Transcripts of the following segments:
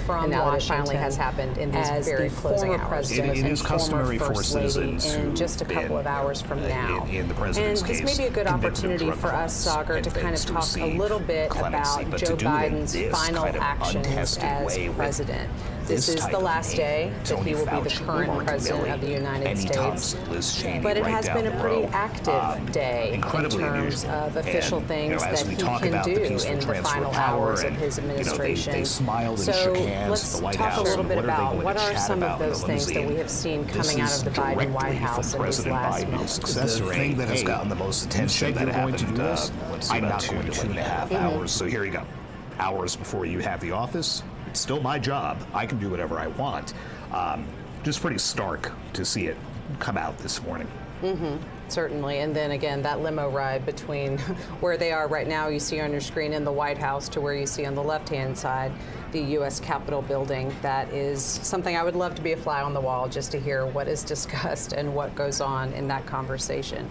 from and now Washington, that it finally has happened in these very closing former hours. president It and is former customary for first lady citizens in who've just a couple been, of hours from now. in the president's and this case, may be a good convicted of opportunity drug for us, crimes Sagar, and to kind of things to talk a receive little bit clemency. about But Joe to do it in Biden's this final kind of actions untested as way with president. This is type the of last name, day that Tony he will be the Fauci, current Mark president Milley, of the United Annie States. Thompson, Liz Cheney, But it right has down been a the pretty row. active day in Incredibly terms unusual. of official And, things as that we he talk can about do the peaceful in the transfer final of power hours of and, his administration. they smiled and so shook hands let's at the White talk House. a little And bit what are they about going what to are chat some of about in those the things that limousine? we have seen This coming out is of the Biden directly White from House in these President last Biden, moments. successor. The thing that has gotten the most attention that happened, let's see, about 2.5 hours. So here you go. Hours before you have the office. It's still my job. I can do whatever I want. Just pretty stark to see it come out this morning. Certainly, and then again, that limo ride between where they are right now, you see on your screen in the White House, to where you see on the left-hand side, the U.S. Capitol building. That is something I would love to be a fly on the wall just to hear what is discussed and what goes on in that conversation.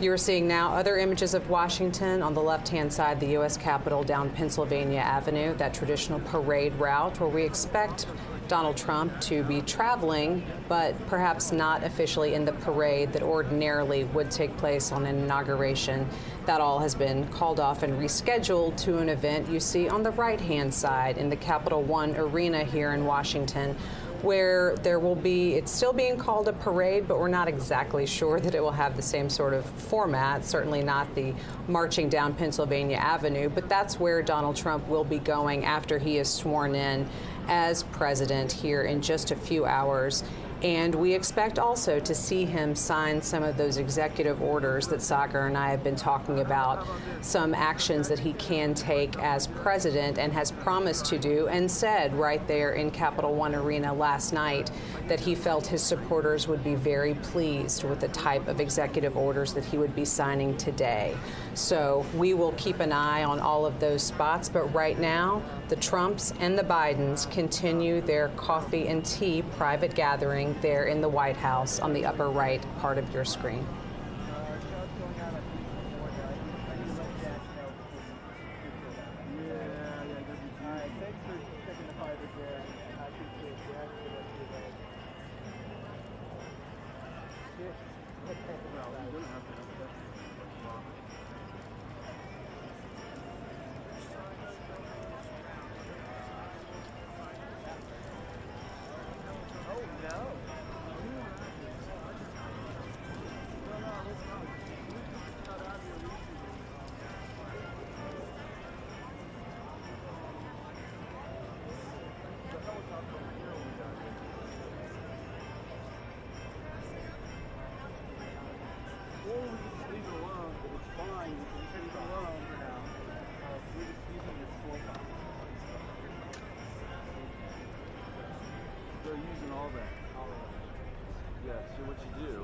You're seeing now other images of Washington on the left-hand side, the U.S. Capitol down Pennsylvania Avenue, that traditional parade route where we expect Donald Trump to be traveling, but perhaps not officially in the parade that ordinarily would take place on an inauguration. That all has been called off and rescheduled to an event you see on the right-hand side in the Capital One Arena here in Washington, where there will be, it's still being called a parade, but we're not exactly sure that it will have the same sort of format, certainly not the marching down Pennsylvania Avenue, but that's where Donald Trump will be going after he is sworn in as president here in just a few hours. And we expect also to see him sign some of those executive orders that Sagar and I have been talking about, some actions that he can take as president and has promised to do, and said right there in Capital One Arena last night that he felt his supporters would be very pleased with the type of executive orders that he would be signing today. So we will keep an eye on all of those spots, but right now, the Trumps and the Bidens continue their coffee and tea private gathering there in the White House on the upper right part of your screen. They're using all that. Yeah, so what you do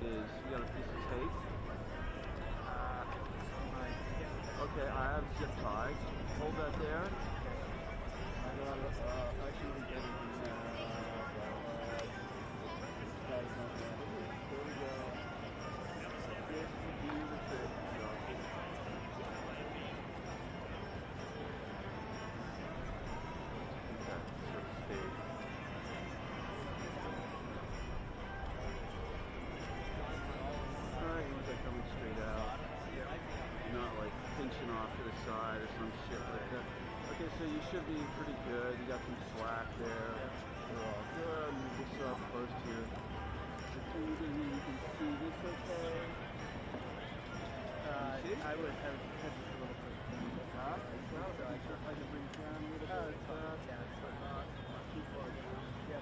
is you got a piece of tape. Okay, I have zip ties. Hold that there. Actually, we get it. There we go. This would be the trick. Coming straight out, not like pinching off to the side or some shit like that. Okay, so you should be pretty good. You got some slack there. You're all good. Move this up close to your food, and you can see this okay. I would have just a little bit. Huh? So I can bring it down a little bit. Yeah, it's not too far down. Yeah.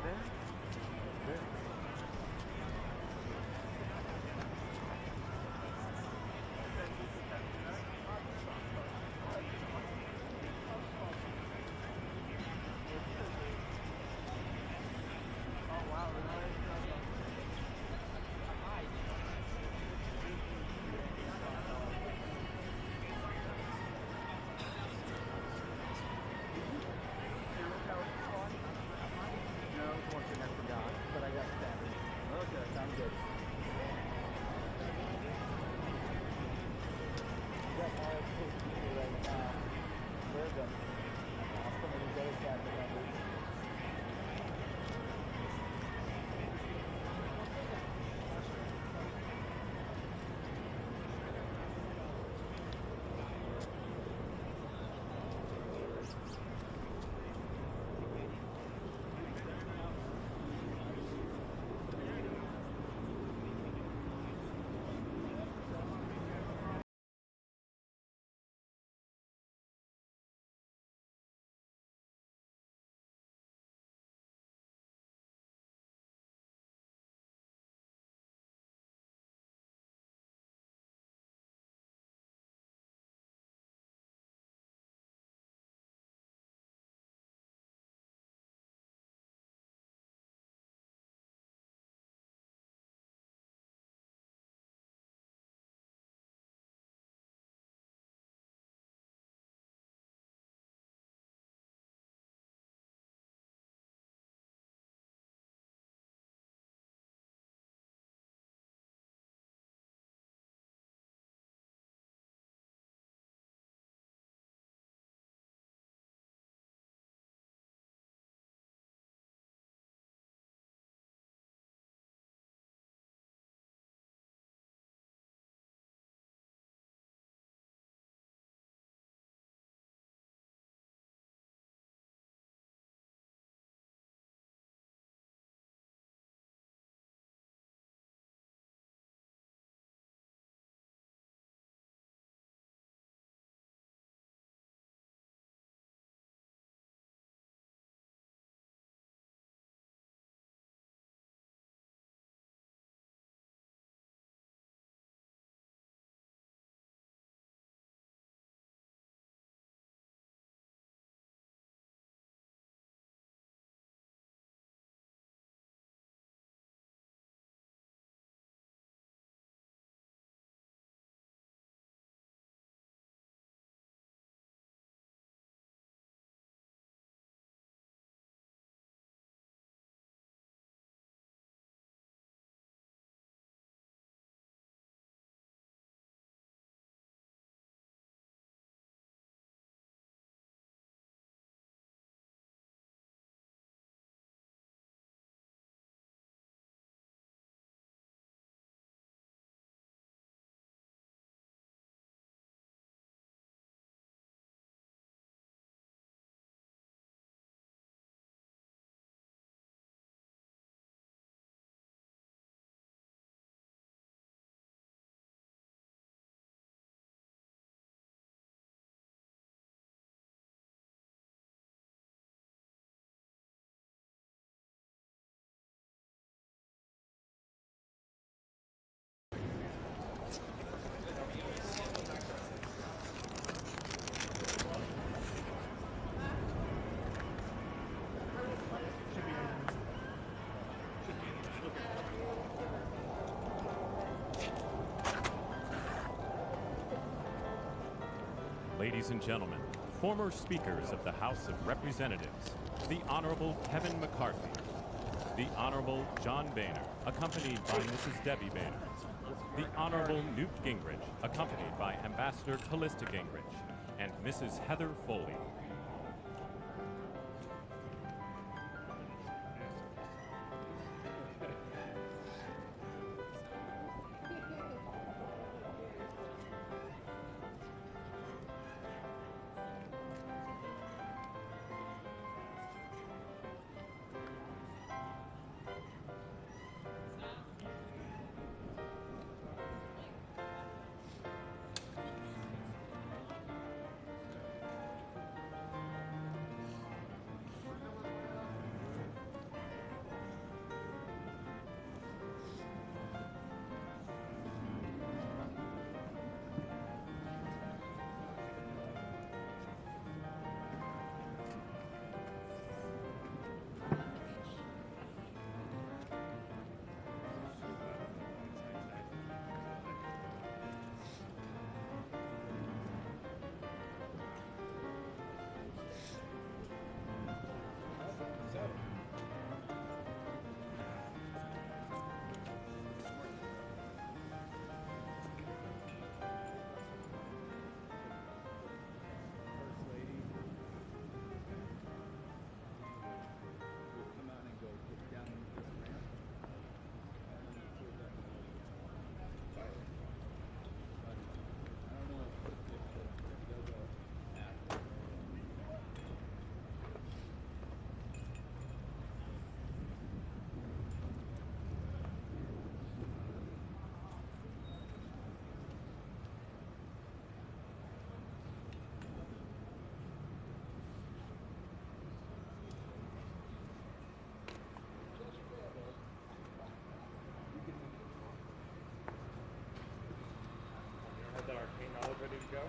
there? There. Ladies and gentlemen, former speakers of the House of Representatives, the Honorable Kevin McCarthy, the Honorable John Boehner, accompanied by Mrs. Debbie Boehner, the Honorable Newt Gingrich, accompanied by Ambassador Callista Gingrich, and Mrs. Heather Foley. All ready to go?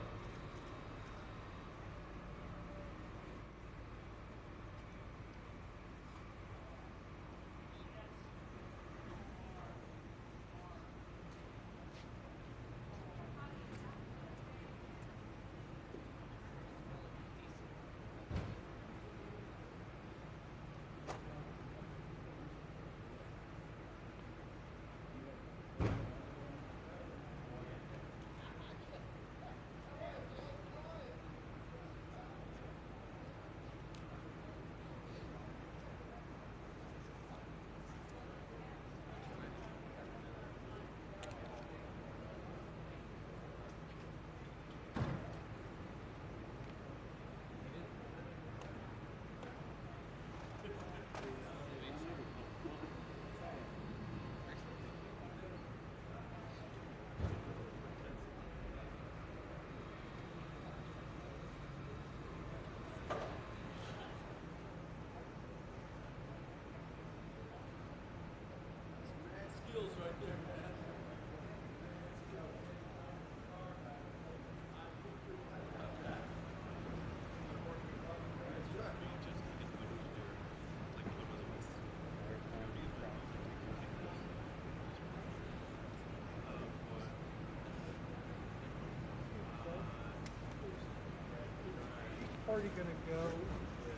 Party going to go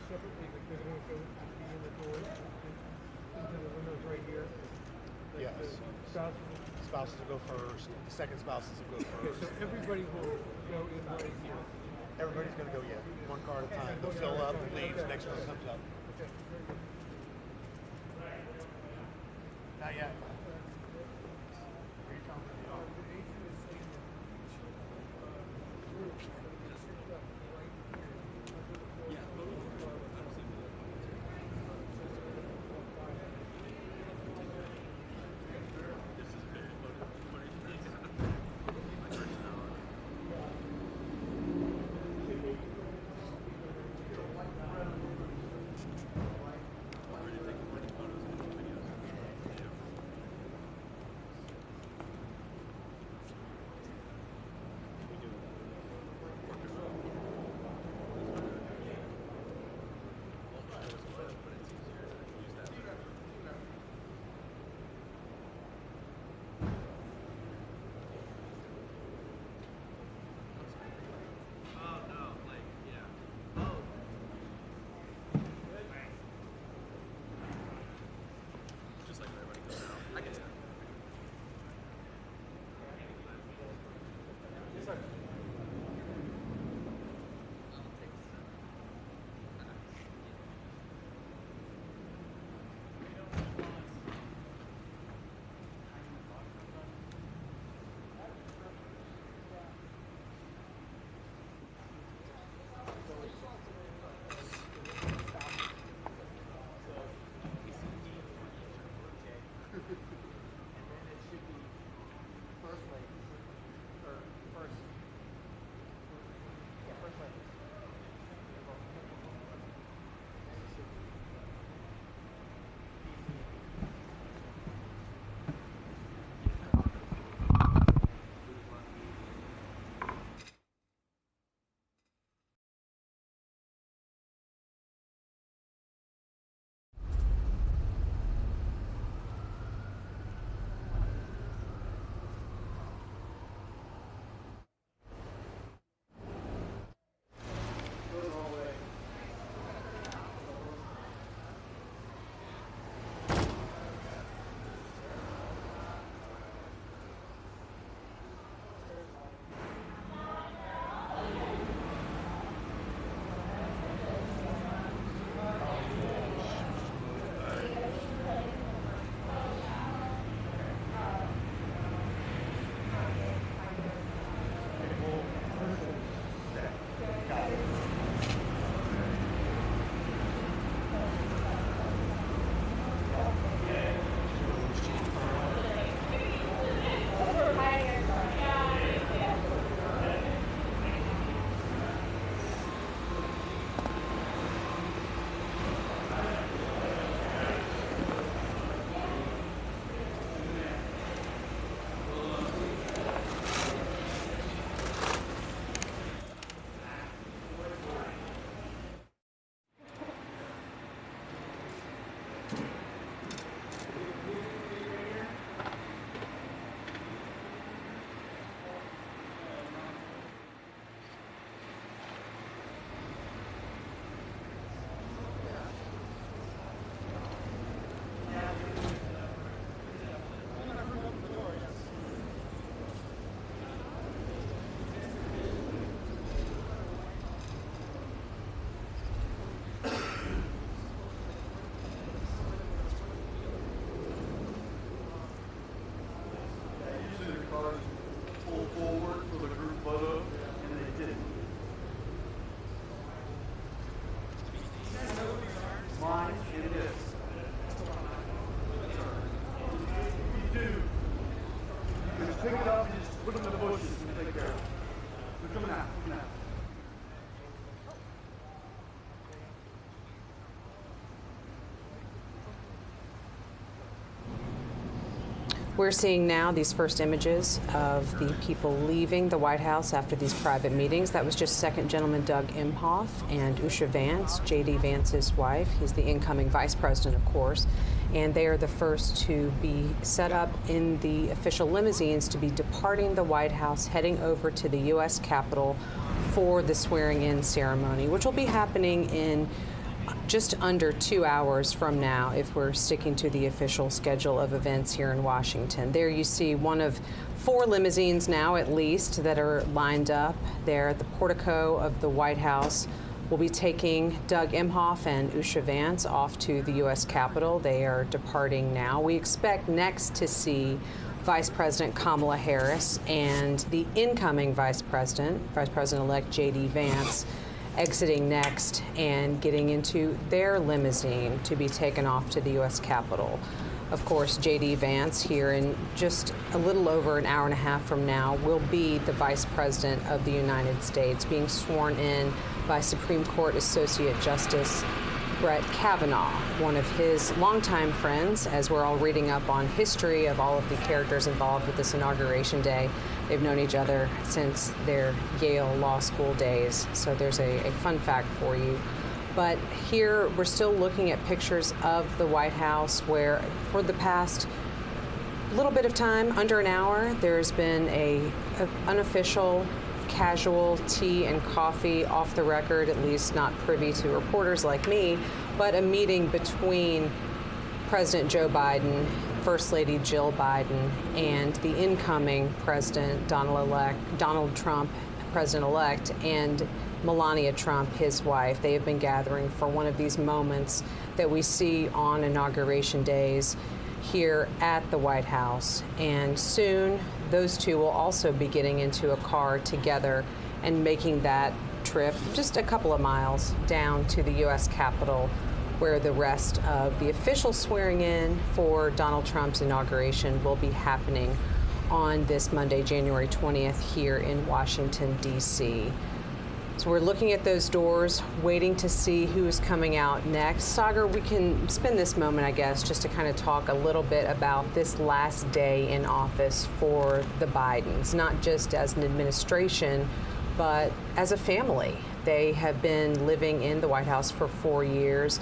separately, but they're going to go in the door into the windows right here. Yes. Spouses will go first. The second spouses will go first. Okay, so everybody will go in right here. Everybody's going to go, yeah, one car at a time. They'll fill up, leave, the next one comes up. Okay, very good. Not yet. We're seeing now these first images of the people leaving the White House after these private meetings. That was just Second Gentleman Doug Emhoff and Usha Vance, JD Vance's wife. He's the incoming vice president, of course. And they are the first to be set up in the official limousines to be departing the White House, heading over to the U.S. Capitol for the swearing-in ceremony, which will be happening in just under 2 hours from now if we're sticking to the official schedule of events here in Washington. There you see one of 4 limousines now at least that are lined up there at the portico of the White House. We'll be taking Doug Emhoff and Usha Vance off to the U.S. Capitol. They are departing now. We expect next to see Vice President Kamala Harris and the incoming Vice President-elect JD Vance, exiting next and getting into their limousine to be taken off to the U.S. Capitol. Of course, JD Vance here in just a little over an hour and a half from now will be the Vice President of the United States, being sworn in by Supreme Court Associate Justice Brett Kavanaugh, one of his longtime friends, as we're all reading up on history of all of the characters involved with this Inauguration Day. They've known each other since their Yale Law School days, so there's a fun fact for you. But here we're still looking at pictures of the White House where for the past little bit of time, under an hour, there's been a unofficial casual tea and coffee, off the record, at least not privy to reporters like me, but a meeting between President Joe Biden, First Lady Jill Biden, and the incoming President Donald Trump, President-elect, and Melania Trump, his wife. They have been gathering for one of these moments that we see on Inauguration days here at the White House. And soon, those two will also be getting into a car together and making that trip just a couple of miles down to the U.S. Capitol, where the rest of the official swearing in for Donald Trump's inauguration will be happening on this Monday, January 20th, here in Washington, D.C. So we're looking at those doors, waiting to see who's coming out next. Sagar, we can spend this moment, I guess, just to kind of talk a little bit about this last day in office for the Bidens, not just as an administration, but as a family. They have been living in the White House for 4 years.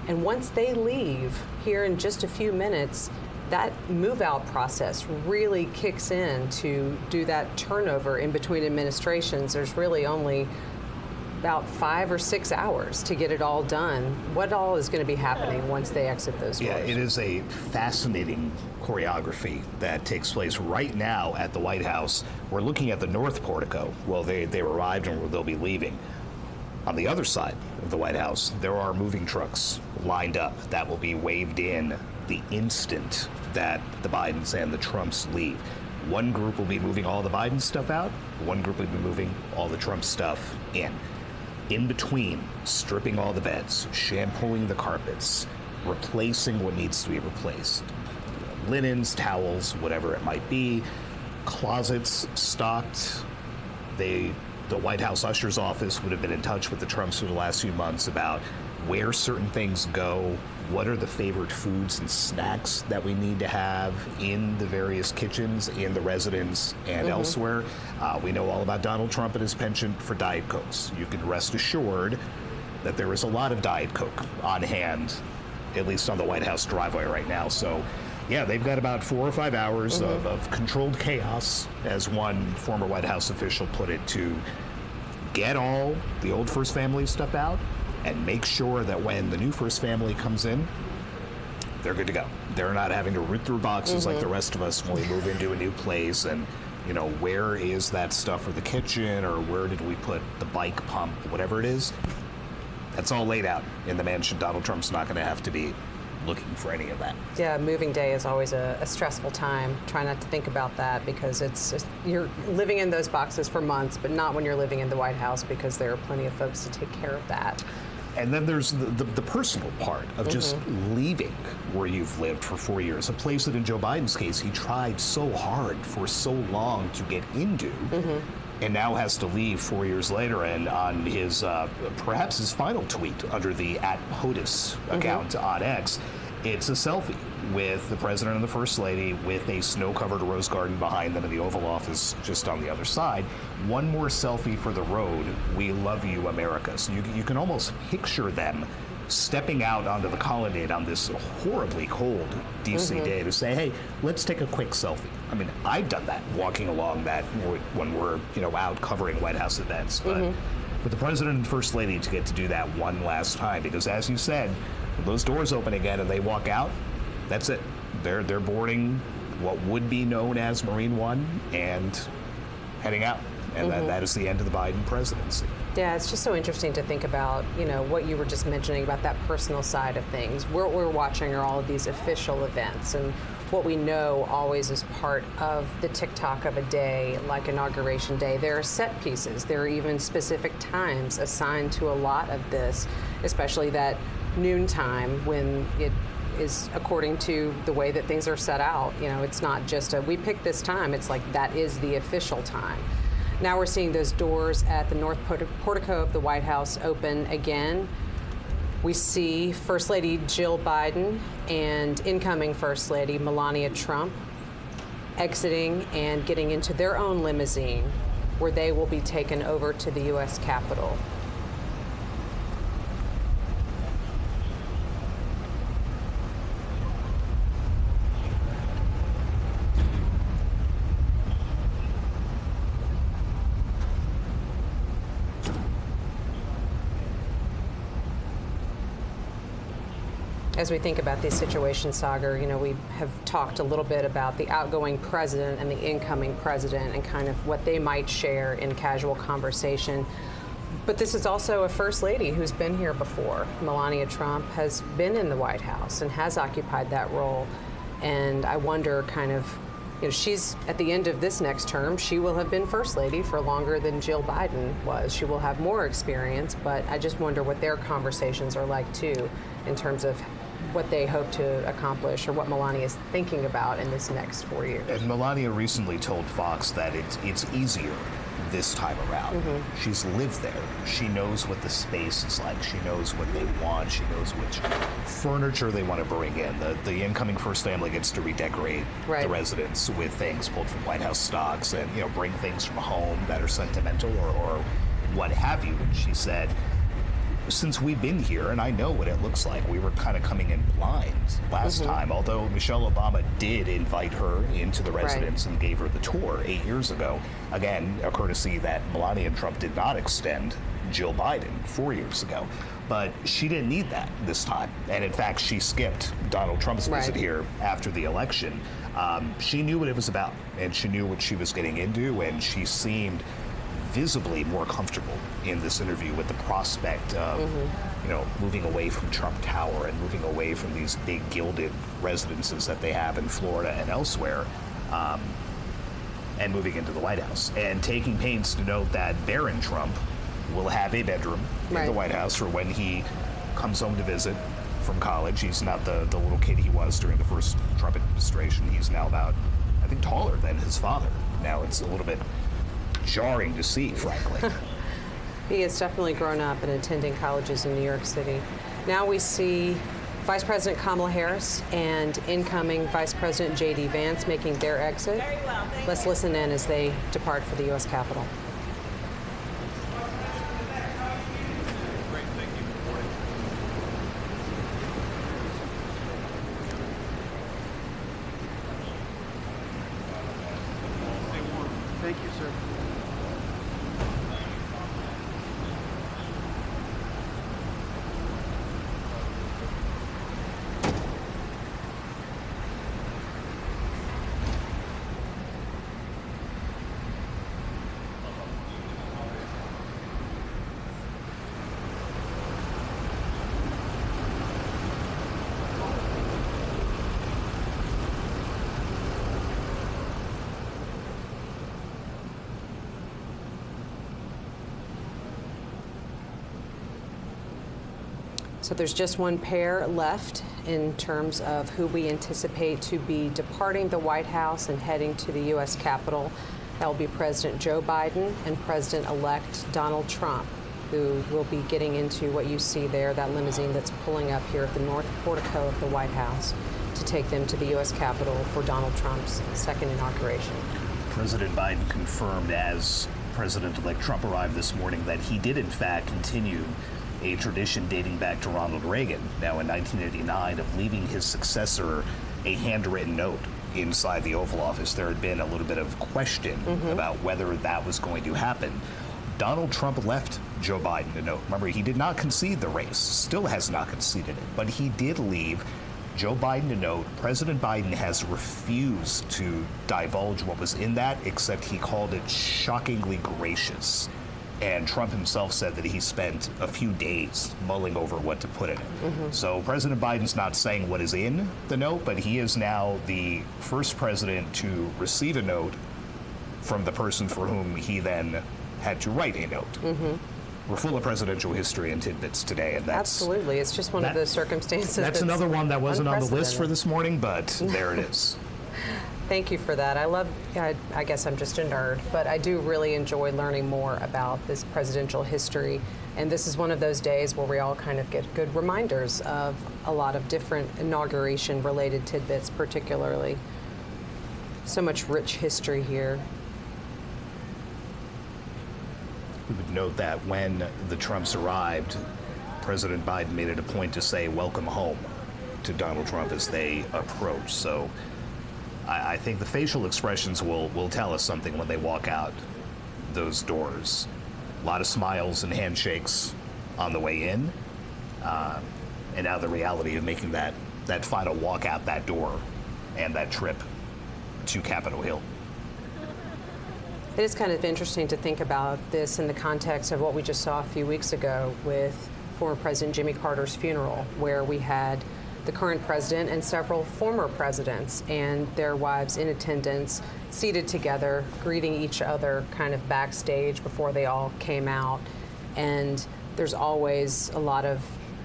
And once they leave here in just a few minutes, that move-out process really kicks in to do that turnover in between administrations. There's really only about 5 or 6 hours to get it all done. What all is going to be happening once they exit those doors? Yeah, it is a fascinating choreography that takes place right now at the White House. We're looking at the North Portico. Well, they arrived and they'll be leaving. On the other side of the White House, there are moving trucks lined up that will be waved in the instant that the Bidens and the Trumps leave. One group will be moving all the Biden stuff out. One group will be moving all the Trump stuff in. In between, stripping all the beds, shampooing the carpets, replacing what needs to be replaced. Linens, towels, whatever it might be. Closets stocked. The White House usher's office would have been in touch with the Trumps for the last few months about where certain things go, what are the favorite foods and snacks that we need to have in the various kitchens, in the residence, and elsewhere. We know all about Donald Trump and his penchant for Diet Cokes. You can rest assured that there is a lot of Diet Coke on hand, at least on the White House driveway right now. So, yeah, they've got about 4 or 5 hours of controlled chaos, as one former White House official put it, to get all the old First Family stuff out and make sure that when the new First Family comes in, they're good to go. They're not having to root through boxes like the rest of us when we move into a new place and, you know, where is that stuff for the kitchen, or where did we put the bike pump, whatever it is. That's all laid out in the mansion. Donald Trump's not going to have to be looking for any of that. Yeah, moving day is always a stressful time. Try not to think about that, because it's just, you're living in those boxes for months, but not when you're living in the White House, because there are plenty of folks to take care of that. And then there's the personal part of just leaving where you've lived for 4 years, a place that in Joe Biden's case, he tried so hard for so long to get into, and now has to leave 4 years later. And on his, perhaps his final tweet under the @POTUS account on X, It's a selfie with the president and the first lady with a snow-covered rose garden behind them and the Oval Office just on the other side. One more selfie for the road. We love you, America. So you can almost picture them stepping out onto the colonnade on this horribly cold D.C. day to say, hey, let's take a quick selfie. I mean, I've done that, walking along that when we're out covering White House events. But for the president and first lady to get to do that one last time, because as you said, when those doors open again and they walk out, that's it. They're boarding what would be known as Marine One and heading out. And that is the end of the Biden presidency. Yeah, it's just so interesting to think about, what you were just mentioning about that personal side of things. What we're watching are all of these official events, and what we know always is part of the tick-tock of a day, like Inauguration Day. There are set pieces. There are even specific times assigned to a lot of this, especially that noontime when it is according to the way that things are set out. It's not just we pick this time. It's like that is the official time. Now we're seeing those doors at the north portico of the White House open again. We see First Lady Jill Biden and incoming First Lady Melania Trump exiting and getting into their own limousine, where they will be taken over to the U.S. Capitol. As we think about these situations, Sagar, we have talked a little bit about the outgoing president and the incoming president and kind of what they might share in casual conversation. But this is also a first lady who's been here before. Melania Trump has been in the White House and has occupied that role. And I wonder kind of, she's at the end of this next term, she will have been first lady for longer than Jill Biden was. She will have more experience, but I just wonder what their conversations are like too, in terms of what they hope to accomplish or what Melania is thinking about in this next 4 years. And Melania recently told Fox that it's easier this time around. She's lived there. She knows what the space is like. She knows what they want. She knows which furniture they want to bring in. The incoming first family gets to redecorate the residence with things pulled from White House stocks and bring things from home that are sentimental or what have you. And she said, since we've been here, and I know what it looks like, we were kind of coming in blind last time, although Michelle Obama did invite her into the residence and gave her the tour 8 years ago. Again, a courtesy that Melania Trump did not extend Jill Biden 4 years ago. But she didn't need that this time. And in fact, she skipped Donald Trump's visit here after the election. She knew what it was about, and she knew what she was getting into, and she seemed visibly more comfortable in this interview with the prospect of, moving away from Trump Tower and moving away from these big gilded residences that they have in Florida and elsewhere, and moving into the White House. And taking pains to note that Barron Trump will have a bedroom in the White House for when he comes home to visit from college. He's not the little kid he was during the first Trump administration. He's now about, I think, taller than his father. Now it's a little bit jarring to see, frankly. He has definitely grown up and attending colleges in New York City. Now we see Vice President Kamala Harris and incoming Vice President JD Vance making their exit. Let's listen in as they depart for the U.S. Capitol. Thank you, sir. So there's just one pair left in terms of who we anticipate to be departing the White House and heading to the U.S. Capitol. That will be President Joe Biden and President-elect Donald Trump. who will be getting into what you see there, that limousine that's pulling up here at the north portico of the White House to take them to the U.S. Capitol for Donald Trump's second inauguration. President Biden confirmed as President-elect Trump arrived this morning that he did in fact continue a tradition dating back to Ronald Reagan, now in 1989, of leaving his successor a handwritten note inside the Oval Office. There had been a little bit of question about whether that was going to happen. Donald Trump left Joe Biden a note. Remember, he did not concede the race, still has not conceded it, but he did leave Joe Biden a note. President Biden has refused to divulge what was in that, except he called it shockingly gracious. And Trump himself said that he spent a few days mulling over what to put in it. So President Biden's not saying what is in the note, but he is now the first president to receive a note from the person for whom he then had to write a note. We're full of presidential history and tidbits today, and that's absolutely. It's just one of the circumstances. That's another one that wasn't on the list for this morning, but there it is. Thank you for that. I guess I'm just a nerd, but I do really enjoy learning more about this presidential history. And this is one of those days where we all kind of get good reminders of a lot of different inauguration-related tidbits, particularly. So much rich history here. We would note that when the Trumps arrived, President Biden made it a point to say welcome home to Donald Trump as they approach. So I think the facial expressions will tell us something when they walk out those doors. A lot of smiles and handshakes on the way in, and now the reality of making that final walk out that door and that trip to Capitol Hill. It is kind of interesting to think about this in the context of what we just saw a few weeks ago with former President Jimmy Carter's funeral, where we had the current president and several former presidents and their wives in attendance, seated together, greeting each other kind of backstage before they all came out. And there's always a lot of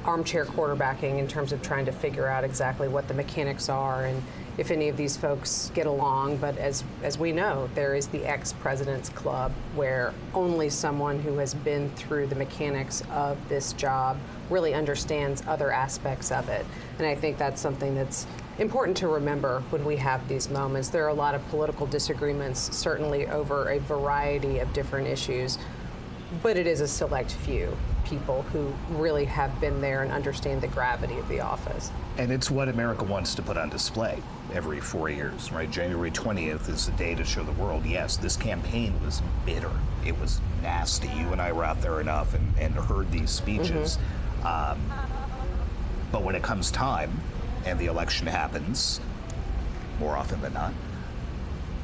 armchair quarterbacking in terms of trying to figure out exactly what the mechanics are and if any of these folks get along. But as we know, there is the ex-president's club, where only someone who has been through the mechanics of this job really understands other aspects of it. And I think that's something that's important to remember when we have these moments. There are a lot of political disagreements, certainly over a variety of different issues, but it is a select few people who really have been there and understand the gravity of the office. And it's what America wants to put on display every 4 years, right? January 20th is the day to show the world, yes, this campaign was bitter. It was nasty. You and I were out there enough and heard these speeches. But when it comes time and the election happens, more often than not,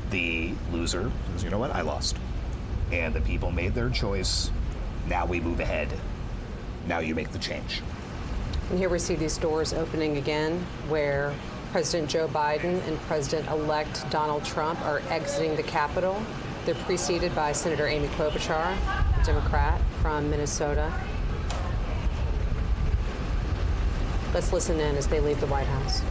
the loser says, you know what, I lost. And the people made their choice. Now we move ahead. Now you make the change. And here we see these doors opening again, where President Joe Biden and President-elect Donald Trump are exiting the Capitol. They're preceded by Senator Amy Klobuchar, a Democrat from Minnesota. Let's listen in as they leave the White House.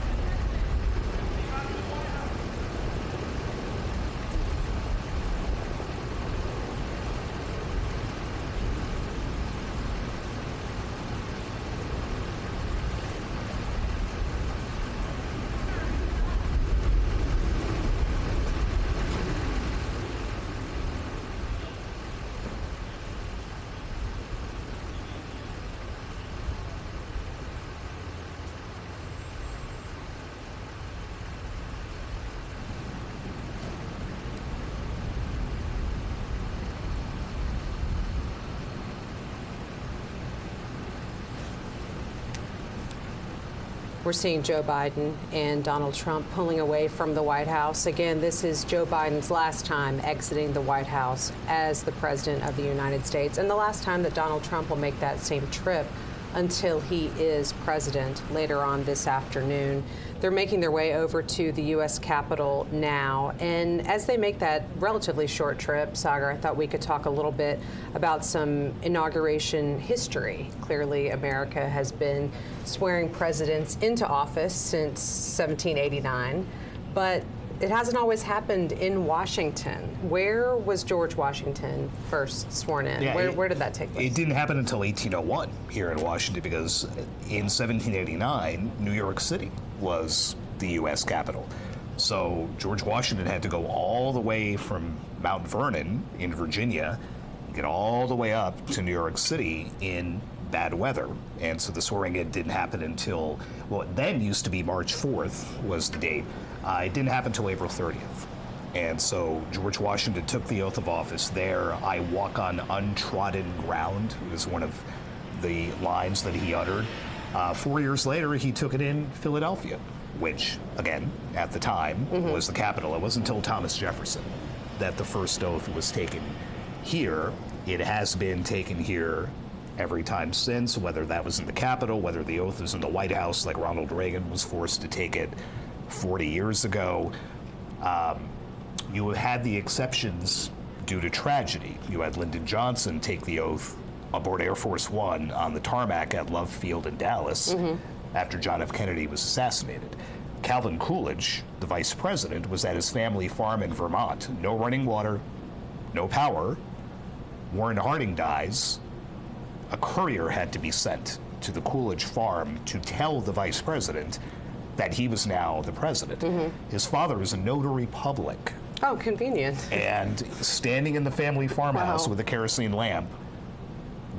We're seeing Joe Biden and Donald Trump pulling away from the White House. Again, this is Joe Biden's last time exiting the White House as the President of the United States, and the last time that Donald Trump will make that same trip until he is president later on this afternoon. They're making their way over to the U.S. Capitol now, and as they make that relatively short trip, Sagar, I thought we could talk a little bit about some inauguration history. Clearly, America has been swearing presidents into office since 1789, but it hasn't always happened in Washington. Where was George Washington first sworn in? Yeah, where did that take place? It didn't happen until 1801 here in Washington, because in 1789, New York City was the U.S. Capitol. So George Washington had to go all the way from Mount Vernon in Virginia, get all the way up to New York City in bad weather. And so the swearing in didn't happen until, well, it then used to be March 4th was the date. It didn't happen until April 30th. And so George Washington took the oath of office there. "I walk on untrodden ground" was one of the lines that he uttered. 4 years later, he took it in Philadelphia, which, again, at the time, was the capital. It wasn't until Thomas Jefferson that the first oath was taken here. It has been taken here every time since, whether that was in the Capitol, whether the oath was in the White House, like Ronald Reagan was forced to take it 40 years ago. You had the exceptions due to tragedy. You had Lyndon Johnson take the oath aboard Air Force One on the tarmac at Love Field in Dallas after John F. Kennedy was assassinated. Calvin Coolidge, the vice president, was at his family farm in Vermont. No running water, no power. Warren Harding dies. A courier had to be sent to the Coolidge farm to tell the vice president that he was now the president. His father was a notary public. Oh, convenient. And standing in the family farmhouse with a kerosene lamp,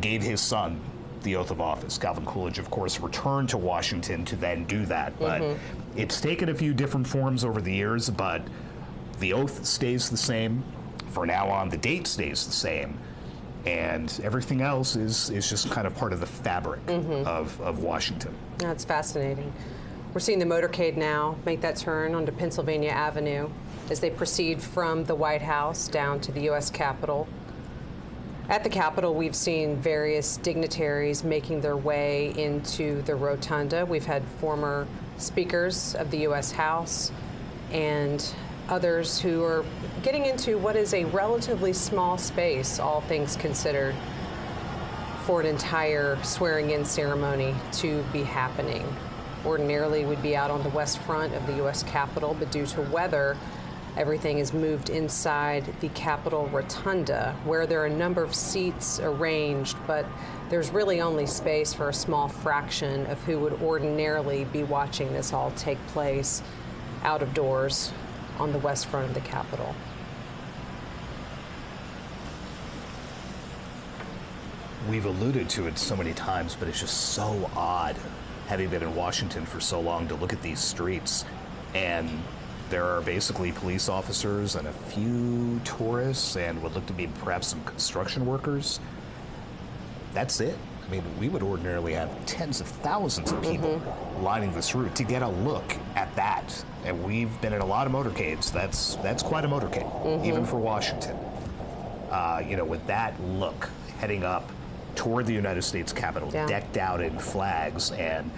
gave his son the oath of office. Calvin Coolidge, of course, returned to Washington to then do that. But it's taken a few different forms over the years, but the oath stays the same. For now on, the date stays the same. And everything else is just kind of part of the fabric of Washington. That's fascinating. We're seeing the motorcade now make that turn onto Pennsylvania Avenue as they proceed from the White House down to the U.S. Capitol. At the Capitol, we've seen various dignitaries making their way into the rotunda. We've had former speakers of the U.S. House and others who are getting into what is a relatively small space, all things considered, for an entire swearing-in ceremony to be happening. Ordinarily would be out on the west front of the U.S. Capitol, but due to weather, everything is moved inside the Capitol Rotunda, where there are a number of seats arranged, but there's really only space for a small fraction of who would ordinarily be watching this all take place out of doors on the west front of the Capitol. We've alluded to it so many times, but it's just so odd, having been in Washington for so long, to look at these streets, and there are basically police officers and a few tourists and what look to be perhaps some construction workers. That's it. I mean, we would ordinarily have tens of thousands of people lining this route to get a look at that. And we've been in a lot of motorcades. That's quite a motorcade, even for Washington. You know, with that look, heading up toward the United States Capitol, decked out in flags, and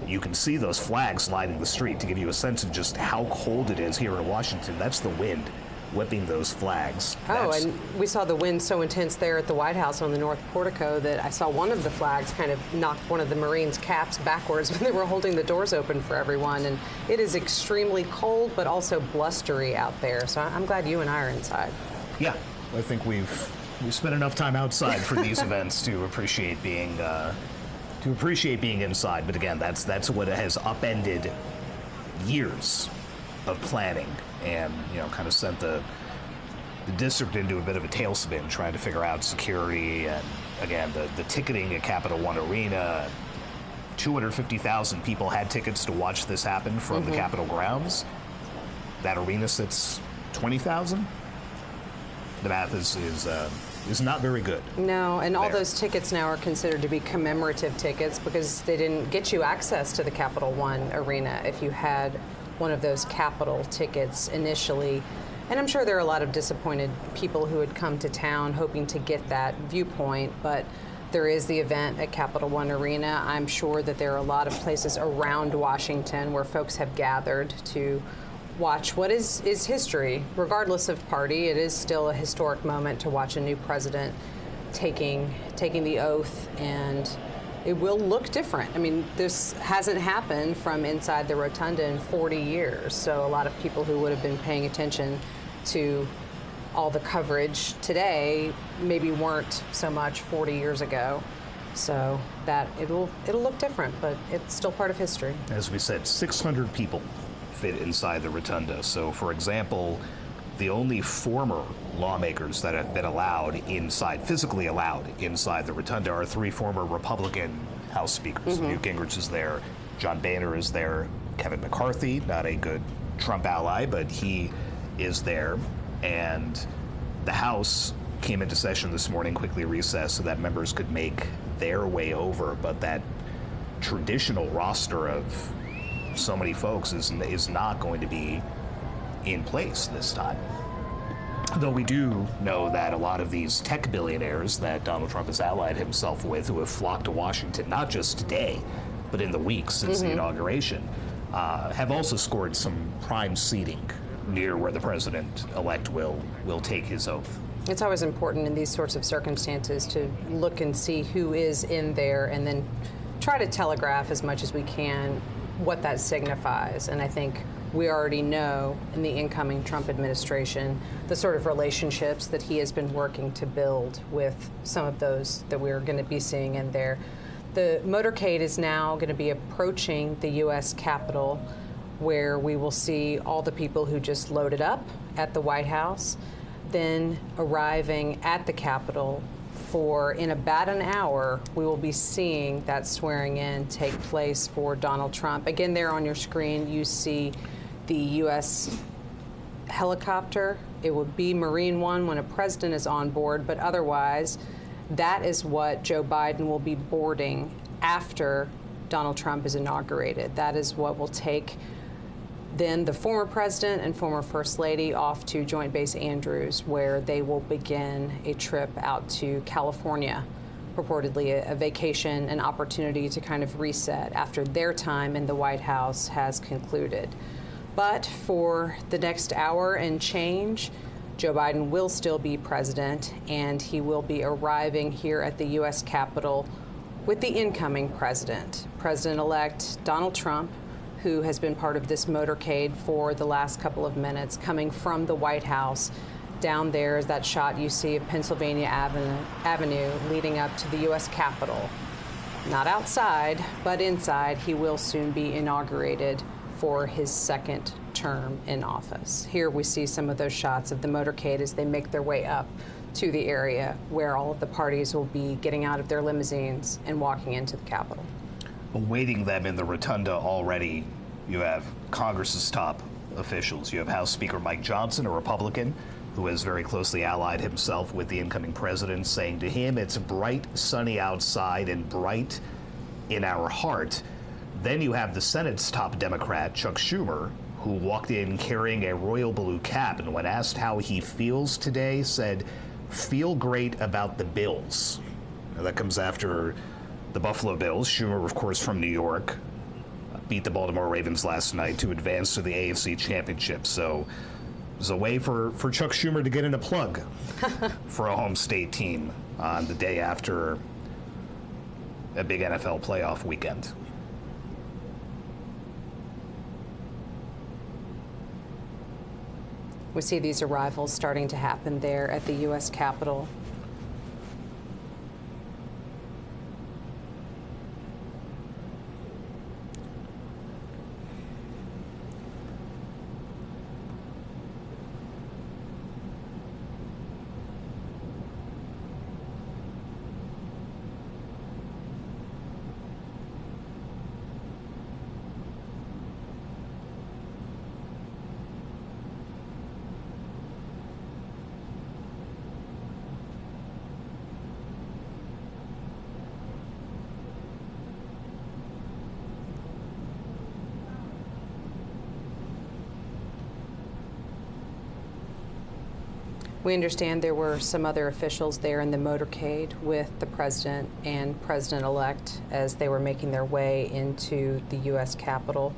you can see those flags lining the street to give you a sense of just how cold it is here in Washington. That's the wind whipping those flags. And we saw the wind so intense there at the White House on the North Portico that I saw one of the flags kind of knock one of the Marines' caps backwards when they were holding the doors open for everyone. And it is extremely cold, but also blustery out there. So I'm glad you and I are inside. Yeah, I think we've spent enough time outside for these events to appreciate being inside. But again, that's what has upended years of planning, and kind of sent the district into a bit of a tailspin, trying to figure out security and again the ticketing at Capital One Arena. 250,000 people had tickets to watch this happen from the Capitol grounds. That arena sits 20,000. The math is not very good. No, and all those tickets now are considered to be commemorative tickets because they didn't get you access to the Capital One Arena if you had one of those Capitol tickets initially. And I'm sure there are a lot of disappointed people who had come to town hoping to get that viewpoint, but there is the event at Capital One Arena. I'm sure that there are a lot of places around Washington where folks have gathered to watch what is history. Regardless of party, it is still a historic moment to watch a new president taking the oath and it will look different. I mean, this hasn't happened from inside the rotunda in 40 years, so a lot of people who would have been paying attention to all the coverage today maybe weren't so much 40 years ago. So that it'll look different, but it's still part of history. As we said, 600 people fit inside the rotunda. So, for example, the only former lawmakers that have been allowed inside, physically allowed inside the rotunda, are 3 former Republican House speakers. Newt Gingrich is there, John Boehner is there, Kevin McCarthy, not a good Trump ally, but he is there. And the House came into session this morning, quickly recessed so that members could make their way over, but that traditional roster of so many folks is not going to be in place this time. Though we do know that a lot of these tech billionaires that Donald Trump has allied himself with, who have flocked to Washington, not just today, but in the weeks since the inauguration, have also scored some prime seating near where the president-elect will take his oath. It's always important in these sorts of circumstances to look and see who is in there and then try to telegraph as much as we can what that signifies. And I think we already know in the incoming Trump administration the sort of relationships that he has been working to build with some of those that we're going to be seeing in there. The motorcade is now going to be approaching the U.S. Capitol, where we will see all the people who just loaded up at the White House, then arriving at the Capitol for, in about an hour, we will be seeing that swearing in take place for Donald Trump. Again, there on your screen, you see the U.S. helicopter. It would be Marine One when a president is on board, but otherwise, that is what Joe Biden will be boarding after Donald Trump is inaugurated. That is what will take then the former president and former first lady off to Joint Base Andrews, where they will begin a trip out to California, purportedly a vacation, an opportunity to kind of reset after their time in the White House has concluded. But for the next hour and change, Joe Biden will still be president, and he will be arriving here at the U.S. Capitol with the incoming president, President-elect Donald Trump, who has been part of this motorcade for the last couple of minutes, coming from the White House. Down there is that shot you see of Pennsylvania Avenue leading up to the U.S. Capitol. Not outside, but inside. He will soon be inaugurated for his second term in office. Here we see some of those shots of the motorcade as they make their way up to the area where all of the parties will be getting out of their limousines and walking into the Capitol. Awaiting them in the rotunda already, you have Congress's top officials. You have House Speaker Mike Johnson, a Republican, who has very closely allied himself with the incoming president, saying to him, it's bright, sunny outside and bright in our heart. Then you have the Senate's top Democrat, Chuck Schumer, who walked in carrying a royal blue cap, and when asked how he feels today, said, feel great about the Bills. Now, that comes after the Buffalo Bills. Schumer, of course, from New York, beat the Baltimore Ravens last night to advance to the AFC Championship. So it was a way for Chuck Schumer to get in a plug for a home state team on the day after a big NFL playoff weekend. We see these arrivals starting to happen there at the U.S. Capitol. We understand there were some other officials there in the motorcade with the president and president-elect as they were making their way into the U.S. Capitol.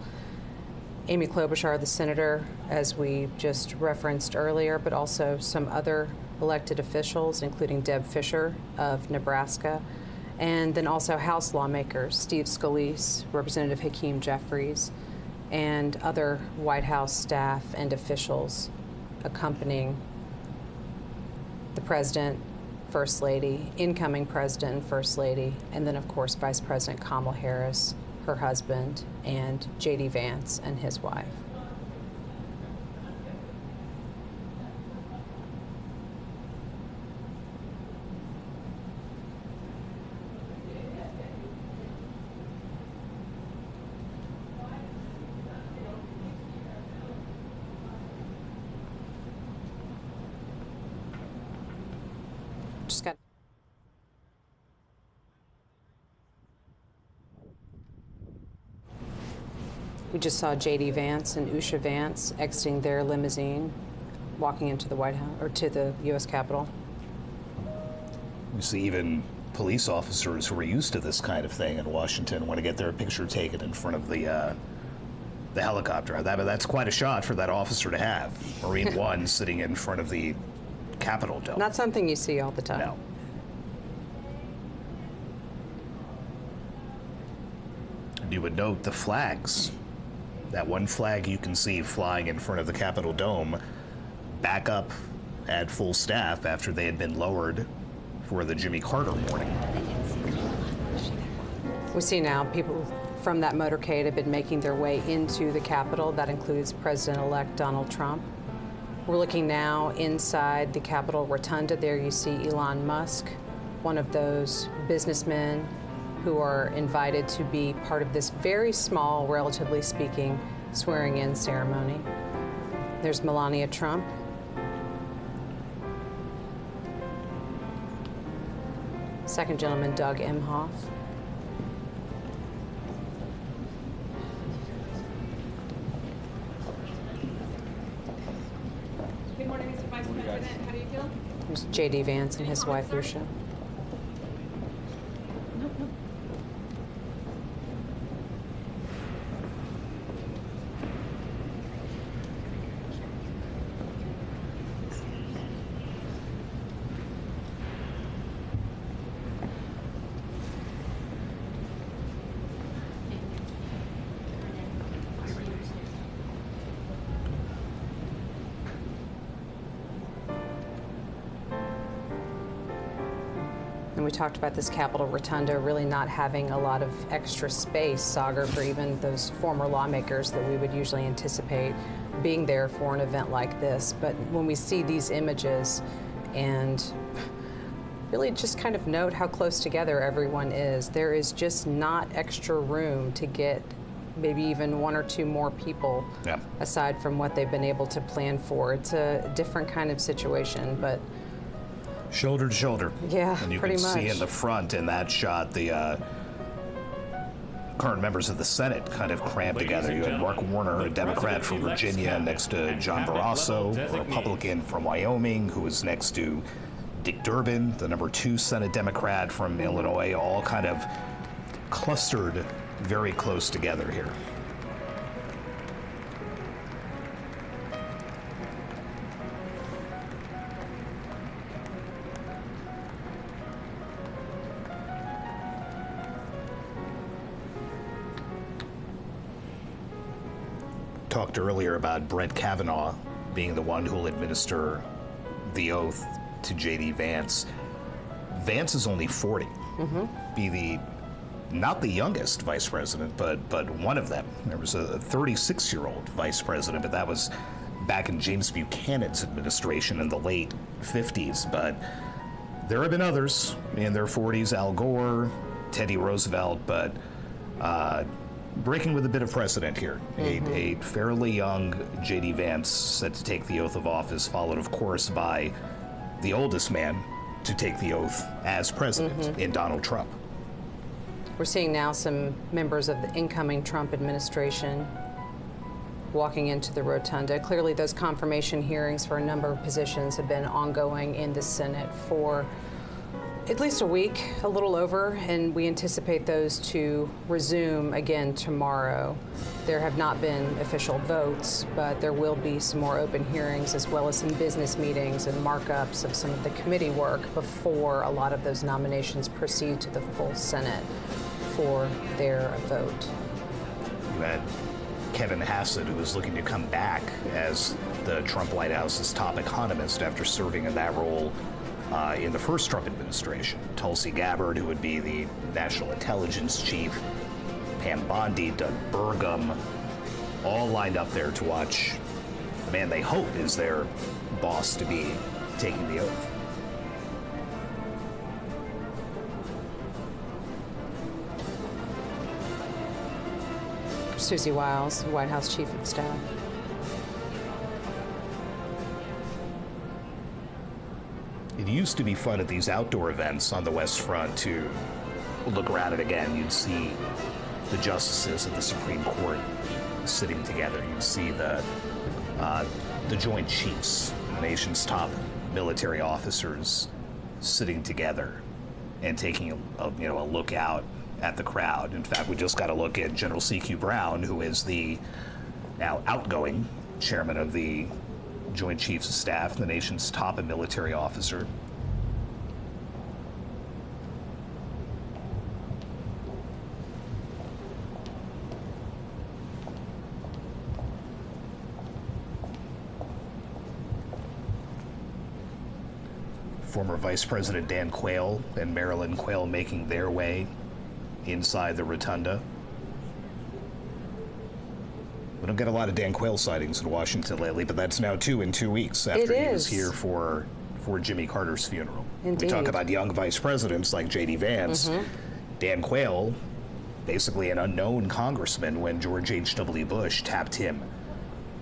Amy Klobuchar, the senator, as we just referenced earlier, but also some other elected officials, including Deb Fischer of Nebraska, And then also House lawmakers, Steve Scalise, Representative Hakeem Jeffries, and other White House staff and officials accompanying the President, First Lady, incoming President and First Lady, and then of course Vice President Kamala Harris, her husband, and JD Vance and his wife. We just saw JD Vance and Usha Vance exiting their limousine, walking into the White House, or to the U.S. Capitol. You see even police officers who are used to this kind of thing in Washington want to get their picture taken in front of the helicopter. That's quite a shot for that officer to have. Marine One sitting in front of the Capitol dome. Not something you see all the time. No. And you would note the flags. That one flag you can see flying in front of the Capitol dome back up at full staff after they had been lowered for the Jimmy Carter morning. We see now people from that motorcade have been making their way into the Capitol. That includes President-elect Donald Trump. We're looking now inside the Capitol Rotunda. There you see Elon Musk, one of those businessmen who are invited to be part of this very small, relatively speaking, swearing-in ceremony. There's Melania Trump. Second gentleman, Doug Emhoff. Good morning, Mr. Vice President. How do you feel? There's JD Vance and his wife, Usha. And we talked about this Capitol Rotunda really not having a lot of extra space, Sagar, for even those former lawmakers that we would usually anticipate being there for an event like this. But when we see these images and really just kind of note how close together everyone is, there is just not extra room to get maybe even one or two more people aside from what they've been able to plan for. It's a different kind of situation, but shoulder to shoulder. Yeah, and you pretty can much. see in the front in that shot the current members of the Senate kind of crammed together. You had Mark Warner, a Democrat from Virginia, next to John Barrasso, a Republican from Wyoming, who was next to Dick Durbin, the #2 Senate Democrat from Illinois, all kind of clustered very close together here. Talked earlier about Brett Kavanaugh being the one who will administer the oath to JD Vance. Vance is only 40. Be not the youngest vice president, but one of them. There was a 36-year-old vice president, but that was back in James Buchanan's administration in the late 50s. But there have been others in their 40s, Al Gore, Teddy Roosevelt, but breaking with a bit of precedent here. A fairly young JD Vance set to take the oath of office, followed, of course, by the oldest man to take the oath as president in Donald Trump. We're seeing now some members of the incoming Trump administration walking into the rotunda. Clearly, those confirmation hearings for a number of positions have been ongoing in the Senate for At least a week, a little over, and we anticipate those to resume again tomorrow. There have not been official votes, but there will be some more open hearings as well as some business meetings and markups of some of the committee work before a lot of those nominations proceed to the full Senate for their vote. You had Kevin Hassett, who was looking to come back as the Trump White House's top economist after serving in that role in the first Trump administration. Tulsi Gabbard, who would be the national intelligence chief, Pam Bondi, Doug Burgum, all lined up there to watch the man they hope is their boss to be taking the oath. Susie Wiles, White House Chief of Staff. It used to be fun at these outdoor events on the West Front to look around it again. You'd see the justices of the Supreme Court sitting together. You'd see the Joint Chiefs, the nation's top military officers, sitting together and taking a look out at the crowd. In fact, we just got a look at General C.Q. Brown, who is the now outgoing chairman of the Joint Chiefs of Staff, the nation's top military officer. Former Vice President Dan Quayle and Marilyn Quayle making their way inside the rotunda. We don't get a lot of Dan Quayle sightings in Washington lately, but that's now 2 in 2 weeks after he was here for Jimmy Carter's funeral. Indeed. We talk about young vice presidents like JD Vance. Dan Quayle, basically an unknown congressman when George H.W. Bush tapped him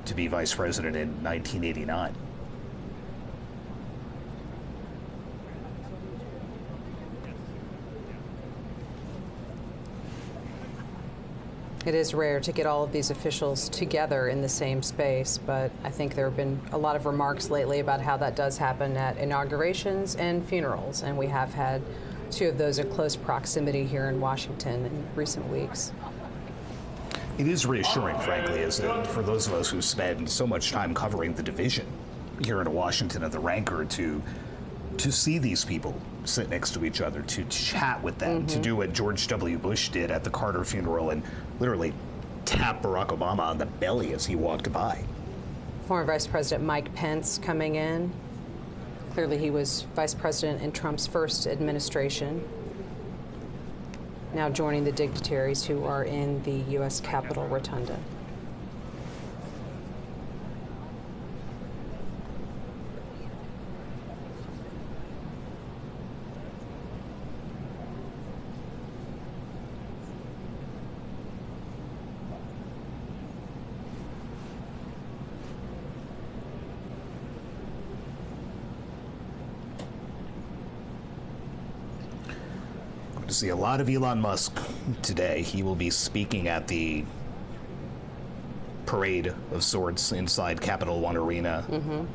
to be vice president in 1989. It is rare to get all of these officials together in the same space, but I think there have been a lot of remarks lately about how that does happen at inaugurations and funerals, and we have had 2 of those in close proximity here in Washington in recent weeks. It is reassuring, frankly, is it, for those of us who spend so much time covering the division here in Washington and the rancor, to see these people sit next to each other, to chat with them, to do what George W. Bush did at the Carter funeral and literally tap Barack Obama on the belly as he walked by. Former Vice President Mike Pence coming in. Clearly he was vice president in Trump's first administration. Now joining the dignitaries who are in the U.S. Capitol Rotunda. To see a lot of Elon Musk today. He will be speaking at the parade of sorts inside Capital One Arena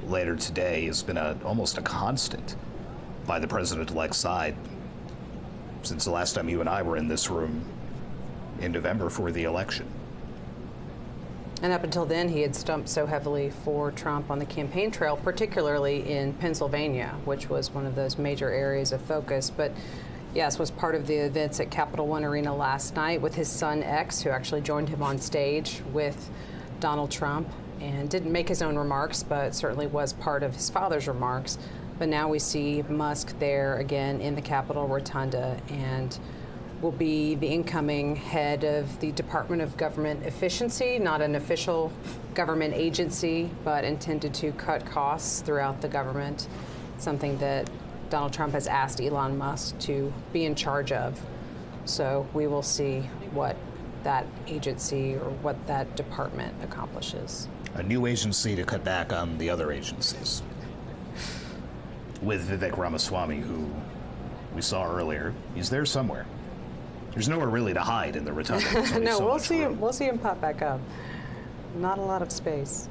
later today. Has been almost a constant by the president-elect's side since the last time you and I were in this room in November for the election. And up until then, he had stumped so heavily for Trump on the campaign trail, particularly in Pennsylvania, which was one of those major areas of focus. But yes, was part of the events at Capital One Arena last night with his son X, who actually joined him on stage with Donald Trump and didn't make his own remarks, but certainly was part of his father's remarks. But now we see Musk there again in the Capitol Rotunda and will be the incoming head of the Department of Government Efficiency, not an official government agency, but intended to cut costs throughout the government, something that Donald Trump has asked Elon Musk to be in charge of. So we will see what that agency or what that department accomplishes. A new agency to cut back on the other agencies. With Vivek Ramaswamy, who we saw earlier, he's there somewhere. There's nowhere really to hide in the rotunda. No, so we'll much see room. him. We'll see him pop back up. Not a lot of space.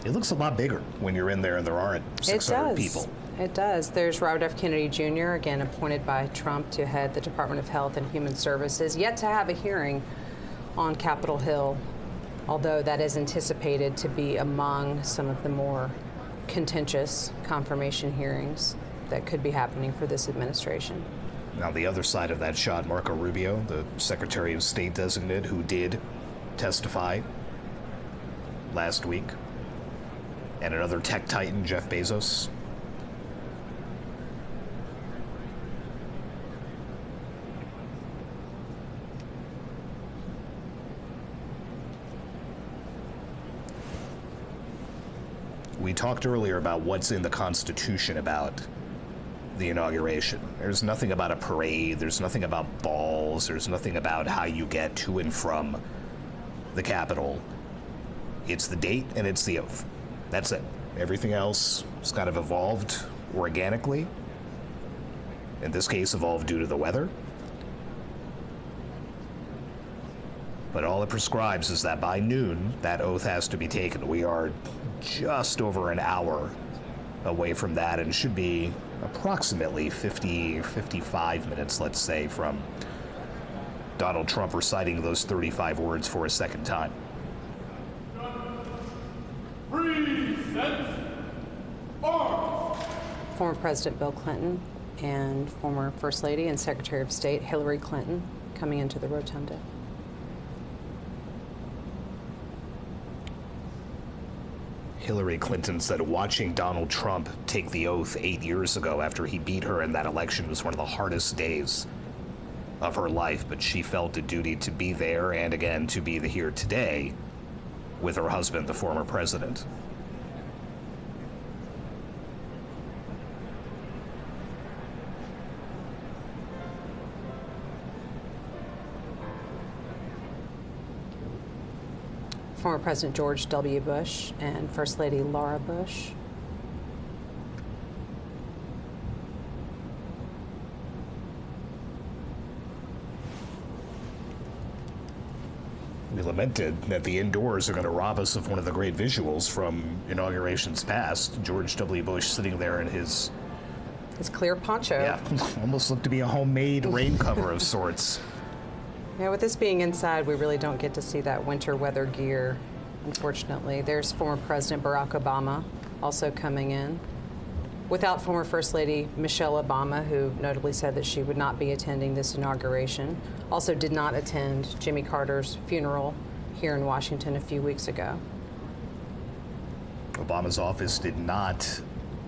It looks a lot bigger when you're in there and there aren't 600 people. It does. There's Robert F. Kennedy Jr., again appointed by Trump to head the Department of Health and Human Services, yet to have a hearing on Capitol Hill, although that is anticipated to be among some of the more contentious confirmation hearings that could be happening for this administration. Now, the other side of that shot, Marco Rubio, the Secretary of State designate, who did testify last week, and another tech titan, Jeff Bezos. We talked earlier about what's in the Constitution about the inauguration. There's nothing about a parade, there's nothing about balls, there's nothing about how you get to and from the Capitol. It's the date and it's the oath. That's it. Everything else has kind of evolved organically. In this case, evolved due to the weather. But all it prescribes is that by noon, that oath has to be taken. We are just over an hour away from that, and should be approximately 55 minutes, let's say, from Donald Trump reciting those 35 words for a second time. Former President Bill Clinton and former First Lady and Secretary of State Hillary Clinton coming into the rotunda. Hillary Clinton said watching Donald Trump take the oath 8 years ago after he beat her in that election was one of the hardest days of her life, but she felt a duty to be there and again to be here today with her husband, the former president. Former President George W. Bush and First Lady Laura Bush. We lamented that the indoors are going to rob us of one of the great visuals from inaugurations past. George W. Bush sitting there in his clear poncho. Yeah, almost looked to be a homemade rain cover of sorts. Yeah, with this being inside, we really don't get to see that winter weather gear, unfortunately. There's former President Barack Obama also coming in. Without former First Lady Michelle Obama, who notably said that she would not be attending this inauguration. Also did not attend Jimmy Carter's funeral here in Washington a few weeks ago. Obama's office did not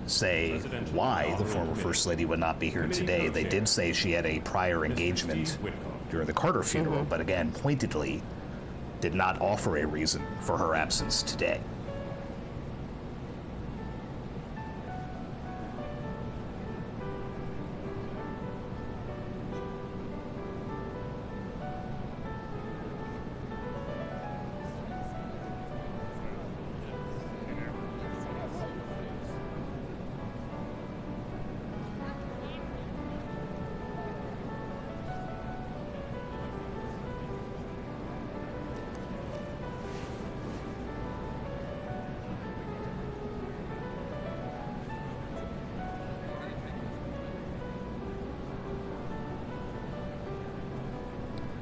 say why the former First Lady would not be here today. They did say she had a prior engagement during the Carter funeral, but again, pointedly, did not offer a reason for her absence today.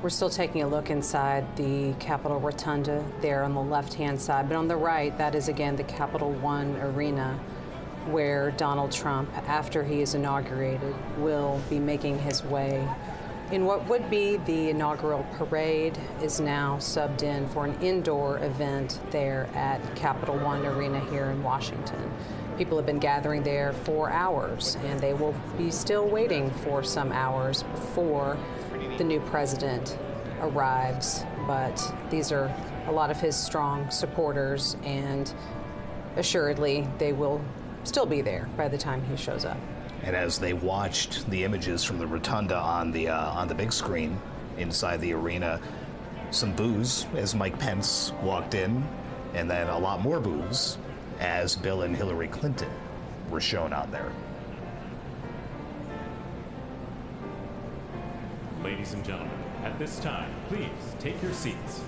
We're still taking a look inside the Capitol Rotunda there on the left-hand side, but on the right, that is again the Capital One Arena, where Donald Trump, after he is inaugurated, will be making his way in what would be the inaugural parade, is now subbed in for an indoor event there at Capital One Arena here in Washington. People have been gathering there for hours, and they will be still waiting for some hours before the new president arrives, but these are a lot of his strong supporters, and assuredly they will still be there by the time he shows up. And as they watched the images from the rotunda on the big screen inside the arena, some boos as Mike Pence walked in, and then a lot more boos as Bill and Hillary Clinton were shown on there. Ladies and gentlemen, at this time, please take your seats.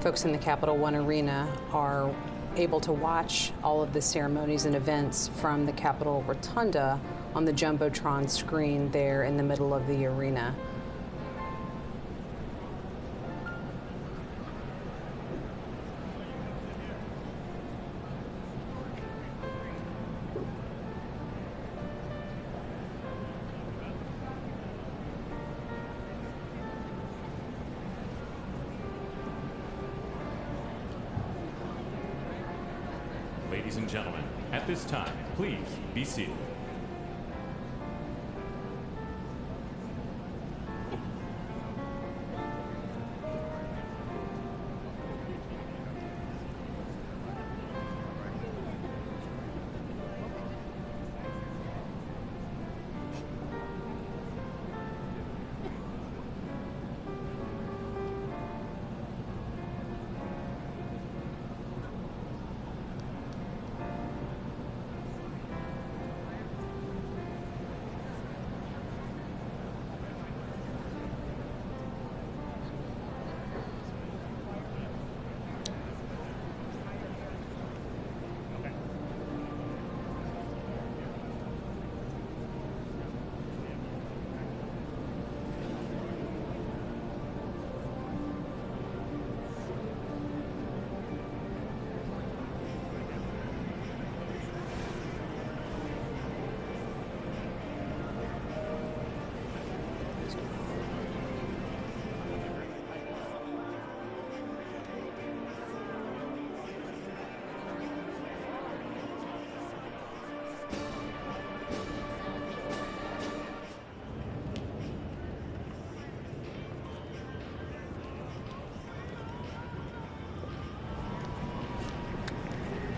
Folks in the Capital One Arena are able to watch all of the ceremonies and events from the Capitol Rotunda on the Jumbotron screen there in the middle of the arena. Ladies and gentlemen, at this time, please be seated.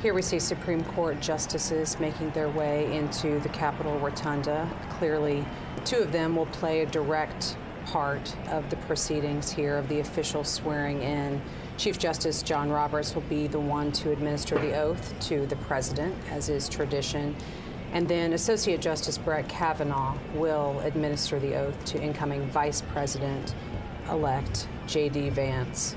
Here we see Supreme Court justices making their way into the Capitol Rotunda. Clearly, two of them will play a direct part of the proceedings here, of the official swearing in. Chief Justice John Roberts will be the one to administer the oath to the president, as is tradition. And then Associate Justice Brett Kavanaugh will administer the oath to incoming Vice President-elect JD Vance.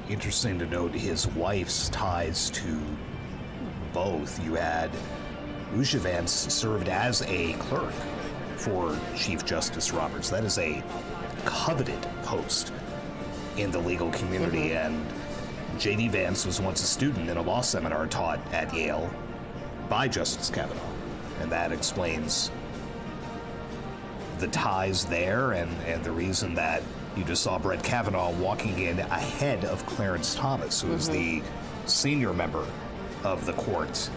Interesting to note his wife's ties to both. You had Lucia Vance served as a clerk for Chief Justice Roberts. That is a coveted post in the legal community, and JD Vance was once a student in a law seminar taught at Yale by Justice Kavanaugh, and that explains the ties there and the reason that you just saw Brett Kavanaugh walking in ahead of Clarence Thomas, who is the senior member of the court,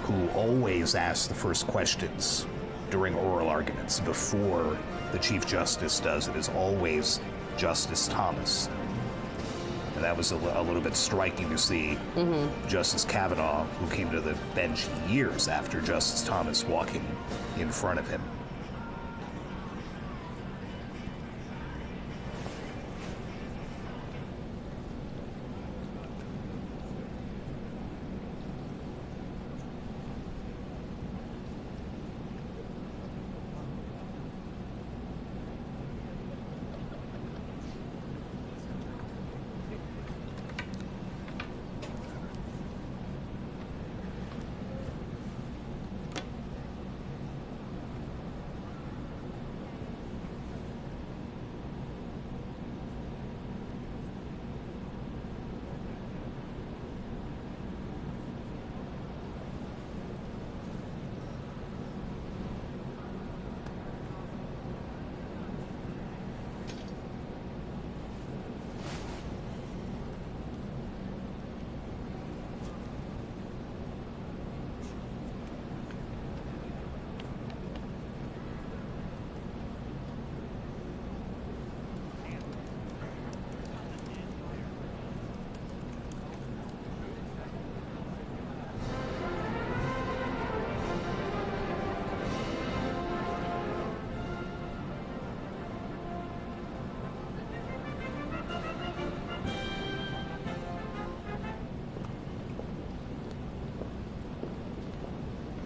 who always asks the first questions during oral arguments before the Chief Justice does. It is always Justice Thomas. And that was a little bit striking to see Justice Kavanaugh, who came to the bench years after Justice Thomas, walking in front of him.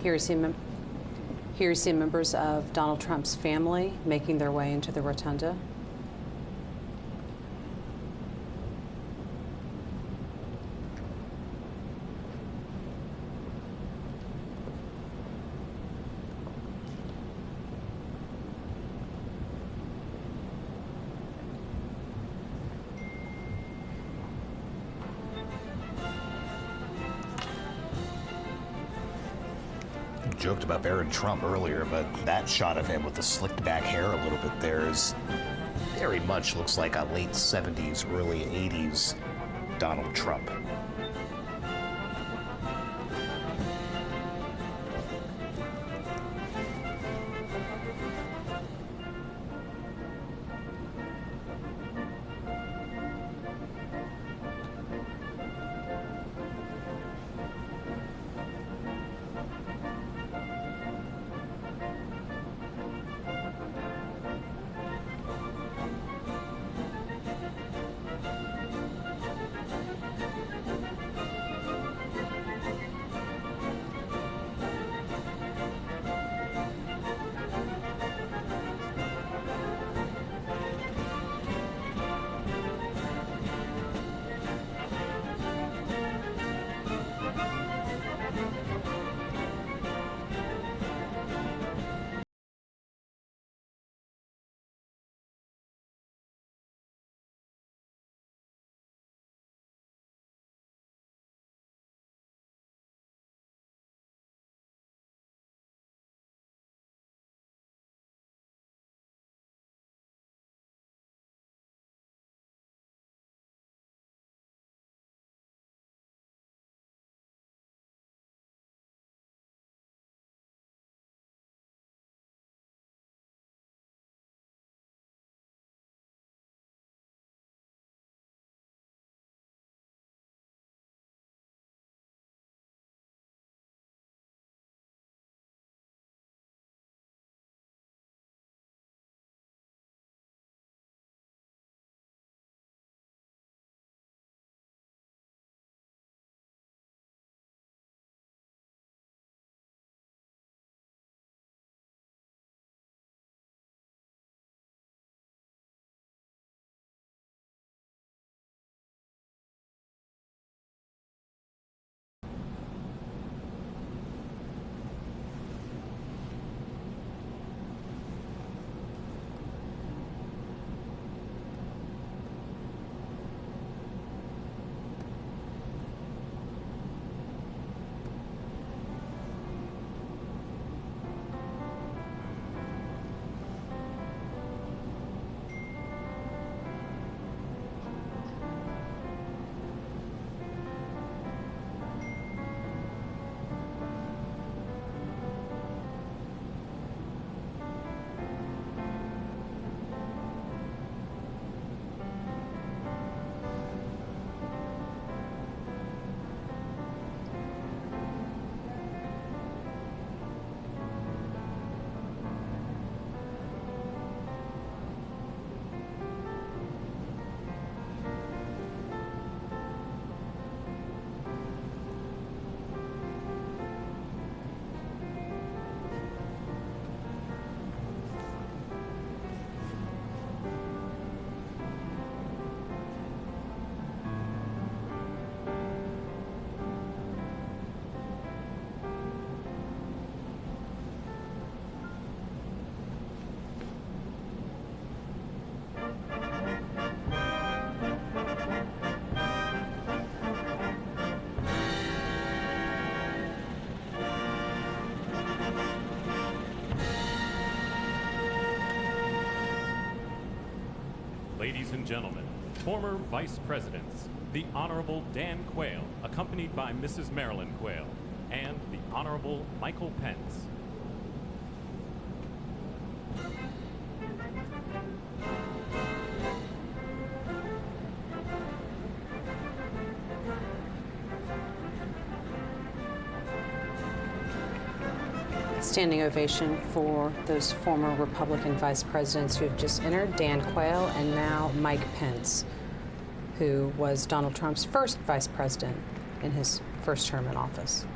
Here you see members of Donald Trump's family making their way into the rotunda. joked about Barron Trump earlier, but that shot of him with the slicked back hair a little bit there is very much looks like a late 70s, early 80s Donald Trump. Ladies and gentlemen, former Vice Presidents, the Honorable Dan Quayle, accompanied by Mrs. Marilyn Quayle, and the Honorable Michael Pence. Standing ovation for those former Republican vice presidents who have just entered, Dan Quayle and now Mike Pence, who was Donald Trump's first vice president in his first term in office.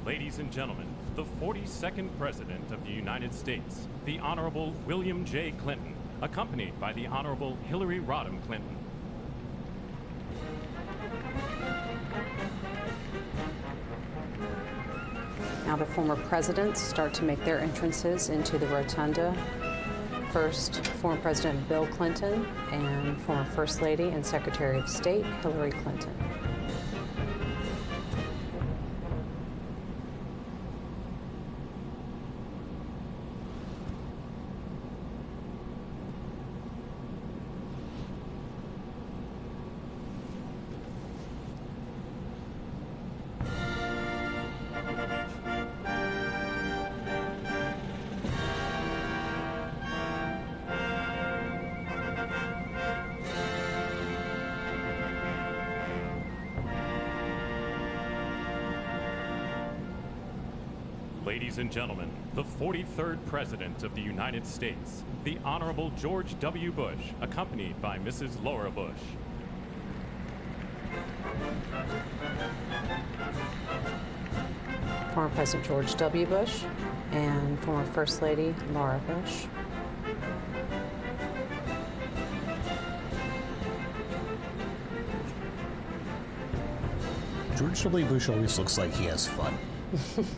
Ladies and gentlemen, the 42nd President of the United States, the Honorable William J. Clinton, accompanied by the Honorable Hillary Rodham Clinton. Now the former presidents start to make their entrances into the rotunda. First, former President Bill Clinton and former First Lady and Secretary of State Hillary Clinton. Ladies and gentlemen, the 43rd President of the United States, the Honorable George W. Bush, accompanied by Mrs. Laura Bush. Former President George W. Bush and former First Lady Laura Bush. George W. Bush always looks like he has fun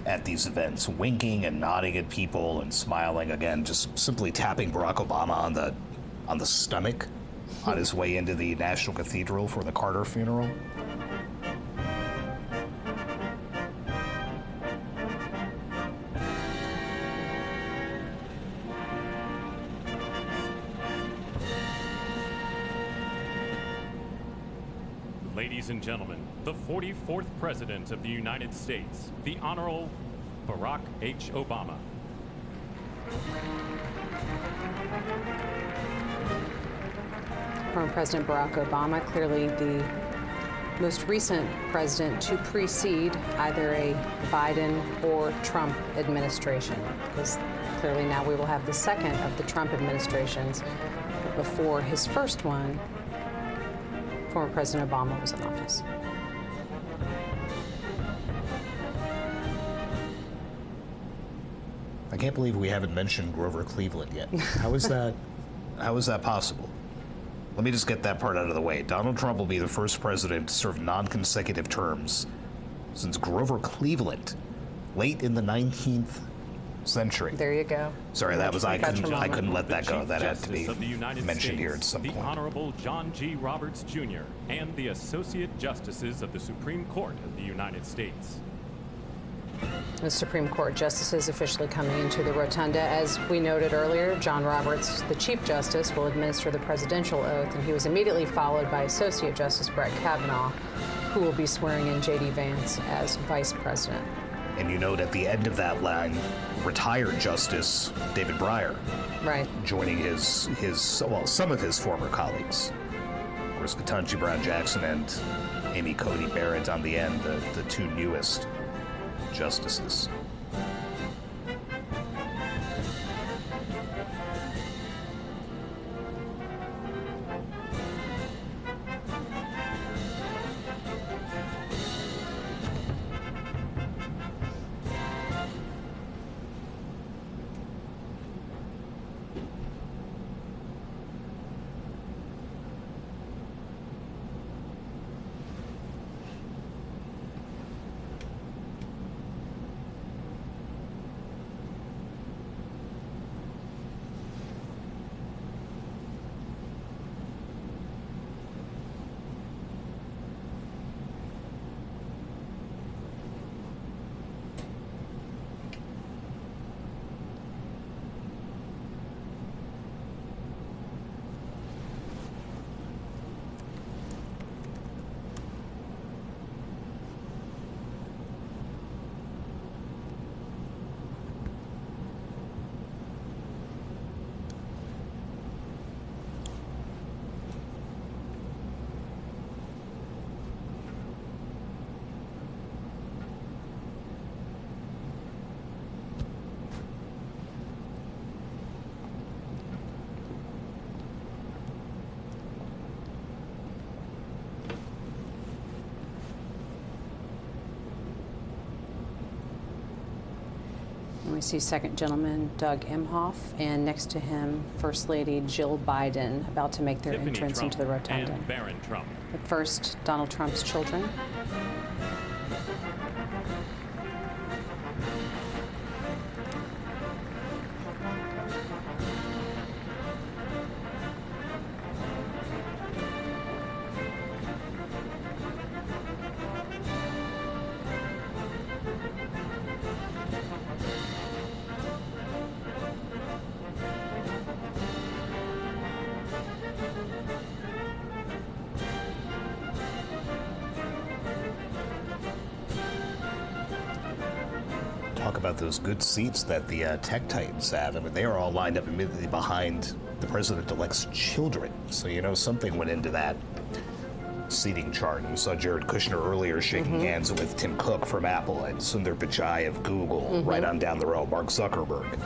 at these events, winking and nodding at people and smiling. Again, just simply tapping Barack Obama on the stomach on his way into the National Cathedral for the Carter funeral. Ladies and gentlemen, the 44th President of the United States, the Honorable Barack H. Obama. Former President Barack Obama, clearly the most recent president to precede either a Biden or Trump administration, because clearly now we will have the second of the Trump administrations. But before his first one, former President Obama was in office. I can't believe we haven't mentioned Grover Cleveland yet. How is that? How is that possible? Let me just get that part out of the way. Donald Trump will be the first president to serve non-consecutive terms since Grover Cleveland, late in the 19th century. There you go. Sorry, that was I couldn't let that go. That had to be mentioned States, here at some point. The Honorable John G. Roberts Jr. and the Associate Justices of the Supreme Court of the United States. The Supreme Court justices officially coming into the rotunda. As we noted earlier, John Roberts, the Chief Justice, will administer the presidential oath, and he was immediately followed by Associate Justice Brett Kavanaugh, who will be swearing in JD Vance as Vice President. And you note at the end of that line, retired Justice David Breyer, right, joining some of his former colleagues. Of course, Ketanji Brown Jackson and Amy Coney Barrett on the end, the two newest justices. We see Second Gentleman Doug Emhoff, and next to him, First Lady Jill Biden, about to make their Tiffany entrance Trump into the rotunda. and Barron Trump. But first, Donald Trump's children. about those good seats that the tech titans have. I mean, they are all lined up immediately behind the president-elect's children. So, you know, something went into that seating chart. And we saw Jared Kushner earlier shaking hands with Tim Cook from Apple and Sundar Pichai of Google, right on down the road, Mark Zuckerberg.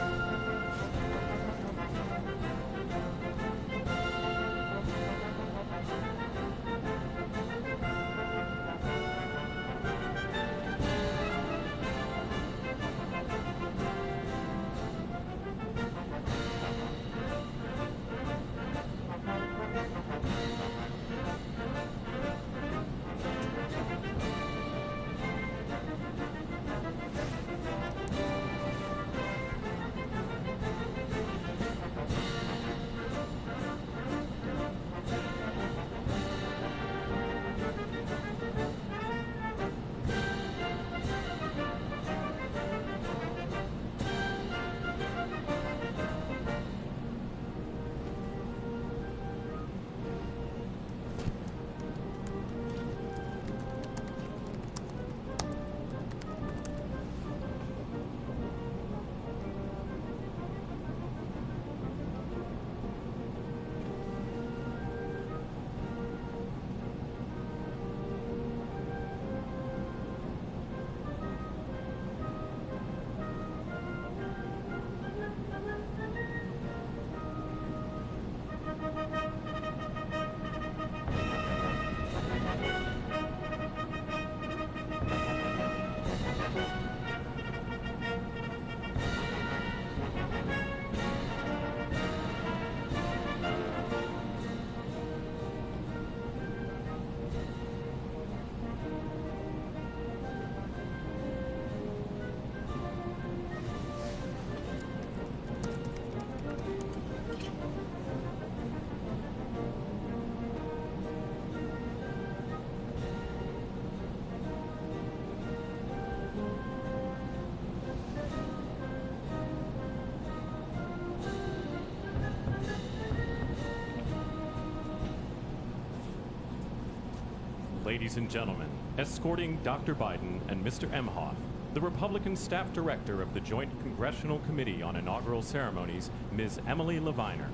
Ladies and gentlemen, escorting Dr. Biden and Mr. Emhoff, the Republican staff director of the Joint Congressional Committee on Inaugural Ceremonies, Ms. Emily Leviner,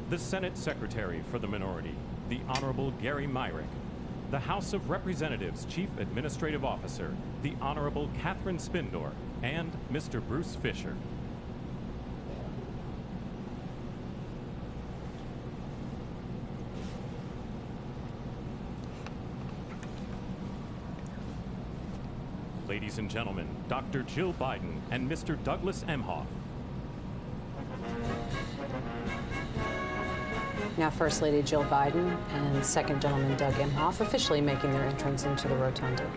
the Senate Secretary for the Minority, the Honorable Gary Myrick, the House of Representatives Chief Administrative Officer, the Honorable Catherine Spindor, and Mr. Bruce Fisher. Ladies and gentlemen, Dr. Jill Biden and Mr. Douglas Emhoff. Now, First Lady Jill Biden and Second Gentleman Doug Emhoff officially making their entrance into the rotunda.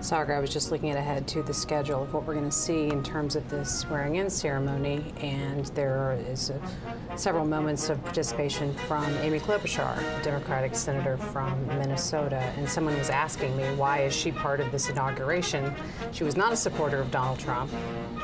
Sagar, I was just looking ahead to the schedule of what we're going to see in terms of this swearing-in ceremony, and there is several moments of participation from Amy Klobuchar, a Democratic senator from Minnesota, and someone was asking me, why is she part of this inauguration? She was not a supporter of Donald Trump,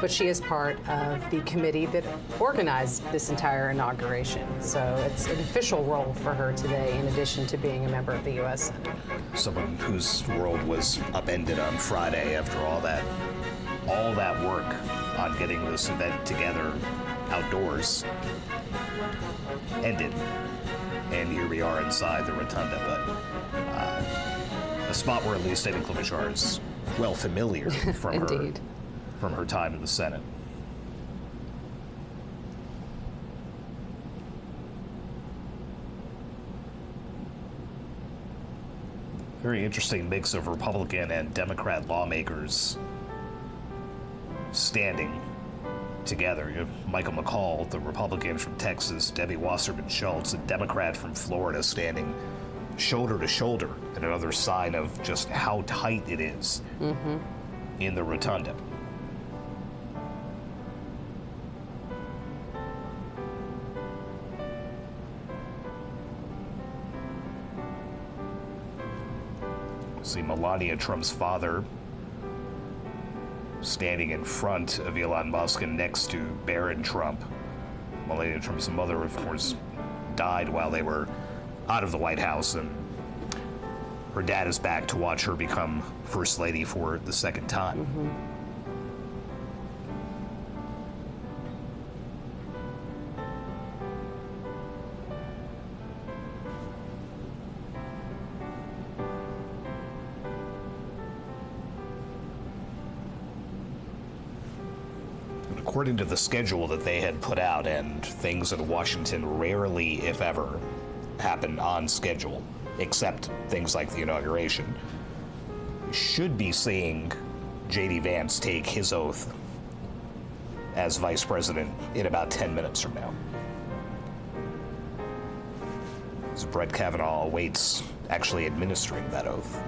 but she is part of the committee that organized this entire inauguration. So it's an official role for her today, in addition to being a member of the U.S. Senate. Someone whose world was upended on Friday after all that work on getting this event together outdoors ended, and here we are inside the rotunda. But a spot where at least Amy Klobuchar is well familiar from her time in the Senate. Very interesting mix of Republican and Democrat lawmakers standing together. You have Michael McCall, the Republican from Texas, Debbie Wasserman Schultz, a Democrat from Florida, standing shoulder to shoulder, and another sign of just how tight it is in the rotunda. See Melania Trump's father standing in front of Elon Musk and next to Barron Trump. Melania Trump's mother, of course, died while they were out of the White House, and her dad is back to watch her become First Lady for the second time. According to the schedule that they had put out, and things in Washington rarely, if ever, happen on schedule, except things like the inauguration, should be seeing JD Vance take his oath as vice president in about 10 minutes from now. As Brett Kavanaugh awaits actually administering that oath.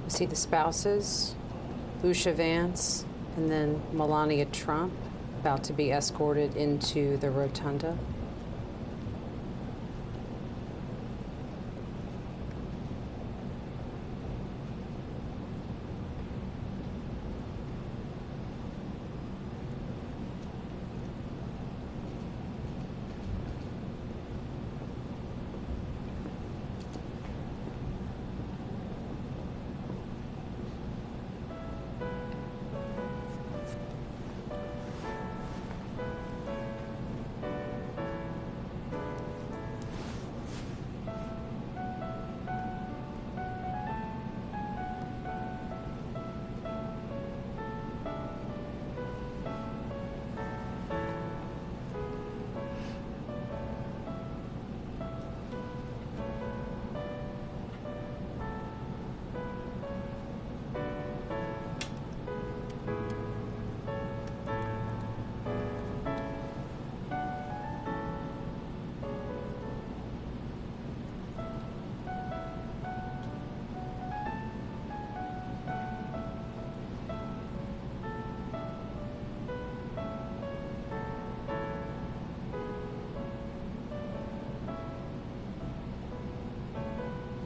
See the spouses, Lucia Vance, and then Melania Trump. about to be escorted into the rotunda.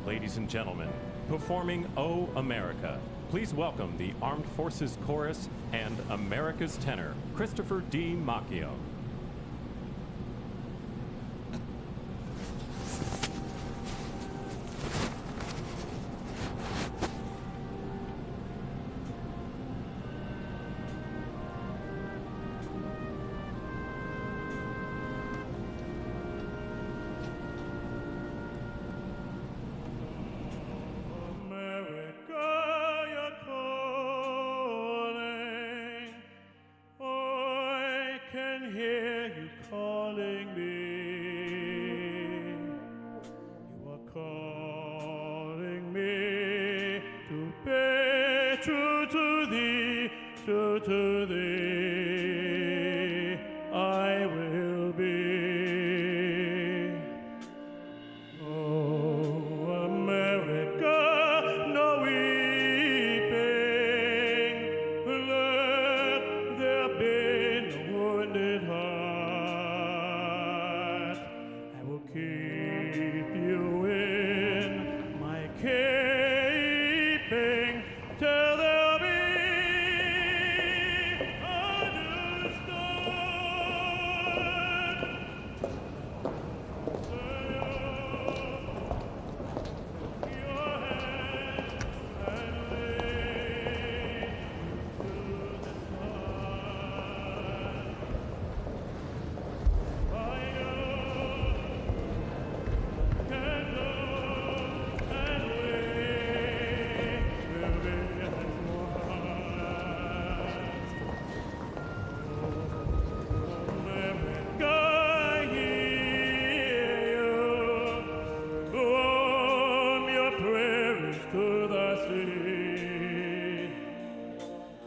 Ladies and gentlemen, performing O America, please welcome the Armed Forces Chorus and America's tenor, Christopher D. Macchio.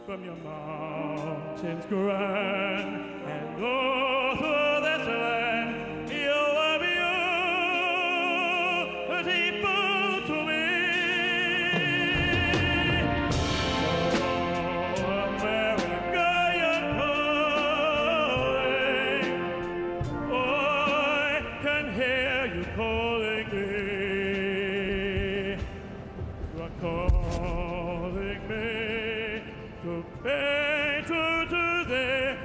From your mountains grand and all through this land, you are beautiful to me. Oh, America, you're calling. Oh, I can hear you calling me. You are calling me to pay to the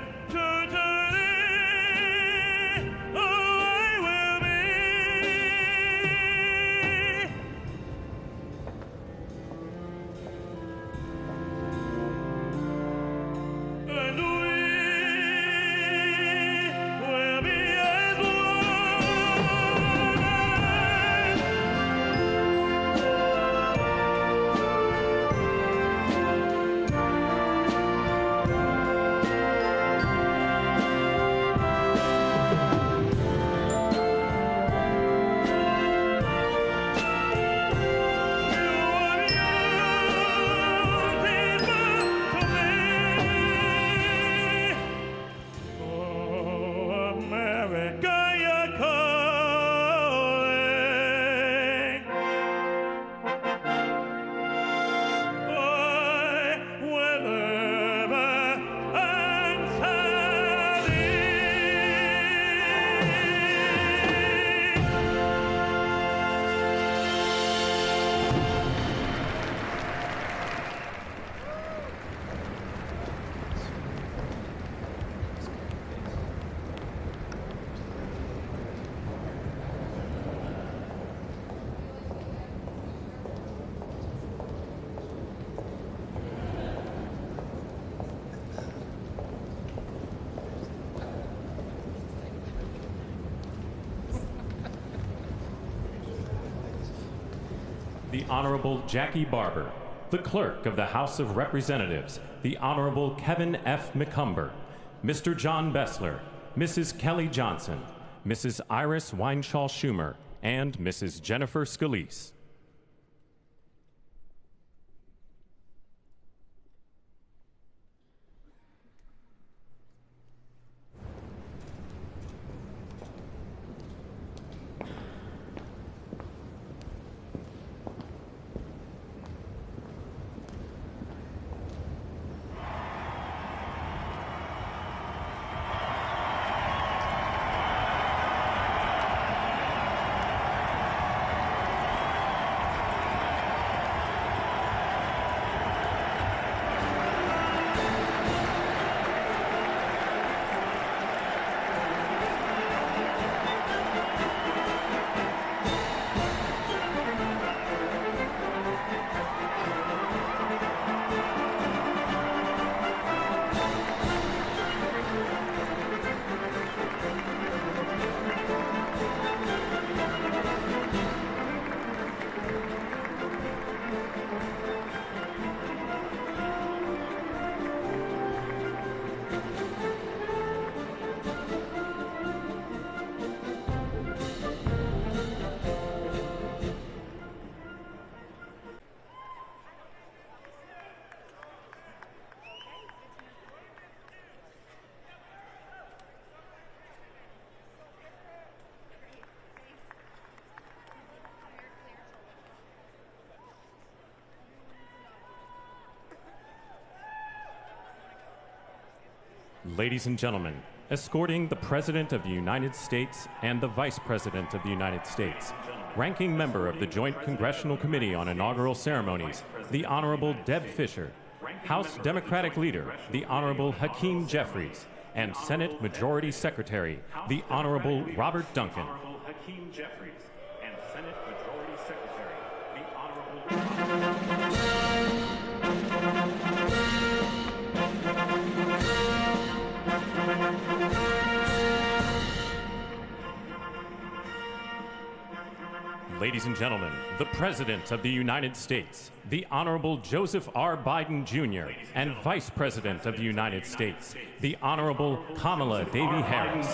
the Honorable Jackie Barber, the Clerk of the House of Representatives, the Honorable Kevin F. McCumber, Mr. John Bessler, Mrs. Kelly Johnson, Mrs. Iris Weinschall Schumer, and Mrs. Jennifer Scalise. Ladies and gentlemen, escorting the President of the United States and the Vice President of the United States, ranking member of the Joint Congressional Committee on Inaugural Ceremonies, the Honorable Deb Fischer, House Democratic Leader, the Honorable Hakeem Jeffries, and Senate Majority Secretary, the Honorable Robert Duncan. Ladies and gentlemen, the President of the United States, the Honorable Joseph R. Biden Jr., and Vice President of the United States, the Honorable Kamala Davy Harris.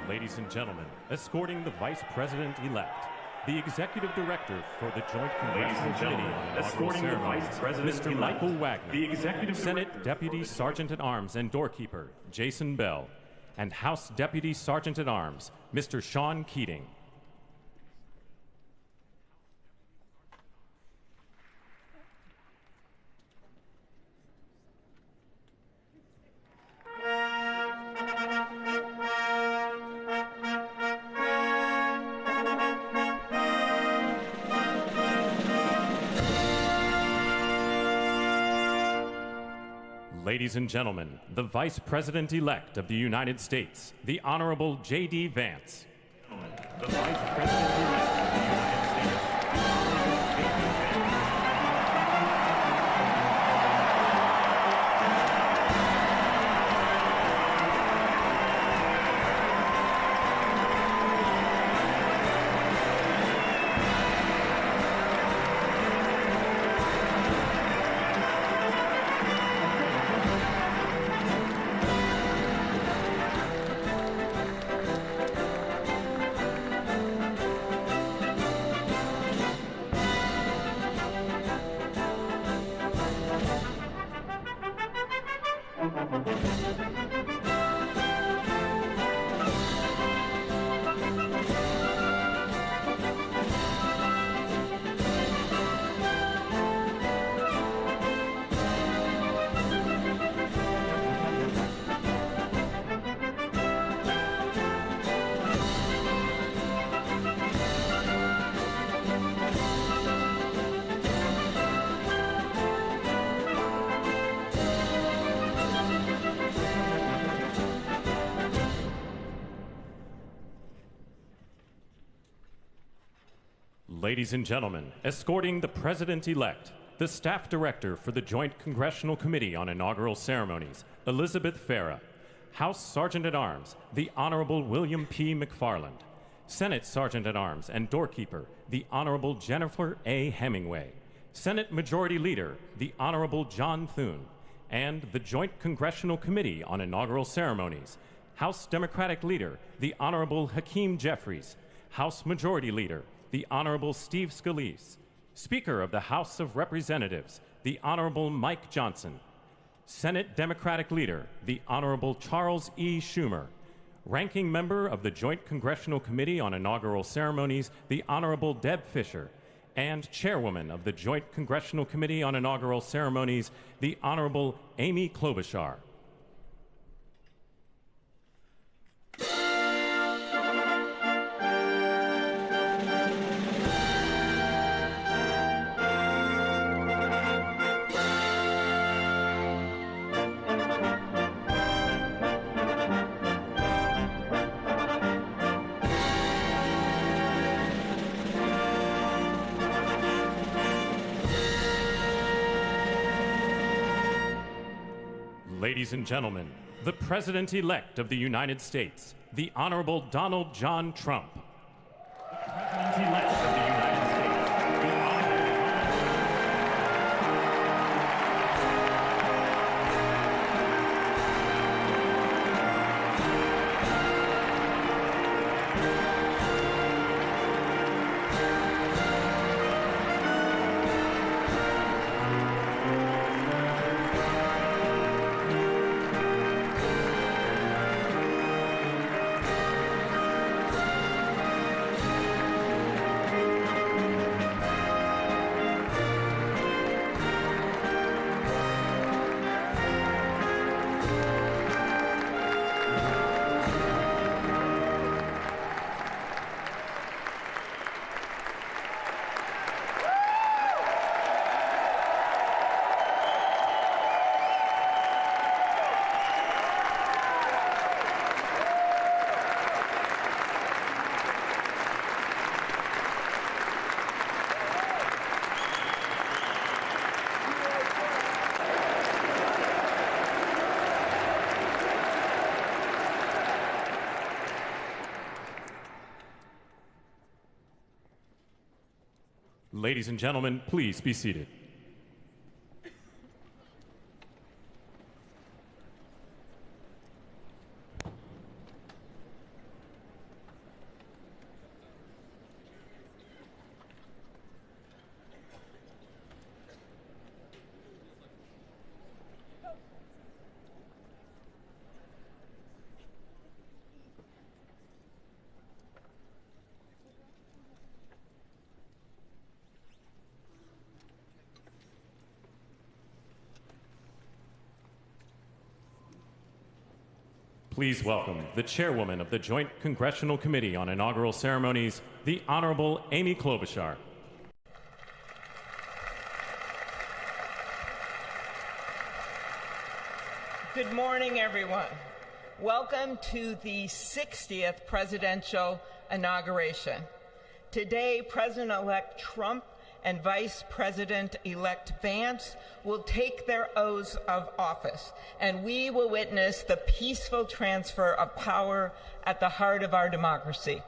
Ladies and gentlemen, escorting the Vice President-elect, the Executive Director for the Joint Congressional Committee on Inaugural Ceremonies, Mr. Michael Wagner, Senate Deputy Sergeant-at-Arms and Doorkeeper, Jason Bell, and House Deputy Sergeant-at-Arms, Mr. Sean Keating. Ladies and gentlemen, the Vice President-elect of the United States, the Honorable JD Vance. The Vice President-elect of the United States. Ladies and gentlemen, escorting the President-elect, the Staff Director for the Joint Congressional Committee on Inaugural Ceremonies, Elizabeth Farah, House Sergeant-at-Arms, the Honorable William P. McFarland, Senate Sergeant-at-Arms and Doorkeeper, the Honorable Jennifer A. Hemingway, Senate Majority Leader, the Honorable John Thune, and the Joint Congressional Committee on Inaugural Ceremonies, House Democratic Leader, the Honorable Hakeem Jeffries, House Majority Leader, the Honorable Steve Scalise, Speaker of the House of Representatives, the Honorable Mike Johnson, Senate Democratic Leader, the Honorable Charles E. Schumer, Ranking Member of the Joint Congressional Committee on Inaugural Ceremonies, the Honorable Deb Fischer, and Chairwoman of the Joint Congressional Committee on Inaugural Ceremonies, the Honorable Amy Klobuchar. Ladies and gentlemen, the President-elect of the United States, the Honorable Donald John Trump. The President-elect of the United States, the Honorable Ladies and gentlemen, please be seated. Please welcome the Chairwoman of the Joint Congressional Committee on Inaugural Ceremonies, the Honorable Amy Klobuchar. Good morning, everyone. Welcome to the 60th presidential inauguration. Today, President-elect Trump and Vice President-elect Vance will take their oaths of office, and we will witness the peaceful transfer of power at the heart of our democracy.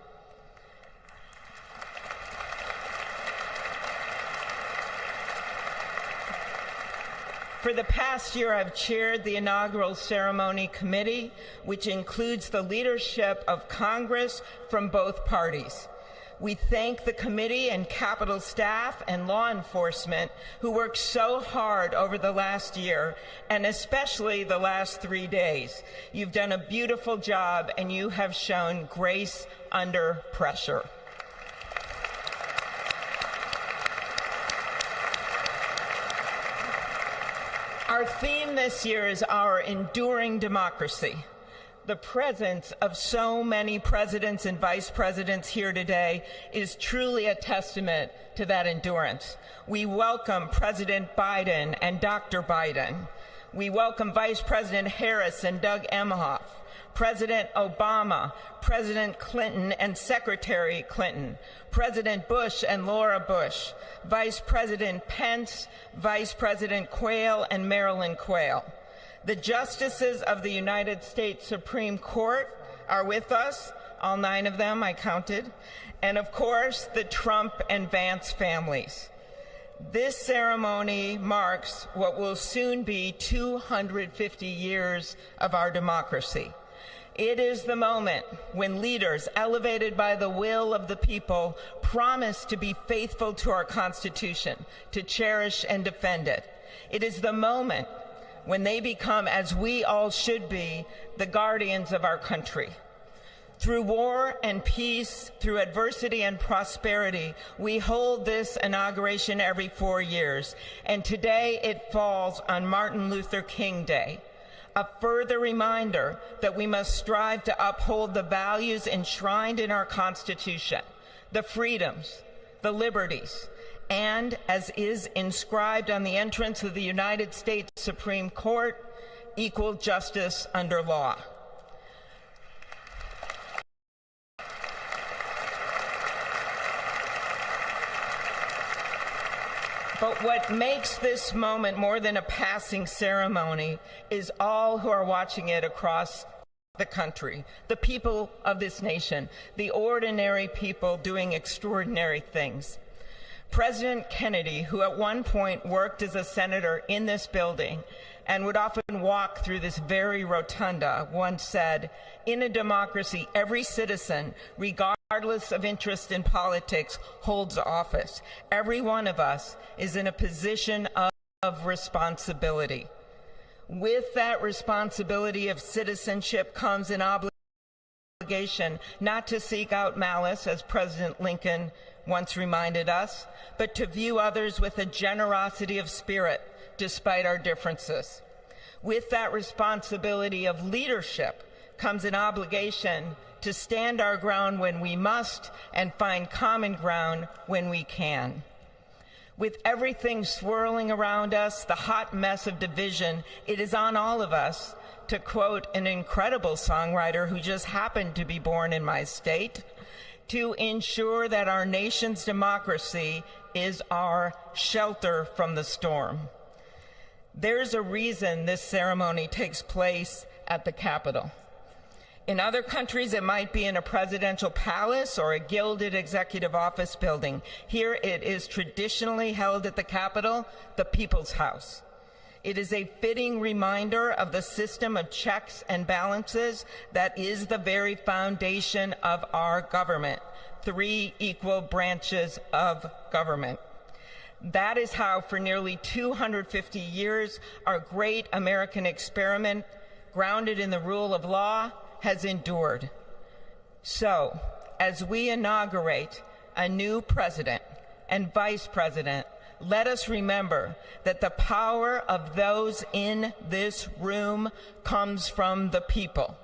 For the past year, I've chaired the Inaugural Ceremony Committee, which includes the leadership of Congress from both parties. We thank the committee and Capitol staff and law enforcement who worked so hard over the last year, and especially the last 3 days. You've done a beautiful job, and you have shown grace under pressure. Our theme this year is our enduring democracy. The presence of so many presidents and vice presidents here today is truly a testament to that endurance. We welcome President Biden and Dr. Biden. We welcome Vice President Harris and Doug Emhoff, President Obama, President Clinton and Secretary Clinton, President Bush and Laura Bush, Vice President Pence, Vice President Quayle and Marilyn Quayle. The justices of the United States Supreme Court are with us, all 9 of them I counted, and of course the Trump and Vance families. This ceremony marks what will soon be 250 years of our democracy. It is the moment when leaders, elevated by the will of the people, promise to be faithful to our Constitution, to cherish and defend it. It is the moment when they become, as we all should be, the guardians of our country. Through war and peace, through adversity and prosperity, we hold this inauguration every 4 years, and today it falls on Martin Luther King Day, a further reminder that we must strive to uphold the values enshrined in our Constitution, the freedoms, the liberties, and, as is inscribed on the entrance of the United States Supreme Court, equal justice under law. But what makes this moment more than a passing ceremony is all who are watching it across the country, the people of this nation, the ordinary people doing extraordinary things. President Kennedy, who at one point worked as a senator in this building and would often walk through this very rotunda, once said, "In a democracy, every citizen, regardless of interest in politics, holds office. Every one of us is in a position of responsibility. With that responsibility of citizenship comes an obligation not to seek out malice, as President Lincoln once reminded us, but to view others with a generosity of spirit despite our differences. With that responsibility of leadership comes an obligation to stand our ground when we must and find common ground when we can. With everything swirling around us, the hot mess of division, it is on all of us, to quote an incredible songwriter who just happened to be born in my state, to ensure that our nation's democracy is our shelter from the storm. There's a reason this ceremony takes place at the Capitol. In other countries, it might be in a presidential palace or a gilded executive office building. Here it is traditionally held at the Capitol, the People's House. It is a fitting reminder of the system of checks and balances that is the very foundation of our government, 3 equal branches of government. That is how, for nearly 250 years, our great American experiment, grounded in the rule of law, has endured. So, as we inaugurate a new president and vice president, let us remember that the power of those in this room comes from the people.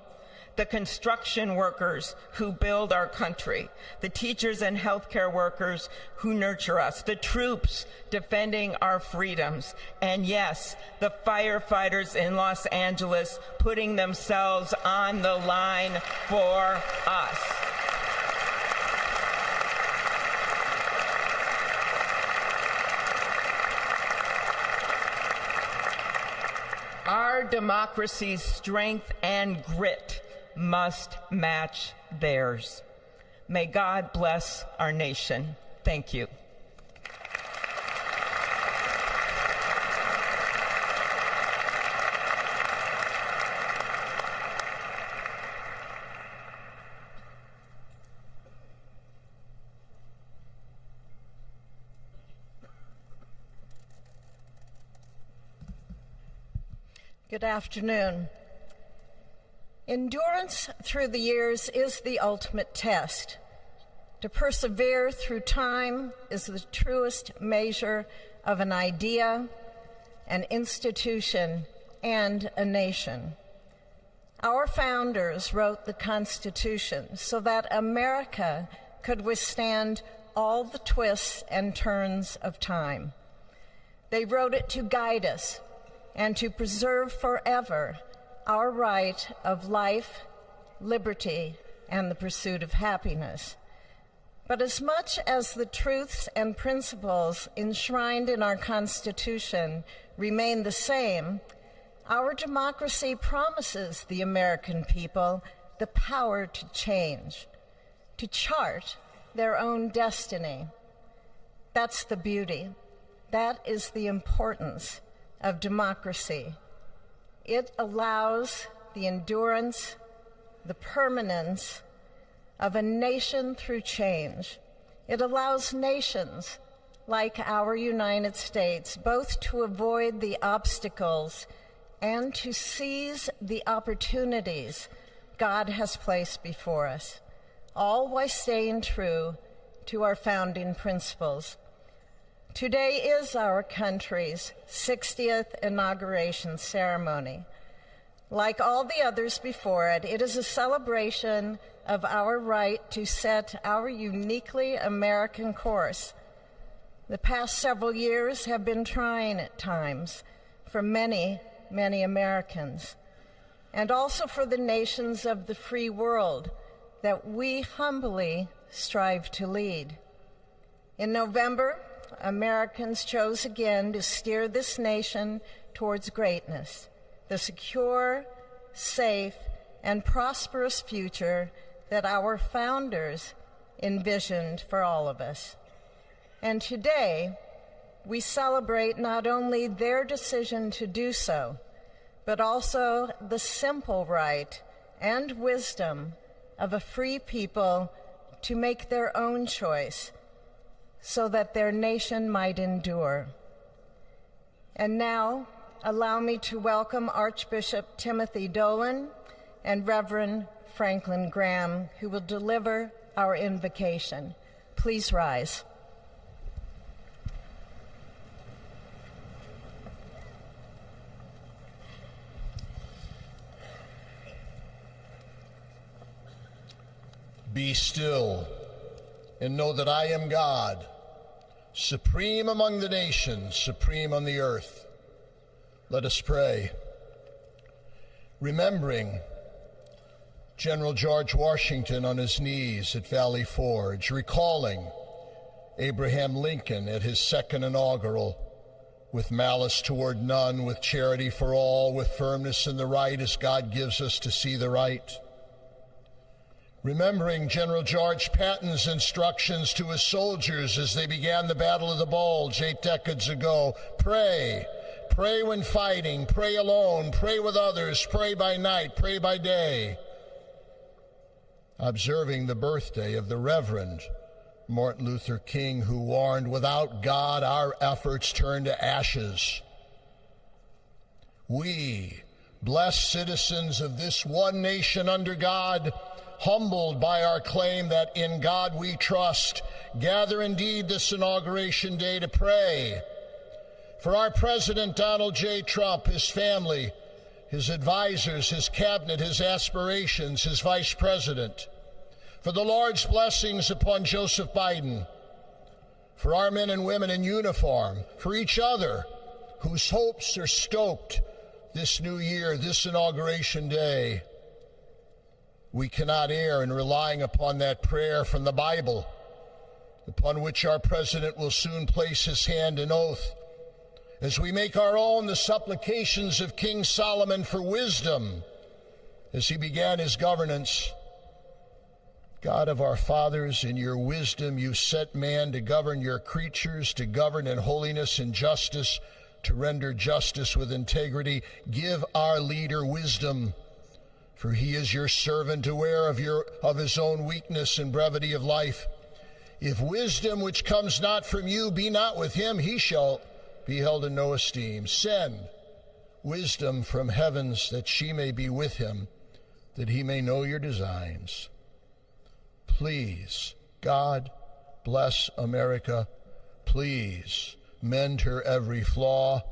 The construction workers who build our country, the teachers and healthcare workers who nurture us, the troops defending our freedoms, and yes, the firefighters in Los Angeles putting themselves on the line for us. Our democracy's strength and grit must match theirs. May God bless our nation. Thank you. Good afternoon. Endurance through the years is the ultimate test. To persevere through time is the truest measure of an idea, an institution, and a nation. Our founders wrote the Constitution so that America could withstand all the twists and turns of time. They wrote it to guide us and to preserve forever our right of life liberty, and the pursuit of happiness. But as much as the truths and principles enshrined in our Constitution remain the same, our democracy promises the American people the power to change, to chart their own destiny. That's the beauty. That is the importance of democracy. It allows the endurance, the permanence of a nation through change. It allows nations like our United States both to avoid the obstacles and to seize the opportunities God has placed before us, all while staying true to our founding principles. Today is our country's 60th inauguration ceremony. Like all the others before it, it is a celebration of our right to set our uniquely American course. The past several years have been trying at times for many, many Americans, and also for the nations of the free world that we humbly strive to lead. In November, Americans chose again to steer this nation towards greatness, the secure, safe, and prosperous future that our founders envisioned for all of us. And today, we celebrate not only their decision to do so, but also the simple right and wisdom of a free people to make their own choice so that their nation might endure. And now, allow me to welcome Archbishop Timothy Dolan and Reverend Franklin Graham, who will deliver our invocation. Please rise. Be still and know that I am God, supreme among the nations, supreme on the earth. Let us pray. Remembering General George Washington on his knees at Valley Forge, recalling Abraham Lincoln at his second inaugural, with malice toward none, with charity for all, with firmness in the right as God gives us to see the right. Remembering General George Patton's instructions to his soldiers as they began the Battle of the Bulge 8 decades ago. Pray. Pray when fighting. Pray alone. Pray with others. Pray by night. Pray by day. Observing the birthday of the Reverend Martin Luther King, who warned, without God, our efforts turn to ashes. We, blessed citizens of this one nation under God, humbled by our claim that in God we trust, gather indeed this Inauguration Day to pray for our President Donald J. Trump, his family, his advisors, his cabinet, his aspirations, his vice president, for the Lord's blessings upon Joseph Biden, for our men and women in uniform, for each other whose hopes are stoked this new year, this Inauguration Day. We cannot err in relying upon that prayer from the Bible, upon which our president will soon place his hand in oath, as we make our own the supplications of King Solomon for wisdom as he began his governance. God of our fathers, in your wisdom you set man to govern your creatures, to govern in holiness and justice, to render justice with integrity. Give our leader wisdom, for he is your servant, aware of his own weakness and brevity of life. If wisdom which comes not from you be not with him, he shall be held in no esteem. Send wisdom from heavens that she may be with him, that he may know your designs. Please, God, bless America. Please, mend her every flaw.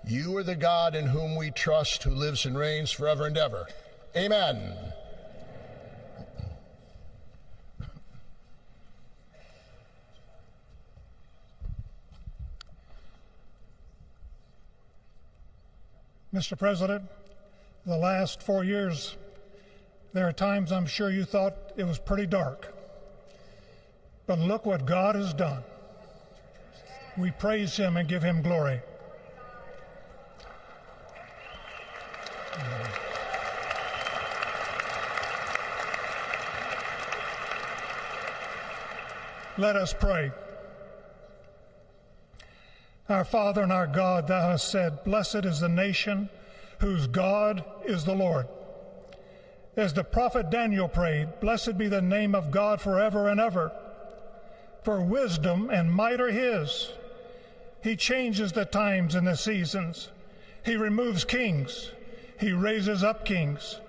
You are the God in whom we trust, who lives and reigns forever and ever. Amen. Mr. President, the last 4 years There are times I'm sure you thought it was pretty dark. But look what God has done. We praise him and give him glory. Let us pray. Our Father and our God, thou hast said, blessed is the nation whose God is the Lord. As the prophet Daniel prayed, blessed be the name of God forever and ever. For wisdom and might are his. He changes the times and the seasons. He removes kings. He raises up kings.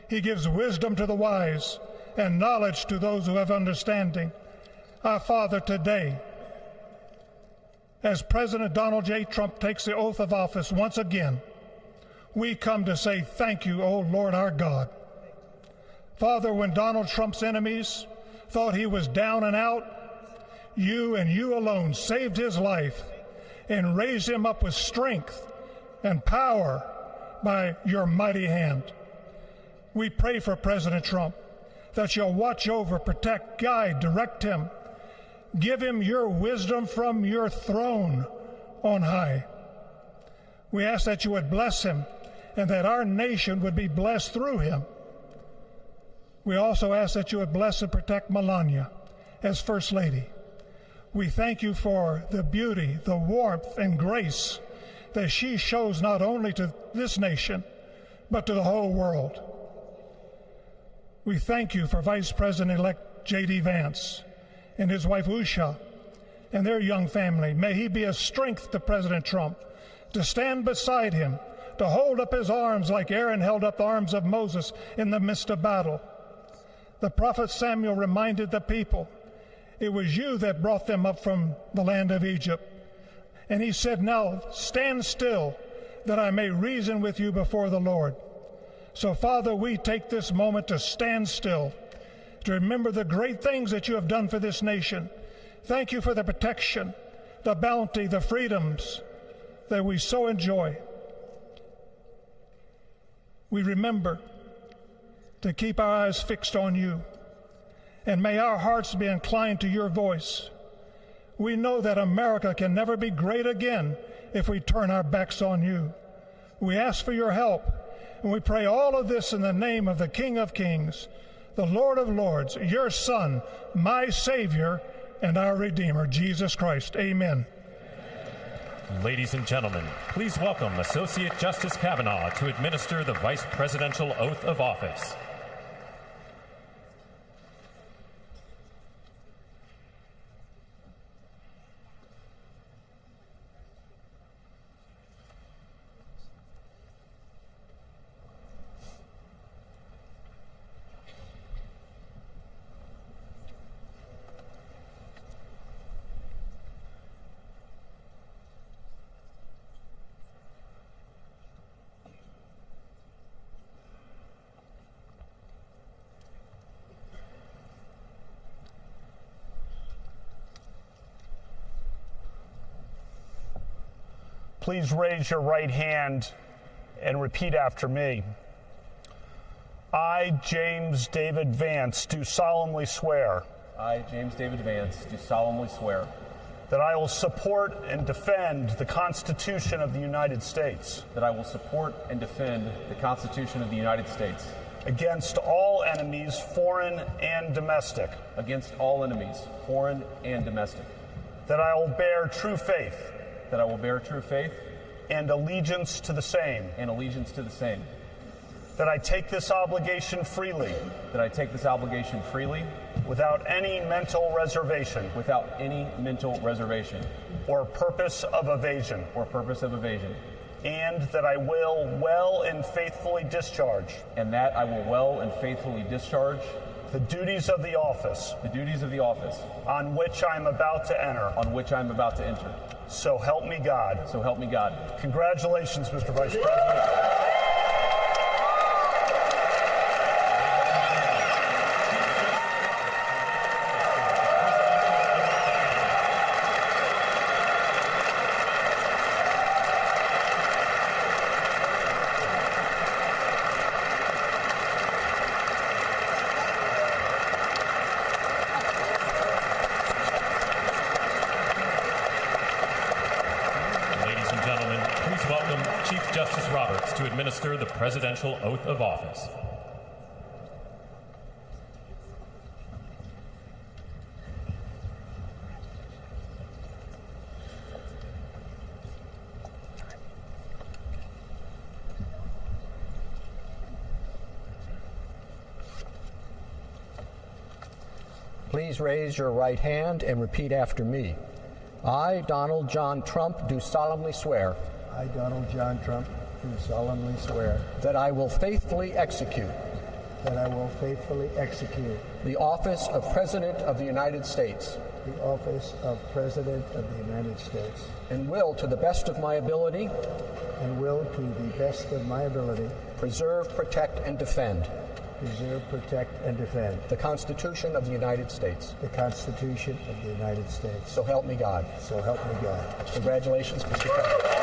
He gives wisdom to the wise and knowledge to those who have understanding. Our Father, today, as President Donald J. Trump takes the oath of office once again, we come to say thank you, O Lord our God. Father, when Donald Trump's enemies thought he was down and out, you and you alone saved his life and raised him up with strength and power by your mighty hand. We pray for President Trump that you'll watch over, protect, guide, direct him. Give him your wisdom from your throne on high. We ask that you would bless him and that our nation would be blessed through him. We also ask that you would bless and protect Melania as First Lady. We thank you for the beauty, the warmth, and grace that she shows not only to this nation, but to the whole world. We thank you for Vice President-elect JD Vance and his wife Usha and their young family. May he be a strength to President Trump, to stand beside him, to hold up his arms like Aaron held up the arms of Moses in the midst of battle. The prophet Samuel reminded the people, it was you that brought them up from the land of Egypt. And he said, now stand still that I may reason with you before the Lord. So, Father, we take this moment to stand still, to remember the great things that you have done for this nation. Thank you for the protection, the bounty, the freedoms that we so enjoy. We remember to keep our eyes fixed on you, and may our hearts be inclined to your voice. We know that America can never be great again if we turn our backs on you. We ask for your help, and we pray all of this in the name of the King of Kings, the Lord of Lords, your Son, my Savior, and our Redeemer, Jesus Christ. Amen. Ladies and gentlemen, please welcome Associate Justice Kavanaugh to administer the Vice Presidential Oath of Office. Please raise your right hand and repeat after me. I, James David Vance, do solemnly swear. I, James David Vance, do solemnly swear. That I will support and defend the Constitution of the United States. That I will support and defend the Constitution of the United States. Against all enemies, foreign and domestic. Against all enemies, foreign and domestic. That I will bear true faith. That I will bear true faith. And allegiance to the same. And allegiance to the same. That I take this obligation freely. That I take this obligation freely. Without any mental reservation. Without any mental reservation. Or purpose of evasion. Or purpose of evasion. And that I will well and faithfully discharge. And that I will well and faithfully discharge. The duties of the office. The duties of the office. On which I am about to enter. On which I am about to enter. So help me God. So help me God. Congratulations, Mr. Vice President. Chief Justice Roberts to administer the presidential oath of office. Please raise your right hand and repeat after me. I, Donald John Trump, do solemnly swear. I, Donald John Trump, do solemnly swear. That I will faithfully execute. That I will faithfully execute. The office of President of the United States. The office of President of the United States. And will, to the best of my ability. And will, to the best of my ability. Preserve, protect, and defend. Preserve, protect, and defend. The Constitution of the United States. The Constitution of the United States. So help me God. So help me God. Congratulations, Mr. President.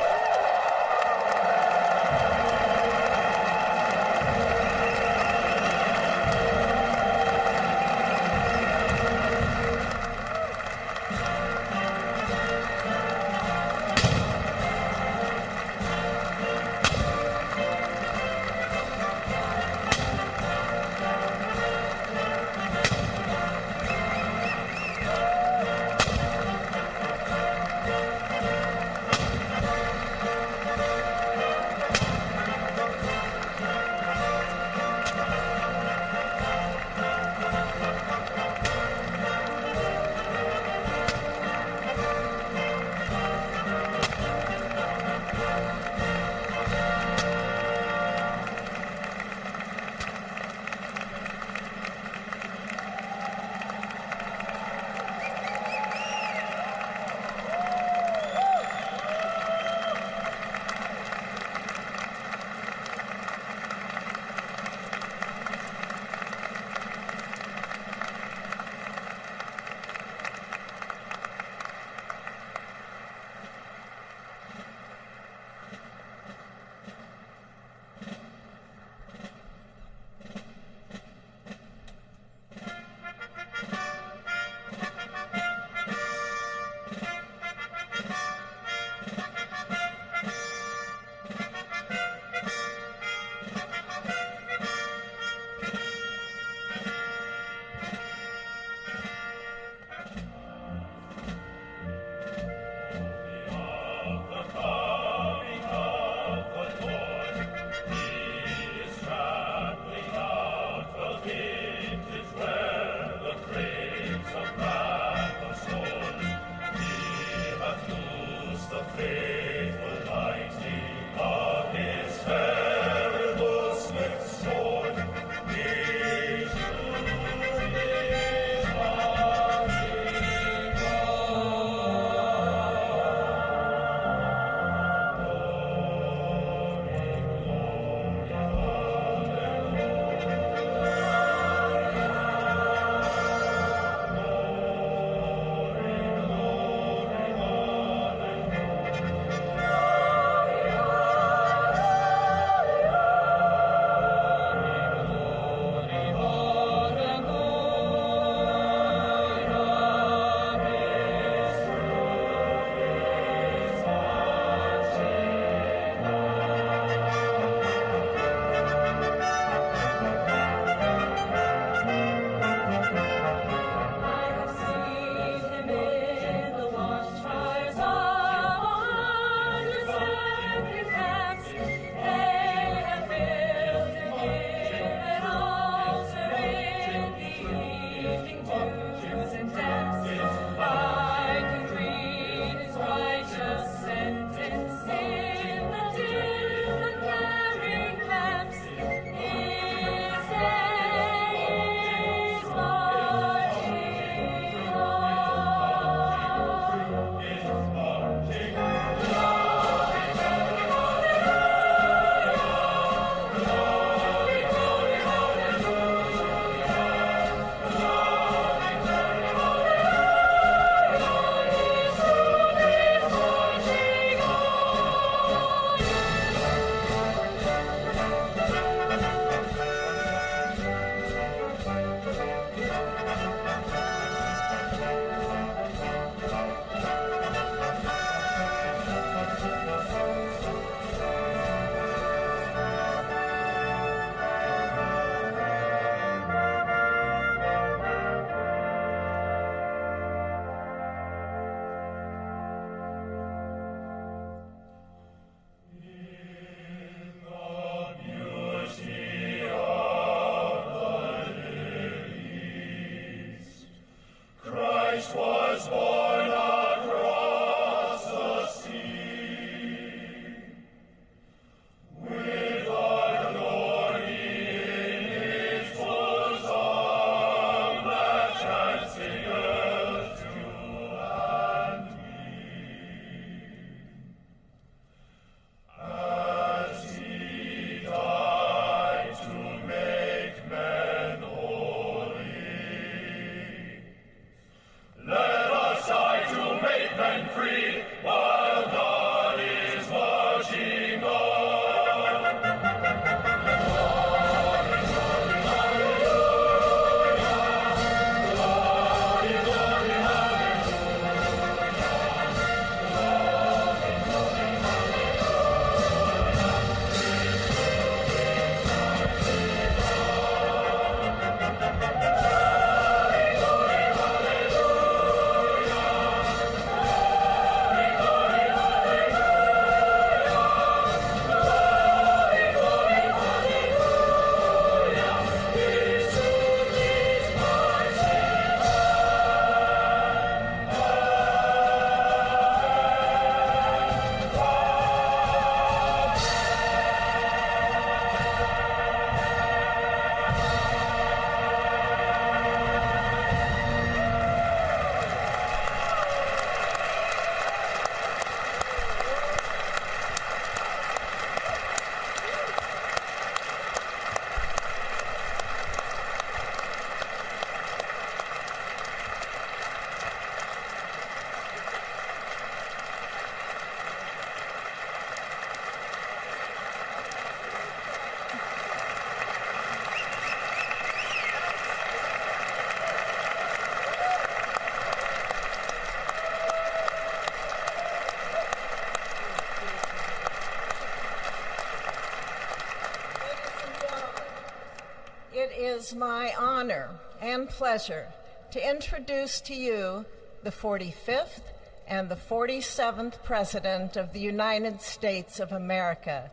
it is my honor and pleasure to introduce to you the 45th and the 47th President of the United States of America,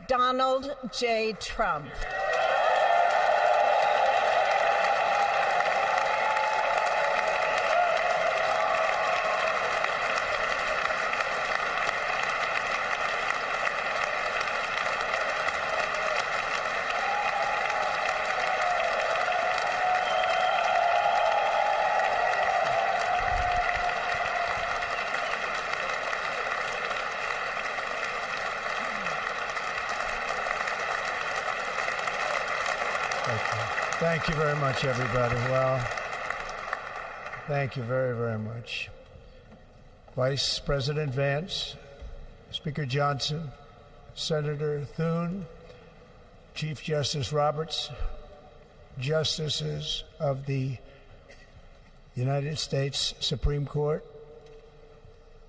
Donald J. Trump. Thank you very much, everybody. Well, thank you very, very much. Vice President Vance, Speaker Johnson, Senator Thune, Chief Justice Roberts, Justices of the United States Supreme Court,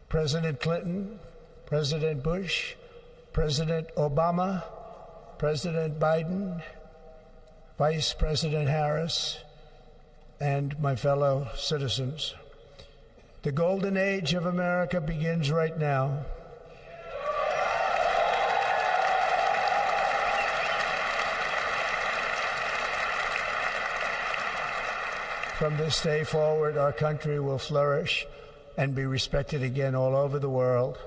President Clinton, President Bush, President Obama, President Biden, Vice President Harris, and my fellow citizens. The golden age of America begins right now. From this day forward, our country will flourish and be respected again all over the world.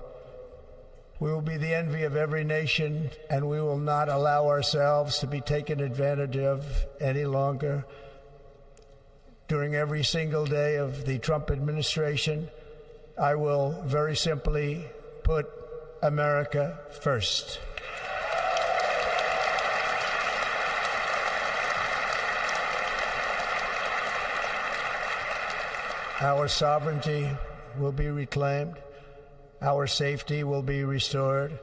We will be the envy of every nation, and we will not allow ourselves to be taken advantage of any longer. During every single day of the Trump administration, I will very simply put America first. Our sovereignty will be reclaimed. Our safety will be restored.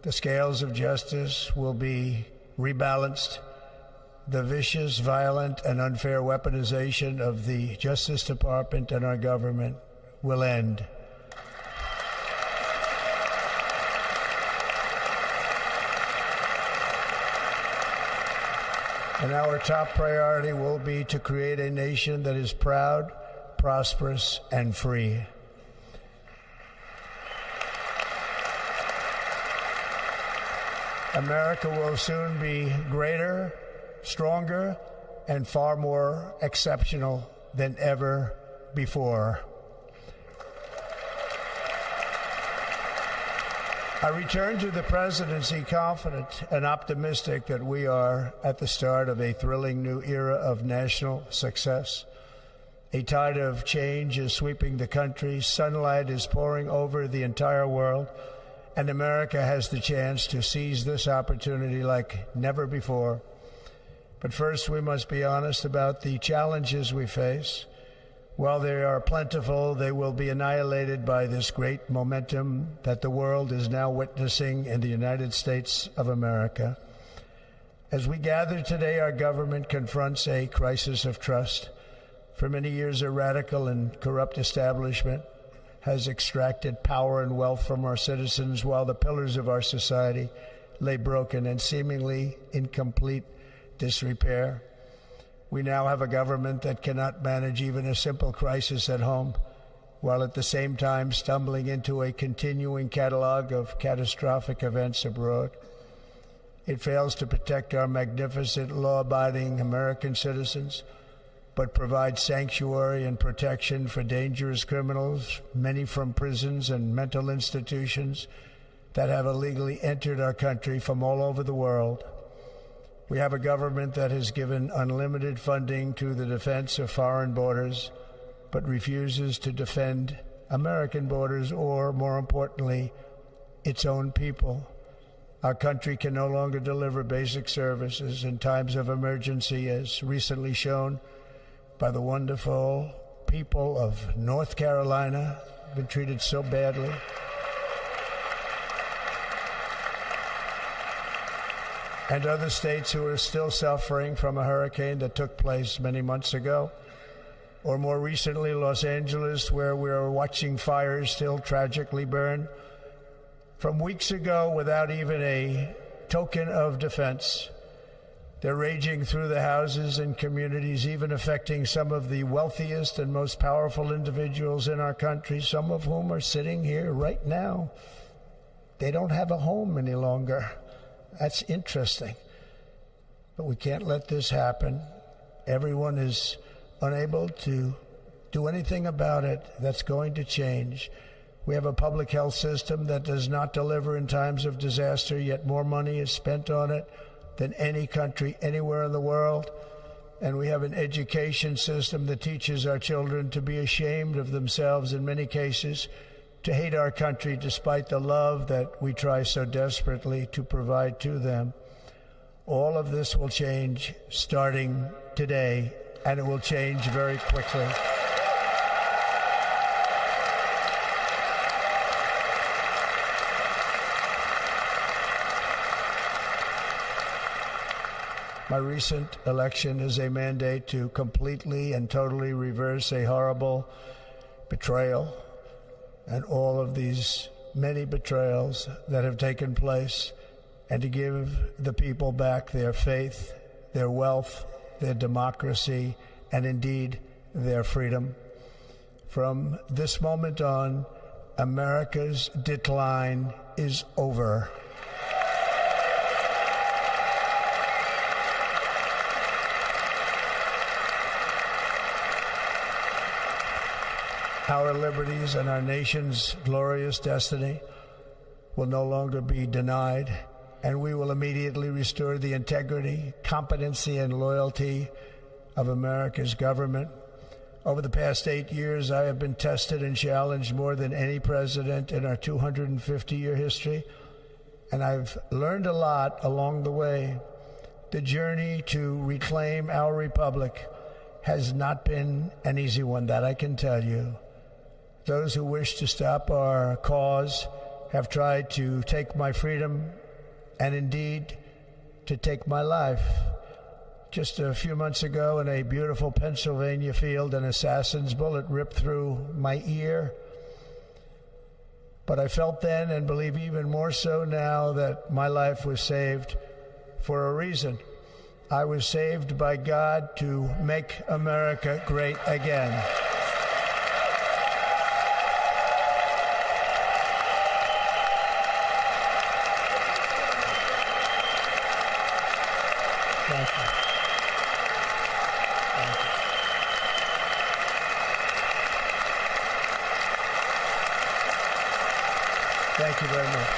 The scales of justice will be rebalanced. The vicious, violent, and unfair weaponization of the Justice Department and our government will end. And our top priority will be to create a nation that is proud, prosperous, and free. America will soon be greater, stronger, and far more exceptional than ever before. I return to the presidency confident and optimistic that we are at the start of a thrilling new era of national success. A tide of change is sweeping the country. Sunlight is pouring over the entire world. And America has the chance to seize this opportunity like never before. But first, we must be honest about the challenges we face. While they are plentiful, they will be annihilated by this great momentum that the world is now witnessing in the United States of America. As we gather today, our government confronts a crisis of trust. For many years, a radical and corrupt establishment has extracted power and wealth from our citizens while the pillars of our society lay broken and seemingly in complete disrepair. We now have a government that cannot manage even a simple crisis at home, while at the same time stumbling into a continuing catalog of catastrophic events abroad. It fails to protect our magnificent, law-abiding American citizens, but provides sanctuary and protection for dangerous criminals, many from prisons and mental institutions that have illegally entered our country from all over the world. We have a government that has given unlimited funding to the defense of foreign borders, but refuses to defend American borders or, more importantly, its own people. Our country can no longer deliver basic services in times of emergency, as recently shown by the wonderful people of North Carolina, been treated so badly. And other states who are still suffering from a hurricane that took place many months ago. Or more recently, Los Angeles, where we are watching fires still tragically burn from weeks ago without even a token of defense. They're raging through the houses and communities, even affecting some of the wealthiest and most powerful individuals in our country, some of whom are sitting here right now. They don't have a home any longer. That's interesting. But we can't let this happen. Everyone is unable to do anything about it. That's going to change. We have a public health system that does not deliver in times of disaster, yet more money is spent on it than any country anywhere in the world. And we have an education system that teaches our children to be ashamed of themselves in many cases, to hate our country despite the love that we try so desperately to provide to them. All of this will change starting today, and it will change very quickly. My recent election is a mandate to completely and totally reverse a horrible betrayal and all of these many betrayals that have taken place, and to give the people back their faith, their wealth, their democracy, and indeed their freedom. From this moment on, America's decline is over. Our liberties and our nation's glorious destiny will no longer be denied, and we will immediately restore the integrity, competency, and loyalty of America's government. Over the past 8 years, I have been tested and challenged more than any president in our 250-year history, and I've learned a lot along the way. The journey to reclaim our republic has not been an easy one, that I can tell you. Those who wish to stop our cause have tried to take my freedom and indeed to take my life. Just a few months ago in a beautiful Pennsylvania field, an assassin's bullet ripped through my ear. But I felt then, and believe even more so now, that my life was saved for a reason. I was saved by God to make America great again. Thank you. Thank you very much.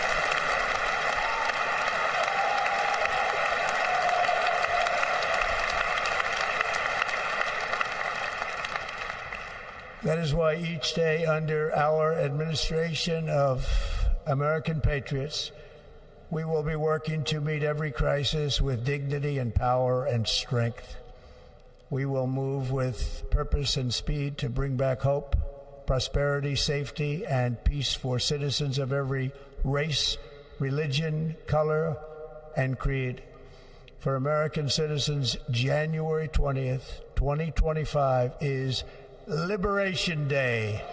That is why each day under our administration of American patriots, we will be working to meet every crisis with dignity and power and strength. We will move with purpose and speed to bring back hope, prosperity, safety, and peace for citizens of every race, religion, color, and creed. For American citizens, January 20th, 2025 is Liberation Day.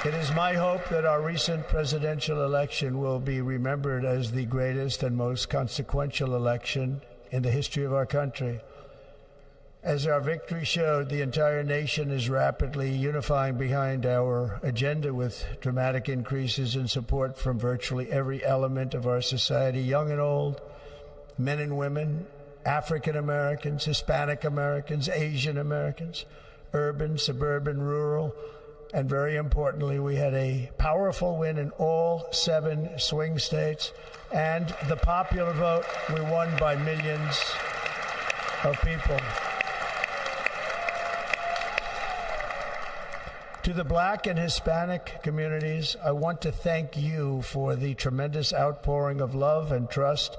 It is my hope that our recent presidential election will be remembered as the greatest and most consequential election in the history of our country. As our victory showed, the entire nation is rapidly unifying behind our agenda with dramatic increases in support from virtually every element of our society, young and old, men and women, African Americans, Hispanic Americans, Asian Americans, urban, suburban, rural, and very importantly, we had a powerful win in all 7 swing states, and the popular vote, we won by millions of people. To the Black and Hispanic communities, I want to thank you for the tremendous outpouring of love and trust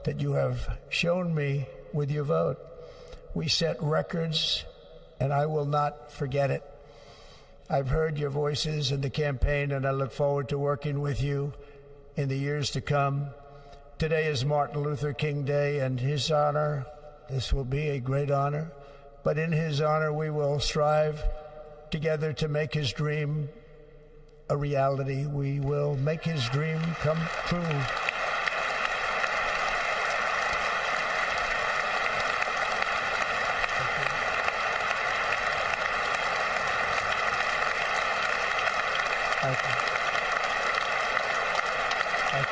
that you have shown me with your vote. We set records, and I will not forget it. I've heard your voices in the campaign, and I look forward to working with you in the years to come. Today is Martin Luther King Day, and his honor, this will be a great honor, but in his honor we will strive together to make his dream a reality. We will make his dream come true. Thank you. Thank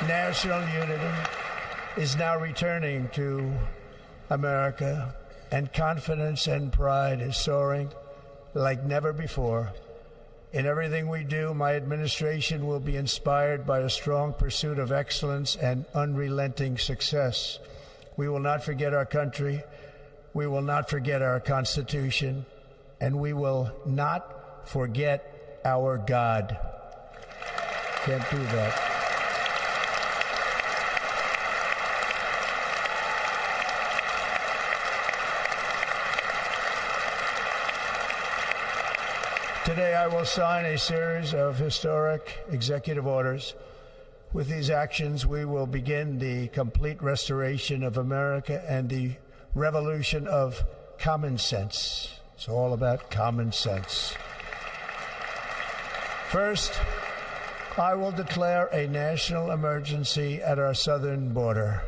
you. National unity is now returning to America, and confidence and pride is soaring like never before. In everything we do, my administration will be inspired by a strong pursuit of excellence and unrelenting success. We will not forget our country. We will not forget our Constitution, and we will not forget our God. Can't do that. Today I will sign a series of historic executive orders. With these actions, we will begin the complete restoration of America and the revolution of common sense. It's all about common sense. First, I will declare a national emergency at our southern border.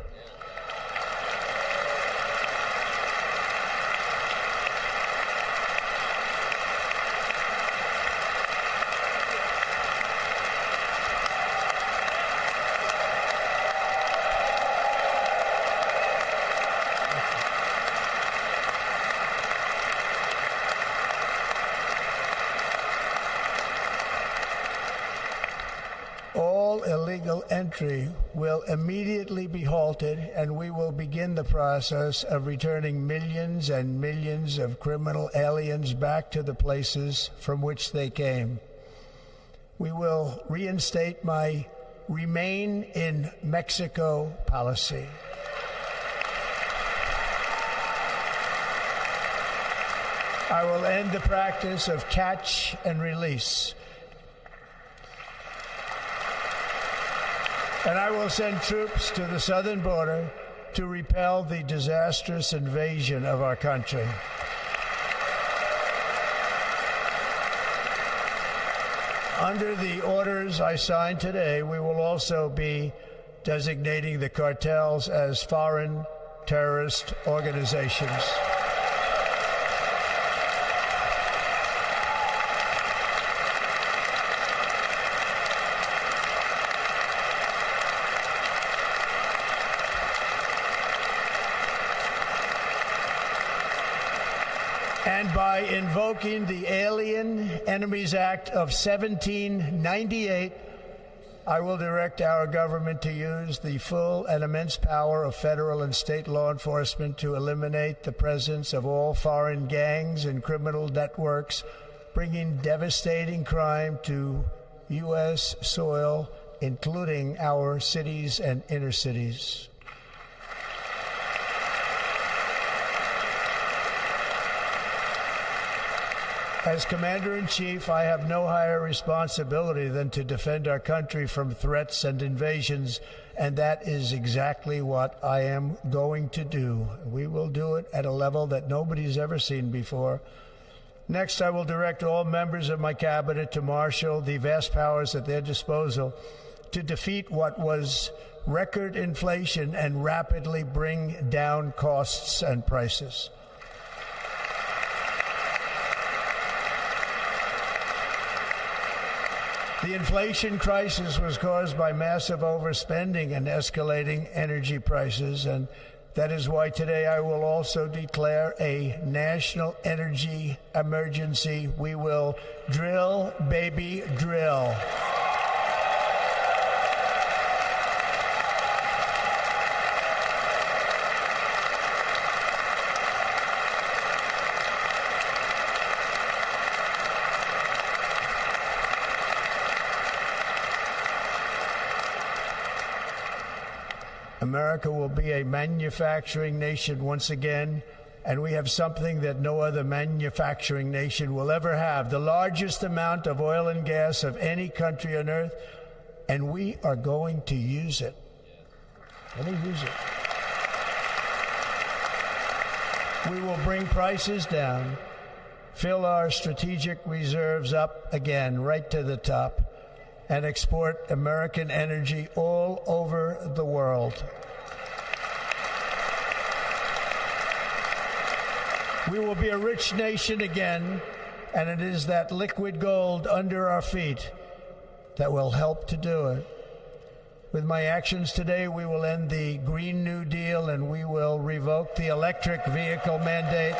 Illegal entry will immediately be halted, and we will begin the process of returning millions and millions of criminal aliens back to the places from which they came. We will reinstate my Remain in Mexico policy. I will end the practice of catch and release. And I will send troops to the southern border to repel the disastrous invasion of our country. Under the orders I signed today, we will also be designating the cartels as foreign terrorist organizations. And by invoking the Alien Enemies Act of 1798, I will direct our government to use the full and immense power of federal and state law enforcement to eliminate the presence of all foreign gangs and criminal networks, bringing devastating crime to U.S. soil, including our cities and inner cities. As Commander-in-Chief, I have no higher responsibility than to defend our country from threats and invasions, and that is exactly what I am going to do. We will do it at a level that nobody's ever seen before. Next, I will direct all members of my cabinet to marshal the vast powers at their disposal to defeat what was record inflation and rapidly bring down costs and prices. The inflation crisis was caused by massive overspending and escalating energy prices, and that is why today I will also declare a national energy emergency. We will drill, baby, drill. America will be a manufacturing nation once again, and we have something that no other manufacturing nation will ever have, the largest amount of oil and gas of any country on earth, and we are going to use it. Let me use it. We will bring prices down, fill our strategic reserves up again, right to the top, and export American energy all over the world. We will be a rich nation again, and it is that liquid gold under our feet that will help to do it. With my actions today, we will end the Green New Deal and we will revoke the electric vehicle mandate,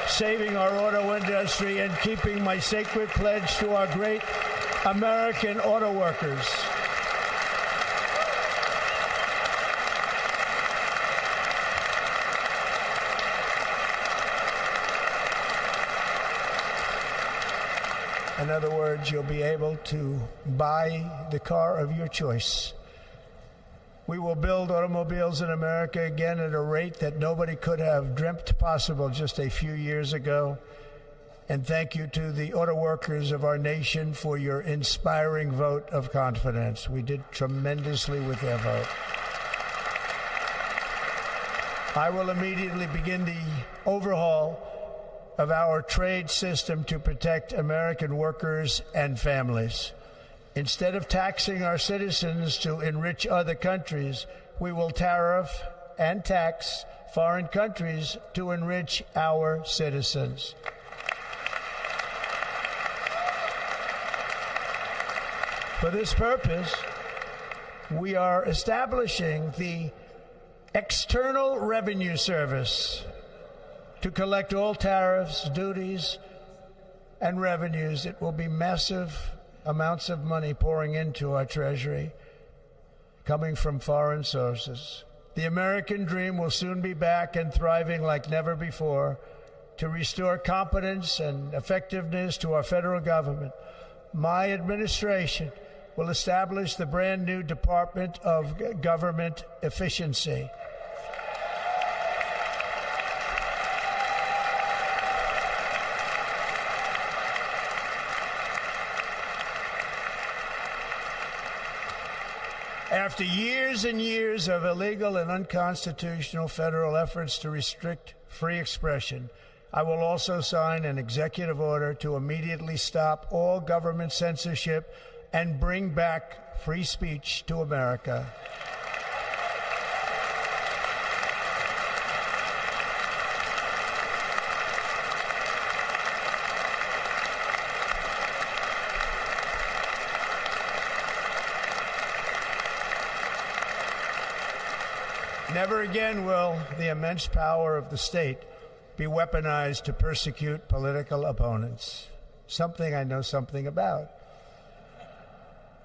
saving our auto industry and keeping my sacred pledge to our great American auto workers. In other words, you'll be able to buy the car of your choice. We will build automobiles in America again at a rate that nobody could have dreamt possible just a few years ago. And thank you to the auto workers of our nation for your inspiring vote of confidence. We did tremendously with their vote. I will immediately begin the overhaul of our trade system to protect American workers and families. Instead of taxing our citizens to enrich other countries, we will tariff and tax foreign countries to enrich our citizens. For this purpose, we are establishing the External Revenue Service to collect all tariffs, duties, and revenues. It will be massive amounts of money pouring into our treasury, coming from foreign sources. The American dream will soon be back and thriving like never before to restore competence and effectiveness to our federal government. My administration will establish the brand new Department of Government Efficiency. After years and years of illegal and unconstitutional federal efforts to restrict free expression, I will also sign an executive order to immediately stop all government censorship and bring back free speech to America. Never again will the immense power of the state be weaponized to persecute political opponents. Something I know something about.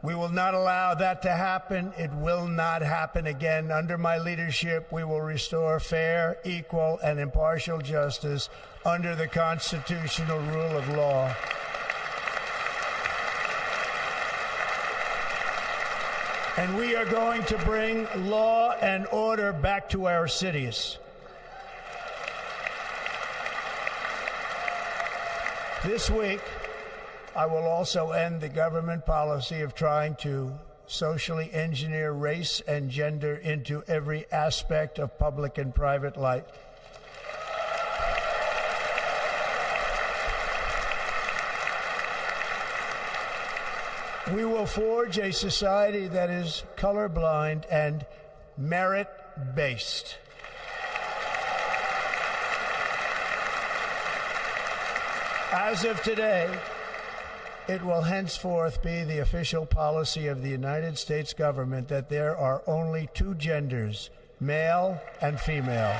We will not allow that to happen. It will not happen again. Under my leadership, we will restore fair, equal, and impartial justice under the constitutional rule of law. And we are going to bring law and order back to our cities. This week, I will also end the government policy of trying to socially engineer race and gender into every aspect of public and private life. We will forge a society that is colorblind and merit-based. As of today, it will henceforth be the official policy of the United States government that there are only two genders, male and female.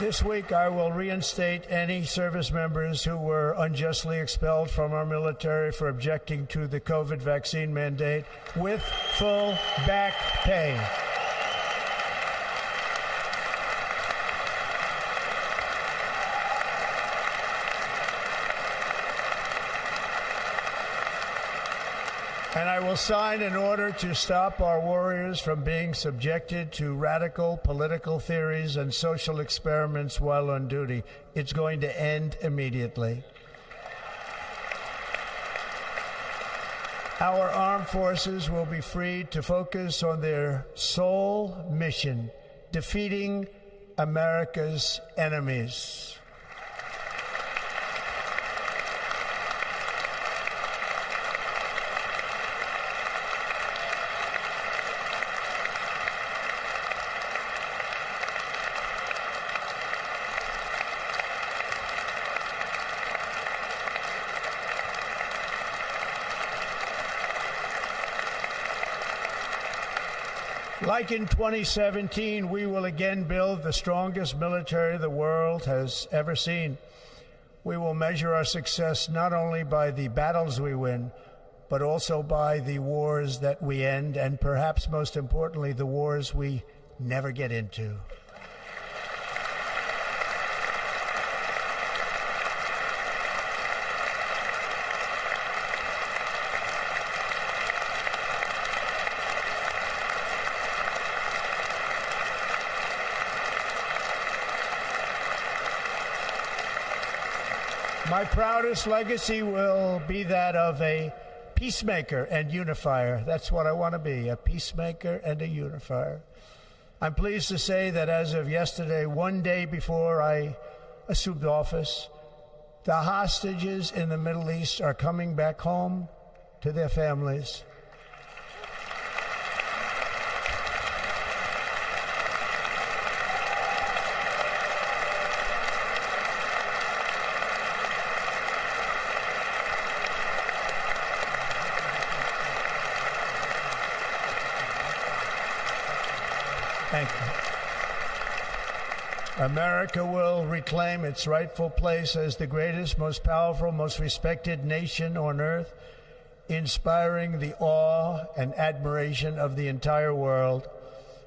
This week, I will reinstate any service members who were unjustly expelled from our military for objecting to the COVID vaccine mandate with full back pay. And I will will sign an order to stop our warriors from being subjected to radical political theories and social experiments while on duty. It's going to end immediately. Our armed forces will be freed to focus on their sole mission, defeating America's enemies. Like in 2017, we will again build the strongest military the world has ever seen. We will measure our success not only by the battles we win, but also by the wars that we end, and perhaps most importantly, the wars we never get into. My proudest legacy will be that of a peacemaker and unifier. That's what I want to be, a peacemaker and a unifier. I'm pleased to say that as of yesterday, one day before I assumed office, the hostages in the Middle East are coming back home to their families. Thank you. America will reclaim its rightful place as the greatest, most powerful, most respected nation on earth, inspiring the awe and admiration of the entire world.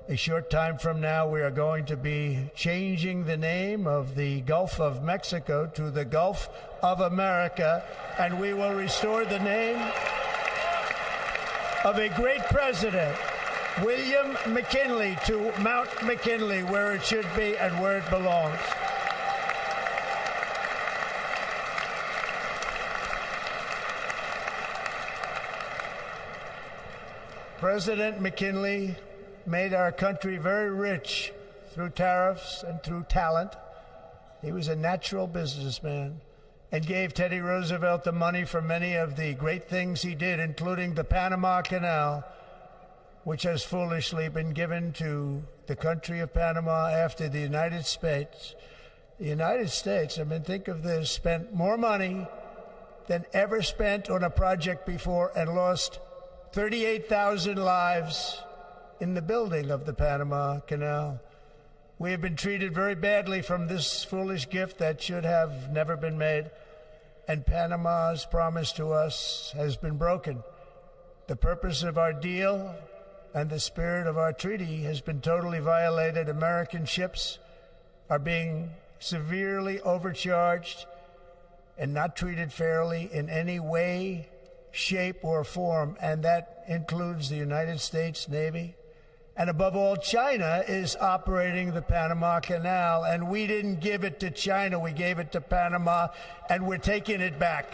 A short time from now, we are going to be changing the name of the Gulf of Mexico to the Gulf of America, and we will restore the name of a great president, William McKinley, to Mount McKinley, where it should be and where it belongs. President McKinley made our country very rich through tariffs and through talent. He was a natural businessman and gave Teddy Roosevelt the money for many of the great things he did, including the Panama Canal, which has foolishly been given to the country of Panama after the United States. The United States, I mean, think of this, spent more money than ever spent on a project before and lost 38,000 lives in the building of the Panama Canal. We have been treated very badly from this foolish gift that should have never been made, and Panama's promise to us has been broken. The purpose of our deal and the spirit of our treaty has been totally violated. American ships are being severely overcharged and not treated fairly in any way, shape, or form, and that includes the United States Navy. And above all, China is operating the Panama Canal, and we didn't give it to China, we gave it to Panama, and we're taking it back.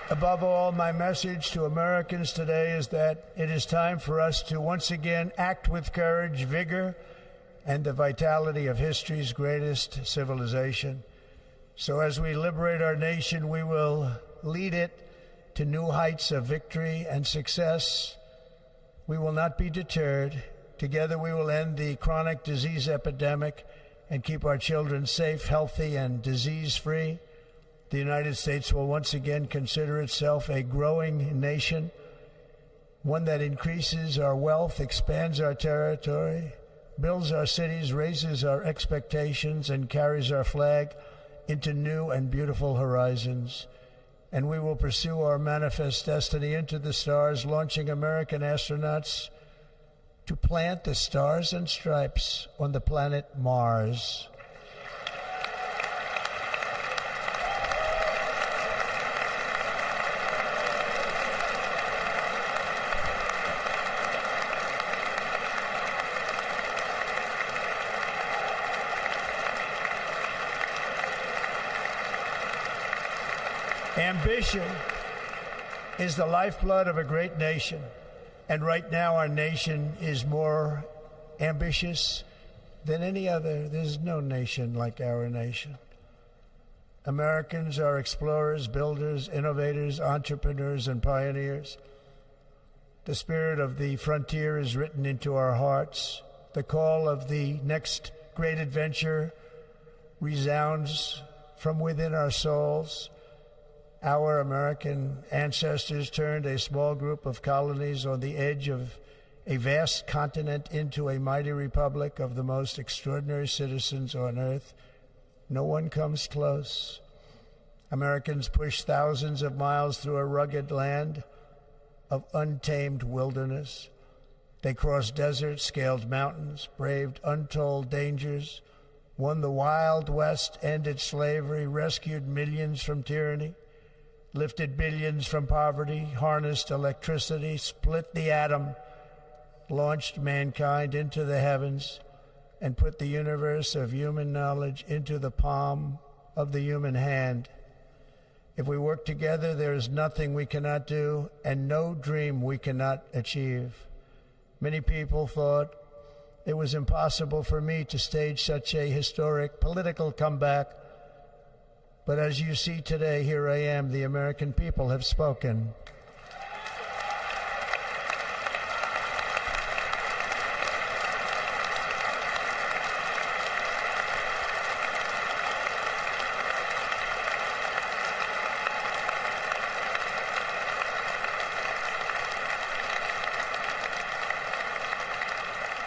Above all, my message to Americans today is that it is time for us to once again act with courage, vigor, and the vitality of history's greatest civilization. So as we liberate our nation, we will lead it to new heights of victory and success. We will not be deterred. Together we will end the chronic disease epidemic and keep our children safe, healthy, and disease-free. The United States will once again consider itself a growing nation, one that increases our wealth, expands our territory, builds our cities, raises our expectations, and carries our flag into new and beautiful horizons. and we will pursue our manifest destiny into the stars, launching American astronauts to plant the stars and stripes on the planet Mars. Ambition is the lifeblood of a great nation, and right now our nation is more ambitious than any other. There's no nation like our nation. Americans are explorers, builders, innovators, entrepreneurs, and pioneers. The spirit of the frontier is written into our hearts. The call of the next great adventure resounds from within our souls. Our American ancestors turned a small group of colonies on the edge of a vast continent into a mighty republic of the most extraordinary citizens on earth. No one comes close. Americans pushed thousands of miles through a rugged land of untamed wilderness. They crossed deserts, scaled mountains, braved untold dangers, won the Wild West, ended slavery, rescued millions from tyranny, lifted billions from poverty, harnessed electricity, split the atom, launched mankind into the heavens, and put the universe of human knowledge into the palm of the human hand. If we work together, there is nothing we cannot do and no dream we cannot achieve. Many people thought it was impossible for me to stage such a historic political comeback. But as you see today, here I am. The American people have spoken.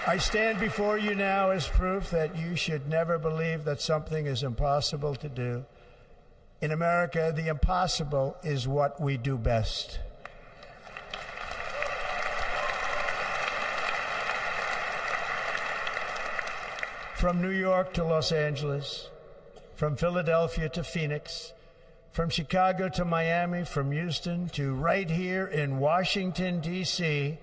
I stand before you now as proof that you should never believe that something is impossible to do. In America, the impossible is what we do best. From New York to Los Angeles, from Philadelphia to Phoenix, from Chicago to Miami, from Houston to right here in Washington, D.C.,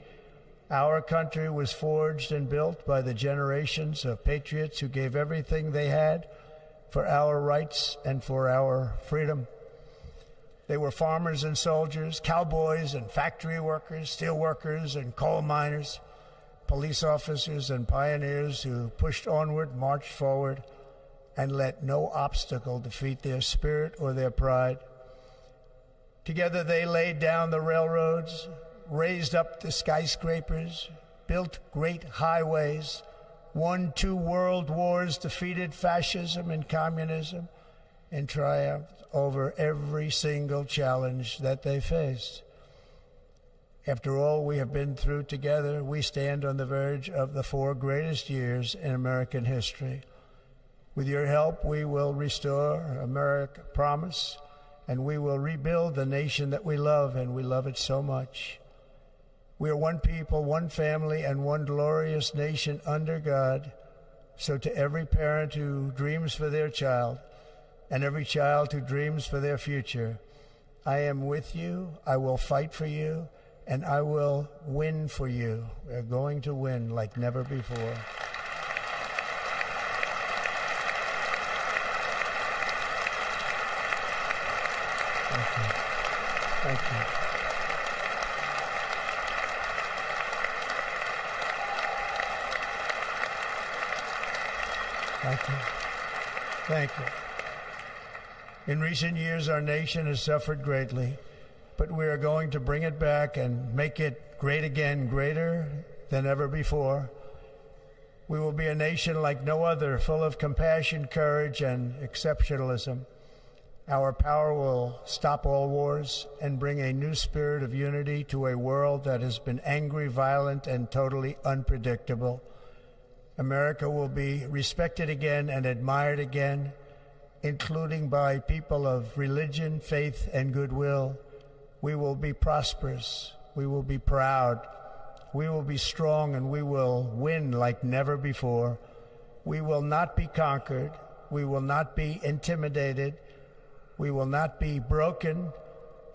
our country was forged and built by the generations of patriots who gave everything they had for our rights and for our freedom. They were farmers and soldiers, cowboys and factory workers, steel workers and coal miners, police officers and pioneers who pushed onward, marched forward, and let no obstacle defeat their spirit or their pride. Together they laid down the railroads, raised up the skyscrapers, built great highways, won 2 world wars, defeated fascism and communism, and triumphed over every single challenge that they faced. After all we have been through together, we stand on the verge of the 4 greatest years in American history. With your help, we will restore America promise, and we will rebuild the nation that we love, and we love it so much. We are one people, one family, and one glorious nation under God. So to every parent who dreams for their child, and every child who dreams for their future, I am with you, I will fight for you, and I will win for you. We're going to win like never before. Thank you. Thank you. Thank you. Thank you. In recent years, our nation has suffered greatly, but we are going to bring it back and make it great again, greater than ever before. We will be a nation like no other, full of compassion, courage, and exceptionalism. Our power will stop all wars and bring a new spirit of unity to a world that has been angry, violent, and totally unpredictable. America will be respected again and admired again, including by people of religion, faith, and goodwill. We will be prosperous. We will be proud. We will be strong, and we will win like never before. We will not be conquered. We will not be intimidated. We will not be broken,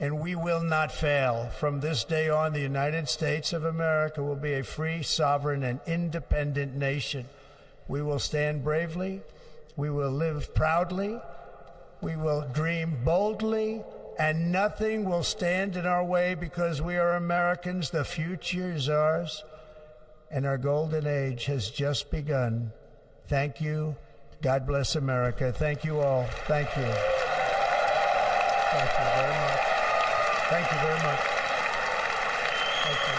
and we will not fail. From this day on, the United States of America will be a free, sovereign, and independent nation. We will stand bravely. We will live proudly. We will dream boldly, and nothing will stand in our way because we are Americans. The future is ours, and our golden age has just begun. Thank you. God bless America. Thank you all. Thank you. Thank you very much. Thank you very much. Thank you.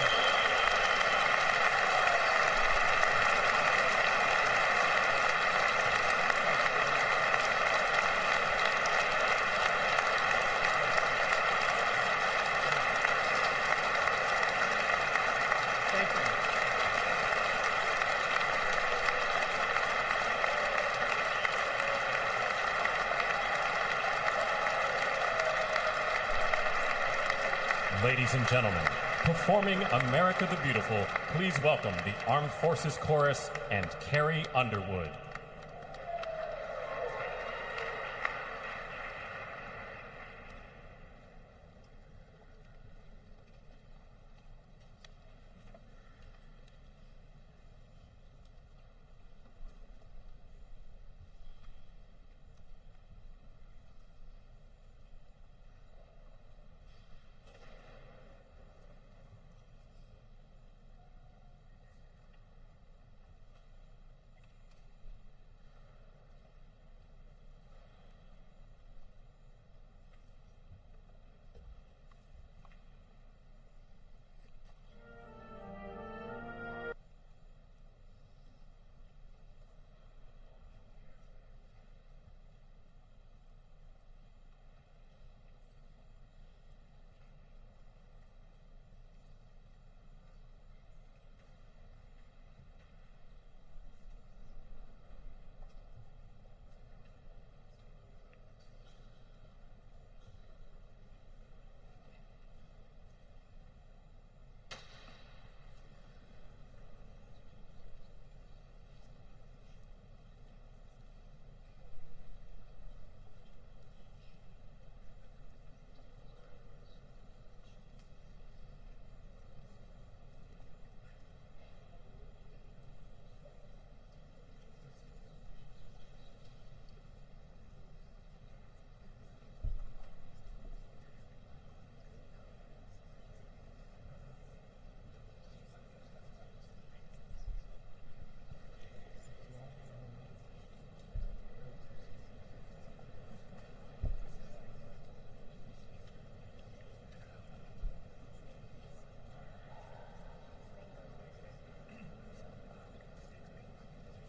Ladies and gentlemen, performing America the Beautiful, please welcome the Armed Forces Chorus and Carrie Underwood.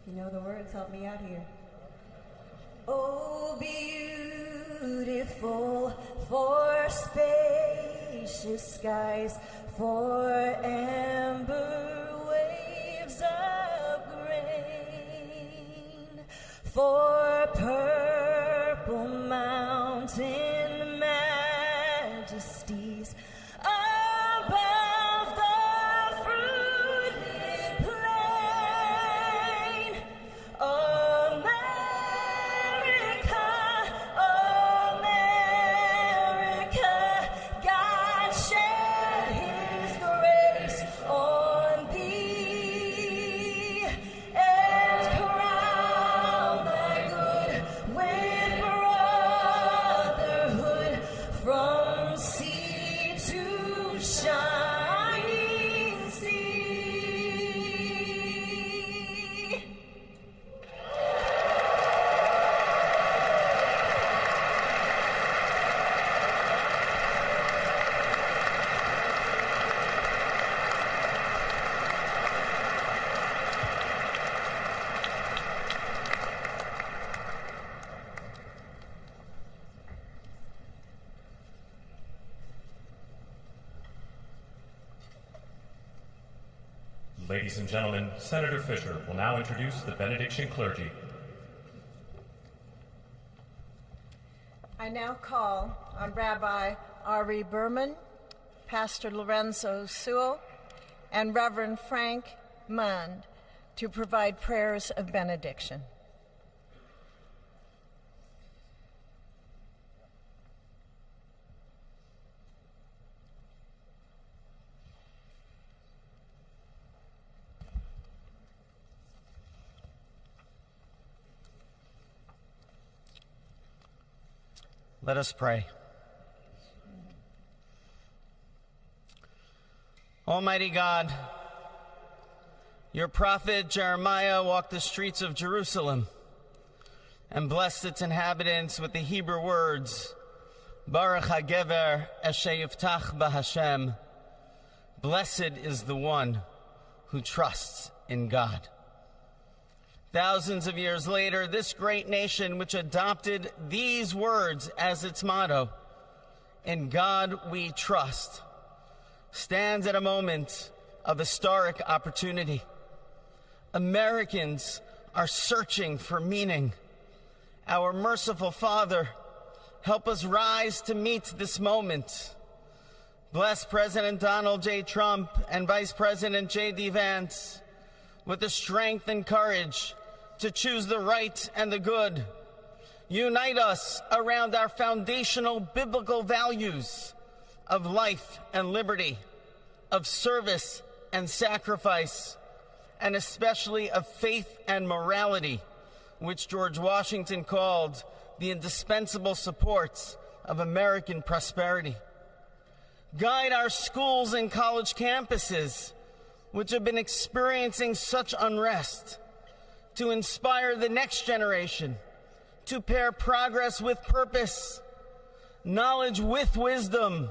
You know the words, help me out here. Oh, beautiful for spacious skies, for amber waves of grain, for purple mountain majesties above the fruited plain. America, America, God shed His grace on thee and crown thy good with brotherhood from sea to shining sea. Ladies and gentlemen, Senator Fisher will now introduce the benediction clergy. I now call on Rabbi Ari Berman, Pastor Lorenzo Sewell, and Reverend Frank Mund to provide prayers of benediction. Let us pray. Almighty God, your prophet Jeremiah walked the streets of Jerusalem and blessed its inhabitants with the Hebrew words, Baruch HaGever Eshe Yiftach BaHashem. Blessed is the one who trusts in God. Thousands of years later, this great nation, which adopted these words as its motto, "In God we trust," stands at a moment of historic opportunity. Americans are searching for meaning. Our merciful Father, help us rise to meet this moment. Bless President Donald J. Trump and Vice President JD Vance with the strength and courage to choose the right and the good. Unite us around our foundational biblical values of life and liberty, of service and sacrifice, and especially of faith and morality, which George Washington called the indispensable supports of American prosperity. Guide our schools and college campuses, which have been experiencing such unrest, to inspire the next generation, to pair progress with purpose, knowledge with wisdom,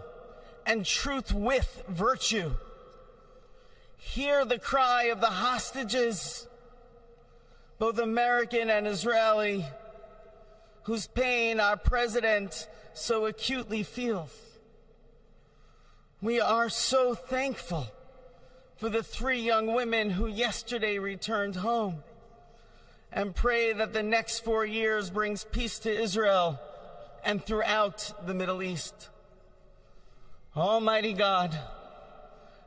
and truth with virtue. Hear the cry of the hostages, both American and Israeli, whose pain our president so acutely feels. We are so thankful for the 3 young women who yesterday returned home, and pray that the next 4 years brings peace to Israel and throughout the Middle East. Almighty God,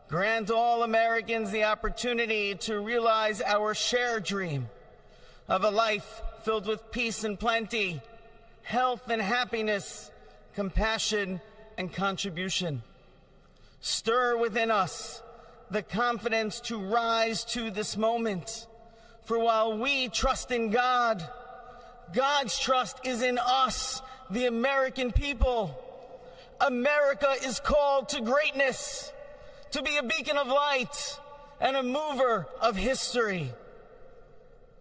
grant all Americans the opportunity to realize our shared dream of a life filled with peace and plenty, health and happiness, compassion and contribution. Stir within us the confidence to rise to this moment. For while we trust in God, God's trust is in us, the American people. America is called to greatness, to be a beacon of light and a mover of history.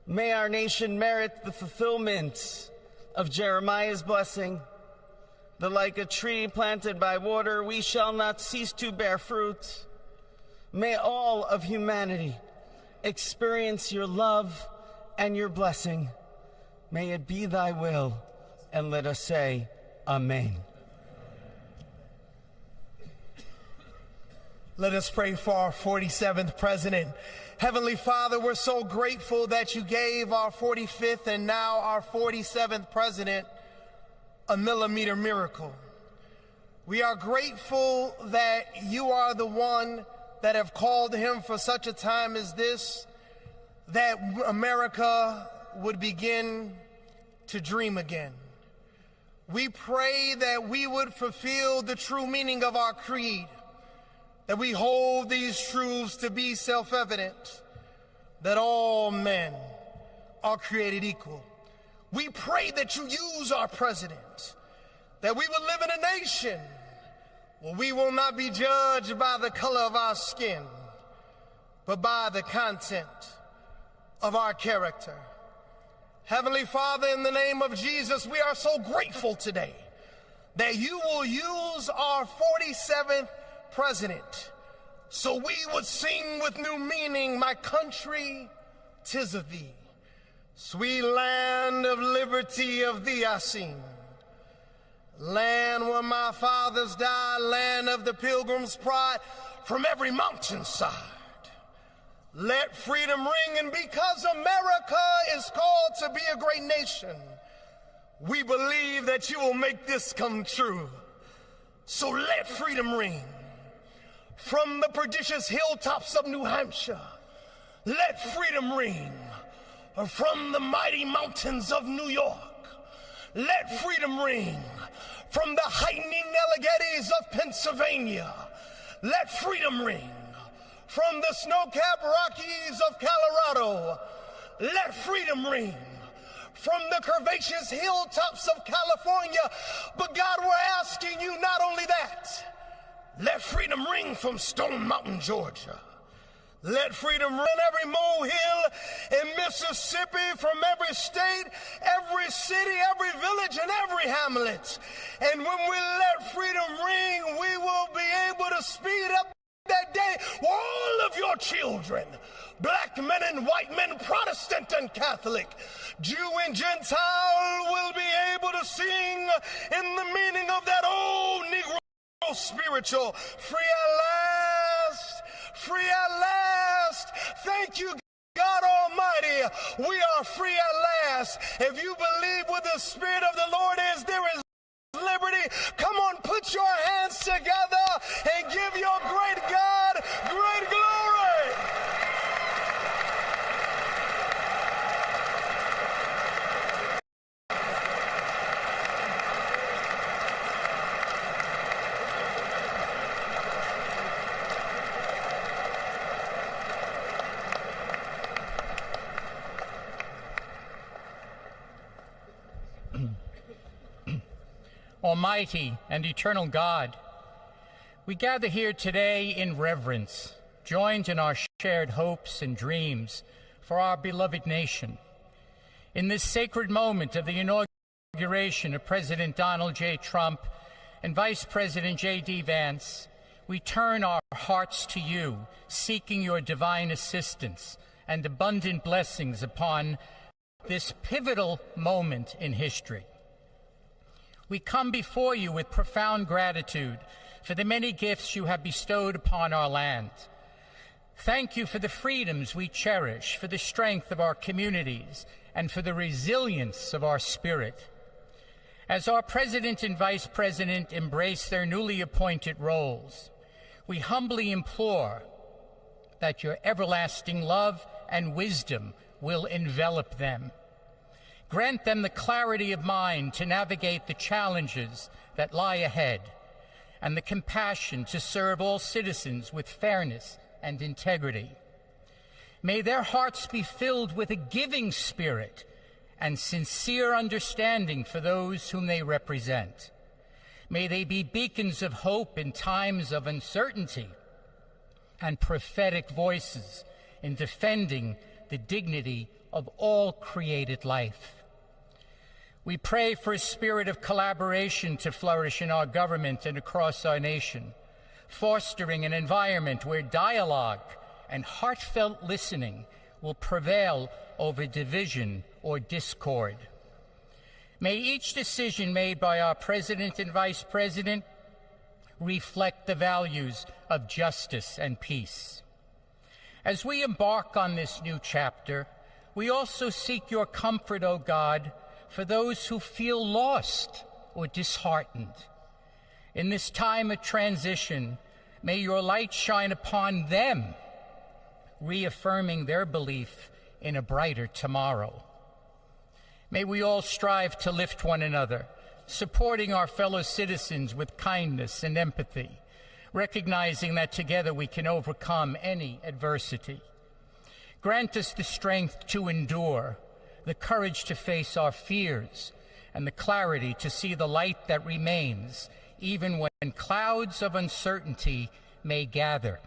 May our nation merit the fulfillment of Jeremiah's blessing, that like a tree planted by water, we shall not cease to bear fruit. May all of humanity experience your love and your blessing. May it be thy will, and let us say, Amen. Let us pray for our 47th president. Heavenly Father, we're so grateful that you gave our 45th and now our 47th president a millimeter miracle. We are grateful that you are the one that have called him for such a time as this, that America would begin to dream again. We pray that we would fulfill the true meaning of our creed, that we hold these truths to be self-evident, that all men are created equal. We pray that you use our president, that we will live in a nation where we will not be judged by the color of our skin, but by the content of our character. Heavenly Father, in the name of Jesus, we are so grateful today that you will use our 47th president so we would sing with new meaning, my country, 'tis of thee. Sweet land of liberty, of thee I sing. Land where my fathers died, land of the pilgrim's pride, from every mountainside. Let freedom ring, and because America is called to be a great nation, We believe that you will make this come true. So let freedom ring from the prodigious hilltops of New Hampshire. Let freedom ring from the mighty mountains of New York. Let freedom ring from the heightening Alleghenies of Pennsylvania. Let freedom ring from the snow-capped Rockies of Colorado. Let freedom ring from the curvaceous hilltops of California. But God, we're asking you not only that. Let freedom ring from Stone Mountain, Georgia. Let freedom ring every molehill in Mississippi, from every state, every city, every village, and every hamlet. And when we let freedom ring, we will be able to speed up that day where all of your children, black men and white men, Protestant and Catholic, Jew and Gentile, will be able to sing in the meaning of that old Negro spiritual, free at last, free at last. Thank you, God Almighty. We are free at last. If you believe where the Spirit of the Lord is, there is liberty. Come on, put your hands together and give your great God great glory. Almighty and eternal God, we gather here today in reverence, joined in our shared hopes and dreams for our beloved nation. In this sacred moment of the inauguration of President Donald J. Trump and Vice President JD Vance, we turn our hearts to you, seeking your divine assistance and abundant blessings upon this pivotal moment in history. We come before you with profound gratitude for the many gifts you have bestowed upon our land. Thank you for the freedoms we cherish, for the strength of our communities, and for the resilience of our spirit. As our President and Vice President embrace their newly appointed roles, we humbly implore that your everlasting love and wisdom will envelop them. Grant them the clarity of mind to navigate the challenges that lie ahead, and the compassion to serve all citizens with fairness and integrity. May their hearts be filled with a giving spirit and sincere understanding for those whom they represent. May they be beacons of hope in times of uncertainty and prophetic voices in defending the dignity of all created life. We pray for a spirit of collaboration to flourish in our government and across our nation, fostering an environment where dialogue and heartfelt listening will prevail over division or discord. May each decision made by our President and Vice President reflect the values of justice and peace. As we embark on this new chapter, we also seek your comfort, O God, for those who feel lost or disheartened. In this time of transition, may your light shine upon them, reaffirming their belief in a brighter tomorrow. May we all strive to lift one another, supporting our fellow citizens with kindness and empathy, recognizing that together we can overcome any adversity. Grant us the strength to endure, the courage to face our fears, and the clarity to see the light that remains, even when clouds of uncertainty may gather.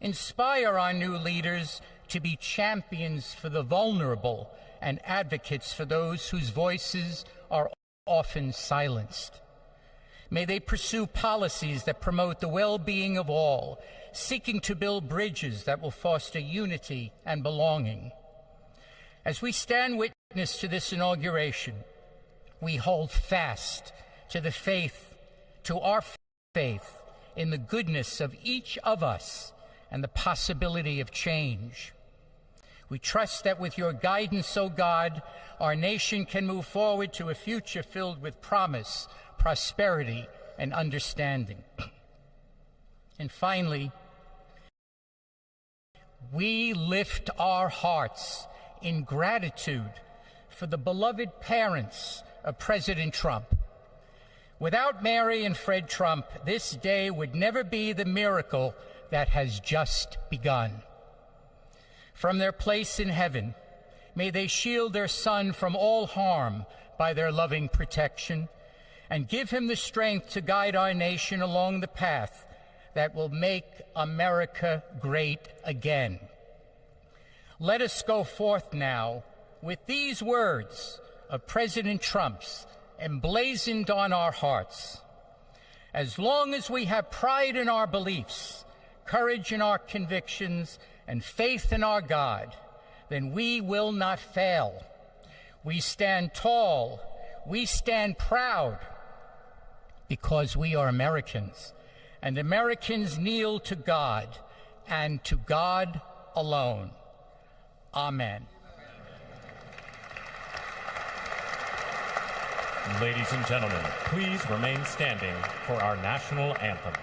Inspire our new leaders to be champions for the vulnerable and advocates for those whose voices are often silenced. May they pursue policies that promote the well-being of all, seeking to build bridges that will foster unity and belonging. As we stand witness to this inauguration, we hold fast to our faith in the goodness of each of us and the possibility of change. We trust that with your guidance, O God, our nation can move forward to a future filled with promise, prosperity, and understanding. And finally, we lift our hearts in gratitude for the beloved parents of President Trump. Without Mary and Fred Trump, this day would never be the miracle that has just begun. From their place in heaven, may they shield their son from all harm by their loving protection, and give him the strength to guide our nation along the path that will make America great again. Let us go forth now with these words of President Trump's emblazoned on our hearts. As long as we have pride in our beliefs, courage in our convictions, and faith in our God, then we will not fail. We stand tall, we stand proud, because we are Americans, and Americans kneel to God, and to God alone. Amen. Ladies and gentlemen, please remain standing for our national anthem.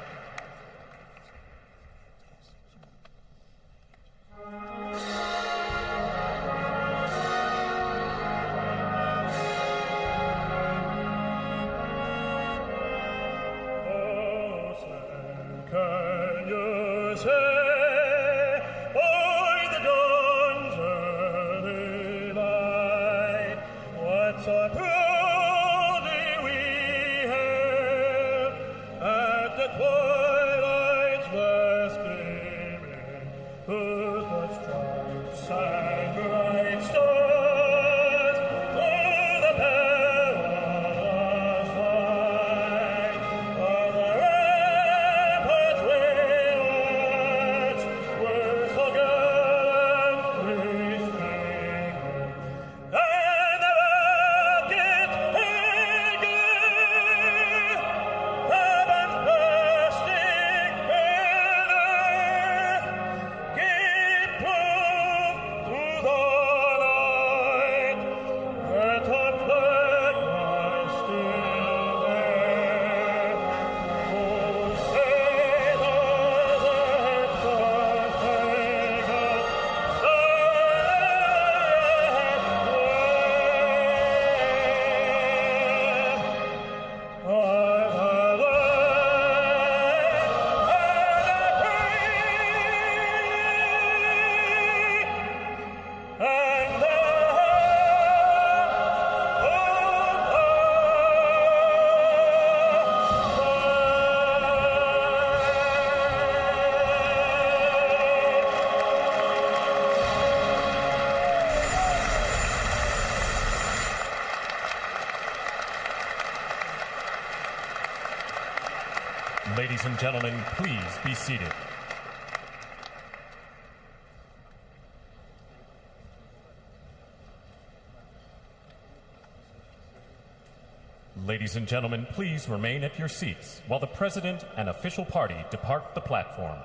Ladies and gentlemen, please be seated. Ladies and gentlemen, please remain at your seats while the President and official party depart the platform.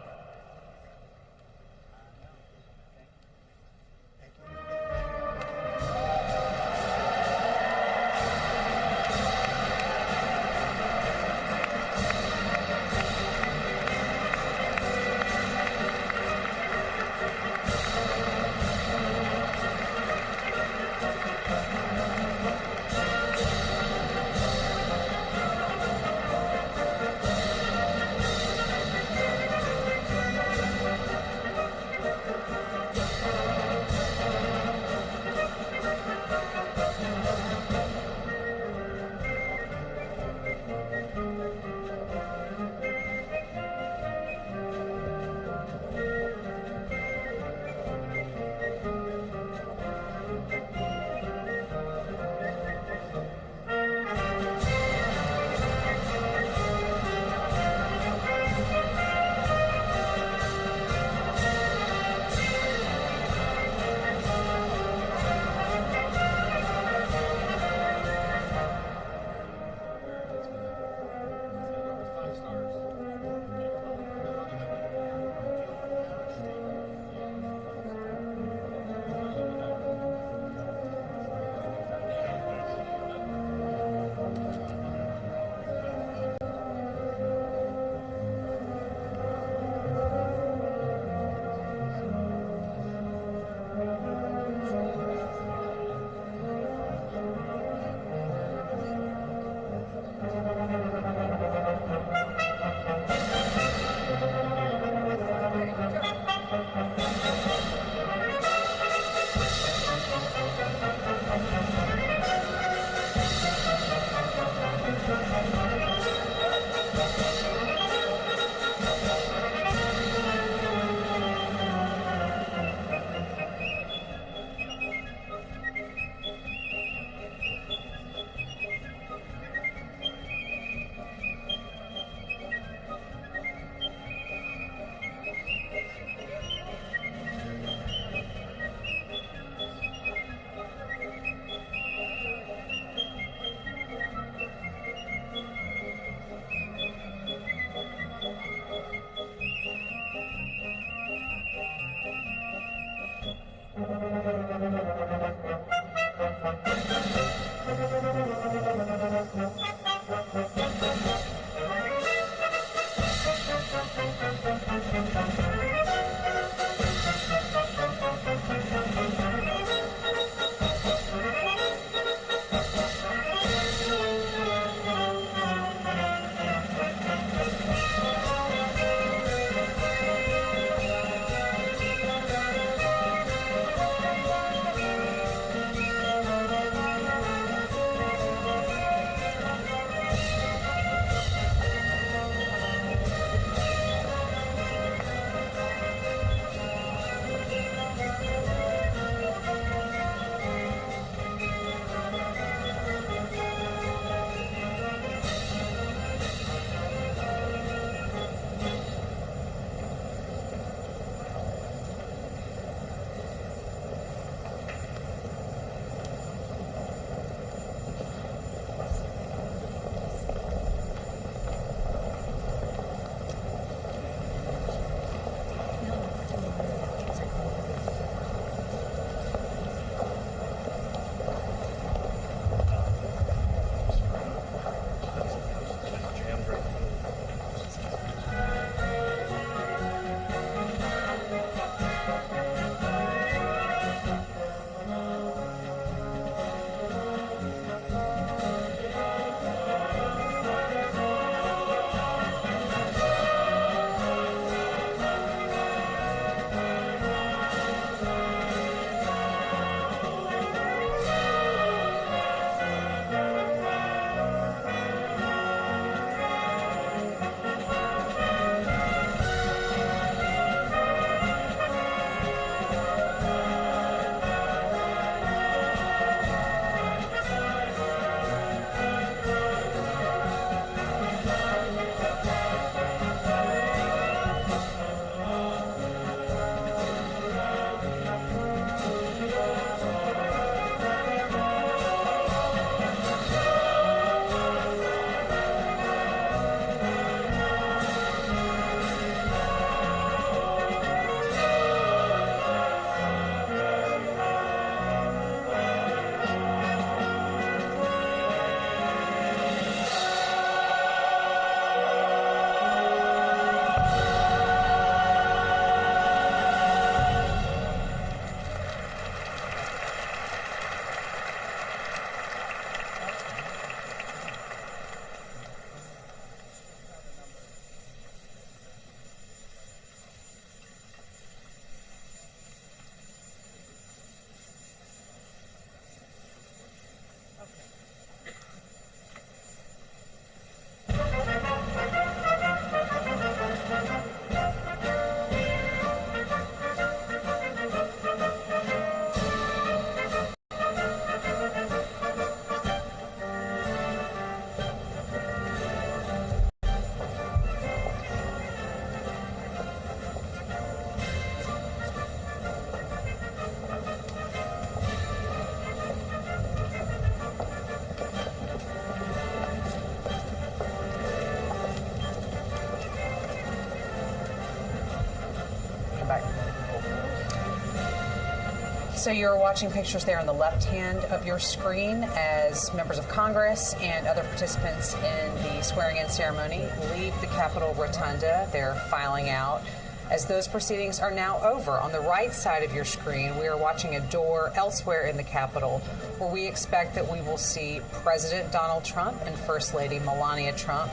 So you're watching pictures there on the left hand of your screen as members of Congress and other participants in the swearing-in ceremony leave the Capitol Rotunda. They're filing out. As those proceedings are now over, on the right side of your screen, we are watching a door elsewhere in the Capitol where we expect that we will see President Donald Trump and First Lady Melania Trump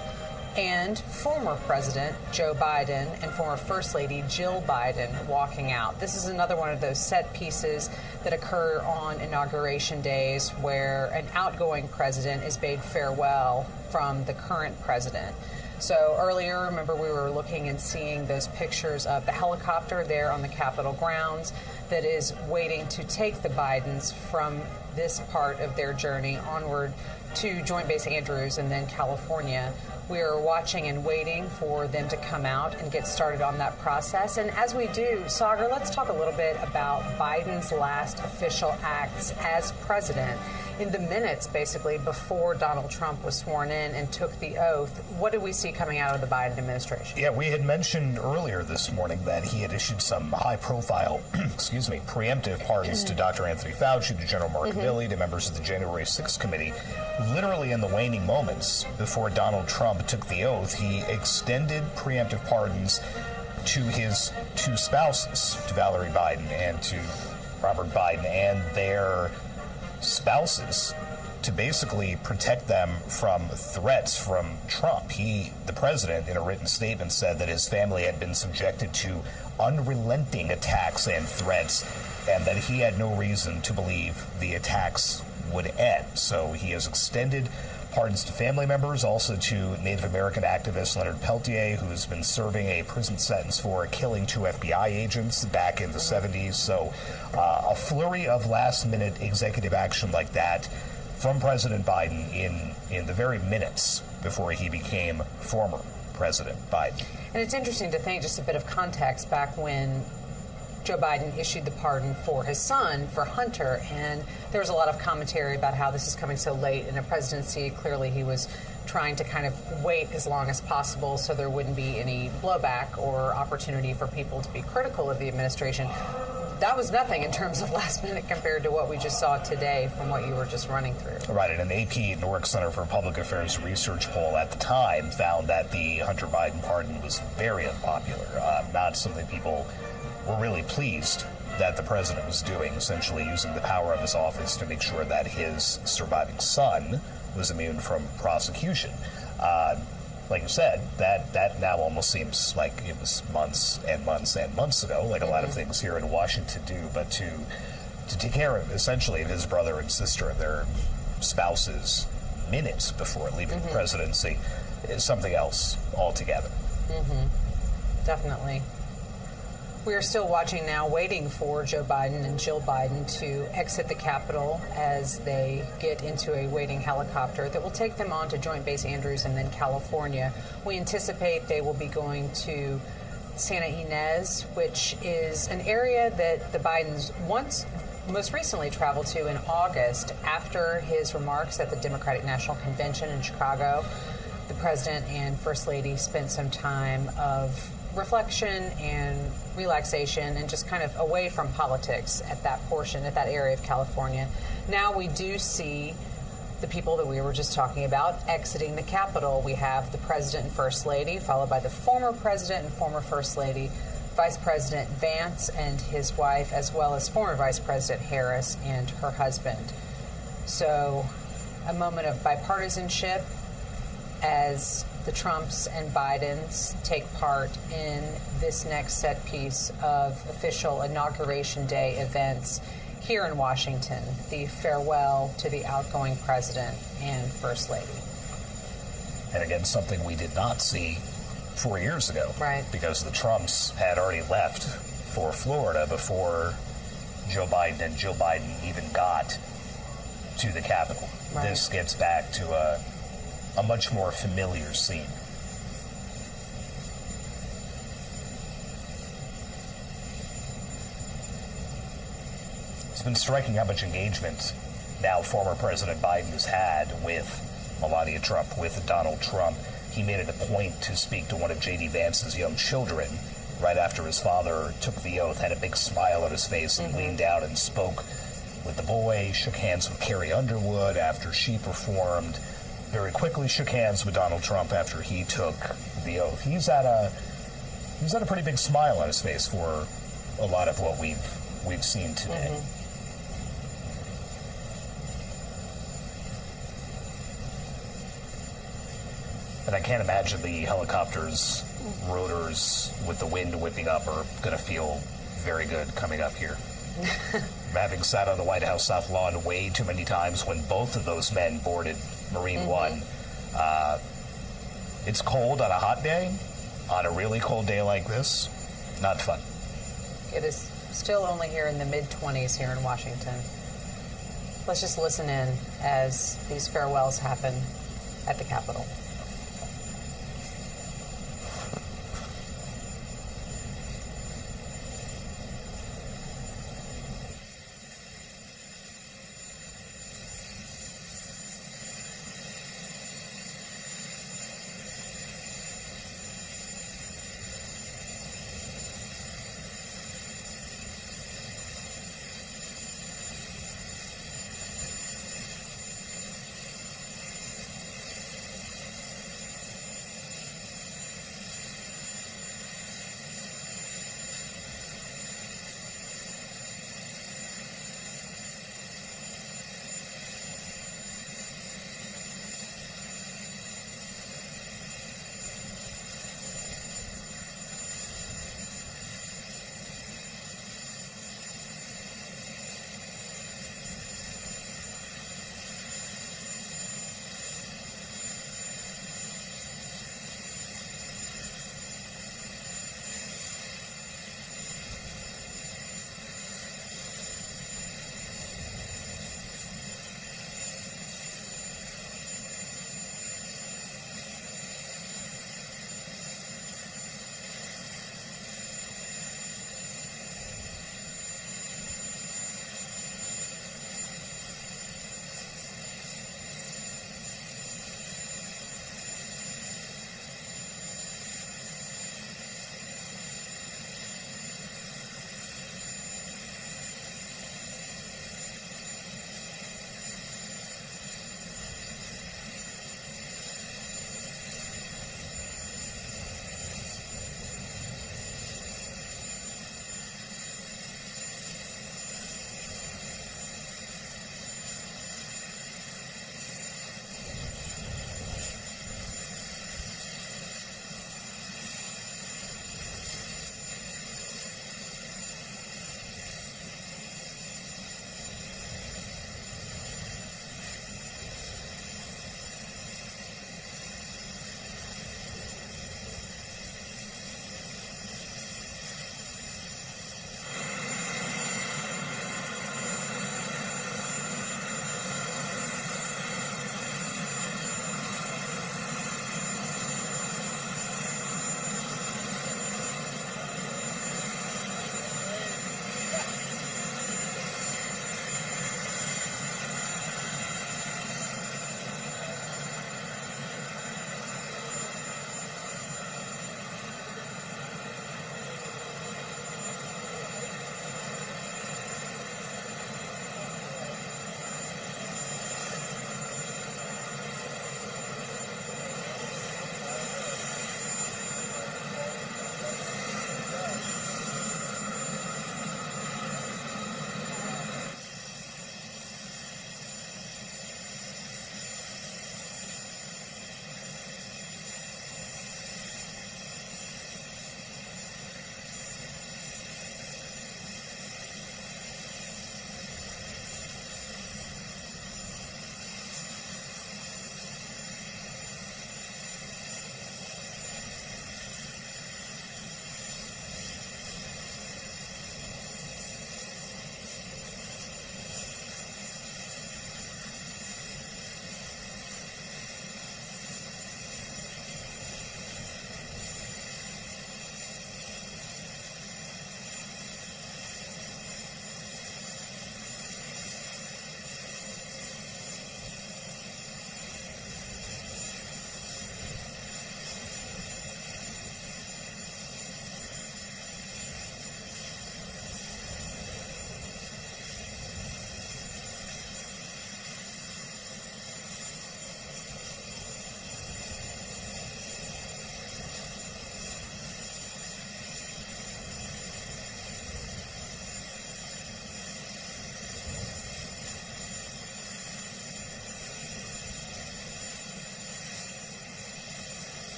and former President Joe Biden and former First Lady Jill Biden walking out. This is another one of those set pieces that occur on Inauguration days where an outgoing president is bade farewell from the current president. So earlier, remember, we were looking and seeing those pictures of the helicopter there on the Capitol grounds that is waiting to take the Bidens from this part of their journey onward to Joint Base Andrews and then California, We are watching and waiting for them to come out and get started on that process. And as we do, Sagar, let's talk a little bit about Biden's last official acts as president. In the minutes, basically, before Donald Trump was sworn in and took the oath, what did we see coming out of the Biden administration? Yeah, we had mentioned earlier this morning that he had issued some high-profile, preemptive pardons to Dr. Anthony Fauci, to General Mark Milley, to members of the January 6th committee. Literally in the waning moments before Donald Trump took the oath, he extended preemptive pardons to his two spouses, to Valerie Biden and to Robert Biden, and their spouses, to basically protect them from threats from Trump. The president, in a written statement, said that his family had been subjected to unrelenting attacks and threats, and that he had no reason to believe the attacks would end. So he has extended pardons to family members, also to Native American activist Leonard Peltier, who has been serving a prison sentence for killing 2 FBI agents back in the 70s. So a flurry of last-minute executive action like that from President Biden in the very minutes before he became former President Biden. And it's interesting to think, just a bit of context, back when Joe Biden issued the pardon for his son, for Hunter, and there was a lot of commentary about how this is coming so late in a presidency. Clearly, he was trying to kind of wait as long as possible so there wouldn't be any blowback or opportunity for people to be critical of the administration. That was nothing in terms of last minute compared to what we just saw today from what you were just running through. Right, and an AP Norwick Center for Public Affairs research poll at the time found that the Hunter Biden pardon was very unpopular, not something people were really pleased that the president was doing, essentially using the power of his office to make sure that his surviving son was immune from prosecution. Like you said, that now almost seems like it was months and months and months ago, like a lot of things here in Washington do, but to take care of, essentially, of his brother and sister and their spouses minutes before leaving the presidency is something else altogether. Definitely. We are still watching now, waiting for Joe Biden and Jill Biden to exit the Capitol as they get into a waiting helicopter that will take them on to Joint Base Andrews and then California. We anticipate they will be going to Santa Ynez, which is an area that the Bidens most recently traveled to in August after his remarks at the Democratic National Convention in Chicago. The President and First Lady spent some time of reflection and relaxation and just kind of away from politics at that area of California. Now we do see the people that we were just talking about exiting the Capitol. We have the President and First Lady, followed by the former President and former First Lady, Vice President Vance and his wife, as well as former Vice President Harris and her husband. So a moment of bipartisanship as the Trumps and Bidens take part in this next set piece of official Inauguration Day events here in Washington, the farewell to the outgoing president and First Lady. And again, something we did not see 4 years ago. Right. Because the Trumps had already left for Florida before Joe Biden and Jill Biden even got to the Capitol. Right. This gets back to a much more familiar scene. It's been striking how much engagement now former President Biden has had with Melania Trump, with Donald Trump. He made it a point to speak to one of JD Vance's young children right after his father took the oath, had a big smile on his face, and leaned down and spoke with the boy, shook hands with Carrie Underwood after she performed, very quickly shook hands with Donald Trump after he took the oath. He's had a pretty big smile on his face for a lot of what we've seen today. And I can't imagine the helicopter's rotors with the wind whipping up are going to feel very good coming up here. Having sat on the White House South Lawn way too many times when both of those men boarded Marine One. It's cold on a hot day. On a really cold day like this, not fun. It is still only here in the mid-20s here in Washington. Let's just listen in as these farewells happen at the Capitol.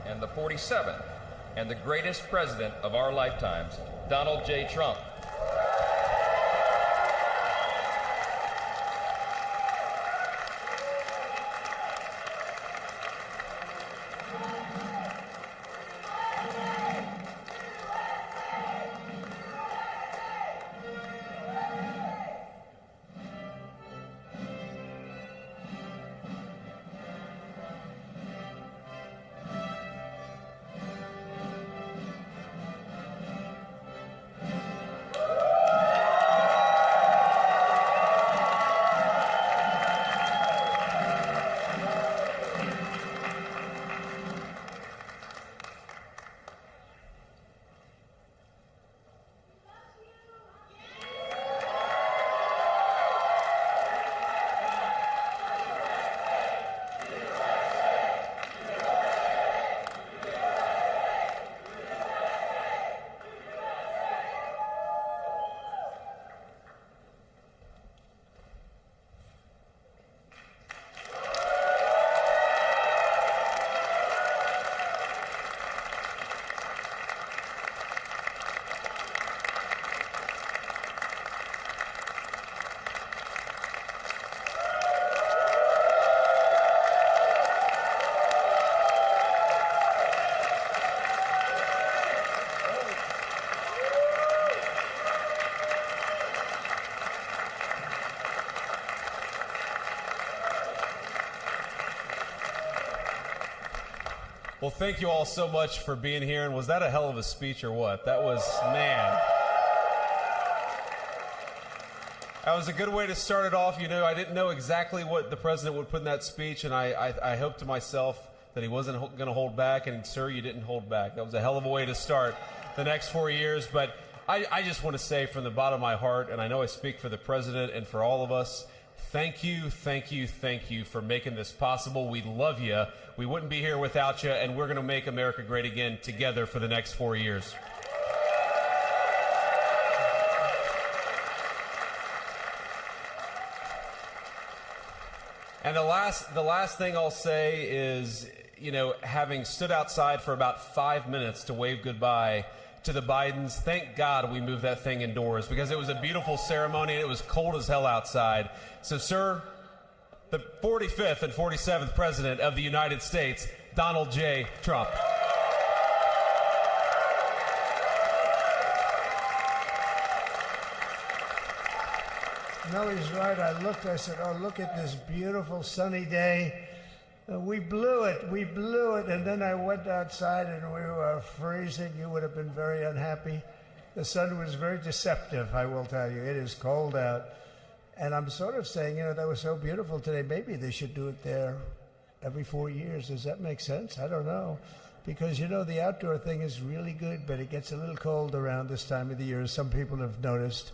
and the 47th, and the greatest president of our lifetimes, Donald J. Trump. Well, thank you all so much for being here. And was that a hell of a speech or what? That was, man. That was a good way to start it off. You know, I didn't know exactly what the president would put in that speech, and I hoped to myself that he wasn't going to hold back, and sir, you didn't hold back. That was a hell of a way to start the next 4 years. But I just want to say from the bottom of my heart, and I know I speak for the president and for all of us, thank you, thank you, thank you for making this possible. We love you. We wouldn't be here without you, and we're going to make America great again together for the next 4 years. And the last thing I'll say is, you know, having stood outside for about 5 minutes to wave goodbye to the Bidens, thank God we moved that thing indoors, because it was a beautiful ceremony and it was cold as hell outside. So, sir, the 45th and 47th President of the United States, Donald J. Trump. No, he's right. I looked, I said, oh, look at this beautiful sunny day. We blew it, and then I went outside and we were freezing. You would have been very unhappy. The sun was very deceptive, I will tell you. It is cold out. And I'm sort of saying, you know, that was so beautiful today. Maybe they should do it there every 4 years. Does that make sense? I don't know. Because, you know, the outdoor thing is really good, but it gets a little cold around this time of the year, as some people have noticed.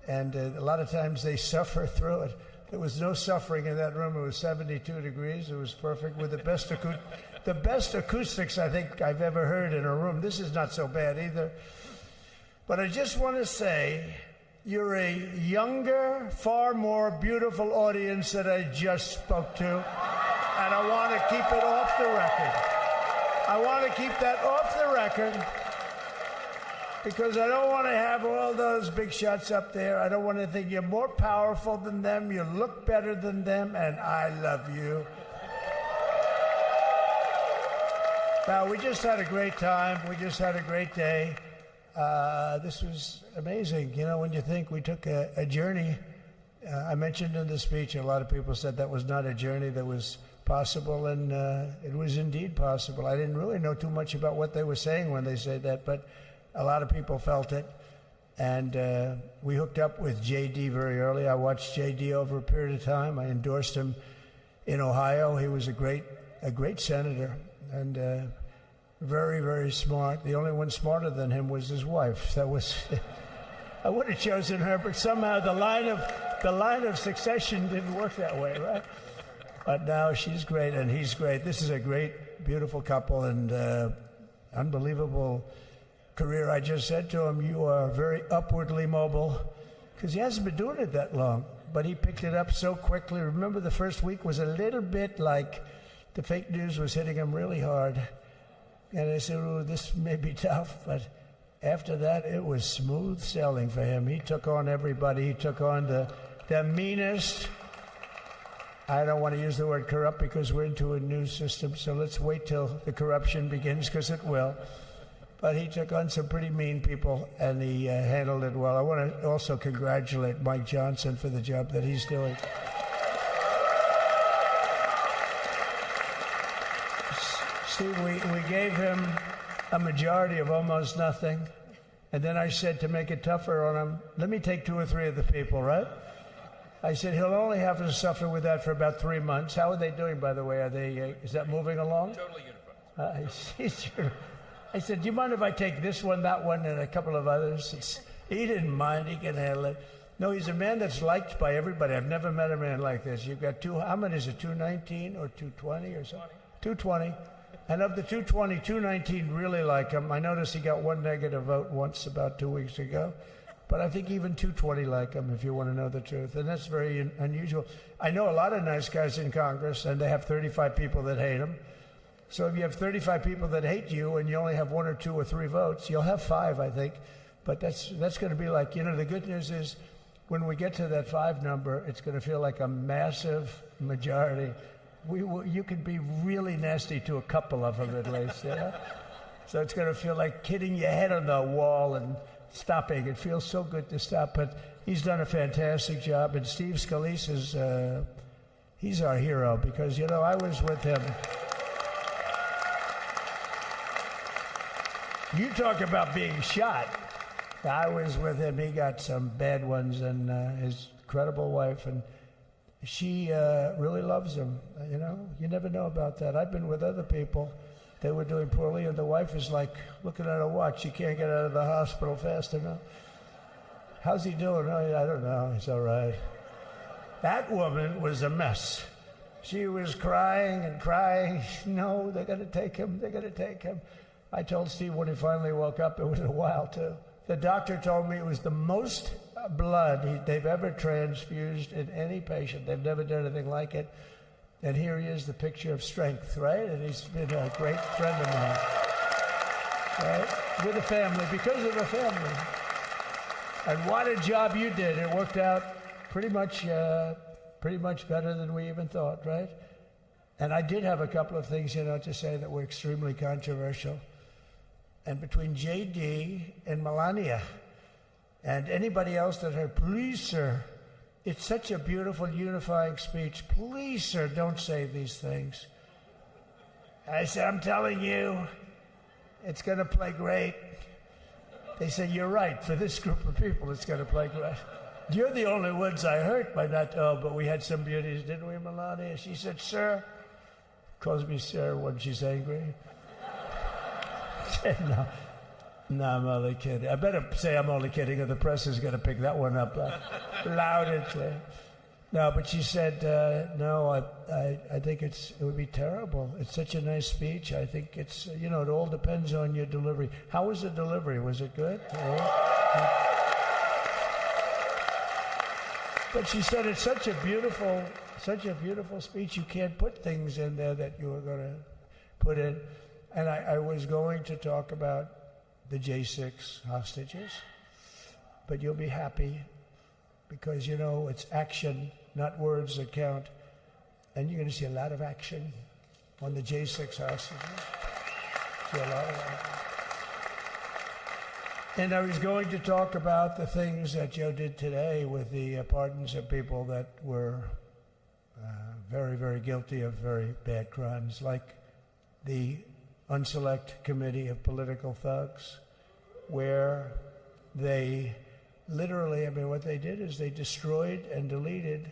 And a lot of times they suffer through it. There was no suffering in that room. It was 72 degrees. It was perfect with the best acoustics I think I've ever heard in a room. This is not so bad either. But I just want to say, you're a younger, far more beautiful audience that I just spoke to. And I want to keep it off the record. I want to keep that off the record, because I don't want to have all those big shots up there. I don't want to think you're more powerful than them, you look better than them, and I love you. Now, we just had a great time. We just had a great day. This was amazing. You know, when you think we took a journey, I mentioned in the speech, a lot of people said that was not a journey that was possible, and it was indeed possible. I didn't really know too much about what they were saying when they said that, but a lot of people felt it, and we hooked up with JD very early. I watched JD over a period of time. I endorsed him in Ohio. He was a great senator, and very, very smart. The only one smarter than him was his wife. That was, I would have chosen her, but somehow the line of succession didn't work that way, right? But now she's great and he's great. This is a great, beautiful couple, and unbelievable career. I just said to him, you are very upwardly mobile, because he hasn't been doing it that long, but he picked it up so quickly. Remember, the first week was a little bit like the fake news was hitting him really hard, And I said, oh, this may be tough, but after that, it was smooth sailing for him. He took on everybody. He took on the meanest. I don't want to use the word corrupt because we're into a new system, so let's wait till the corruption begins, because it will. But he took on some pretty mean people, and he handled it well. I want to also congratulate Mike Johnson for the job that he's doing. Steve, we gave him a majority of almost nothing, and then I said, to make it tougher on him, let me take 2 or 3 of the people, right? I said, he'll only have to suffer with that for about 3 months. How are they doing, by the way? Are they? Is that moving along? Totally unified. I said, do you mind if I take this one, that one, and a couple of others? He didn't mind. He can handle it. No, he's a man that's liked by everybody. I've never met a man like this. You've got how many is it, 219 or 220 or something? 220. And of the 220, 219 really like him. I noticed he got 1 negative vote once about 2 weeks ago. But I think even 220 like him, if you want to know the truth. And that's very unusual. I know a lot of nice guys in Congress, and they have 35 people that hate him. So if you have 35 people that hate you and you only have 1 or 2 or 3 votes, you'll have 5, I think. But that's going to be like, the good news is when we get to that 5 number, it's going to feel like a massive majority. You could be really nasty to a couple of them at least. So it's going to feel like hitting your head on the wall and stopping. It feels so good to stop, but he's done a fantastic job. And Steve Scalise is, he's our hero because, I was with him. You talk about being shot. I was with him. He got some bad ones, and his incredible wife, and she really loves him. You never know about that. I've been with other people. They were doing poorly, and the wife is like looking at her watch. She can't get out of the hospital fast enough. How's he doing? Oh, I don't know. He's all right. That woman was a mess. She was crying and crying. No, they're going to take him. They're going to take him. I told Steve when he finally woke up, it was a while, too. The doctor told me it was the most blood they've ever transfused in any patient. They've never done anything like it. And here he is, the picture of strength, right? And he's been a great friend of mine, right? With a family, because of a family. And what a job you did. It worked out pretty much better than we even thought, right? And I did have a couple of things, to say that were extremely controversial. And between JD and Melania and anybody else that heard, please, sir, it's such a beautiful, unifying speech. Please, sir, don't say these things. I said, I'm telling you, it's going to play great. They said, you're right. For this group of people, it's going to play great. You're the only ones I hurt by not, but we had some beauties, didn't we, Melania? She said, sir, calls me sir when she's angry. No, I'm only kidding. I better say I'm only kidding, or the press is going to pick that one up loud and clear. No, but she said, no, I think it would be terrible. It's such a nice speech. I think it's, it all depends on your delivery. How was the delivery? Was it good? But she said it's such a beautiful speech. You can't put things in there that you were going to put in. And I was going to talk about the J6 hostages, but you'll be happy because, it's action, not words that count. And you're going to see a lot of action on the J6 hostages. See a lot of action. And I was going to talk about the things that Joe did today with the pardons of people that were very, very guilty of very bad crimes, like the Unselect Committee of Political Thugs, where they literally, what they did is they destroyed and deleted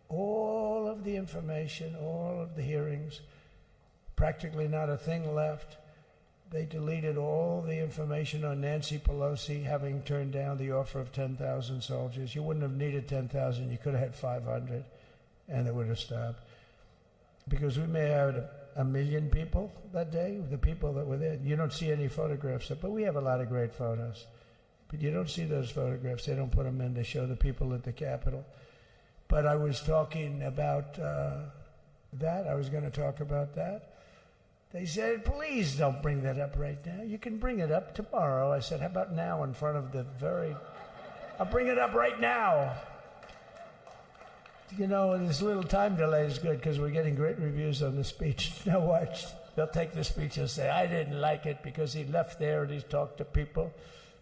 all of the information, all of the hearings, practically not a thing left. They deleted all the information on Nancy Pelosi having turned down the offer of 10,000 soldiers. You wouldn't have needed 10,000. You could have had 500, and it would have stopped. Because we may have had 1 million people that day, the people that were there. You don't see any photographs, but we have a lot of great photos. But you don't see those photographs. They don't put them in. They show the people at the Capitol. But I was talking about that. I was going to talk about that. They said, please don't bring that up right now. You can bring it up tomorrow. I said, how about now in front of the I'll bring it up right now. You know, this little time delay is good because we're getting great reviews on the speech. Now watch. They'll take the speech and say, I didn't like it because he left there and he's talked to people.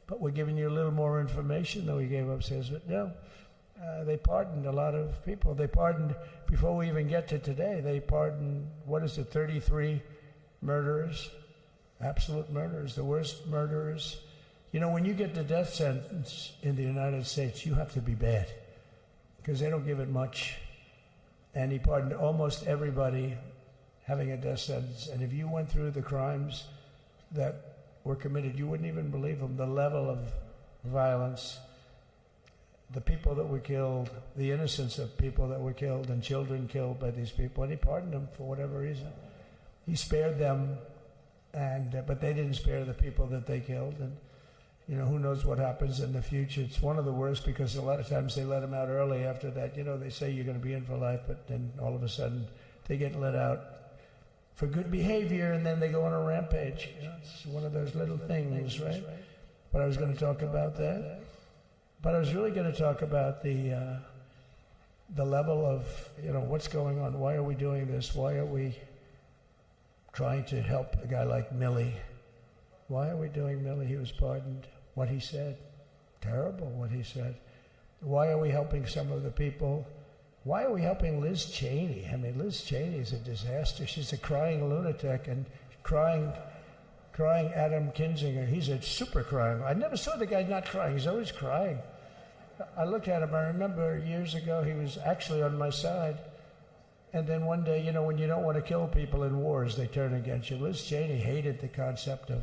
But we're giving you a little more information than we gave upstairs. But no, they pardoned a lot of people. They pardoned, before we even get to today, they pardoned, 33 murderers, absolute murderers, the worst murderers. You know, when you get the death sentence in the United States, you have to be bad because they don't give it much. And he pardoned almost everybody having a death sentence. And if you went through the crimes that were committed, you wouldn't even believe them. The level of violence, the people that were killed, the innocence of people that were killed and children killed by these people. And he pardoned them for whatever reason. He spared them, but they didn't spare the people that they killed. And, you know, who knows what happens in the future. It's one of the worst because a lot of times they let them out early after that. You know, they say you're going to be in for life, but then all of a sudden they get let out for good behavior, and then they go on a rampage. You know, it's one of those little things, right? But I was going to talk about that. But I was really going to talk about the level of, you know, what's going on. Why are we doing this? Why are we trying to help a guy like Millie? Why are we doing Millie? He was pardoned. What he said, terrible what he said. Why are we helping some of the people? Why are we helping Liz Cheney? I mean, Liz Cheney is a disaster. She's a crying lunatic and crying Adam Kinzinger. He's a super crying. I never saw the guy not crying. He's always crying. I looked at him. I remember years ago he was actually on my side. And then one day, you know, when you don't want to kill people in wars, they turn against you. Liz Cheney hated the concept of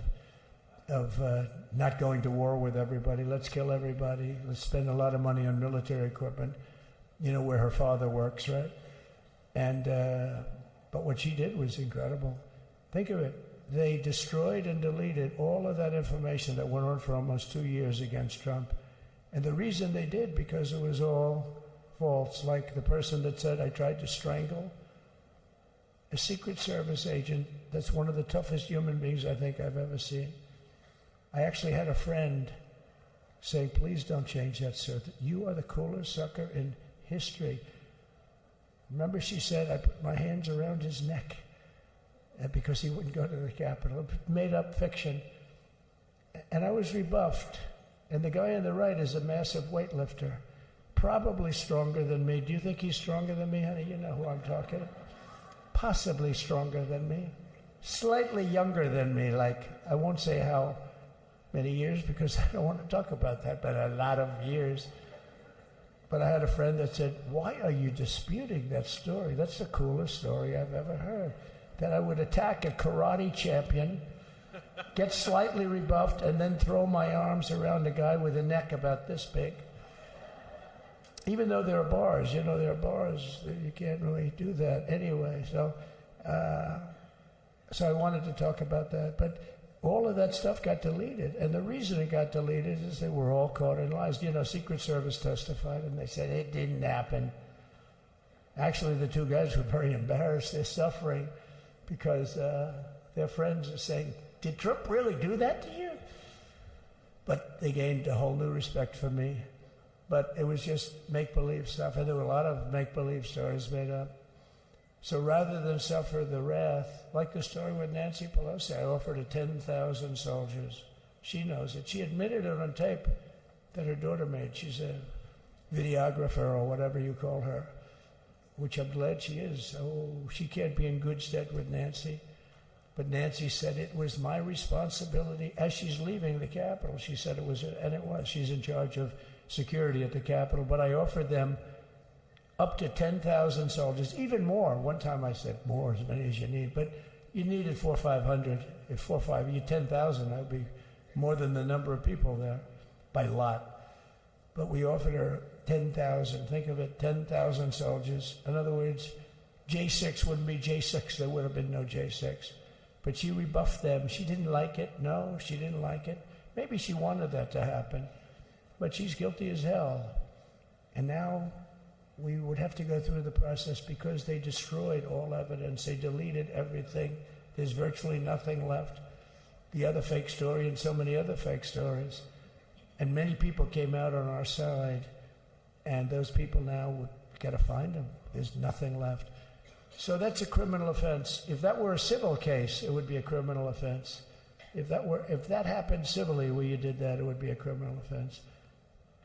not going to war with everybody. Let's kill everybody. Let's spend a lot of money on military equipment, you know, where her father works, right? And but what she did was incredible. Think of it. They destroyed and deleted all of that information that went on for almost 2 years against Trump. And the reason they did, because it was all false. Like the person that said, I tried to strangle a Secret Service agent. That's one of the toughest human beings I think I've ever seen. I actually had a friend saying, please don't change that, sir. You are the coolest sucker in history. Remember, she said, I put my hands around his neck because he wouldn't go to the Capitol. Made up fiction. And I was rebuffed. And the guy on the right is a massive weightlifter, probably stronger than me. Do you think he's stronger than me, honey? You know who I'm talking about. Possibly stronger than me. Slightly younger than me, like, I won't say how many years because I don't want to talk about that, but a lot of years. But I had a friend that said, why are you disputing that story? That's the coolest story I've ever heard. That I would attack a karate champion, get slightly rebuffed, and then throw my arms around a guy with a neck about this big. Even though there are bars, you know, there are bars, you can't really do that anyway. So I wanted to talk about that. But all of that stuff got deleted. And the reason it got deleted is they were all caught in lies. You know, Secret Service testified, and they said it didn't happen. Actually, the two guys were very embarrassed. They're suffering because their friends are saying, did Trump really do that to you? But they gained a whole new respect for me. But it was just make-believe stuff, and there were a lot of make-believe stories made up. So rather than suffer the wrath, like the story with Nancy Pelosi, I offered her 10,000 soldiers. She knows it. She admitted it on tape that her daughter made. She's a videographer or whatever you call her, which I'm glad she is. Oh, she can't be in good stead with Nancy. But Nancy said it was my responsibility as she's leaving the Capitol. She said it was, and it was. She's in charge of security at the Capitol. But I offered them up to 10,000 soldiers, even more. One time I said more, as many as you need. But you needed 400 or 500. If 4 or 5, you 10,000, that would be more than the number of people there by lot. But we offered her 10,000. Think of it, 10,000 soldiers. In other words, J6 wouldn't be J6. There would have been no J6. But she rebuffed them. She didn't like it. No, she didn't like it. Maybe she wanted that to happen. But she's guilty as hell. And now we would have to go through the process because they destroyed all evidence. They deleted everything. There's virtually nothing left. The other fake story and so many other fake stories. And many people came out on our side, and those people now would got to find them. There's nothing left. So that's a criminal offense. If that were a civil case, it would be a criminal offense. If that happened civilly where you did that, it would be a criminal offense.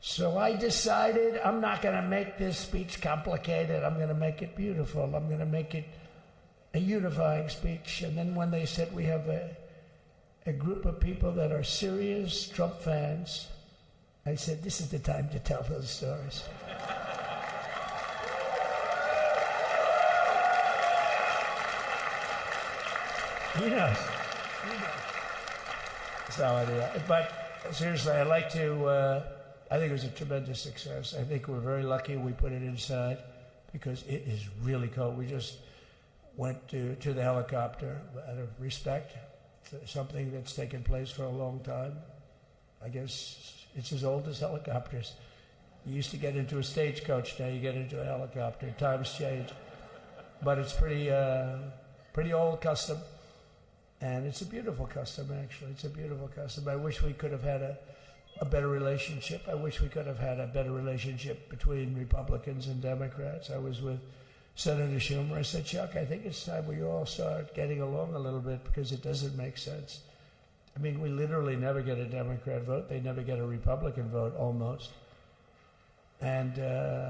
So I decided I'm not going to make this speech complicated. I'm going to make it beautiful. I'm going to make it a unifying speech. And then when they said we have a group of people that are serious Trump fans, I said, this is the time to tell those stories. He knows. So anyway, but seriously, I'd like to, I think it was a tremendous success. I think we're very lucky we put it inside because it is really cold. We just went to the helicopter out of respect for something that's taken place for a long time. I guess it's as old as helicopters. You used to get into a stagecoach, now you get into a helicopter. Times change. But it's pretty old custom. And it's a beautiful custom, actually. It's a beautiful custom. I wish we could have had a better relationship. I wish we could have had a better relationship between Republicans and Democrats. I was with Senator Schumer. I said, Chuck, I think it's time we all start getting along a little bit because it doesn't make sense. I mean, we literally never get a Democrat vote. They never get a Republican vote, almost. And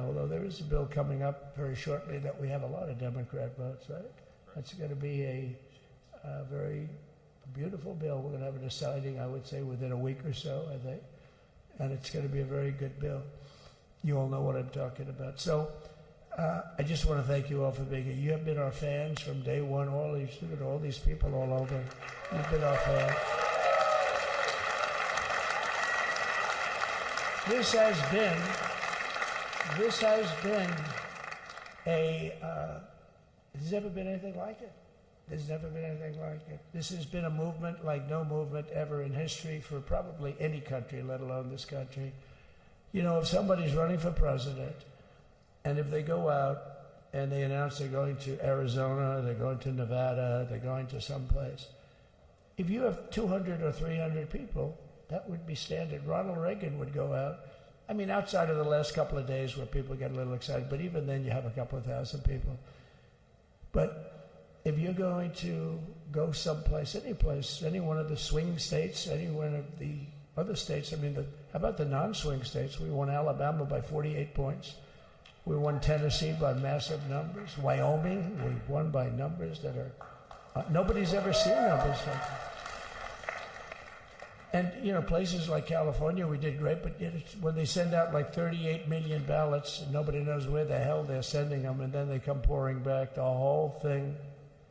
although there is a bill coming up very shortly that we have a lot of Democrat votes, right? That's going to be a very beautiful bill. We're going to have a deciding, I would say, within a week or so, I think. And it's going to be a very good bill. You all know what I'm talking about. So I just want to thank you all for being here. You have been our fans from day one. All these people all over. You've been our fans. This has there's never been anything like it. There's never been anything like it. This has been a movement like no movement ever in history for probably any country, let alone this country. You know, if somebody's running for president, and if they go out and they announce they're going to Arizona, they're going to Nevada, they're going to someplace, if you have 200 or 300 people, that would be standard. Ronald Reagan would go out. I mean, outside of the last couple of days where people get a little excited, but even then you have a couple of thousand people. But if you're going to go someplace, any place, any one of the swing states, any one of the other states, I mean, how about the non-swing states? We won Alabama by 48 points. We won Tennessee by massive numbers. Wyoming, we won by numbers that are, nobody's ever seen numbers like that. And, you know, places like California, we did great, but when they send out like 38 million ballots, and nobody knows where the hell they're sending them, and then they come pouring back, the whole thing.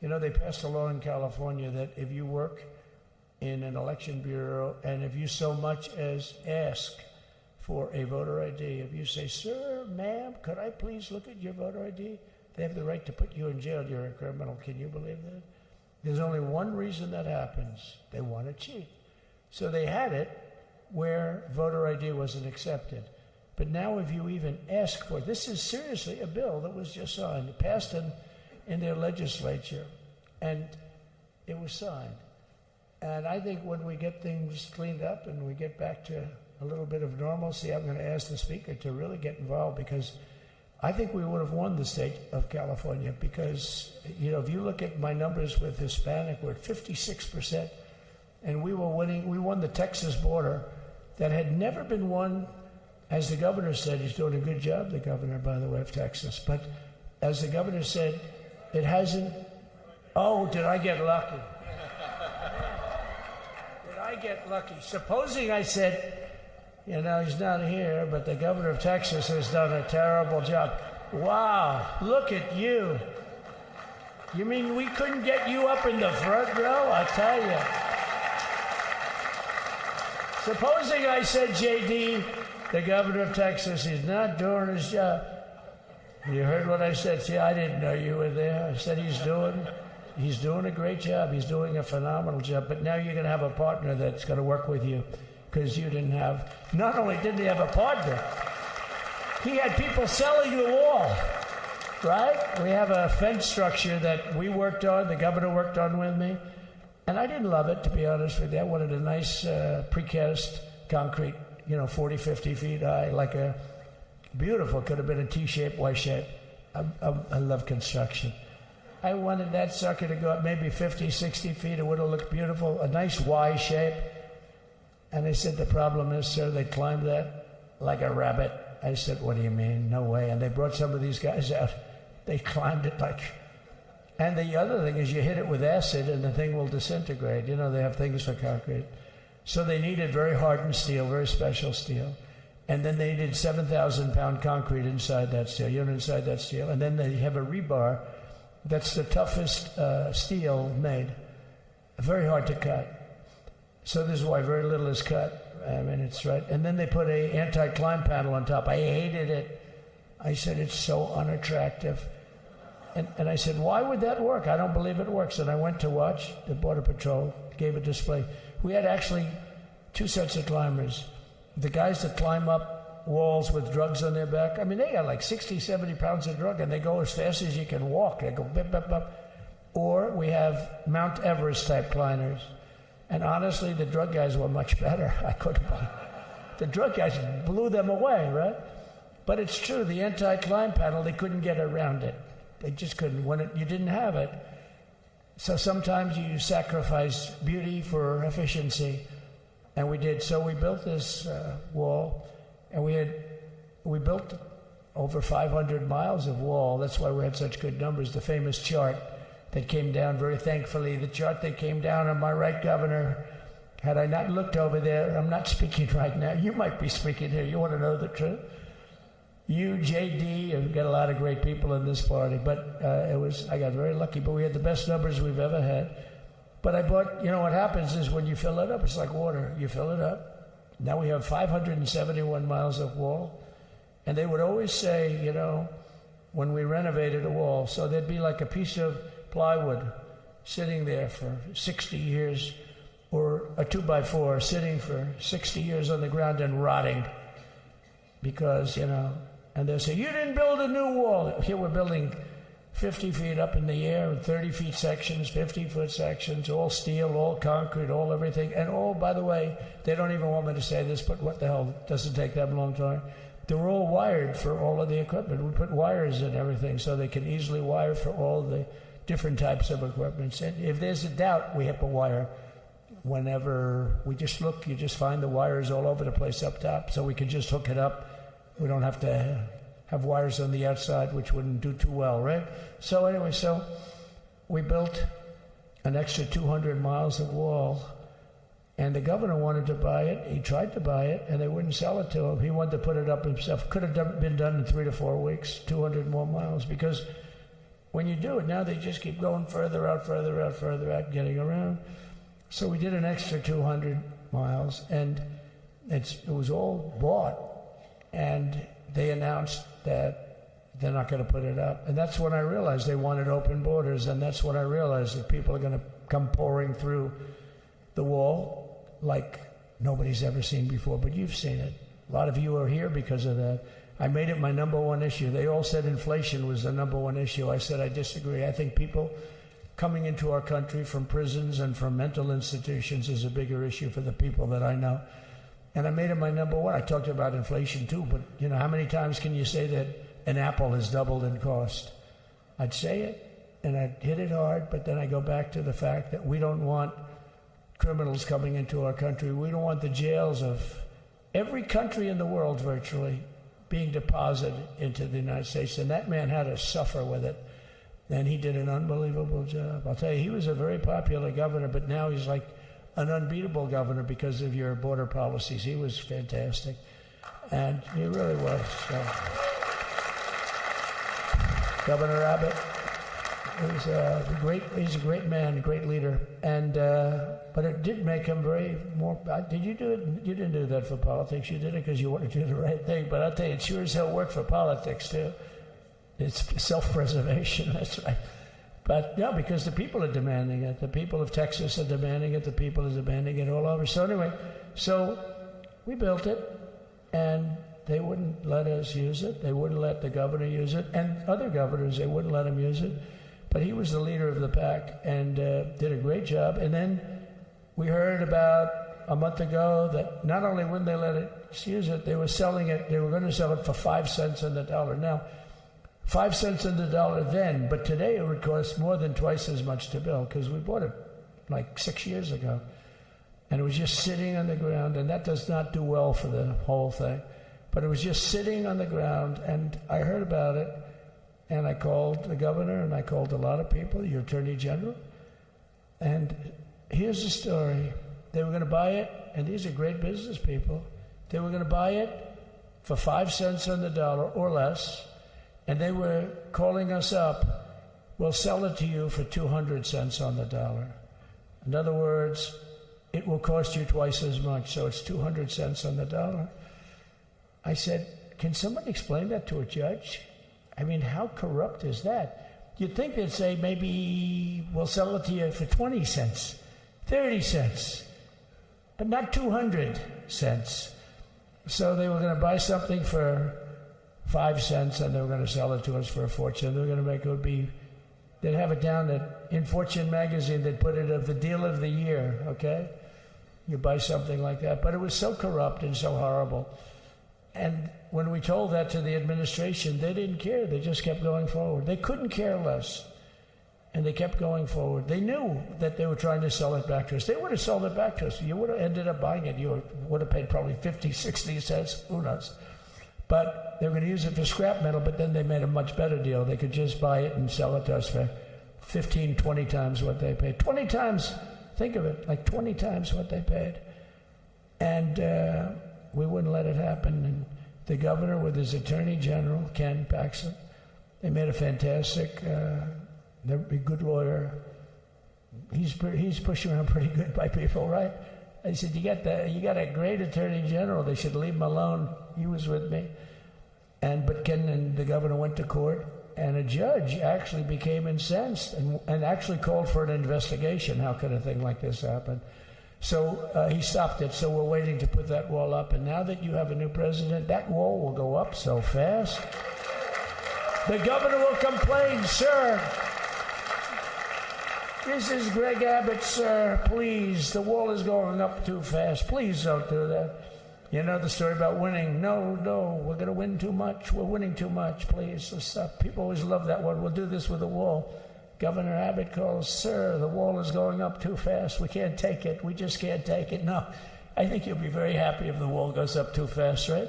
You know, they passed a law in California that if you work in an election bureau and if you so much as ask for a voter ID, if you say, sir, ma'am, could I please look at your voter ID? They have the right to put you in jail. You're a criminal. Can you believe that? There's only one reason that happens. They want to cheat. So they had it where voter ID wasn't accepted. But now if you even ask for it, this is seriously a bill that was just signed, passed in their legislature, and it was signed. And I think when we get things cleaned up and we get back to a little bit of normalcy, I'm going to ask the Speaker to really get involved because I think we would have won the state of California because, you know, if you look at my numbers with Hispanic, we're at 56%. And we were winning. We won the Texas border that had never been won, as the governor said. He's doing a good job, the governor, by the way, of Texas. But as the governor said, it hasn't. Oh, did I get lucky? Did I get lucky? Supposing I said, you know, he's not here, but the governor of Texas has done a terrible job. Wow, look at you. You mean we couldn't get you up in the front row? I tell you. Supposing I said, JD, the governor of Texas, is not doing his job. You heard what I said. See, I didn't know you were there. I said he's doing a great job. He's doing a phenomenal job. But now you're going to have a partner that's going to work with you because you didn't have, not only didn't he have a partner, he had people selling the wall. right? We have a fence structure that we worked on, the governor worked on with me. And I didn't love it, to be honest with you. I wanted a nice precast concrete, 40, 50 feet high, like a beautiful, could have been a T-shape, Y-shape. I love construction. I wanted that sucker to go up maybe 50, 60 feet. It would have looked beautiful, a nice Y shape. And they said, the problem is, sir, they climbed that like a rabbit. I said, what do you mean? No way. And they brought some of these guys out. They climbed it like... And the other thing is you hit it with acid and the thing will disintegrate. They have things for concrete. So they needed very hardened steel, very special steel. And then they needed 7,000-pound concrete inside that steel, inside that steel. And then they have a rebar that's the toughest steel made. Very hard to cut. So this is why very little is cut. I mean, it's right. And then they put a anti-climb panel on top. I hated it. I said, it's so unattractive. And I said, why would that work? I don't believe it works. And I went to watch the Border Patrol, gave a display. We had actually 2 sets of climbers. The guys that climb up walls with drugs on their back, I mean, they got like 60, 70 pounds of drug, and they go as fast as you can walk. They go bip, bip, bip. Or we have Mount Everest-type climbers. And honestly, the drug guys were much better. I couldn't believe it. The drug guys blew them away, right? But it's true, the anti-climb panel, they couldn't get around it. They just couldn't. You didn't have it. So sometimes you sacrifice beauty for efficiency. And we did. So we built this wall, and we built over 500 miles of wall. That's why we had such good numbers. The famous chart that came down, very thankfully, the chart that came down on my right, Governor, had I not looked over there, I'm not speaking right now. You might be speaking here. You want to know the truth? You, JD, have got a lot of great people in this party, but I got very lucky, but we had the best numbers we've ever had. But I bought, what happens is when you fill it up, it's like water. You fill it up. Now we have 571 miles of wall. And they would always say, when we renovated a wall, so there'd be like a piece of plywood sitting there for 60 years, or a 2x4 sitting for 60 years on the ground and rotting. Because, and they'll say, you didn't build a new wall. Here we're building 50 feet up in the air, and 30 feet sections, 50-foot sections, all steel, all concrete, all everything. And all, by the way, they don't even want me to say this, but what the hell, it doesn't take that long time. They're all wired for all of the equipment. We put wires in everything so they can easily wire for all the different types of equipment. And if there's a doubt, we have a wire. Whenever we just look, you just find the wires all over the place up top, so we can just hook it up. We don't have to have wires on the outside, which wouldn't do too well, right? So anyway, so we built an extra 200 miles of wall, and the governor wanted to buy it. He tried to buy it, and they wouldn't sell it to him. He wanted to put it up himself. Could have been done in 3 to 4 weeks, 200 more miles, because when you do it now, they just keep going further out, further out, further out, getting around. So we did an extra 200 miles, and it was all bought. And they announced that they're not going to put it up. And that's when I realized they wanted open borders, and that's when I realized that people are going to come pouring through the wall like nobody's ever seen before. But you've seen it. A lot of you are here because of that. I made it my number one issue. They all said inflation was the number one issue. I said I disagree. I think people coming into our country from prisons and from mental institutions is a bigger issue for the people that I know. And I made it my number one. I talked about inflation too, but how many times can you say that an apple has doubled in cost? I'd say it, and I'd hit it hard, but then I go back to the fact that we don't want criminals coming into our country. We don't want the jails of every country in the world virtually being deposited into the United States. And that man had to suffer with it. And he did an unbelievable job. I'll tell you, he was a very popular governor, but now he's like an unbeatable governor because of your border policies. He was fantastic. And he really was. So. Governor Abbott he's a great man, great leader. And but it did make him did you do it? You didn't do that for politics. You did it because you wanted to do the right thing. But I'll tell you, it sure as hell worked for politics too. It's self-preservation, that's right. But no, because the people are demanding it. The people of Texas are demanding it. The people are demanding it all over. So anyway, so we built it, and they wouldn't let us use it. They wouldn't let the governor use it. And other governors, they wouldn't let him use it. But he was the leader of the pack and did a great job. And then we heard about a month ago that not only wouldn't they let us use it, they were selling it, they were going to sell it for 5 cents on the dollar. Now, 5 cents on the dollar then, but today it would cost more than twice as much to build because we bought it like 6 years ago. And it was just sitting on the ground, and that does not do well for the whole thing. But it was just sitting on the ground, and I heard about it, and I called the governor, and I called a lot of people, your attorney general. And here's the story. They were going to buy it, and these are great business people. They were going to buy it for 5 cents on the dollar or less, and they were calling us up, we'll sell it to you for 200 cents on the dollar. In other words, it will cost you twice as much, so it's 200 cents on the dollar. I said, can somebody explain that to a judge? I mean, how corrupt is that? You'd think they'd say, maybe we'll sell it to you for 20 cents, 30 cents, but not 200 cents. So they were going to buy something for 5 cents, and they were going to sell it to us for a fortune. They were going to make it would be, they'd have it down that in Fortune magazine, they'd put it of the deal of the year, okay? You buy something like that. But it was so corrupt and so horrible. And when we told that to the administration, they didn't care. They just kept going forward. They couldn't care less. And they kept going forward. They knew that they were trying to sell it back to us. They would have sold it back to us. You would have ended up buying it. You would have paid probably 50, 60 cents. Who knows? But they were going to use it for scrap metal, but then they made a much better deal. They could just buy it and sell it to us for 15, 20 times what they paid. 20 times, think of it, like 20 times what they paid. And we wouldn't let it happen. And the governor with his attorney general, Ken Paxton, they made a fantastic, they're a good lawyer. He's pushed around pretty good by people, right? I said, you got a great attorney general. They should leave him alone. He was with me. But Ken and the governor went to court, and a judge actually became incensed and actually called for an investigation. How could a thing like this happen? So he stopped it. So we're waiting to put that wall up. And now that you have a new president, that wall will go up so fast. The governor will complain, sir. This is Greg Abbott, sir. Please, the wall is going up too fast. Please don't do that. You know the story about winning. No, we're going to win too much. We're winning too much. Please, let's stop. People always love that one. We'll do this with the wall. Governor Abbott calls, sir, the wall is going up too fast. We can't take it. We just can't take it. No, I think you'll be very happy if the wall goes up too fast, right?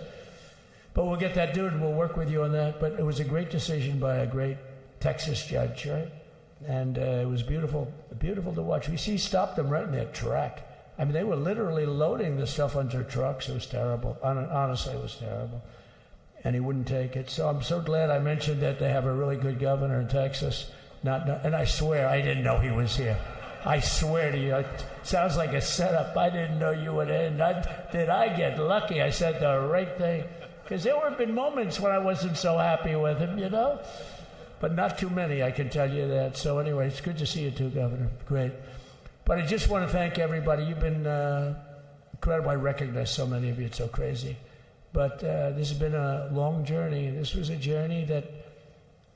But we'll get that dude and we'll work with you on that. But it was a great decision by a great Texas judge, right? And it was beautiful to watch. He stopped them right in their track. I mean, they were literally loading the stuff onto trucks. It was terrible. Honestly, it was terrible. And he wouldn't take it. So I'm so glad I mentioned that they have a really good governor in Texas. And I swear, I didn't know he was here. I swear to you, it sounds like a setup. I didn't know you would end. Did I get lucky? I said the right thing. Because there have been moments when I wasn't so happy with him, you know? But not too many, I can tell you that. So anyway, it's good to see you too, Governor. Great. But I just want to thank everybody. You've been incredible. I recognize so many of you. It's so crazy. But this has been a long journey. This was a journey that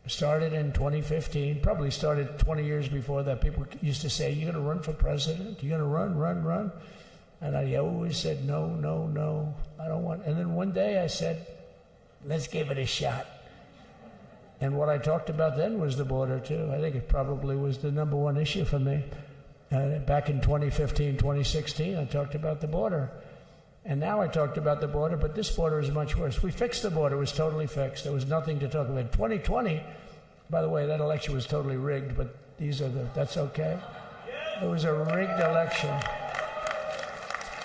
started in 2015, probably started 20 years before that. People used to say, you're going to run for president? You're going to run? And I always said, no, I don't want. And then one day I said, let's give it a shot. And what I talked about then was the border, too. I think it probably was the number one issue for me. Back in 2015, 2016, I talked about the border. And now I talked about the border, but this border is much worse. We fixed the border. It was totally fixed. There was nothing to talk about. 2020, by the way, that election was totally rigged, but that's okay. It was a rigged election.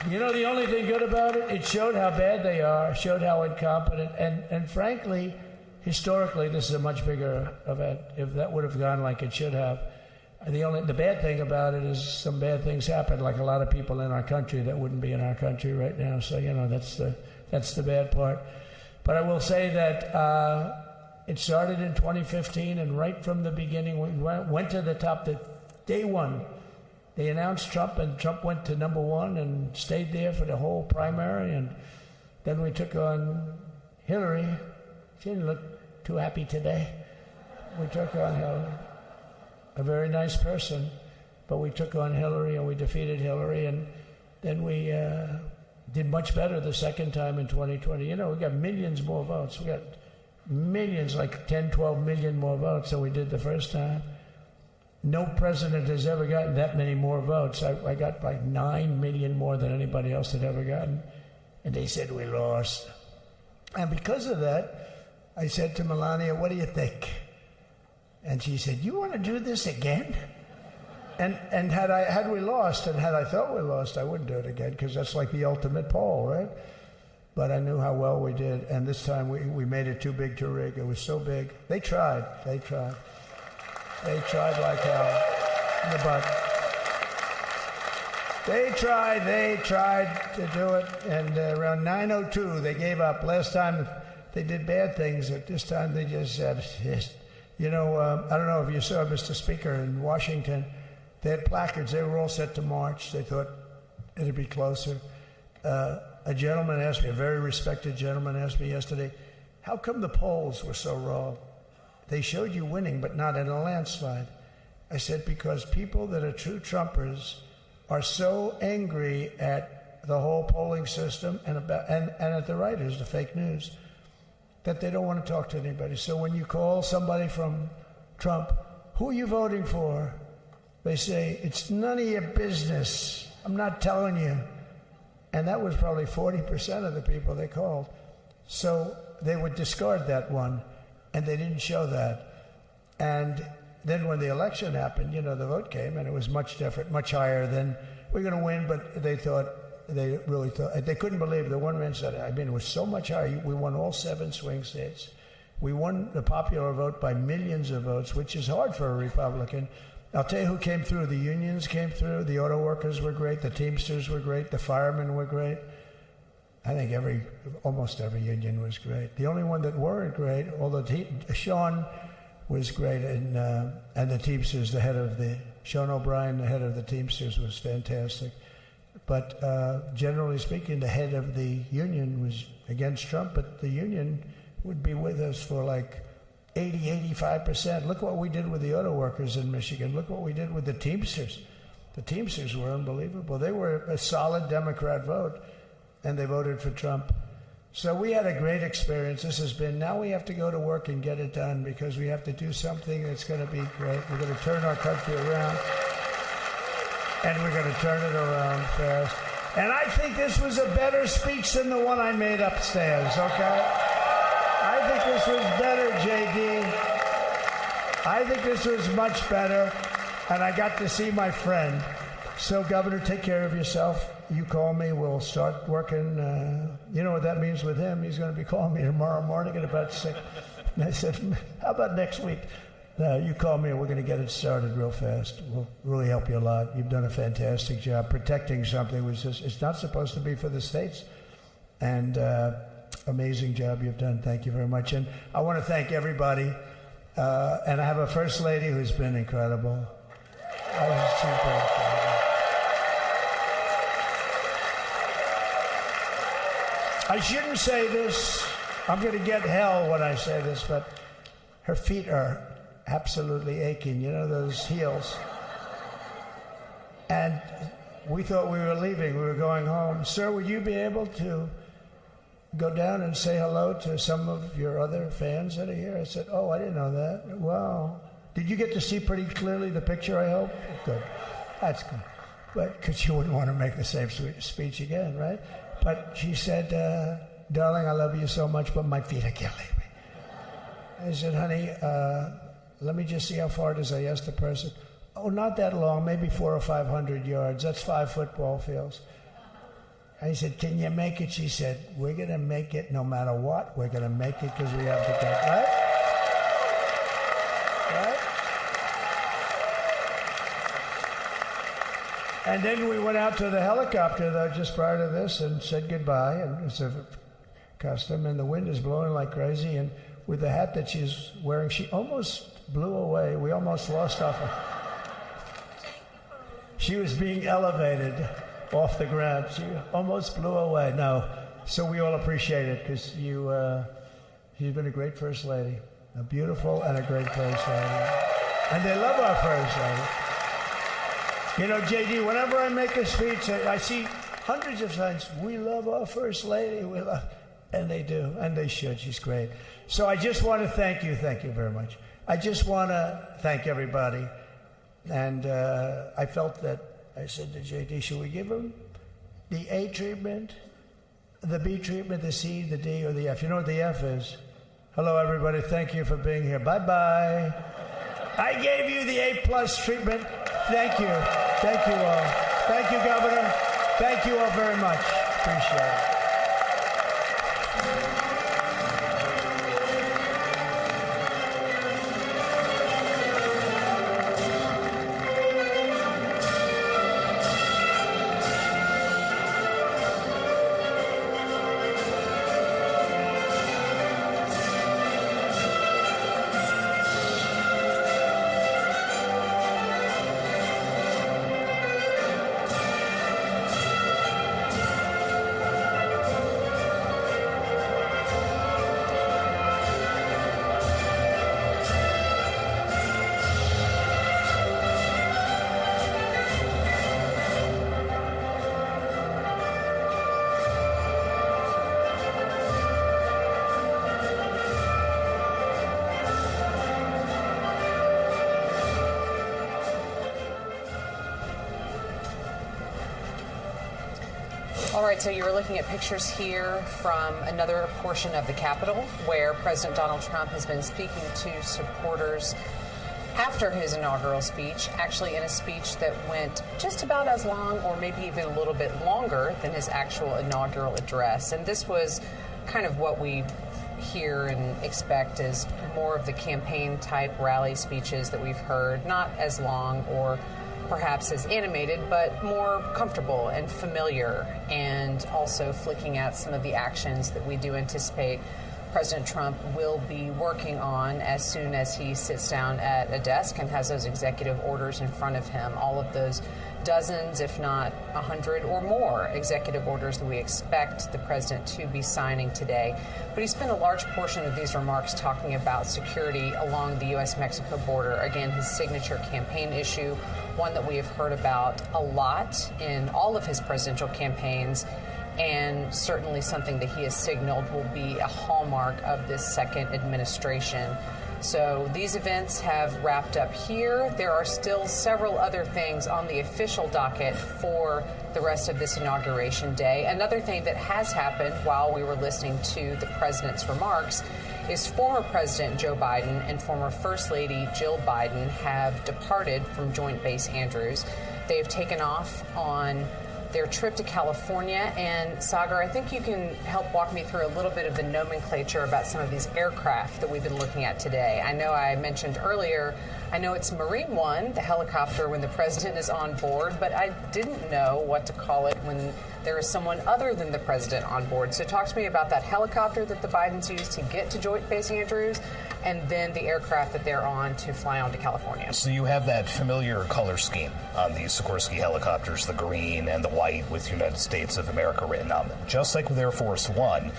You know the only thing good about it? It showed how bad they are, showed how incompetent, and frankly, historically, this is a much bigger event. If that would have gone like it should have. The bad thing about it is some bad things happened, like a lot of people in our country that wouldn't be in our country right now. So, you know, that's the bad part. But I will say that it started in 2015, and right from the beginning, we went to the top. Day one, they announced Trump, and Trump went to number one and stayed there for the whole primary. And then we took on Hillary, she didn't look too happy today. We took on Hillary. A very nice person, but we took on Hillary and we defeated Hillary, and then we did much better the second time in 2020. You know, we got millions more votes. We got millions, like 10, 12 million more votes than we did the first time. No president has ever gotten that many more votes. I got like 9 million more than anybody else had ever gotten. And they said we lost. And because of that, I said to Melania, what do you think? And she said, you want to do this again? And had we lost, and had I thought we lost, I wouldn't do it again, because that's like the ultimate poll, right? But I knew how well we did, and this time we made it too big to rig. It was so big. They tried. They tried like hell. But they tried to do it, and around 9:02 they gave up. Last time they did bad things, but this time they just said, you know, I don't know if you saw, Mr. Speaker, in Washington, they had placards. They were all set to march. They thought it'd be closer. A gentleman asked me, a very respected gentleman asked me yesterday, how come the polls were so wrong? They showed you winning, but not in a landslide. I said, because people that are true Trumpers are so angry at the whole polling system and at the writers, the fake news, that they don't want to talk to anybody. So when you call somebody from Trump, who are you voting for? They say, it's none of your business. I'm not telling you. And that was probably 40% of the people they called. So they would discard that one, and they didn't show that. And then when the election happened, you know, the vote came, and it was much different, much higher than we're going to win, but they really thought, they couldn't believe the one man said, I mean, it was so much higher. We won all 7 swing states. We won the popular vote by millions of votes, which is hard for a Republican. I'll tell you who came through. The unions came through. The auto workers were great. The Teamsters were great. The firemen were great. I think almost every union was great. The only one that weren't great, although Sean was great, and the Teamsters, Sean O'Brien, the head of the Teamsters, was fantastic. But generally speaking, the head of the union was against Trump, but the union would be with us for like 80-85%. Look what we did with the auto workers in Michigan. Look what we did with the Teamsters. The Teamsters were unbelievable. They were a solid Democrat vote, and they voted for Trump. So we had a great experience. Now we have to go to work and get it done, because we have to do something that's going to be great. We're going to turn our country around, and we're going to turn it around fast. And I think this was a better speech than the one I made upstairs, okay? I think this was better, JD. I think this was much better, and I got to see my friend. So, Governor, take care of yourself. You call me, we'll start working. You know what that means with him? He's going to be calling me tomorrow morning at about 6. And I said, how about next week? You call me and we're going to get it started real fast. We'll really help you a lot. You've done a fantastic job protecting something which it's not supposed to be for the states. And amazing job you've done. Thank you very much. And I want to thank everybody. And I have a First Lady who's been incredible. I shouldn't say this. I'm going to get hell when I say this, but her feet are absolutely aching. You know, those heels. And we thought we were leaving. We were going home. Sir, would you be able to go down and say hello to some of your other fans that are here? I said, oh, I didn't know that. Wow. Did you get to see pretty clearly the picture, I hope? Good. That's good. But because you wouldn't want to make the same speech again, right? But she said, darling, I love you so much, but my feet are killing me. I said, honey, let me just see how far it is. I asked the person. Oh, not that long, maybe 400 or 500 yards. That's 5 football fields. I said, can you make it? She said, we're going to make it no matter what. We're going to make it because we have to go. Right? Right? And then we went out to the helicopter, though, just prior to this and said goodbye. And it's a custom, and the wind is blowing like crazy. And with the hat that she's wearing, she almost blew away. We almost lost off her. She was being elevated off the ground. She almost blew away. No, So we all appreciate it because she's been a great First Lady, a beautiful and a great First Lady. And they love our First Lady. You know, JD, whenever I make a speech, I see hundreds of times, we love our First Lady, and they do, and they should. She's great. So I just want to thank you very much. I just want to thank everybody. And I felt that, I said to JD, should we give him the A treatment, the B treatment, the C, the D, or the F? You know what the F is? Hello, everybody. Thank you for being here. Bye-bye. I gave you the A+ treatment. Thank you. Thank you all. Thank you, Governor. Thank you all very much. Appreciate it. All right, so you were looking at pictures here from another portion of the Capitol where President Donald Trump has been speaking to supporters after his inaugural speech, actually in a speech that went just about as long or maybe even a little bit longer than his actual inaugural address. And this was kind of what we hear and expect as more of the campaign type rally speeches that we've heard, not as long or perhaps as animated, but more comfortable and familiar, and also flicking at some of the actions that we do anticipate President Trump will be working on as soon as he sits down at a desk and has those executive orders in front of him. All of those dozens, if not 100 or more executive orders that we expect the president to be signing today. But he spent a large portion of these remarks talking about security along the U.S.-Mexico border. Again, his signature campaign issue, one that we have heard about a lot in all of his presidential campaigns, and certainly something that he has signaled will be a hallmark of this second administration. So these events have wrapped up here. There are still several other things on the official docket for the rest of this inauguration day. Another thing that has happened while we were listening to the president's remarks is former President Joe Biden and former First Lady Jill Biden have departed from Joint Base Andrews. They have taken off on their trip to California. And Sagar, I think you can help walk me through a little bit of the nomenclature about some of these aircraft that we've been looking at today. I know I mentioned earlier, I know it's Marine One, the helicopter when the president is on board, but I didn't know what to call it when there is someone other than the president on board. So talk to me about that helicopter that the Bidens used to get to Joint Base Andrews, and then the aircraft that they're on to fly on to California. So you have that familiar color scheme on these Sikorsky helicopters, the green and the white with United States of America written on them. Just like with Air Force One,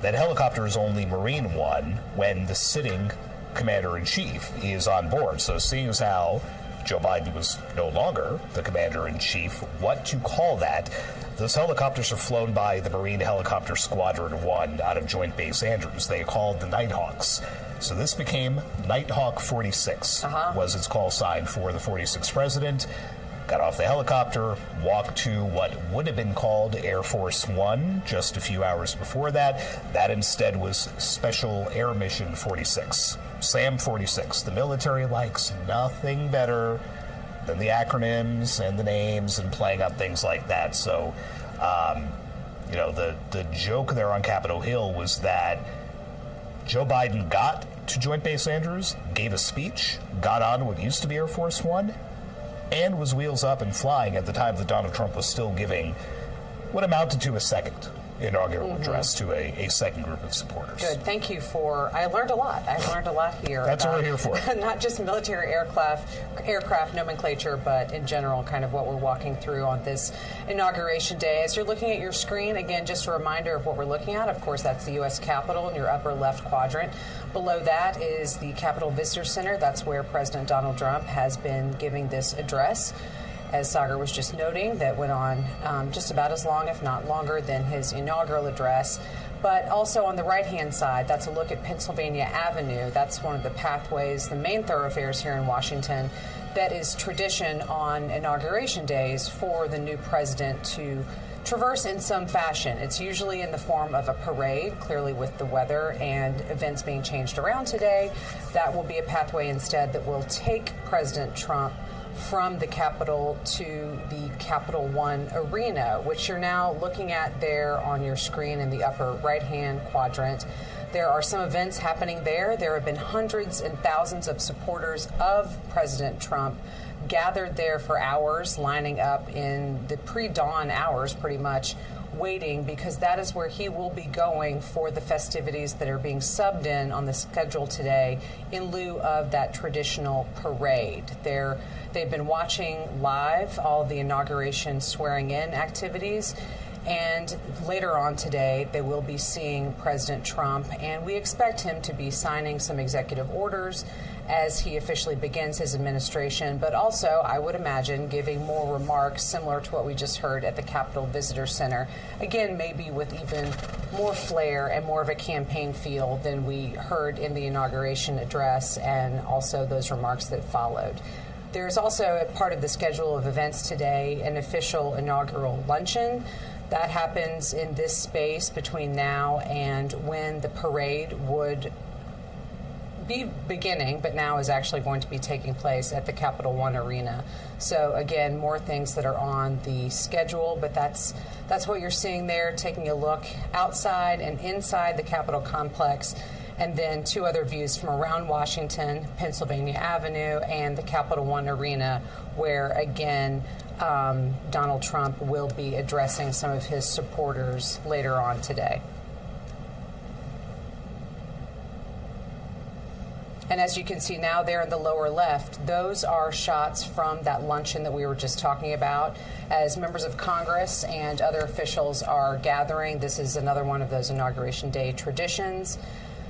that helicopter is only Marine One when the sitting commander-in-chief is on board. So seeing as how Joe Biden was no longer the commander-in-chief, what to call that? Those helicopters are flown by the Marine Helicopter Squadron 1 out of Joint Base Andrews. They are called the Nighthawks. So this became Nighthawk 46, was its call sign for the 46th president. Got off the helicopter, walked to what would have been called Air Force One just a few hours before that. That instead was Special Air Mission 46, SAM 46. The military likes nothing better than the acronyms and the names and playing up things like that. So, you know, the joke there on Capitol Hill was that Joe Biden got to Joint Base Andrews, gave a speech, got on what used to be Air Force One, and was wheels up and flying at the time that Donald Trump was still giving what amounted to a second inaugural address to a second group of supporters. Good. Thank you I learned a lot. I learned a lot here. That's what we're here for. Not just military aircraft nomenclature, but in general, kind of what we're walking through on this Inauguration Day. As you're looking at your screen, again, just a reminder of what we're looking at. Of course, that's the U.S. Capitol in your upper left quadrant. Below that is the Capitol Visitor Center. That's where President Donald Trump has been giving this address. As Sagar was just noting, that went on just about as long, if not longer, than his inaugural address. But also on the right-hand side, that's a look at Pennsylvania Avenue. That's one of the pathways, the main thoroughfares here in Washington, that is tradition on Inauguration Days for the new president to traverse in some fashion. It's usually in the form of a parade, clearly with the weather and events being changed around today. That will be a pathway instead that will take President Trump from the Capitol to the Capital One Arena, which you're now looking at there on your screen in the upper right-hand quadrant. There are some events happening there. There have been hundreds and thousands of supporters of President Trump gathered there for hours, lining up in the pre-dawn hours pretty much, waiting, because that is where he will be going for the festivities that are being subbed in on the schedule today in lieu of that traditional parade. They've been watching live all of the inauguration swearing-in activities, and later on today they will be seeing President Trump, and we expect him to be signing some executive orders as he officially begins his administration, but also, I would imagine, giving more remarks similar to what we just heard at the Capitol Visitor Center. Again, maybe with even more flair and more of a campaign feel than we heard in the inauguration address and also those remarks that followed. There's also, a part of the schedule of events today, an official inaugural luncheon. That happens in this space between now and when the parade would be beginning, but now is actually going to be taking place at the Capital One Arena. So again, more things that are on the schedule, but that's what you're seeing there, taking a look outside and inside the Capitol complex, and then two other views from around Washington, Pennsylvania Avenue, and the Capital One Arena, where again, Donald Trump will be addressing some of his supporters later on today. And as you can see now there in the lower left, those are shots from that luncheon that we were just talking about. As members of Congress and other officials are gathering, this is another one of those Inauguration Day traditions.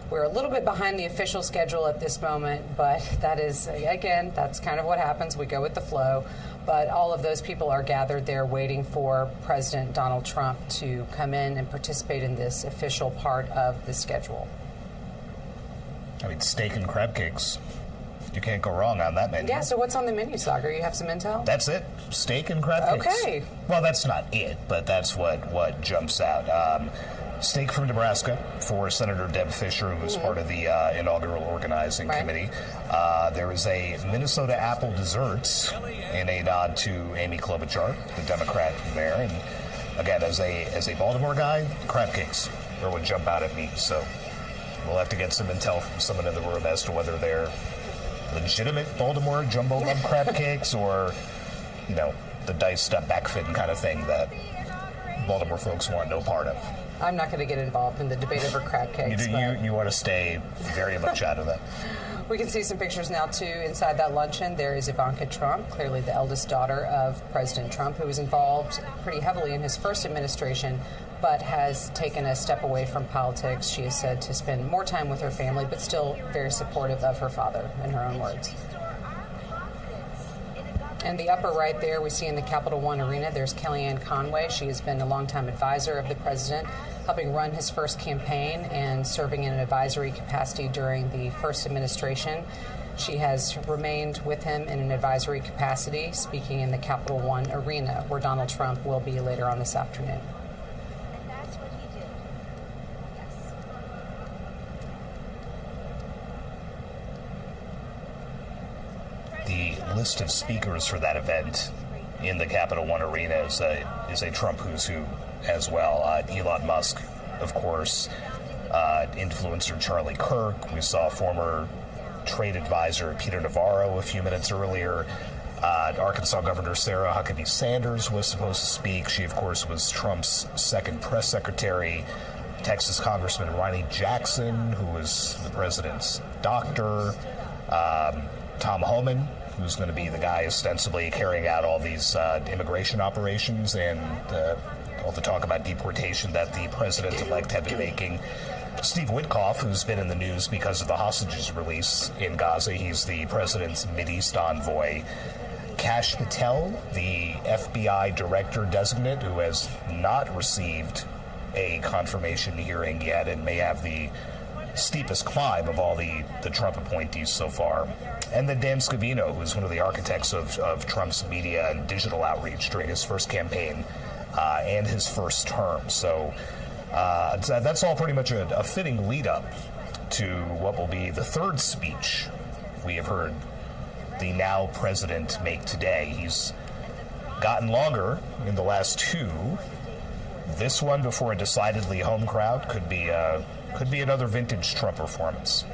We're a little bit behind the official schedule at this moment, but that is, again, that's kind of what happens. We go with the flow. But all of those people are gathered there waiting for President Donald Trump to come in and participate in this official part of the schedule. I mean, steak and crab cakes. You can't go wrong on that menu. Yeah, so what's on the menu, Sagar? You have some intel? That's it. Steak and crab cakes. Okay. Well, that's not it, but that's what jumps out. Steak from Nebraska for Senator Deb Fischer, who was part of the inaugural organizing committee. There is a Minnesota apple desserts in a nod to Amy Klobuchar, the Democrat mayor. And again, as a Baltimore guy, crab cakes are what jump out at me. So we'll have to get some intel from someone in the room as to whether they're legitimate Baltimore jumbo lump crab cakes or, you know, the diced up back fin kind of thing that Baltimore folks want no part of. I'm not going to get involved in the debate over crab cakes. You want to stay very much out of that. We can see some pictures now, too. Inside that luncheon, there is Ivanka Trump, clearly the eldest daughter of President Trump, who was involved pretty heavily in his first administration, but has taken a step away from politics. She is said to spend more time with her family, but still very supportive of her father, in her own words. And the upper right there, we see in the Capital One Arena, there's Kellyanne Conway. She has been a longtime advisor of the president, helping run his first campaign and serving in an advisory capacity during the first administration. She has remained with him in an advisory capacity, speaking in the Capital One Arena, where Donald Trump will be later on this afternoon. And that's what he did. Yes. The list of speakers for that event in the Capital One Arena is a Trump who's who as well. Elon Musk, of course, influencer Charlie Kirk. We saw former trade advisor Peter Navarro a few minutes earlier. Arkansas Governor Sarah Huckabee Sanders was supposed to speak. She, of course, was Trump's second press secretary. Texas Congressman Ronnie Jackson, who was the president's doctor. Tom Homan, who's going to be the guy ostensibly carrying out all these immigration operations and all the talk about deportation that the president-elect had been making. Steve Witkoff, who's been in the news because of the hostages release in Gaza. He's the president's Mideast envoy. Kash Patel, the FBI director designate, who has not received a confirmation hearing yet and may have the steepest climb of all the Trump appointees so far. And then Dan Scavino, who's one of the architects of Trump's media and digital outreach during his first campaign and his first term. So that's all pretty much a fitting lead-up to what will be the third speech we have heard the now president make today. He's gotten longer in the last two. This one, before a decidedly home crowd, could be another vintage Trump performance.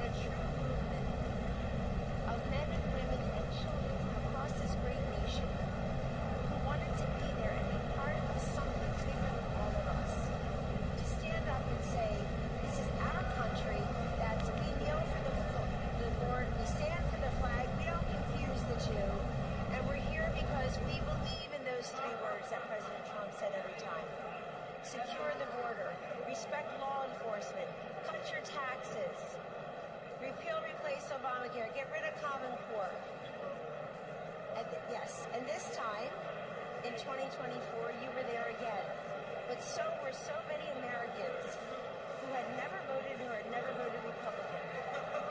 Secure the border, respect law enforcement, cut your taxes, repeal, replace Obamacare, get rid of Common Core. And this time, in 2024, you were there again. But so were so many Americans who had never voted or had never voted Republican.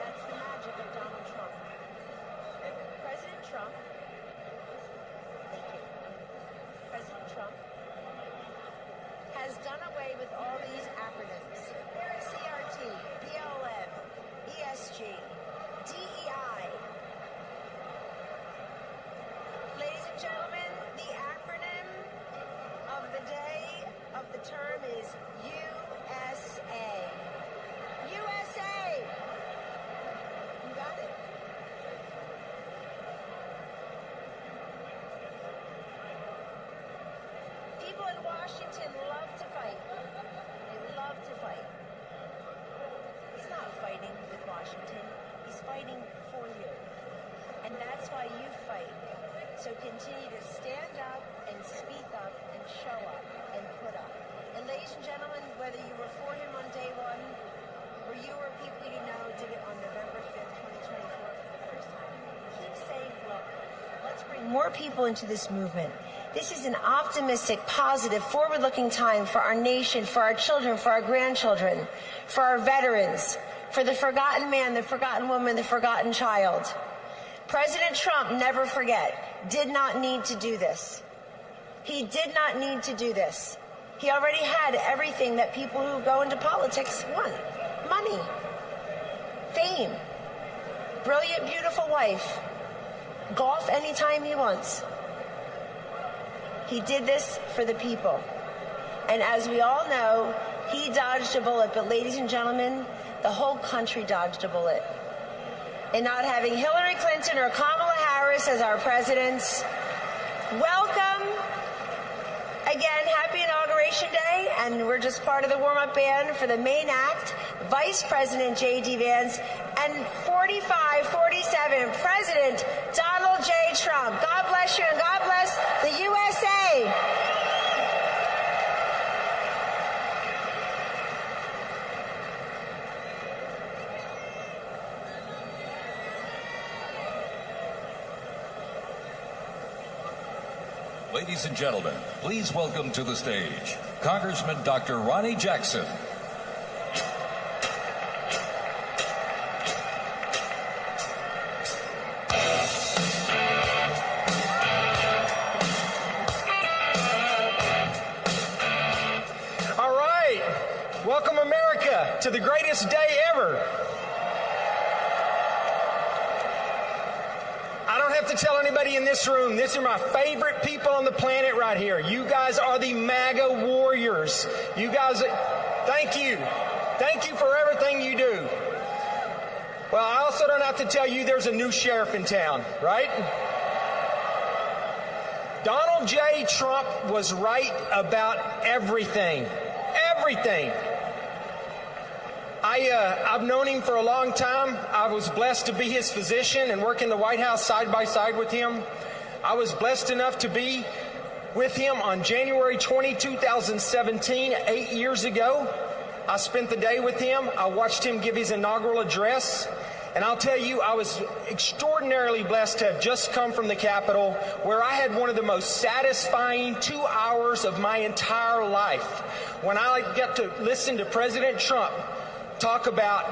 That's the magic of Donald Trump. President Trump, thank you. President Trump has done away with all these acronyms. CRT, BLM, ESG, DEI. Ladies and gentlemen, the acronym of the day of the term is USA. USA! You got it. People in Washington love to fight. They love to fight. He's not fighting with Washington. He's fighting for you. And that's why you fight. So continue to stand up and speak up and show up and put up. And ladies and gentlemen, whether you were for him on day one or you or people you know did it on November 5th, 2024 for the first time, keep saying, look, let's bring more people into this movement. This is an optimistic, positive, forward-looking time for our nation, for our children, for our grandchildren, for our veterans, for the forgotten man, the forgotten woman, the forgotten child. President Trump, never forget, did not need to do this. He did not need to do this. He already had everything that people who go into politics want. Money, fame, brilliant, beautiful wife, golf anytime he wants. He did this for the people. And as we all know, he dodged a bullet. But ladies and gentlemen, the whole country dodged a bullet. In not having Hillary Clinton or Kamala Harris as our presidents. Welcome. Again, happy Inauguration Day. And we're just part of the warm-up band for the main act, Vice President JD Vance, and 45-47, President Donald J. Trump. God bless you and God bless the USA. Ladies and gentlemen, please welcome to the stage Congressman Dr. Ronnie Jackson. All right. Welcome, America, to the greatest day ever. I don't have to tell anybody in this room, these are my favorite people on the planet right here. You guys are the MAGA warriors. You guys, thank you. Thank you for everything you do. Well, I also don't have to tell you there's a new sheriff in town, right? Donald J. Trump was right about everything. Everything. I've known him for a long time. I was blessed to be his physician and work in the White House side by side with him. I was blessed enough to be with him on January 20, 2017, 8 years ago. I spent the day with him. I watched him give his inaugural address. And I'll tell you, I was extraordinarily blessed to have just come from the Capitol, where I had one of the most satisfying 2 hours of my entire life, when I got to listen to President Trump talk about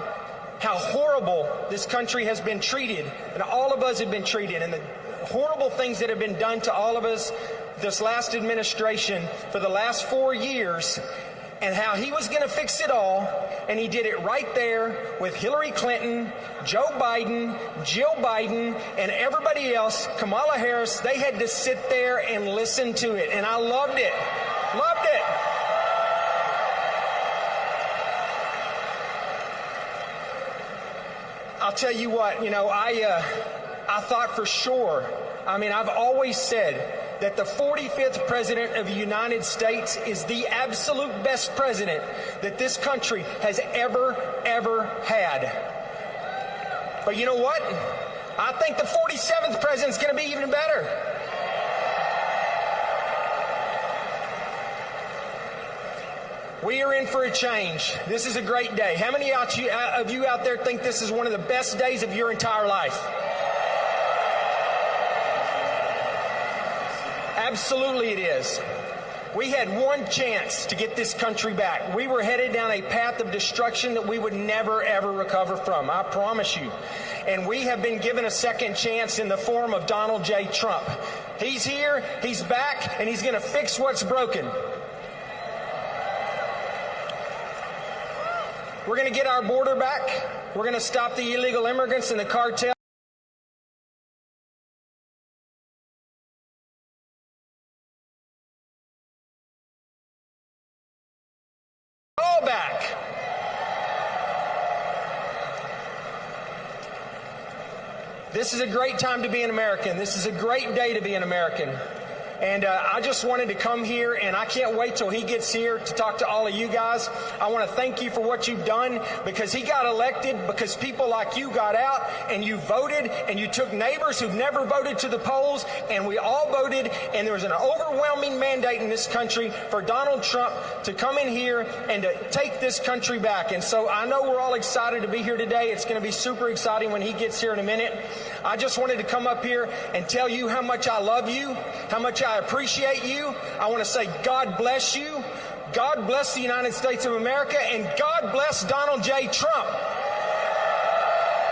how horrible this country has been treated, and all of us have been treated, and the horrible things that have been done to all of us this last administration for the last 4 years, and how he was going to fix it all, and he did it right there with Hillary Clinton, Joe Biden, Jill Biden, and everybody else, Kamala Harris. They had to sit there and listen to it, and I loved it. Loved it. I'll tell you what, I thought for sure, I've always said that the 45th President of the United States is the absolute best president that this country has ever had. But you know what? I think the 47th President is going to be even better. We are in for a change. This is a great day. How many of you out there think this is one of the best days of your entire life? Absolutely it is. We had one chance to get this country back. We were headed down a path of destruction that we would never, ever recover from. I promise you. And we have been given a second chance in the form of Donald J. Trump. He's here, he's back, and he's going to fix what's broken. We're going to get our border back. We're going to stop the illegal immigrants and the cartel. All back. This is a great time to be an American. This is a great day to be an American. And I just wanted to come here, and I can't wait till he gets here to talk to all of you guys. I want to thank you for what you've done, because he got elected because people like you got out and you voted, and you took neighbors who've never voted to the polls, and we all voted, and there was an overwhelming mandate in this country for Donald Trump to come in here and to take this country back. And so I know we're all excited to be here today. It's going to be super exciting when he gets here in a minute. I just wanted to come up here and tell you how much I love you, how much I appreciate you. I want to say God bless you. God bless the United States of America, and God bless Donald J. Trump.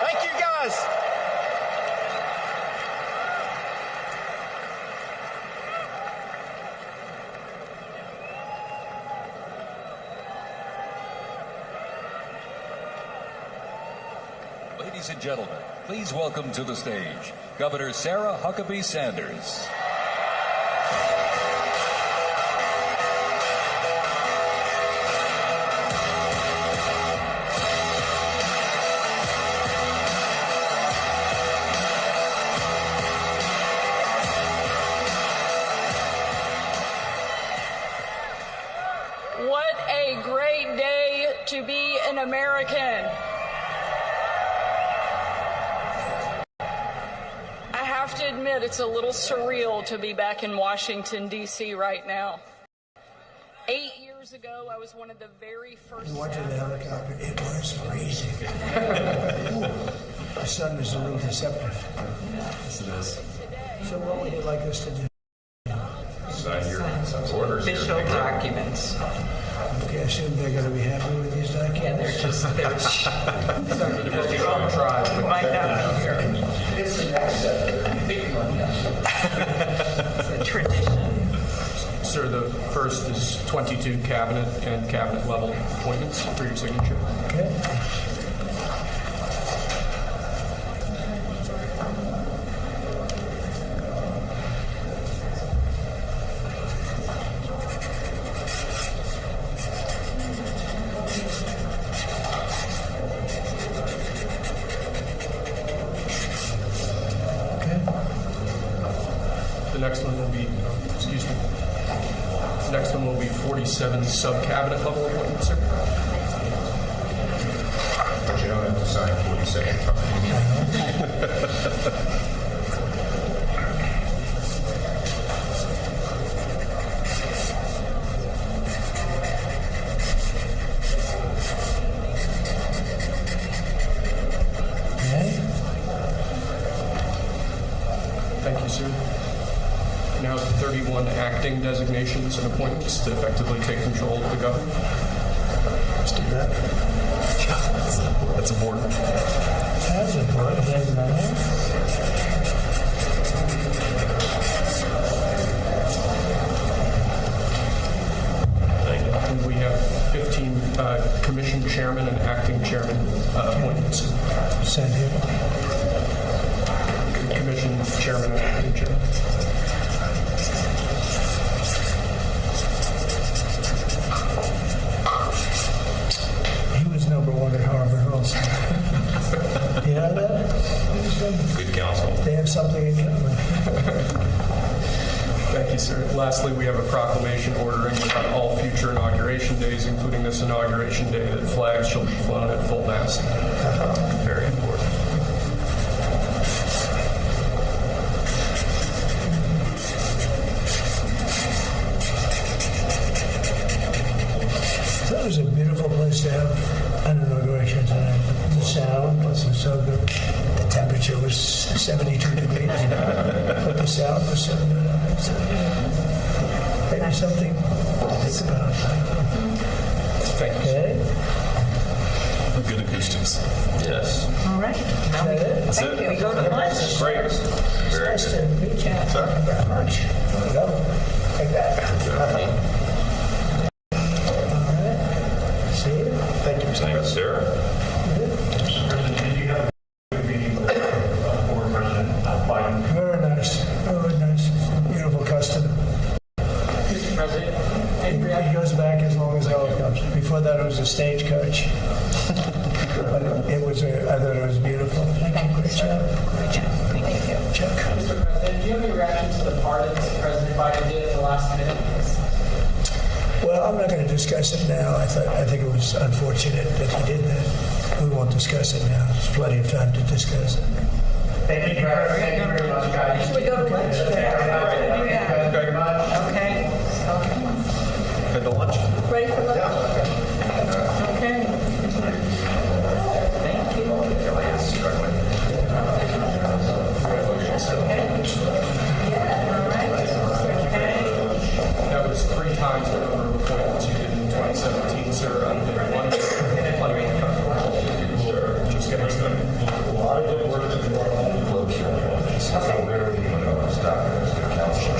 Thank you, guys. Ladies and gentlemen, please welcome to the stage Governor Sarah Huckabee Sanders. What a great day to be an American. I have to admit, it's a little surreal to be back in Washington, D.C. right now. 8 years ago, I was one of the very first... We watched the helicopter. It was freezing. The sun is a little deceptive. Yes, it is. So what would you like us to do? Sign your orders. Official documents. Okay, I assume they're going to be happy with these documents? Yeah, they're we might not be here. It's the next It's a tradition. Sir, the first is 22 cabinet and cabinet level appointments for your signature. Okay. The next one will be 47 sub-cabinet level appointments, sir. But you don't have to sign 47. Thank you, sir. Now 31 acting designations and appointments to effectively take control of the government. Let's do that. That's important. That's important, isn't it? And we have 15 commission chairman and acting chairman appointments. Send him. Commission chairman and acting chairman. He was number one at Harvard also. You know that? Good counsel. They have something in common. Thank you, sir. Lastly, we have a proclamation ordering that on all future inauguration days, including this inauguration day, that flags shall be flown at full mast. Very important. That was a beautiful place to have an inauguration tonight. The sound was so good. The temperature was 72 degrees, but the sound was so good. So, maybe something to think about. Thank you. Okay. Good acoustics. Yes. All right. Now That's thank it. you. We go to lunch. Great. Very Nice good. to meet you. Sorry. Lunch. There we go. Take that. See you. Thank you, Mr. President. Sir. Very nice. Very nice. Beautiful custom. Mr. President, He goes back as long as helicopters. Before that, it was a stagecoach. But it was, I thought it was beautiful. Thank you. Great job. Great job. Thank you. Chuck. Mr. President, do you have any reaction to the pardons President Biden did at the last minute? Well, I'm not going to discuss it now. I think it was unfortunate that he did that. We won't discuss it now. There's plenty of time to discuss it. Thank you very much, guys. Should we go to lunch? Very much. Okay. Good to lunch. Ready for lunch? Okay. Thank you. That was 3 times the number of appointments you did in 2017, sir. One just getting started. A lot of good work to do. So we're going to stop it. Council.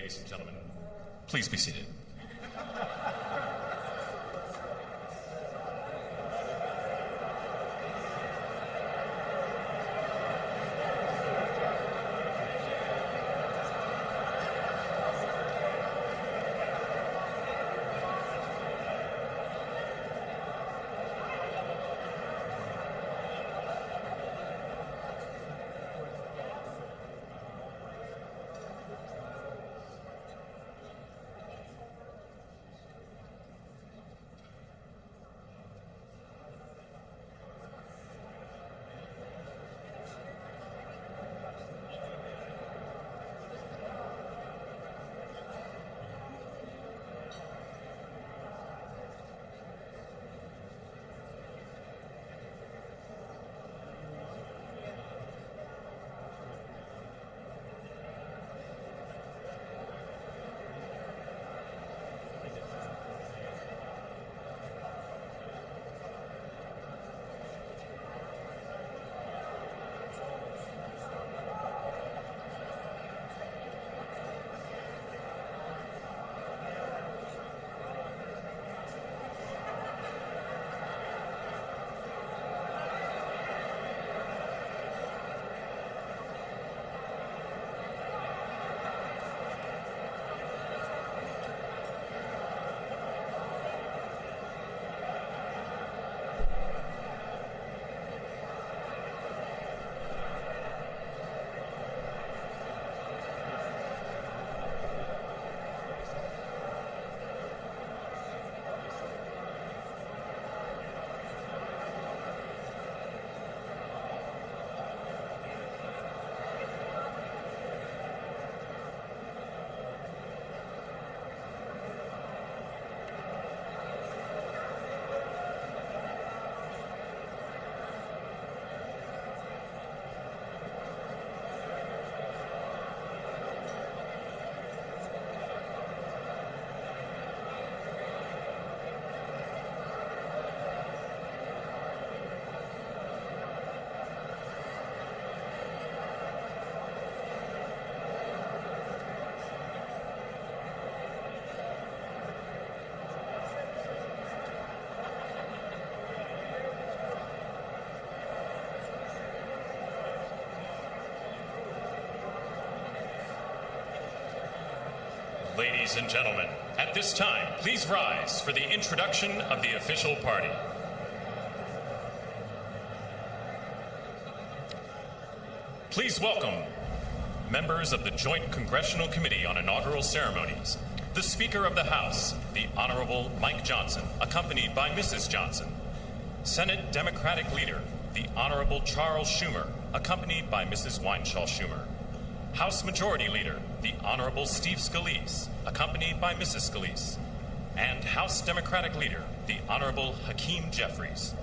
Ladies and gentlemen, please be seated. Ladies and gentlemen, at this time, please rise for the introduction of the official party. Please welcome members of the Joint Congressional Committee on Inaugural Ceremonies, the Speaker of the House, the Honorable Mike Johnson, accompanied by Mrs. Johnson, Senate Democratic Leader, the Honorable Charles Schumer, accompanied by Mrs. Weinschall Schumer, House Majority Leader, the Honorable Steve Scalise, accompanied by Mrs. Scalise, and House Democratic Leader, the Honorable Hakeem Jeffries.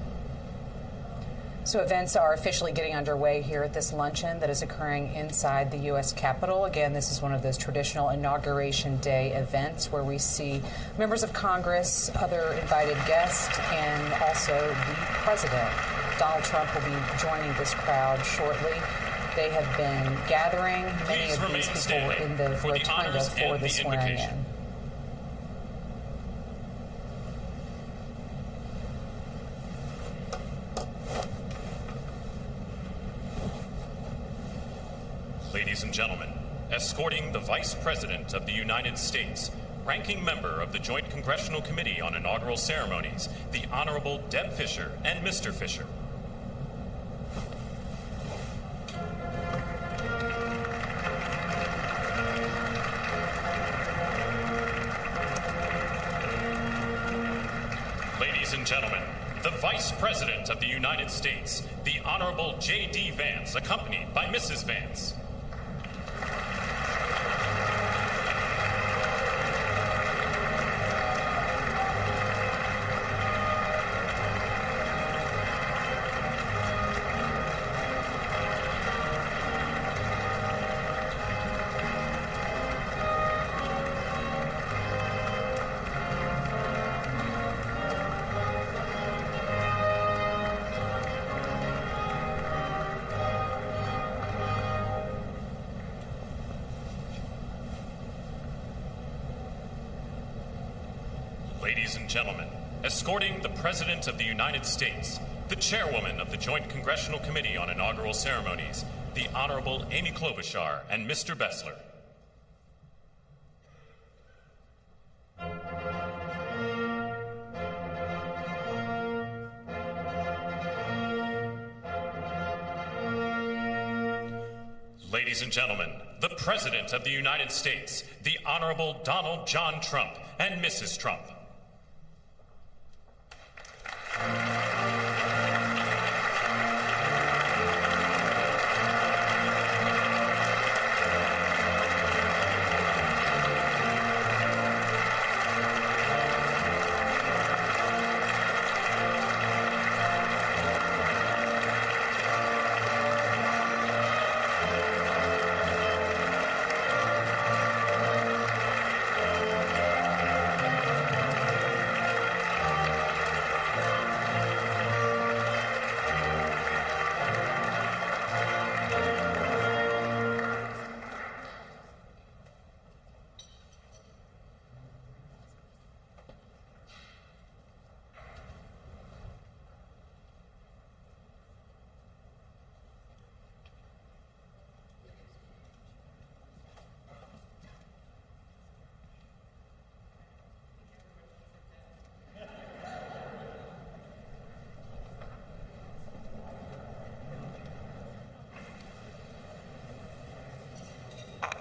So events are officially getting underway here at this luncheon that is occurring inside the U.S. Capitol. Again, this is one of those traditional Inauguration Day events where we see members of Congress, other invited guests, and also the President. Donald Trump will be joining this crowd shortly. They have been gathering. Many of these people were in the rotunda for the swearing in. Ladies and gentlemen, escorting the Vice President of the United States, ranking member of the Joint Congressional Committee on Inaugural Ceremonies, the Honorable Deb Fischer and Mr. Fischer. Ladies and gentlemen, the Vice President of the United States, the Honorable JD Vance, accompanied by Mrs. Vance. Ladies and gentlemen, escorting the President of the United States, the Chairwoman of the Joint Congressional Committee on Inaugural Ceremonies, the Honorable Amy Klobuchar and Mr. Bessler. Ladies and gentlemen, the President of the United States, the Honorable Donald John Trump and Mrs. Trump.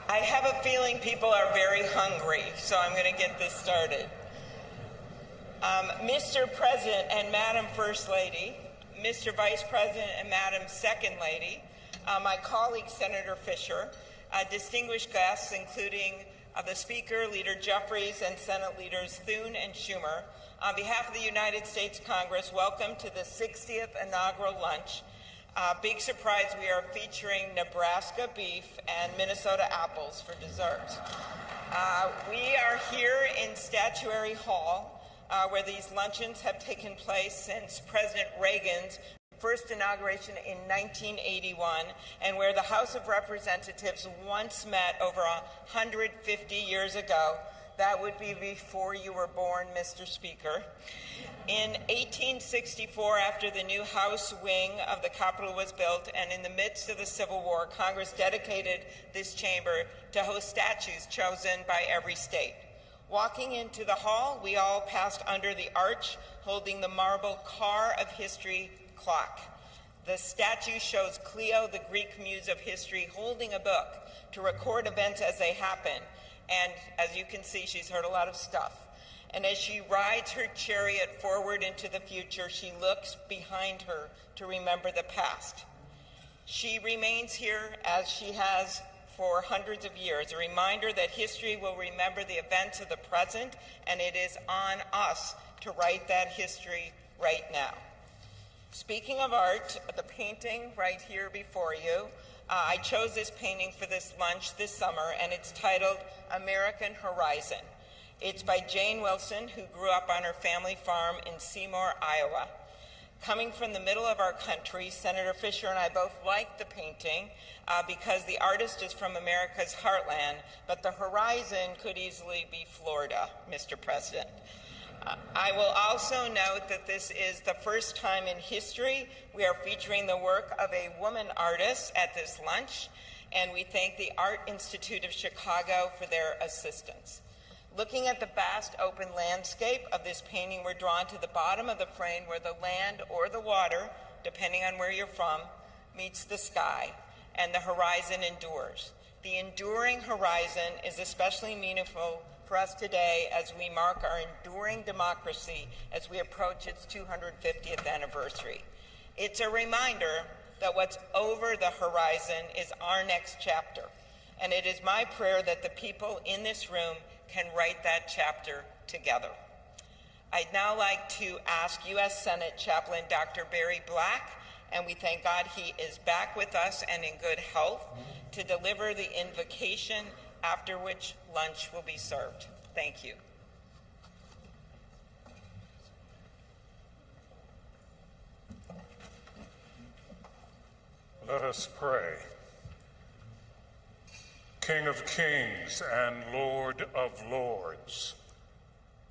I have a feeling people are very hungry, so I'm going to get this started. Mr. President and Madam First Lady, Mr. Vice President and Madam Second Lady, my colleague Senator Fisher, distinguished guests including the Speaker, Leader Jeffries, and Senate Leaders Thune and Schumer, on behalf of the United States Congress, welcome to the 60th inaugural lunch. Big surprise, we are featuring Nebraska beef and Minnesota apples for dessert. We are here in Statuary Hall, where these luncheons have taken place since President Reagan's first inauguration in 1981, and where the House of Representatives once met over 150 years ago. That would be before you were born, Mr. Speaker. In 1864, after the new House wing of the Capitol was built and in the midst of the Civil War, Congress dedicated this chamber to host statues chosen by every state. Walking into the hall, we all passed under the arch holding the marble Car of History clock. The statue shows Cleo, the Greek muse of history, holding a book to record events as they happen. And as you can see, she's heard a lot of stuff. And as she rides her chariot forward into the future, she looks behind her to remember the past. She remains here as she has for hundreds of years, a reminder that history will remember the events of the present, and it is on us to write that history right now. Speaking of art, the painting right here before you, I chose this painting for this lunch this summer, and it's titled American Horizon. It's by Jane Wilson, who grew up on her family farm in Seymour, Iowa. Coming from the middle of our country, Senator Fisher and I both liked the painting because the artist is from America's heartland, but the horizon could easily be Florida, Mr. President. I will also note that this is the first time in history we are featuring the work of a woman artist at this lunch, and we thank the Art Institute of Chicago for their assistance. Looking at the vast open landscape of this painting, we're drawn to the bottom of the frame where the land or the water, depending on where you're from, meets the sky, and the horizon endures. The enduring horizon is especially meaningful for us today as we mark our enduring democracy as we approach its 250th anniversary. It's a reminder that what's over the horizon is our next chapter, and it is my prayer that the people in this room can write that chapter together. I'd now like to ask U.S. Senate Chaplain Dr. Barry Black, and we thank God he is back with us and in good health, to deliver the invocation, after which lunch will be served. Thank you. Let us pray. King of kings and Lord of lords,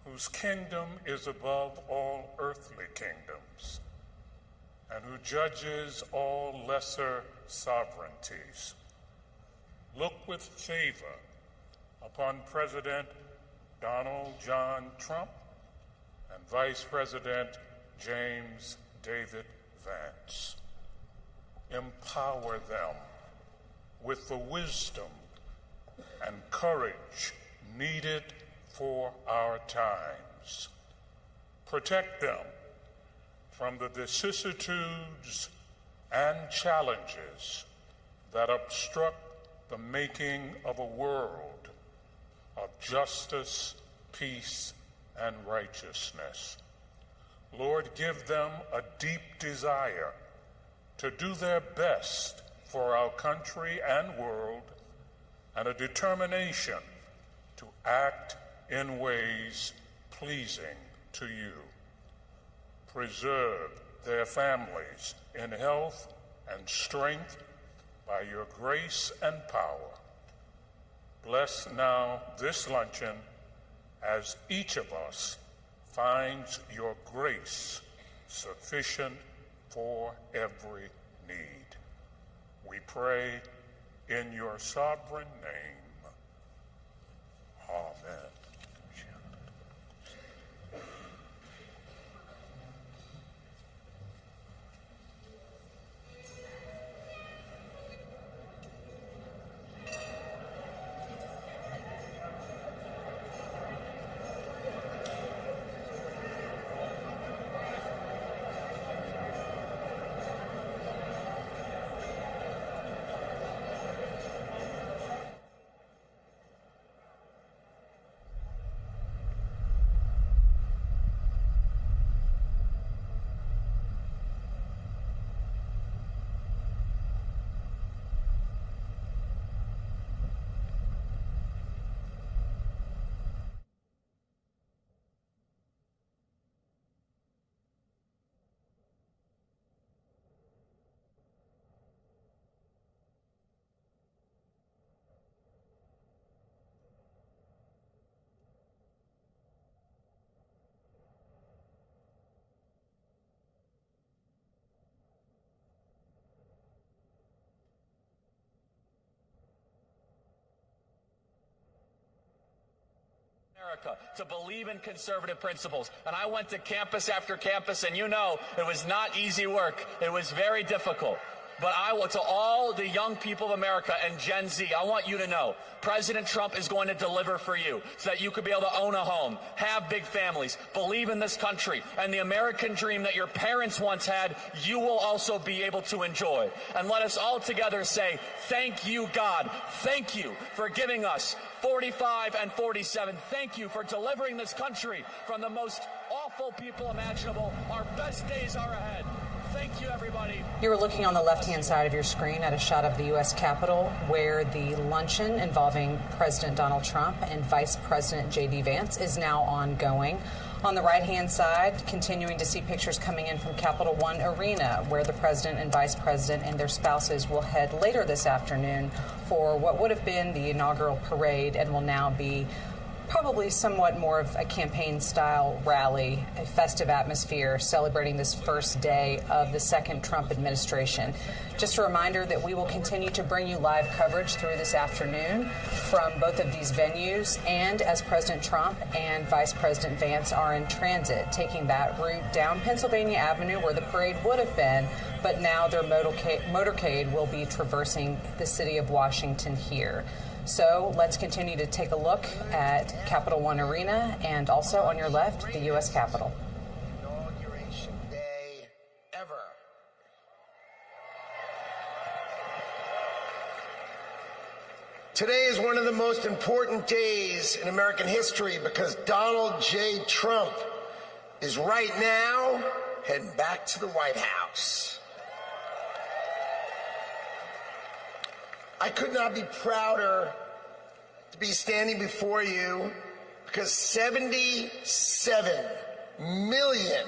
whose kingdom is above all earthly kingdoms, and who judges all lesser sovereignties. Look with favor upon President Donald John Trump and Vice President James David Vance. Empower them with the wisdom and courage needed for our times. Protect them from the vicissitudes and challenges that obstruct the making of a world of justice, peace, and righteousness. Lord, give them a deep desire to do their best for our country and world, and a determination to act in ways pleasing to you. Preserve their families in health and strength by your grace and power. Bless now this luncheon as each of us finds your grace sufficient for every need. We pray in your sovereign name. Amen. America to believe in conservative principles. And I went to campus after campus, and you know, it was not easy work. It was very difficult. But to all the young people of America and Gen Z, I want you to know, President Trump is going to deliver for you so that you could be able to own a home, have big families, believe in this country, and the American dream that your parents once had, you will also be able to enjoy. And let us all together say, thank you, God. Thank you for giving us 45 and 47. Thank you for delivering this country from the most awful people imaginable. Our best days are ahead. Thank you, everybody. You were looking on the left-hand side of your screen at a shot of the U.S. Capitol, where the luncheon involving President Donald Trump and Vice President JD Vance is now ongoing. On the right-hand side, continuing to see pictures coming in from Capital One Arena, where the President and Vice President and their spouses will head later this afternoon for what would have been the inaugural parade and will now be probably somewhat more of a campaign-style rally, a festive atmosphere celebrating this first day of the second Trump administration. Just a reminder that we will continue to bring you live coverage through this afternoon from both of these venues, and as President Trump and Vice President Vance are in transit, taking that route down Pennsylvania Avenue where the parade would have been, but now their motorcade will be traversing the city of Washington here. So let's continue to take a look at Capital One Arena and also on your left, the U.S. Capitol. Inauguration day ever. Today is one of the most important days in American history because Donald J. Trump is right now heading back to the White House. I could not be prouder to be standing before you because 77 million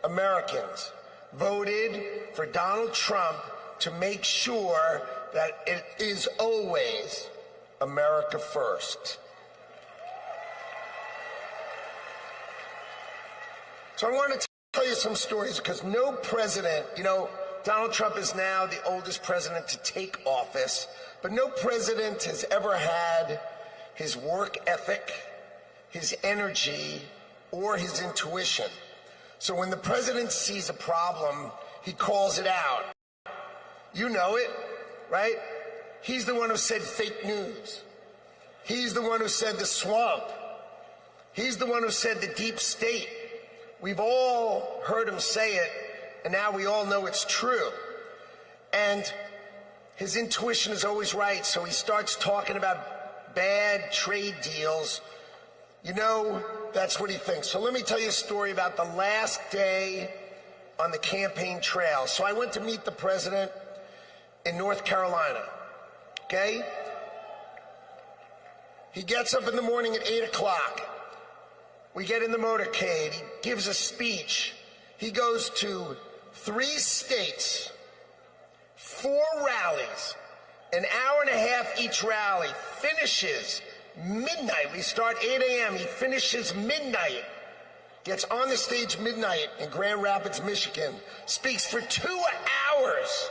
Americans voted for Donald Trump to make sure that it is always America first. So I want to tell you some stories because no president, Donald Trump is now the oldest president to take office, but no president has ever had his work ethic, his energy, or his intuition. So when the president sees a problem, he calls it out. You know it, right? He's the one who said fake news. He's the one who said the swamp. He's the one who said the deep state. We've all heard him say it, and now we all know it's true. And his intuition is always right, so he starts talking about bad trade deals. That's what he thinks. So let me tell you a story about the last day on the campaign trail. So I went to meet the president in North Carolina, okay? He gets up in the morning at 8 o'clock. We get in the motorcade. He gives a speech. He goes to 3 states, 4 rallies, an hour and a half each rally, finishes midnight. We start 8 a.m. He finishes midnight, gets on the stage midnight in Grand Rapids, Michigan, speaks for 2 hours.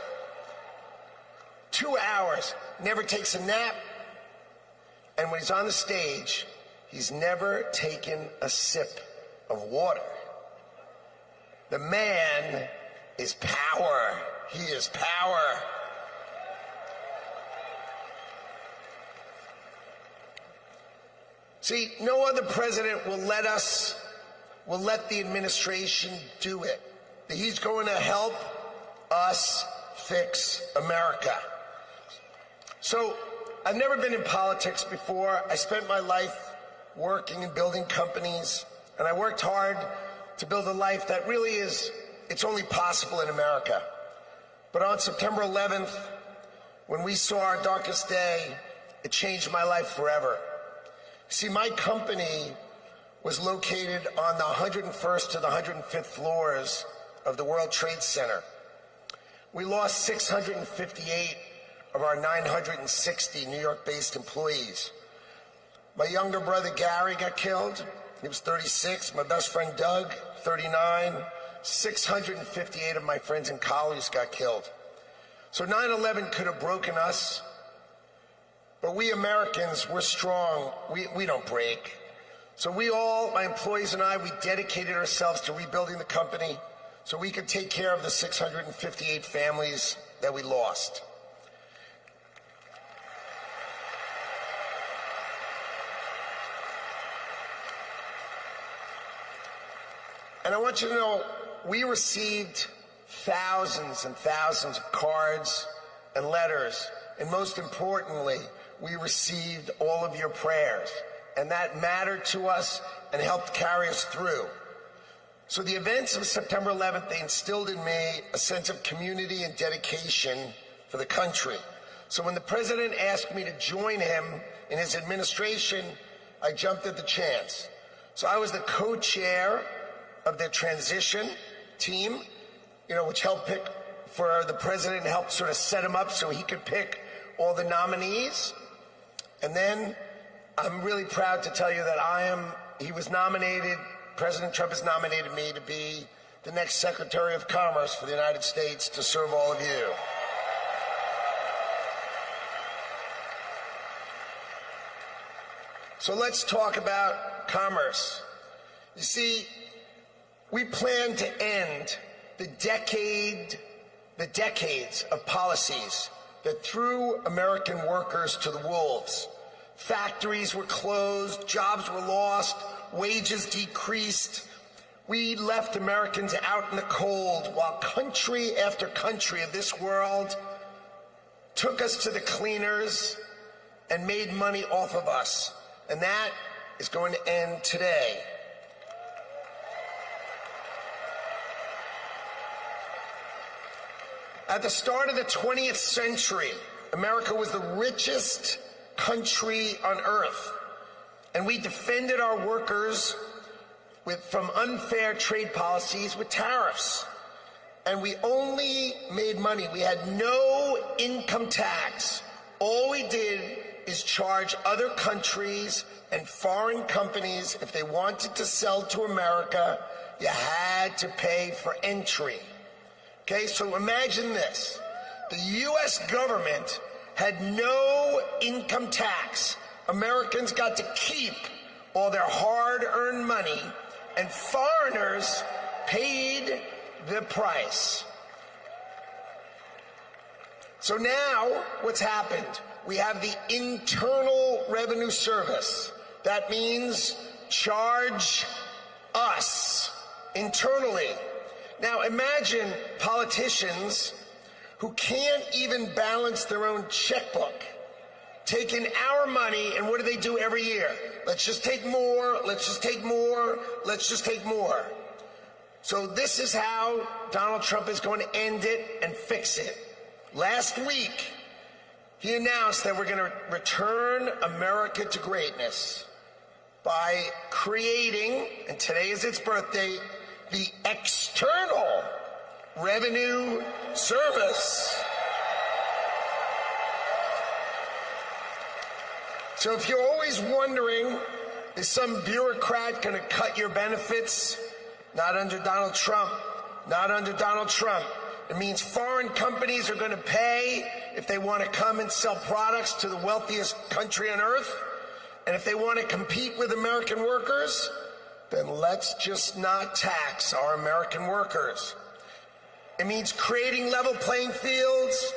2 hours, never takes a nap. And when he's on the stage, he's never taken a sip of water. The man is power. He is power. See, no other president will let the administration do it. He's going to help us fix America. So, I've never been in politics before. I spent my life working and building companies, and I worked hard to build a life that really it's only possible in America. But on September 11th, when we saw our darkest day, it changed my life forever. See, my company was located on the 101st to the 105th floors of the World Trade Center. We lost 658 of our 960 New York-based employees. My younger brother Gary got killed. He was 36. My best friend Doug, 39. 658 of my friends and colleagues got killed. So 9/11 could have broken us, but we Americans, we're strong. We don't break. So we all, my employees and I, we dedicated ourselves to rebuilding the company so we could take care of the 658 families that we lost. And I want you to know, we received thousands and thousands of cards and letters, and most importantly, we received all of your prayers, and that mattered to us and helped carry us through. So the events of September 11th, they instilled in me a sense of community and dedication for the country. So when the president asked me to join him in his administration, I jumped at the chance. So I was the co-chair of the transition team, which helped pick for the president and helped sort of set him up so he could pick all the nominees. And then I'm really proud to tell you that President Trump has nominated me to be the next Secretary of Commerce for the United States to serve all of you. So let's talk about commerce. You see, we plan to end the decades of policies that threw American workers to the wolves. Factories were closed, jobs were lost, wages decreased. We left Americans out in the cold while country after country of this world took us to the cleaners and made money off of us. And that is going to end today. At the start of the 20th century, America was the richest country on earth, and we defended our workers from unfair trade policies with tariffs. And we only made money. We had no income tax. All we did is charge other countries And foreign companies, if they wanted to sell to America, you had to pay for entry. Okay, so imagine this. The U.S. government had no income tax. Americans got to keep all their hard-earned money, and foreigners paid the price. So now, what's happened? We have the Internal Revenue Service. That means charge us internally. Now imagine politicians who can't even balance their own checkbook, taking our money, and what do every year? Let's just take more, let's just take more, let's just take more. So this is how Donald Trump is going to end it and fix it. Last week, he announced that we're going to return America to greatness by creating, and today is its birthday, the External Revenue Service. So if you're always wondering, is some bureaucrat going to cut your benefits? Not under Donald Trump. Not under Donald Trump. It means foreign companies are going to pay if they want to come and sell products to the wealthiest country on earth. And if they want to compete with American workers, then let's just not tax our American workers. It means creating level playing fields,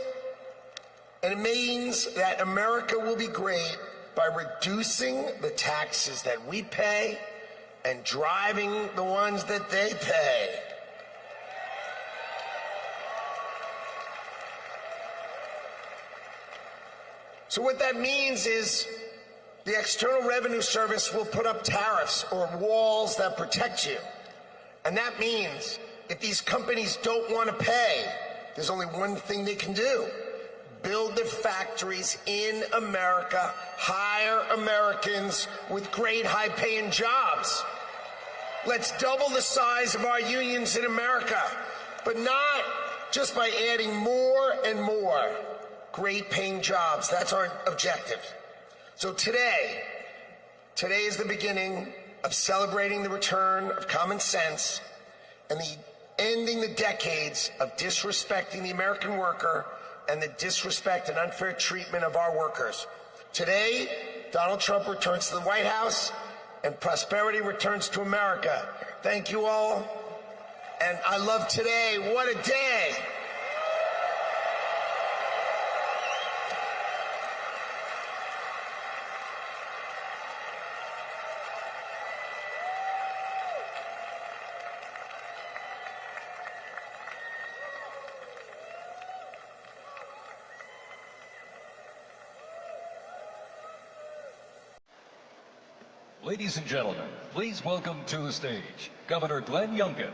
and it means that America will be great by reducing the taxes that we pay and driving the ones that they pay. So what that means is the External Revenue Service will put up tariffs or walls that protect you. And that means if these companies don't want to pay, there's only one thing they can do. Build their factories in America, hire Americans with great high-paying jobs. Let's double the size of our unions in America, but not just by adding more and more great-paying jobs. That's our objective. So today is the beginning of celebrating the return of common sense and ending the decades of disrespecting the American worker and the disrespect and unfair treatment of our workers. Today, Donald Trump returns to the White House and prosperity returns to America. Thank you all. And I love today. What a day. Ladies and gentlemen, please welcome to the stage Governor Glenn Youngkin.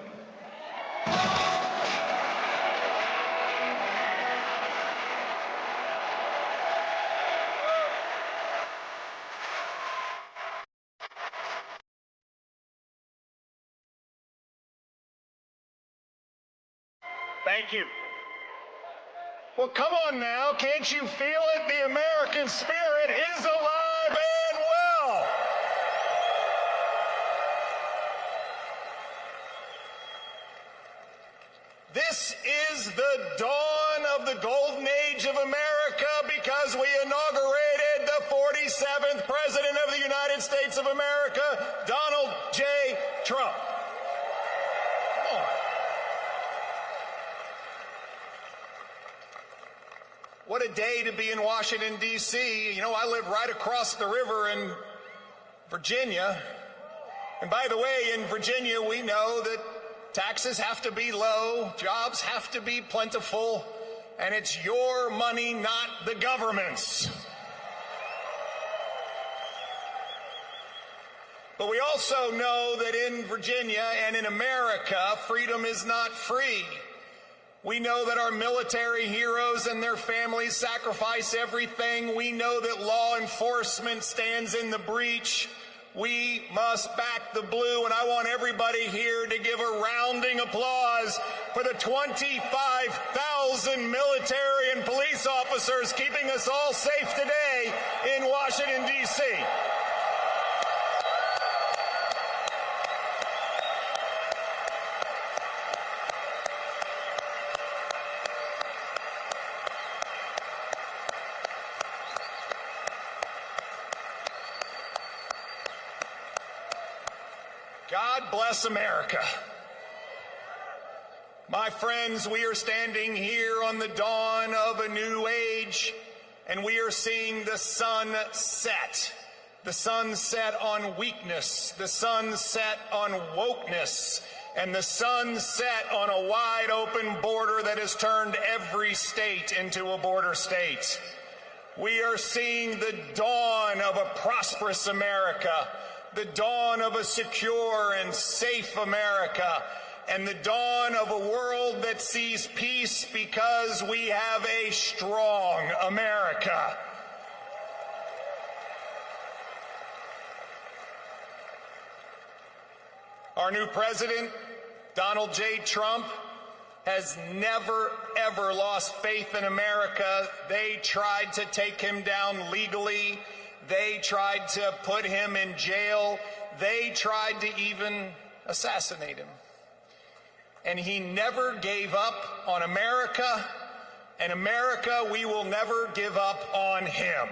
Thank you. Well, come on now. Can't you feel it? The American spirit is alive and well. This is the dawn of the golden age of America because we inaugurated the 47th President of the United States of America, Donald J. Trump. Come on. What a day to be in Washington, D.C. You know, I live right across the river in Virginia. And by the way, in Virginia, we know that taxes have to be low, jobs have to be plentiful, and it's your money, not the government's. But we also know that in Virginia and in America, freedom is not free. We know that our military heroes and their families sacrifice everything. We know that law enforcement stands in the breach. We must back the blue, and I want everybody here to give a rounding applause for the 25,000 military and police officers keeping us all safe today in Washington, D.C. God bless America. My friends, we are standing here on the dawn of a new age, and we are seeing the sun set. The sun set on weakness, the sun set on wokeness, and the sun set on a wide open border that has turned every state into a border state. We are seeing the dawn of a prosperous America, the dawn of a secure and safe America, and the dawn of a world that sees peace because we have a strong America. Our new president, Donald J. Trump, has never, ever lost faith in America. They tried to take him down legally. They tried to put him in jail. They tried to even assassinate him. And he never gave up on America, and America, we will never give up on him.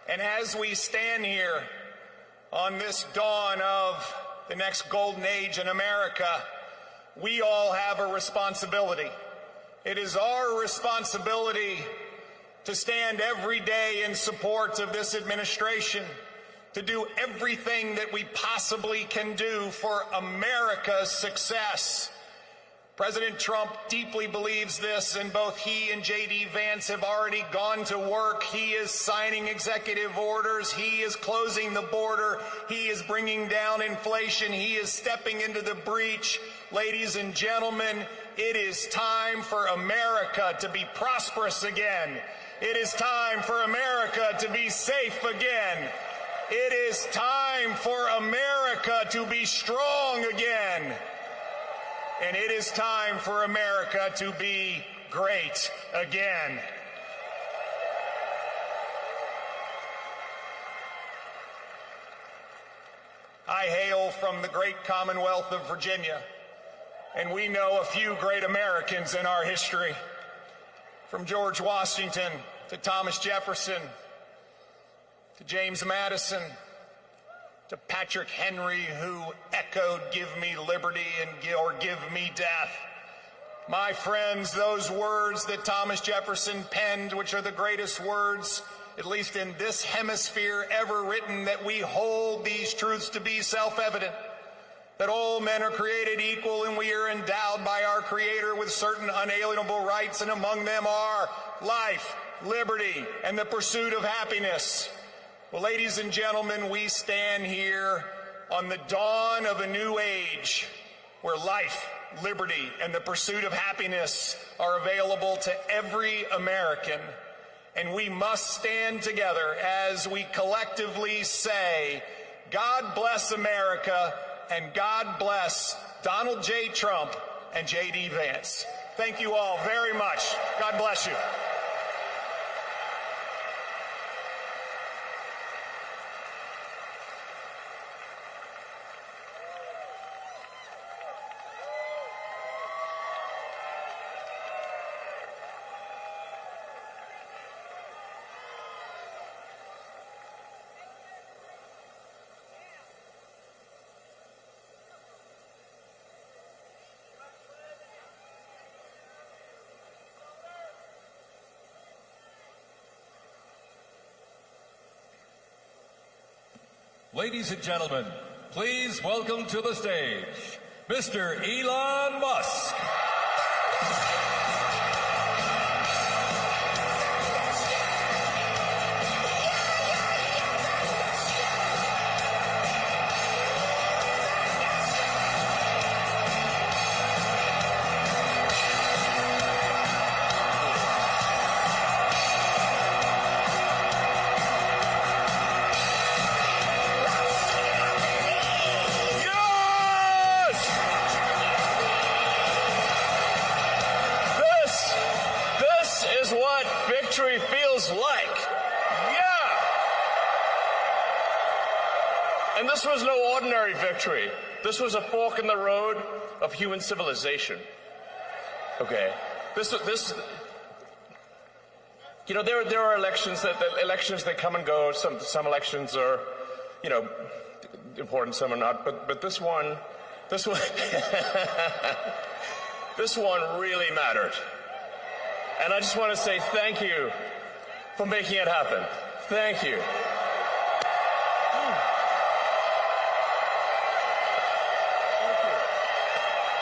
And as we stand here on this dawn of the next golden age in America, we all have a responsibility. It is our responsibility to stand every day in support of this administration, to do everything that we possibly can do for America's success. President Trump deeply believes this, and both he and JD Vance have already gone to work. He is signing executive orders. He is closing the border. He is bringing down inflation. He is stepping into the breach. Ladies and gentlemen, it is time for America to be prosperous again. It is time for America to be safe again. It is time for America to be strong again. And it is time for America to be great again. I hail from the great Commonwealth of Virginia, and we know a few great Americans in our history. From George Washington to Thomas Jefferson to James Madison to Patrick Henry, who echoed, "Give me liberty or give me death." My friends, those words that Thomas Jefferson penned, which are the greatest words, at least in this hemisphere, ever written, that we hold these truths to be self-evident, that all men are created equal and we are endowed by our Creator with certain unalienable rights, and among them are life, liberty, and the pursuit of happiness. Well, ladies and gentlemen, we stand here on the dawn of a new age where life, liberty, and the pursuit of happiness are available to every American. And we must stand together as we collectively say, God bless America, and God bless Donald J. Trump and JD Vance. Thank you all very much. God bless you. Ladies and gentlemen, please welcome to the stage, Mr. Elon Musk. Victory feels like. Yeah. And this was no ordinary victory. This was a fork in the road of human civilization. Okay. Can You know, there are elections that come and go. Some elections are, you know, important, some are not. But this one, this one really mattered. And I just want to say thank you for making it happen. Thank you.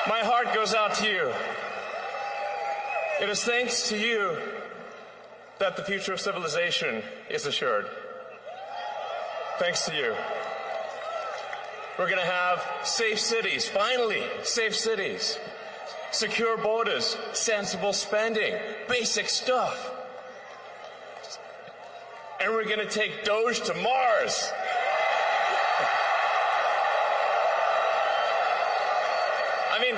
My heart goes out to you. It is thanks to you that the future of civilization is assured. Thanks to you. We're going to have safe cities, finally, safe cities. Secure borders, sensible spending, basic stuff. And we're going to take Doge to Mars. I mean,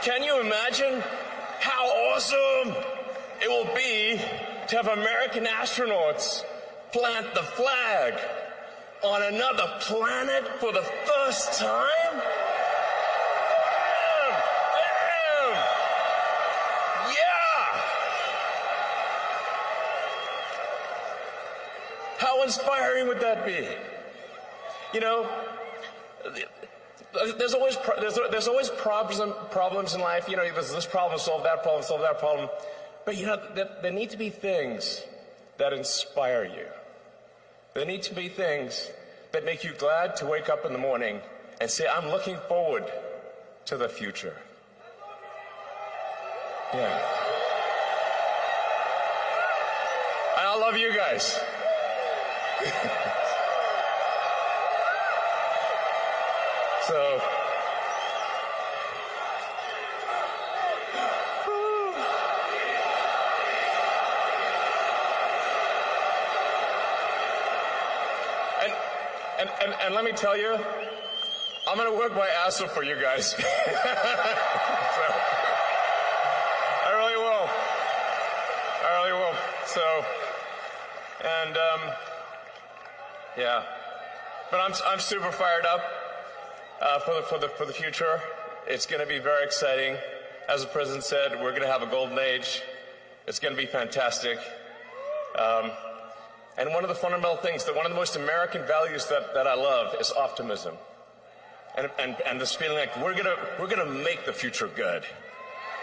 can you imagine how awesome it will be to have American astronauts plant the flag on another planet for the first time? Damn! Yeah! How inspiring would that be? You know, there's always problems in life. You know, there's this problem, solve that problem. But you know, there need to be things that inspire you. There need to be things that make you glad to wake up in the morning and say, I'm looking forward to the future. Yeah. I love you guys. So, and let me tell you, I'm going to work my ass off for you guys. So, I really will. So, and yeah, but I'm super fired up. For the future. It's going to be very exciting. As the president said, we're going to have a golden age. It's going to be fantastic. And one of the fundamental things, one of the most American values that I love is optimism. And this feeling like we're gonna make the future good.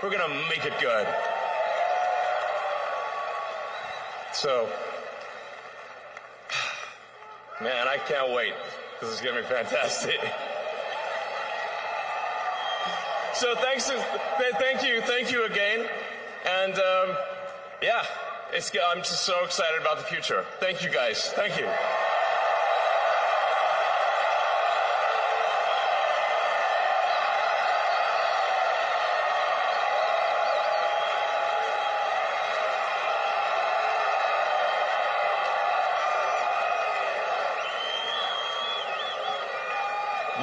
We're gonna make it good. So, man, I can't wait. This is gonna be fantastic. So thank you again, and yeah, I'm just so excited about the future. Thank you guys. Thank you.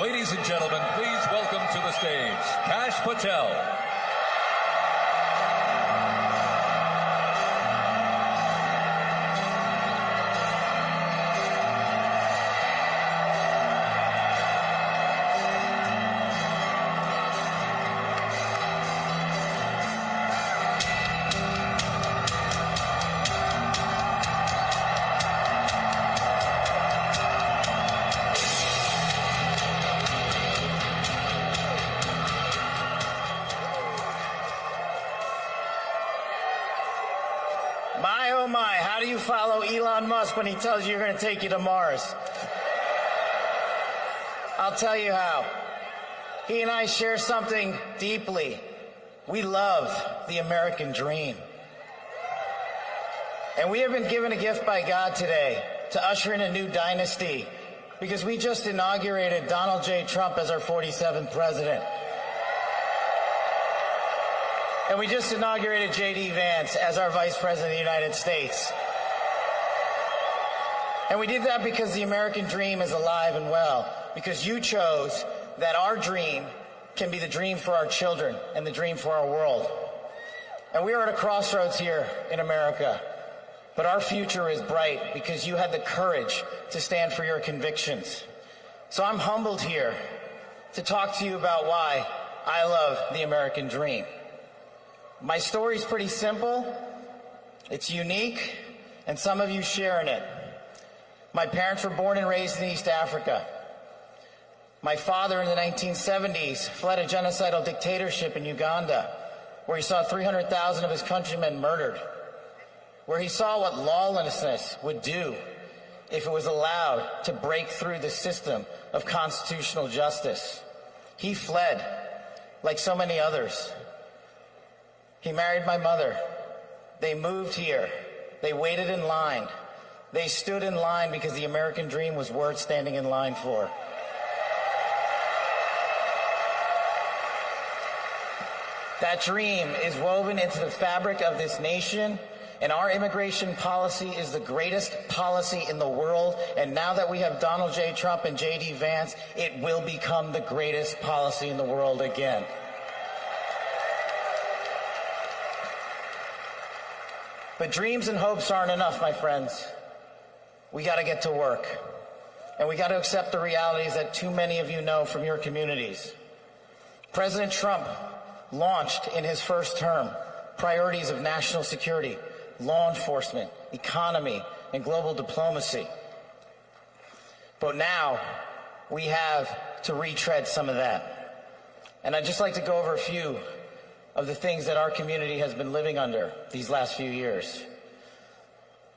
Ladies and gentlemen, please welcome to the stage, Kash Patel. Follow Elon Musk when he tells you you're going to take you to Mars. I'll tell you how. He and I share something deeply. We love the American dream. And we have been given a gift by God today to usher in a new dynasty because we just inaugurated Donald J. Trump as our 47th president. And we just inaugurated JD Vance as our Vice President of the United States. And we did that because the American dream is alive and well, because you chose that our dream can be the dream for our children and the dream for our world. And we are at a crossroads here in America, but our future is bright because you had the courage to stand for your convictions. So I'm humbled here to talk to you about why I love the American dream. My story is pretty simple. It's unique, and some of you share in it. My parents were born and raised in East Africa. My father in the 1970s fled a genocidal dictatorship in Uganda, where he saw 300,000 of his countrymen murdered, where he saw what lawlessness would do if it was allowed to break through the system of constitutional justice. He fled, like so many others. He married my mother. They moved here. They waited in line. They stood in line because the American dream was worth standing in line for. That dream is woven into the fabric of this nation, and our immigration policy is the greatest policy in the world. And now that we have Donald J. Trump and JD Vance, it will become the greatest policy in the world again. But dreams and hopes aren't enough, my friends. We got to get to work. And we got to accept the realities that too many of you know from your communities. President Trump launched in his first term priorities of national security, law enforcement, economy, and global diplomacy. But now we have to retread some of that. And I'd just like to go over a few of the things that our community has been living under these last few years.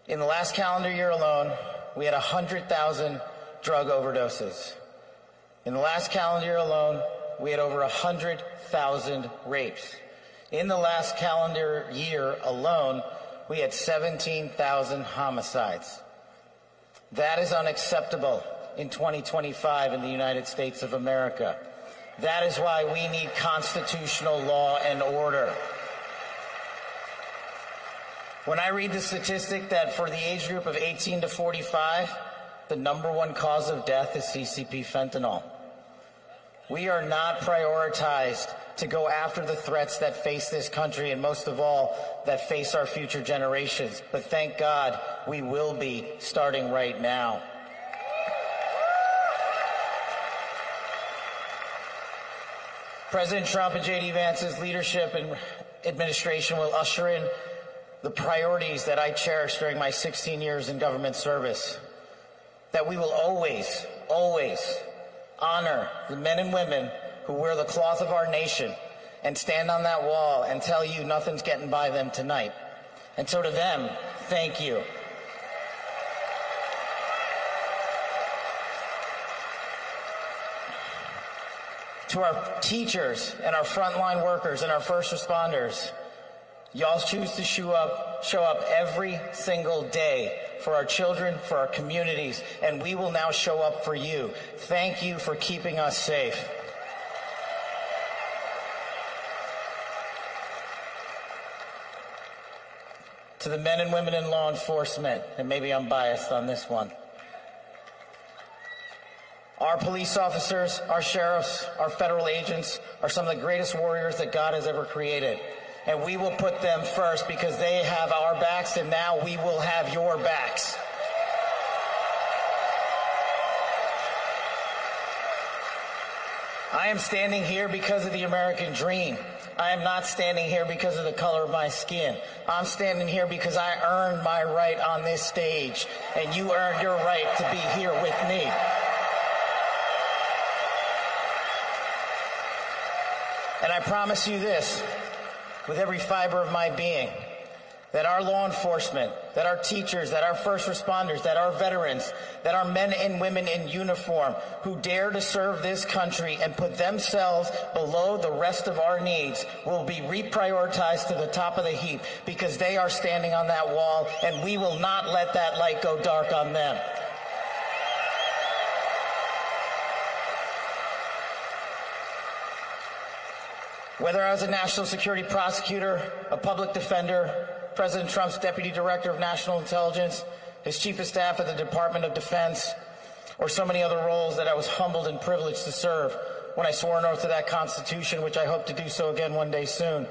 In the last calendar year alone, we had 100,000 drug overdoses. In the last calendar year alone, we had over 100,000 rapes. In the last calendar year alone, we had 17,000 homicides. That is unacceptable in 2025 in the United States of America. That is why we need constitutional law and order. When I read the statistic that for the age group of 18 to 45, the #1 cause of death is CCP fentanyl. We are not prioritized to go after the threats that face this country, and most of all, that face our future generations. But thank God we will be, starting right now. President Trump and JD Vance's leadership and administration will usher in the priorities that I cherished during my 16 years in government service. That we will always, always honor the men and women who wear the cloth of our nation and stand on that wall and tell you nothing's getting by them tonight. And so to them, thank you. To our teachers and our frontline workers and our first responders, y'all choose to show up every single day for our children, for our communities, and we will now show up for you. Thank you for keeping us safe. To the men and women in law enforcement, and maybe I'm biased on this one, our police officers, our sheriffs, our federal agents are some of the greatest warriors that God has ever created. And we will put them first because they have our backs, and now we will have your backs. I am standing here because of the American dream. I am not standing here because of the color of my skin. I'm standing here because I earned my right on this stage, and you earned your right to be here with me. And I promise you this, with every fiber of my being, that our law enforcement, that our teachers, that our first responders, that our veterans, that our men and women in uniform who dare to serve this country and put themselves below the rest of our needs will be reprioritized to the top of the heap because they are standing on that wall, and we will not let that light go dark on them. Whether I was a national security prosecutor, a public defender, President Trump's deputy director of national intelligence, his chief of staff at the Department of Defense, or so many other roles that I was humbled and privileged to serve when I swore an oath to that Constitution, which I hope to do so again one day soon.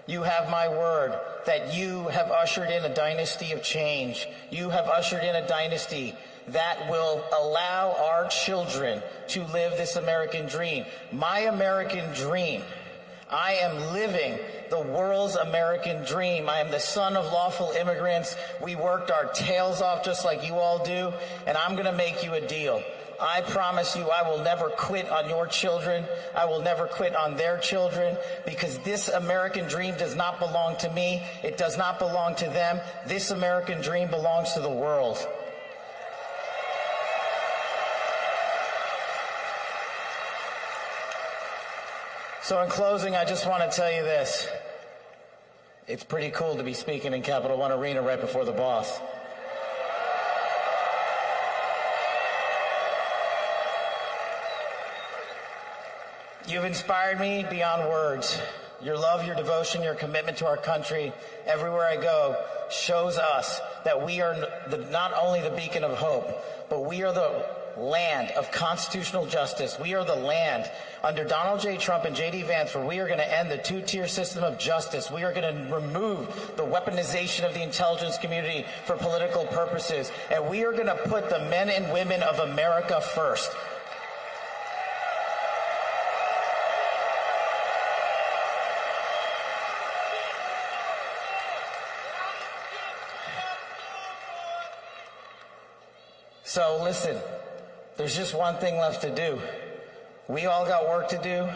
You have my word that you have ushered in a dynasty of change. You have ushered in a dynasty that will allow our children to live this American dream. My American dream. I am living the world's American dream. I am the son of lawful immigrants. We worked our tails off just like you all do, and I'm going to make you a deal. I promise you I will never quit on your children. I will never quit on their children, because this American dream does not belong to me. It does not belong to them. This American dream belongs to the world. So in closing, I just want to tell you this. It's pretty cool to be speaking in Capital One Arena right before the boss. You've inspired me beyond words. Your love, your devotion, your commitment to our country, everywhere I go, shows us that we are not only the beacon of hope, but we are the land of constitutional justice. We are the land under Donald J. Trump and JD Vance, where we are going to end the two-tier system of justice. We are going to remove the weaponization of the intelligence community for political purposes. And we are going to put the men and women of America first. So listen, there's just one thing left to do. We all got work to do.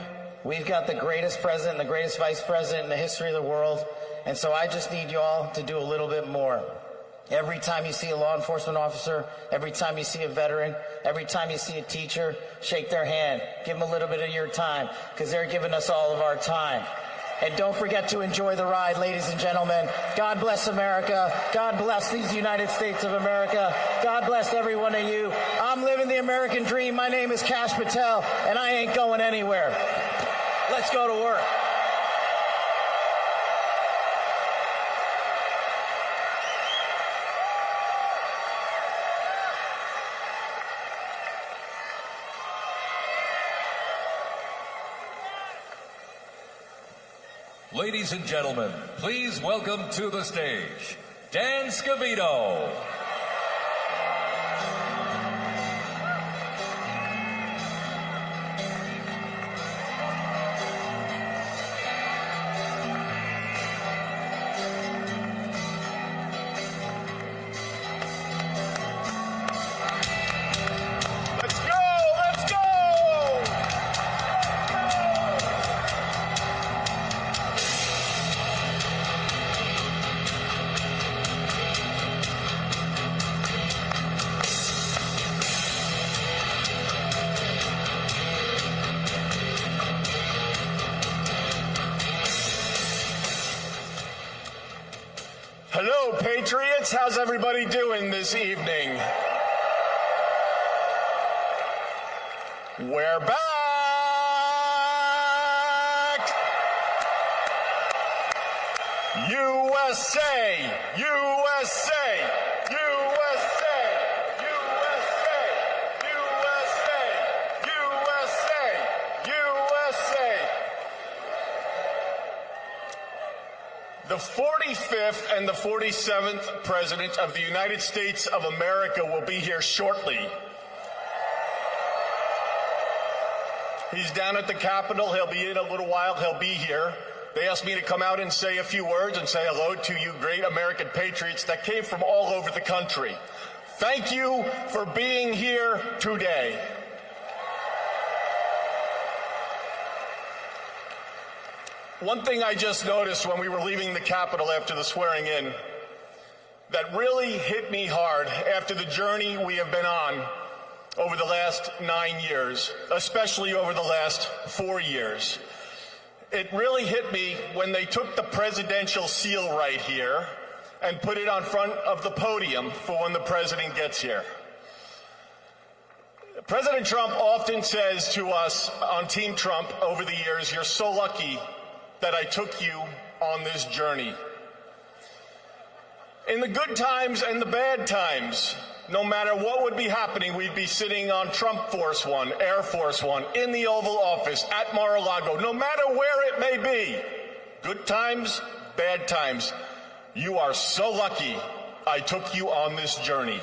We've got the greatest president and the greatest vice president in the history of the world. And so I just need you all to do a little bit more. Every time you see a law enforcement officer, every time you see a veteran, every time you see a teacher, shake their hand. Give them a little bit of your time, because they're giving us all of our time. And don't forget to enjoy the ride, ladies and gentlemen. God bless America. God bless these United States of America. God bless every one of you. I'm living the American dream. My name is Kash Patel, and I ain't going anywhere. Let's go to work. Ladies and gentlemen, please welcome to the stage, Dan Scavino. Hello, Patriots. How's everybody doing this evening? We're back! USA! USA! USA! USA! USA! USA! USA! The 45th and the 47th President of the United States of America will be here shortly. He's down at the Capitol. He'll be in a little while. He'll be here. They asked me to come out and say a few words and say hello to you great American patriots that came from all over the country. Thank you for being here today. One thing I just noticed when we were leaving the Capitol after the swearing in that really hit me hard after the journey we have been on over the last 9 years, especially over the last 4 years. It really hit me when they took the presidential seal right here and put it on front of the podium for when the president gets here. President Trump often says to us on Team Trump over the years, "You're so lucky that I took you on this journey." In the good times and the bad times, no matter what would be happening, we'd be sitting on Trump Force One, Air Force One, in the Oval Office, at Mar-a-Lago, no matter where it may be. Good times, bad times. You are so lucky I took you on this journey.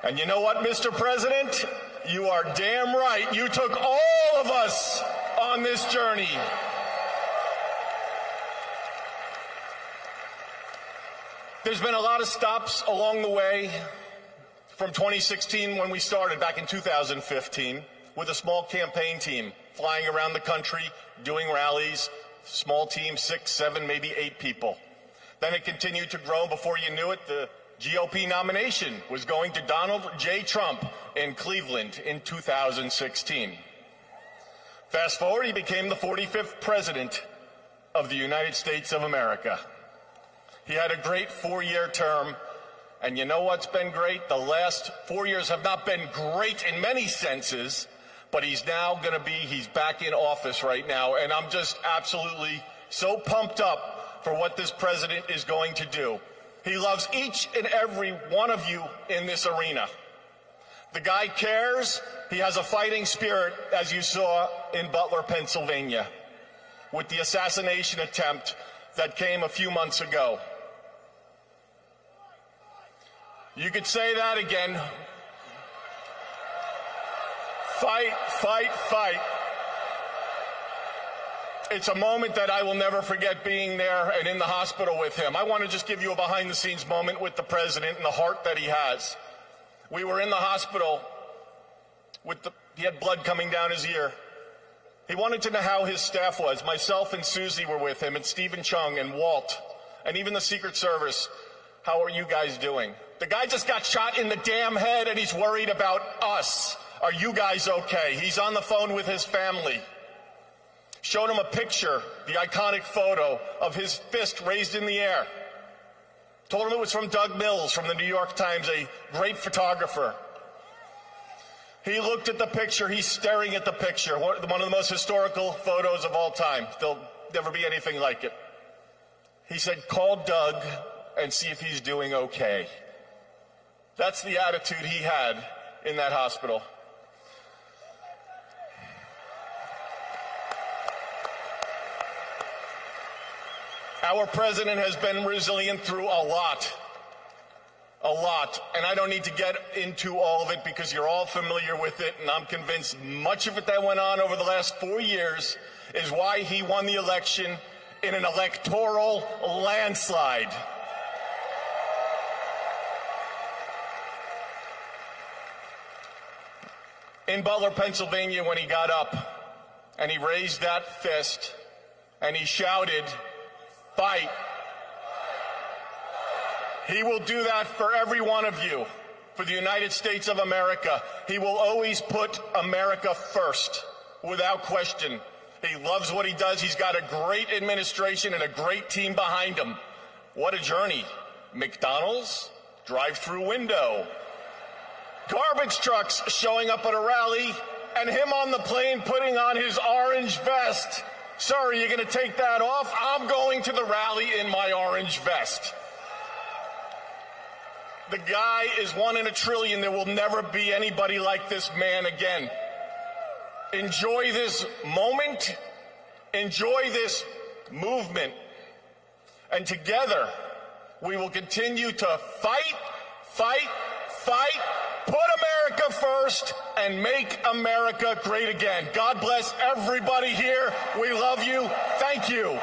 And you know what, Mr. President? You are damn right. You took all of us on this journey. There's been a lot of stops along the way from 2016 when we started back in 2015 with a small campaign team flying around the country, doing rallies, small team, 6, 7, maybe 8 people. Then it continued to grow. Before you knew it, the GOP nomination was going to Donald J. Trump in Cleveland in 2016. Fast forward, he became the 45th president of the United States of America. He had a great 4-year term, and you know what's been great? The last 4 years have not been great in many senses, but he's back in office right now, and I'm just absolutely so pumped up for what this president is going to do. He loves each and every one of you in this arena. The guy cares. He has a fighting spirit, as you saw in Butler, Pennsylvania, with the assassination attempt that came a few months ago. You could say that again. Fight, fight, fight. It's a moment that I will never forget, being there and in the hospital with him. I want to just give you a behind-the-scenes moment with the president and the heart that he has. We were in the hospital he had blood coming down his ear. He wanted to know how his staff was. Myself and Susie were with him, and Stephen Chung and Walt, and even the Secret Service. How are you guys doing? The guy just got shot in the damn head, and he's worried about us. Are you guys okay? He's on the phone with his family. Showed him a picture, the iconic photo of his fist raised in the air. Told him it was from Doug Mills from the New York Times, a great photographer. He looked at the picture. He's staring at the picture. One of the most historical photos of all time. There'll never be anything like it. He said, call Doug and see if he's doing okay. That's the attitude he had in that hospital. Our president has been resilient through a lot, and I don't need to get into all of it because you're all familiar with it, and I'm convinced much of it that went on over the last 4 years is why he won the election in an electoral landslide. In Butler, Pennsylvania, when he got up and he raised that fist and he shouted, fight. He will do that for every one of you, for the United States of America. He will always put America first, without question. He loves what he does. He's got a great administration and a great team behind him. What a journey. McDonald's, drive-through window, garbage trucks showing up at a rally, and him on the plane putting on his orange vest. Sir, are you going to take that off? I'm going to the rally in my orange vest. The guy is 1 in a trillion. There will never be anybody like this man again. Enjoy this moment. Enjoy this movement. And together, we will continue to fight, fight, fight, put America first, and make America great again. God bless everybody here. We love you. Thank you.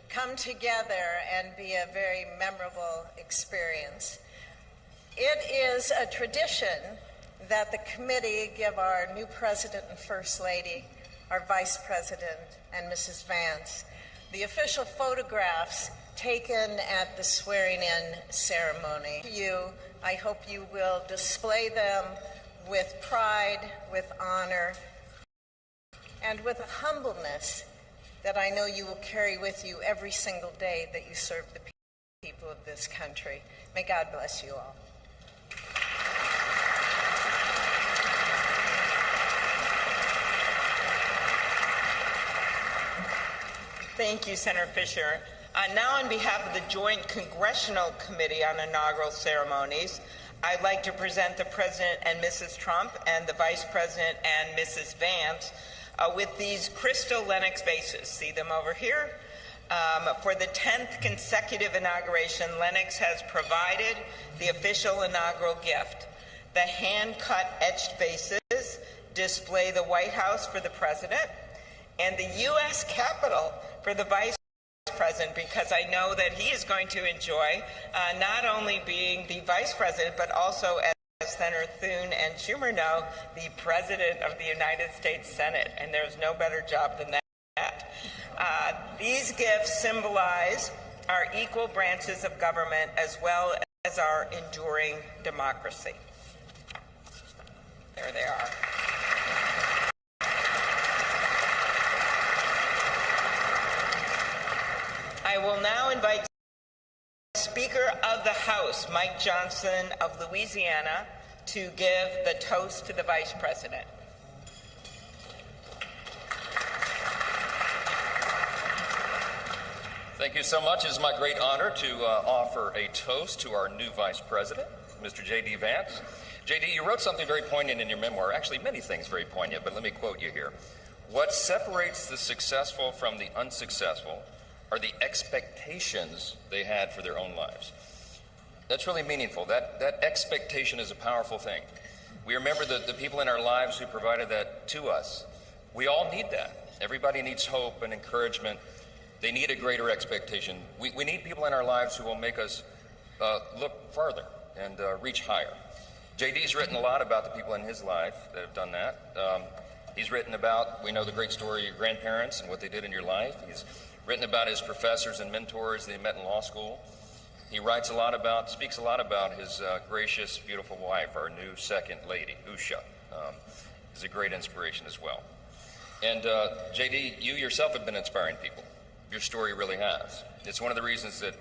come together and be a very memorable experience. It is a tradition that the committee give our new President and First Lady, our Vice President, and Mrs. Vance the official photographs taken at the swearing-in ceremony. I hope you will display them with pride, with honor, and with a humbleness that I know you will carry with you every single day that you serve the people of this country. May God bless you all. Thank you, Senator Fisher. Now, on behalf of the Joint Congressional Committee on Inaugural Ceremonies, I'd like to present the President and Mrs. Trump and the Vice President and Mrs. Vance with these crystal Lenox vases. See them over here? For the 10th consecutive inauguration, Lenox has provided the official inaugural gift. The hand-cut etched vases display the White House for the President and the U.S. Capitol for the Vice President, because I know that he is going to enjoy not only being the Vice President, but also, as Senator Thune and Schumer know, the President of the United States Senate, and there's no better job than that. These gifts symbolize our equal branches of government as well as our enduring democracy. There they are. I will now invite Speaker of the House, Mike Johnson of Louisiana, to give the toast to the Vice President. Thank you so much. It is my great honor to offer a toast to our new Vice President, Mr. JD Vance. JD, you wrote something very poignant in your memoir, actually many things very poignant, but let me quote you here. What separates the successful from the unsuccessful are the expectations they had for their own lives. That's really meaningful. That expectation is a powerful thing. We remember the people in our lives who provided that to us. We all need that. Everybody needs hope and encouragement. They need a greater expectation. We need people in our lives who will make us look farther and reach higher. JD's written a lot about the people in his life that have done that. He's written about, we know the great story of your grandparents and what they did in your life. He's written about his professors and mentors that he met in law school. He writes speaks a lot about his gracious, beautiful wife, our new second lady, Usha. Is a great inspiration as well. And JD, you yourself have been inspiring people. Your story really has. It's one of the reasons that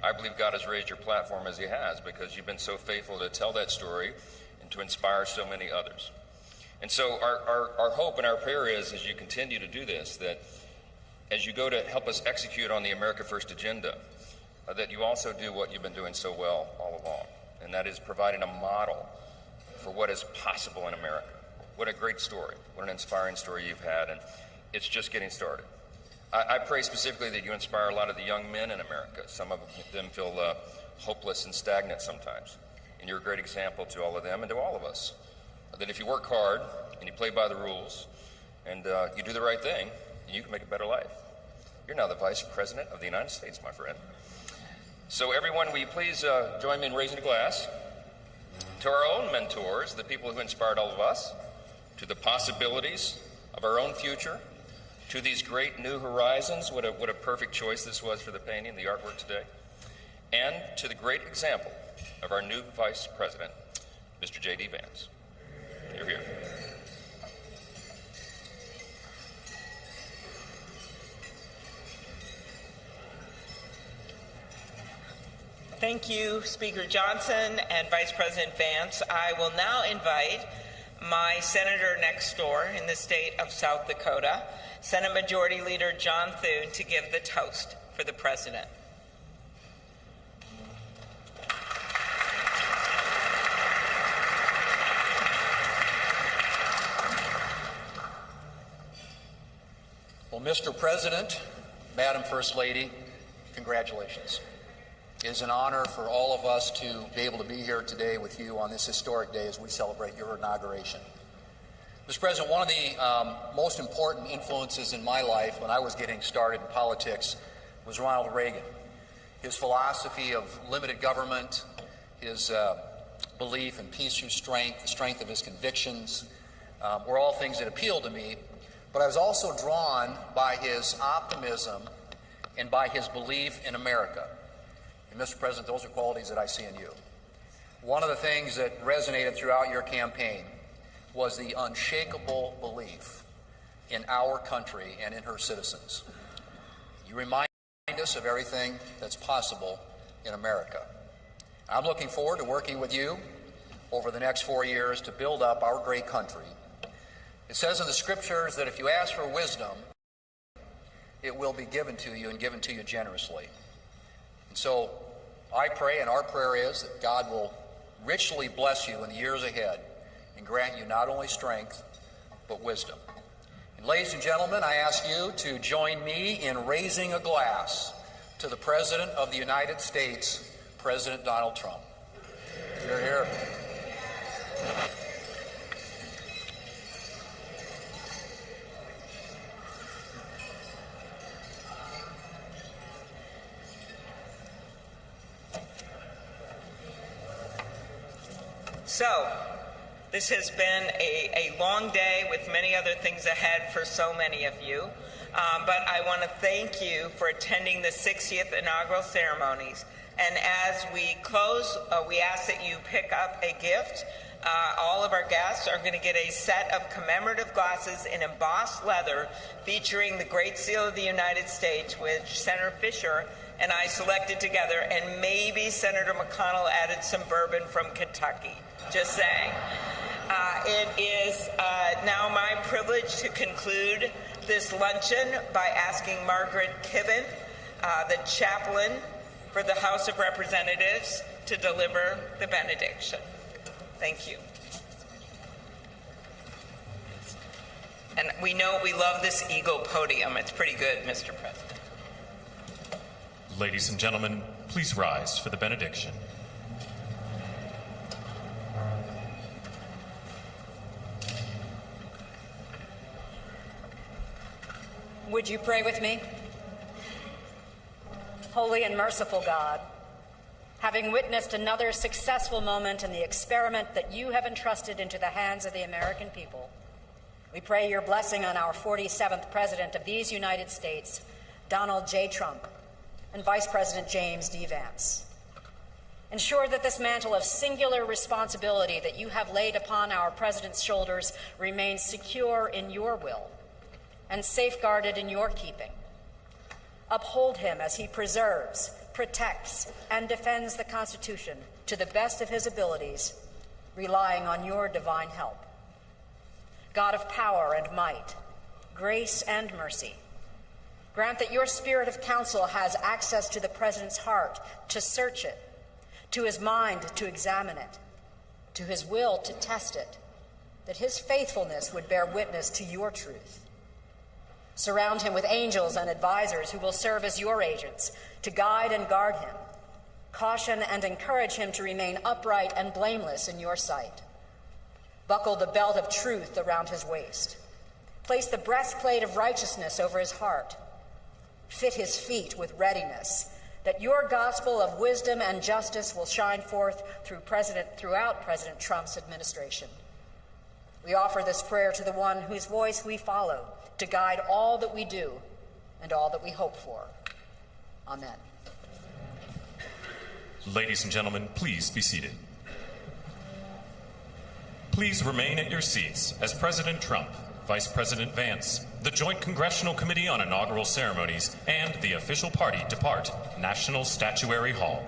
I believe God has raised your platform as he has, because you've been so faithful to tell that story and to inspire so many others. And so our hope and our prayer is, as you continue to do this, that as you go to help us execute on the America First agenda, that you also do what you've been doing so well all along, and that is providing a model for what is possible in America. What a great story. What an inspiring story you've had, and it's just getting started. I pray specifically that you inspire a lot of the young men in America. Some of them feel hopeless and stagnant sometimes, and you're a great example to all of them and to all of us, that if you work hard and you play by the rules and you do the right thing, you can make a better life. You're now the Vice President of the United States, my friend. So everyone, will you please join me in raising a glass to our own mentors, the people who inspired all of us, to the possibilities of our own future, to these great new horizons. What a perfect choice this was for the painting, the artwork today, and to the great example of our new Vice President, Mr. JD Vance. You're here. Thank you, Speaker Johnson and Vice President Vance. I will now invite my senator next door in the state of South Dakota, Senate Majority Leader John Thune, to give the toast for the President. Well, Mr. President, Madam First Lady, congratulations. It is an honor for all of us to be able to be here today with you on this historic day as we celebrate your inauguration. Mr. President, one of the most important influences in my life when I was getting started in politics was Ronald Reagan. His philosophy of limited government, his belief in peace through strength, the strength of his convictions, were all things that appealed to me. But I was also drawn by his optimism and by his belief in America. And Mr. President, those are qualities that I see in you. One of the things that resonated throughout your campaign was the unshakable belief in our country and in her citizens. You remind us of everything that's possible in America. I'm looking forward to working with you over the next 4 years to build up our great country. It says in the scriptures that if you ask for wisdom, it will be given to you and given to you generously. And so I pray, and our prayer is, that God will richly bless you in the years ahead and grant you not only strength, but wisdom. And ladies and gentlemen, I ask you to join me in raising a glass to the President of the United States, President Donald Trump. Hear, hear. So, this has been a long day with many other things ahead for so many of you. But I want to thank you for attending the 60th inaugural ceremonies. And as we close, we ask that you pick up a gift. All of our guests are going to get a set of commemorative glasses in embossed leather featuring the Great Seal of the United States, which Senator Fisher and I selected together, and maybe Senator McConnell added some bourbon from Kentucky. Just saying. It is now my privilege to conclude this luncheon by asking Margaret Kibben, the chaplain for the House of Representatives, to deliver the benediction. Thank you. And we know we love this eagle podium. It's pretty good, Mr. President. Ladies and gentlemen, please rise for the benediction. Would you pray with me? Holy and merciful God, having witnessed another successful moment in the experiment that you have entrusted into the hands of the American people, we pray your blessing on our 47th President of these United States, Donald J. Trump, and Vice President James D. Vance. Ensure that this mantle of singular responsibility that you have laid upon our President's shoulders remains secure in your will and safeguarded in your keeping. Uphold him as he preserves, protects, and defends the Constitution to the best of his abilities, relying on your divine help. God of power and might, grace and mercy, grant that your spirit of counsel has access to the President's heart to search it, to his mind to examine it, to his will to test it, that his faithfulness would bear witness to your truth. Surround him with angels and advisors who will serve as your agents to guide and guard him. Caution and encourage him to remain upright and blameless in your sight. Buckle the belt of truth around his waist. Place the breastplate of righteousness over his heart. Fit his feet with readiness, that your gospel of wisdom and justice will shine forth throughout President Trump's administration. We offer this prayer to the one whose voice we follow, to guide all that we do and all that we hope for. Amen. Ladies and gentlemen, please be seated. Please remain at your seats as President Trump, Vice President Vance, the Joint Congressional Committee on Inaugural Ceremonies, and the official party depart National Statuary Hall.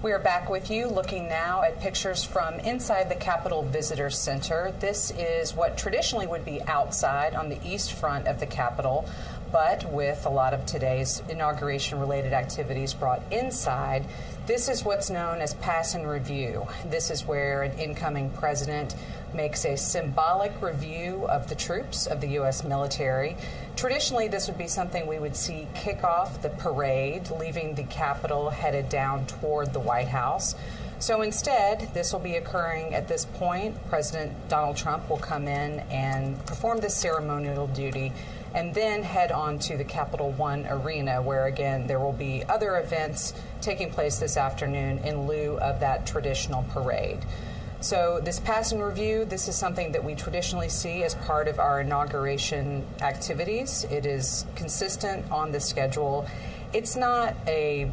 We are back with you, looking now at pictures from inside the Capitol Visitor Center. This is what traditionally would be outside on the east front of the Capitol, but with a lot of today's inauguration-related activities brought inside, this is what's known as pass and review. This is where an incoming president makes a symbolic review of the troops of the U.S. military. Traditionally, this would be something we would see kick off the parade, leaving the Capitol headed down toward the White House. So instead, this will be occurring at this point. President Donald Trump will come in and perform this ceremonial duty and then head on to the Capital One Arena, where, again, there will be other events taking place this afternoon in lieu of that traditional parade. So this pass and review, this is something that we traditionally see as part of our inauguration activities. It is consistent on the schedule. It's not a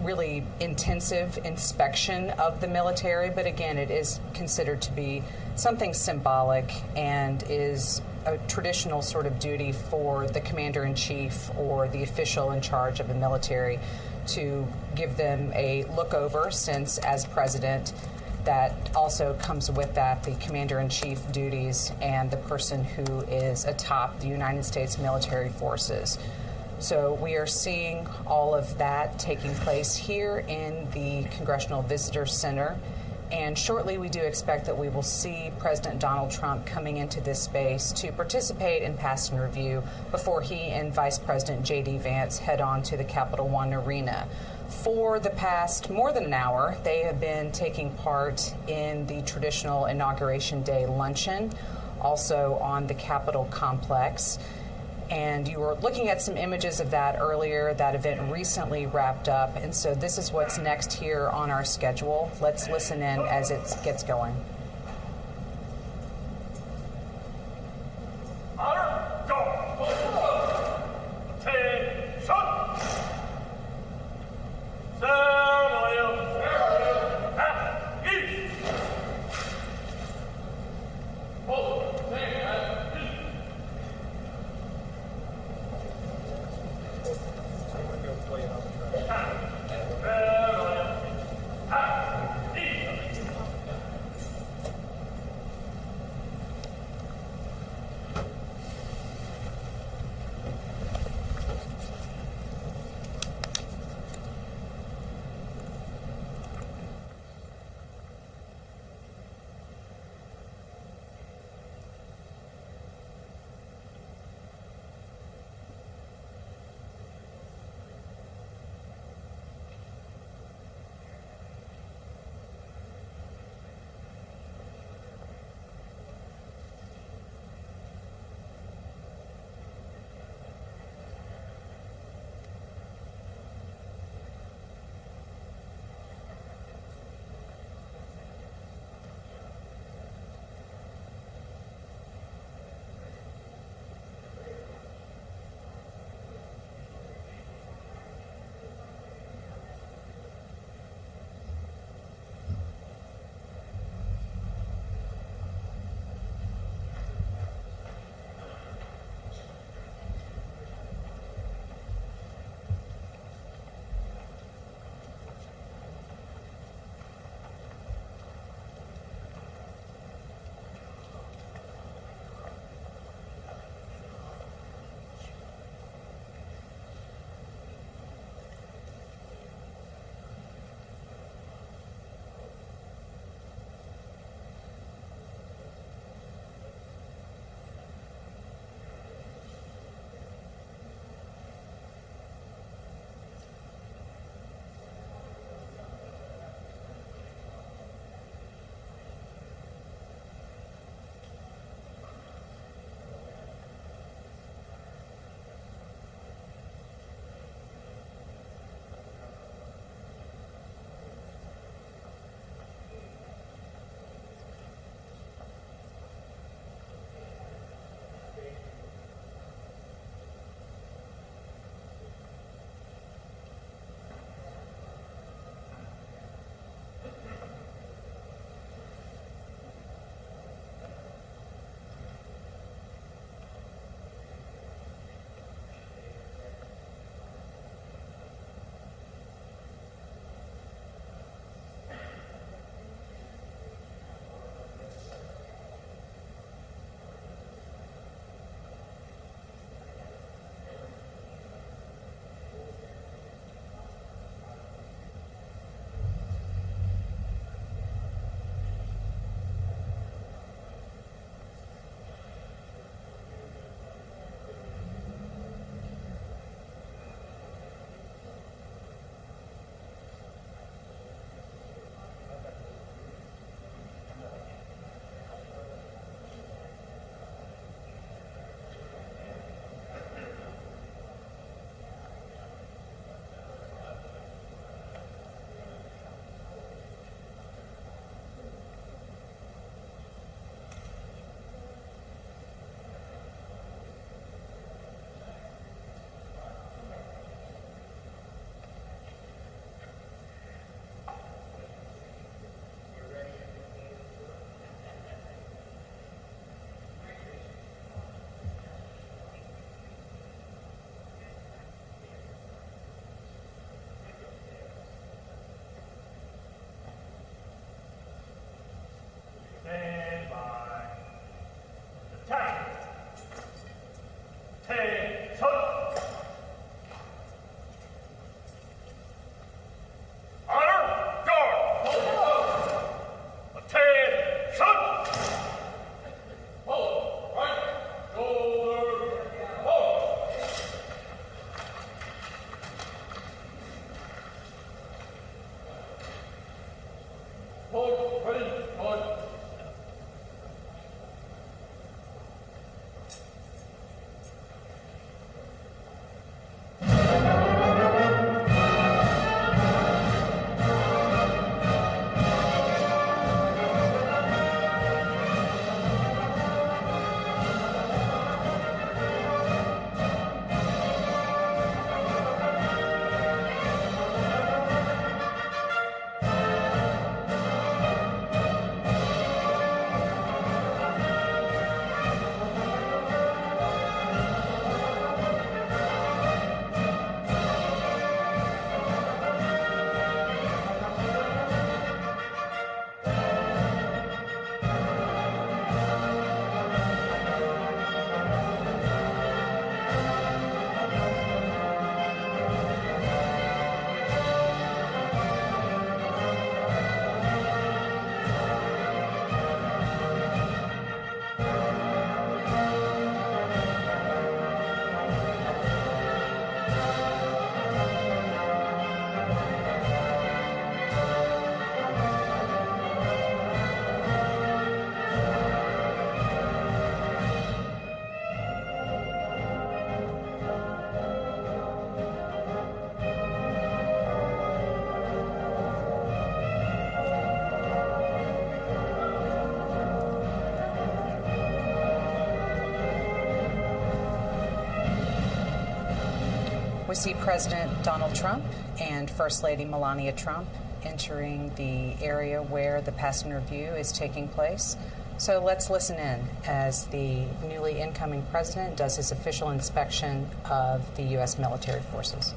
really intensive inspection of the military, but again, it is considered to be something symbolic and is a traditional sort of duty for the commander-in-chief or the official in charge of the military to give them a look over, since as president, that also comes with that the commander-in-chief duties and the person who is atop the United States military forces. So we are seeing all of that taking place here in the Congressional Visitor Center. And shortly, we do expect that we will see President Donald Trump coming into this space to participate in pass and review before he and Vice President JD Vance head on to the Capital One Arena. For the past more than an hour, they have been taking part in the traditional Inauguration Day luncheon, also on the Capitol complex. And you were looking at some images of that earlier. That event recently wrapped up, and so this is what's next here on our schedule. Let's listen in as it gets going. We see President Donald Trump and First Lady Melania Trump entering the area where the passing review is taking place. So let's listen in as the newly incoming president does his official inspection of the U.S. military forces.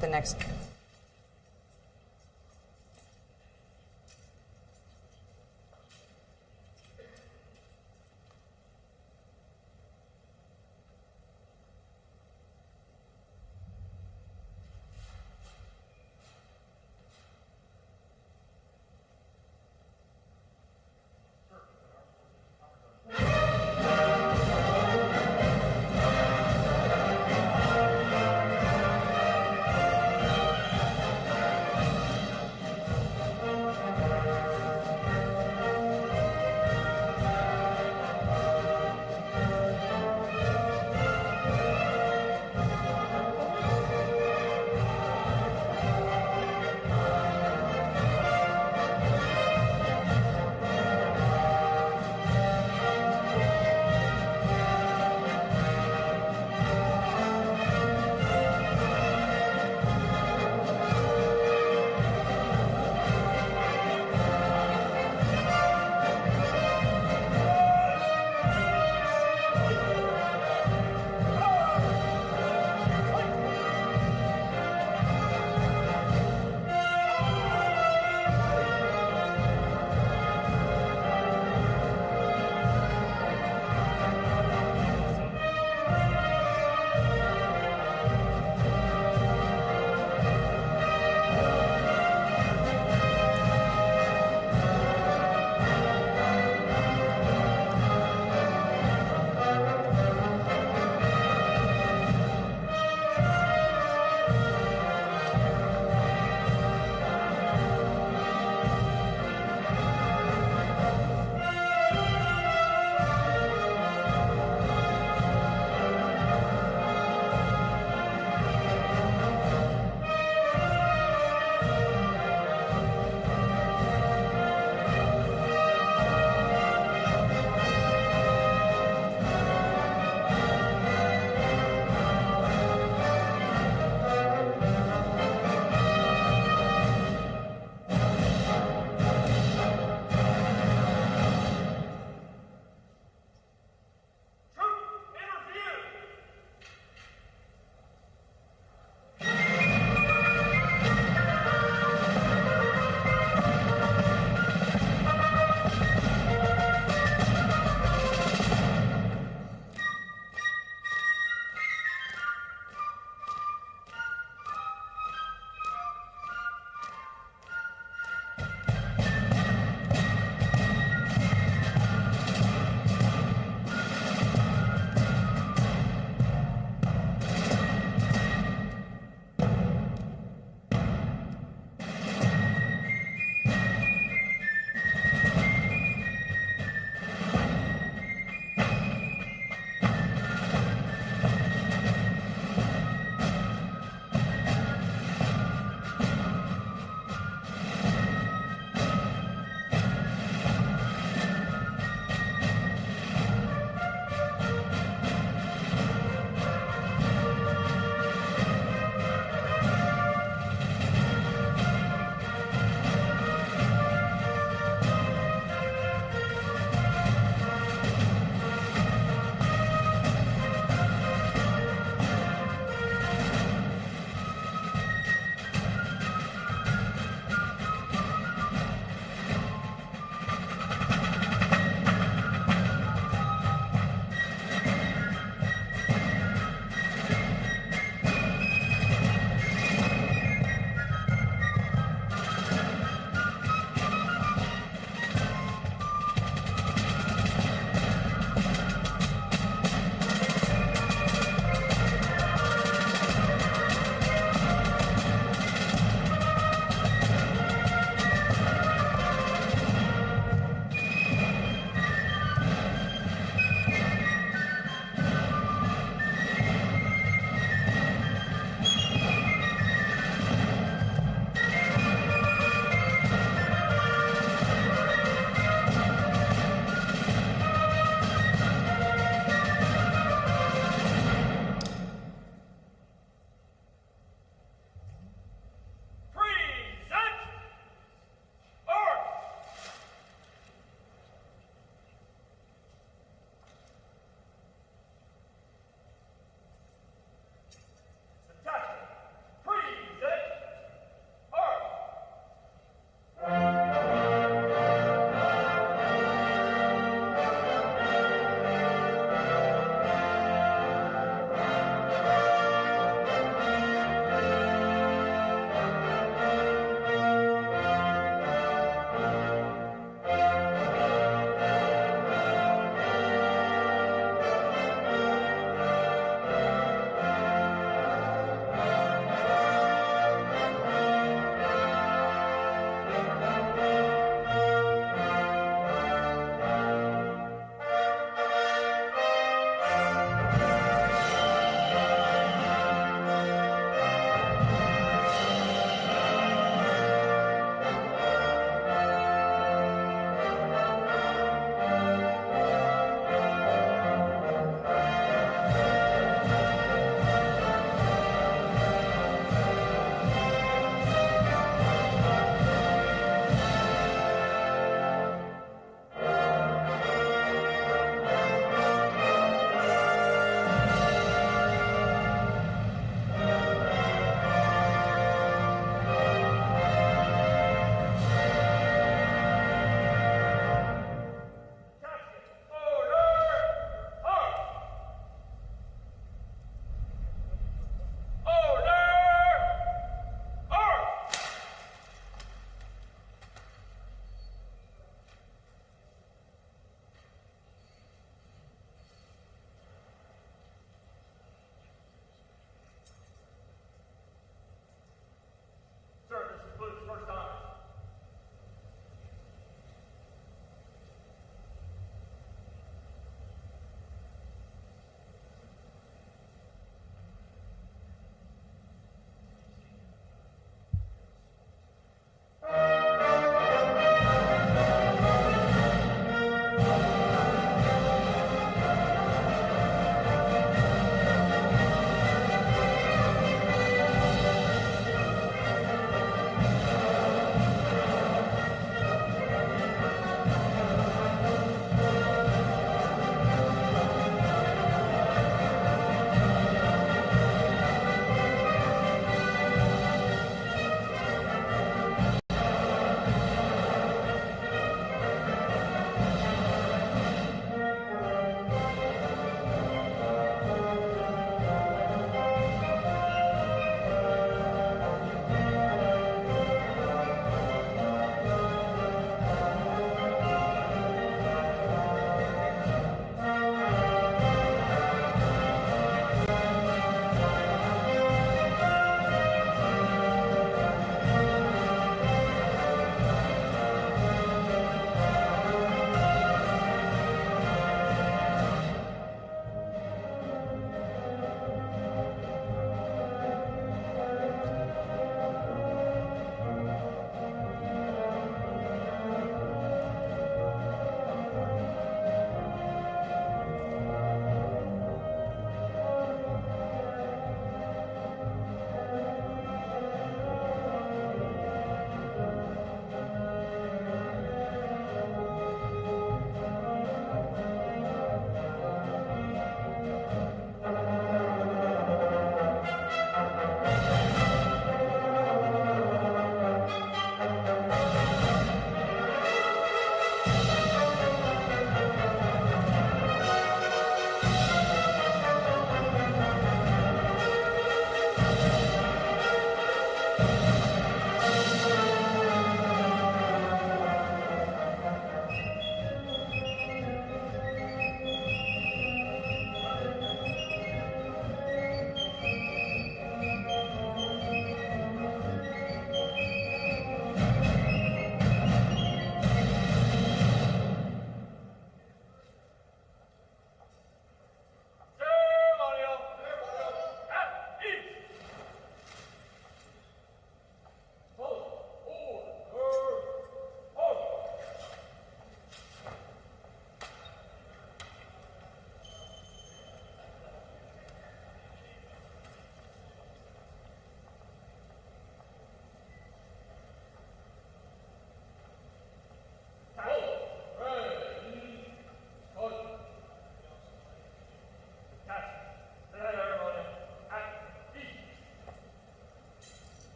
The next.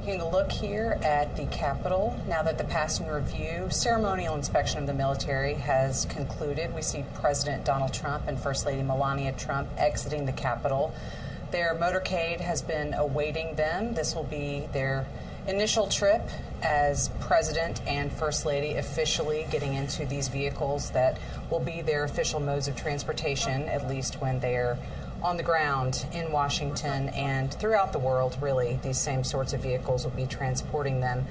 taking a look here at the Capitol. Now that the passing review, ceremonial inspection of the military has concluded, we see President Donald Trump and First Lady Melania Trump exiting the Capitol. Their motorcade has been awaiting them. This will be their initial trip as President and First Lady officially getting into these vehicles that will be their official modes of transportation, at least when they're on the ground in Washington and throughout the world, really. These same sorts of vehicles will be transporting them.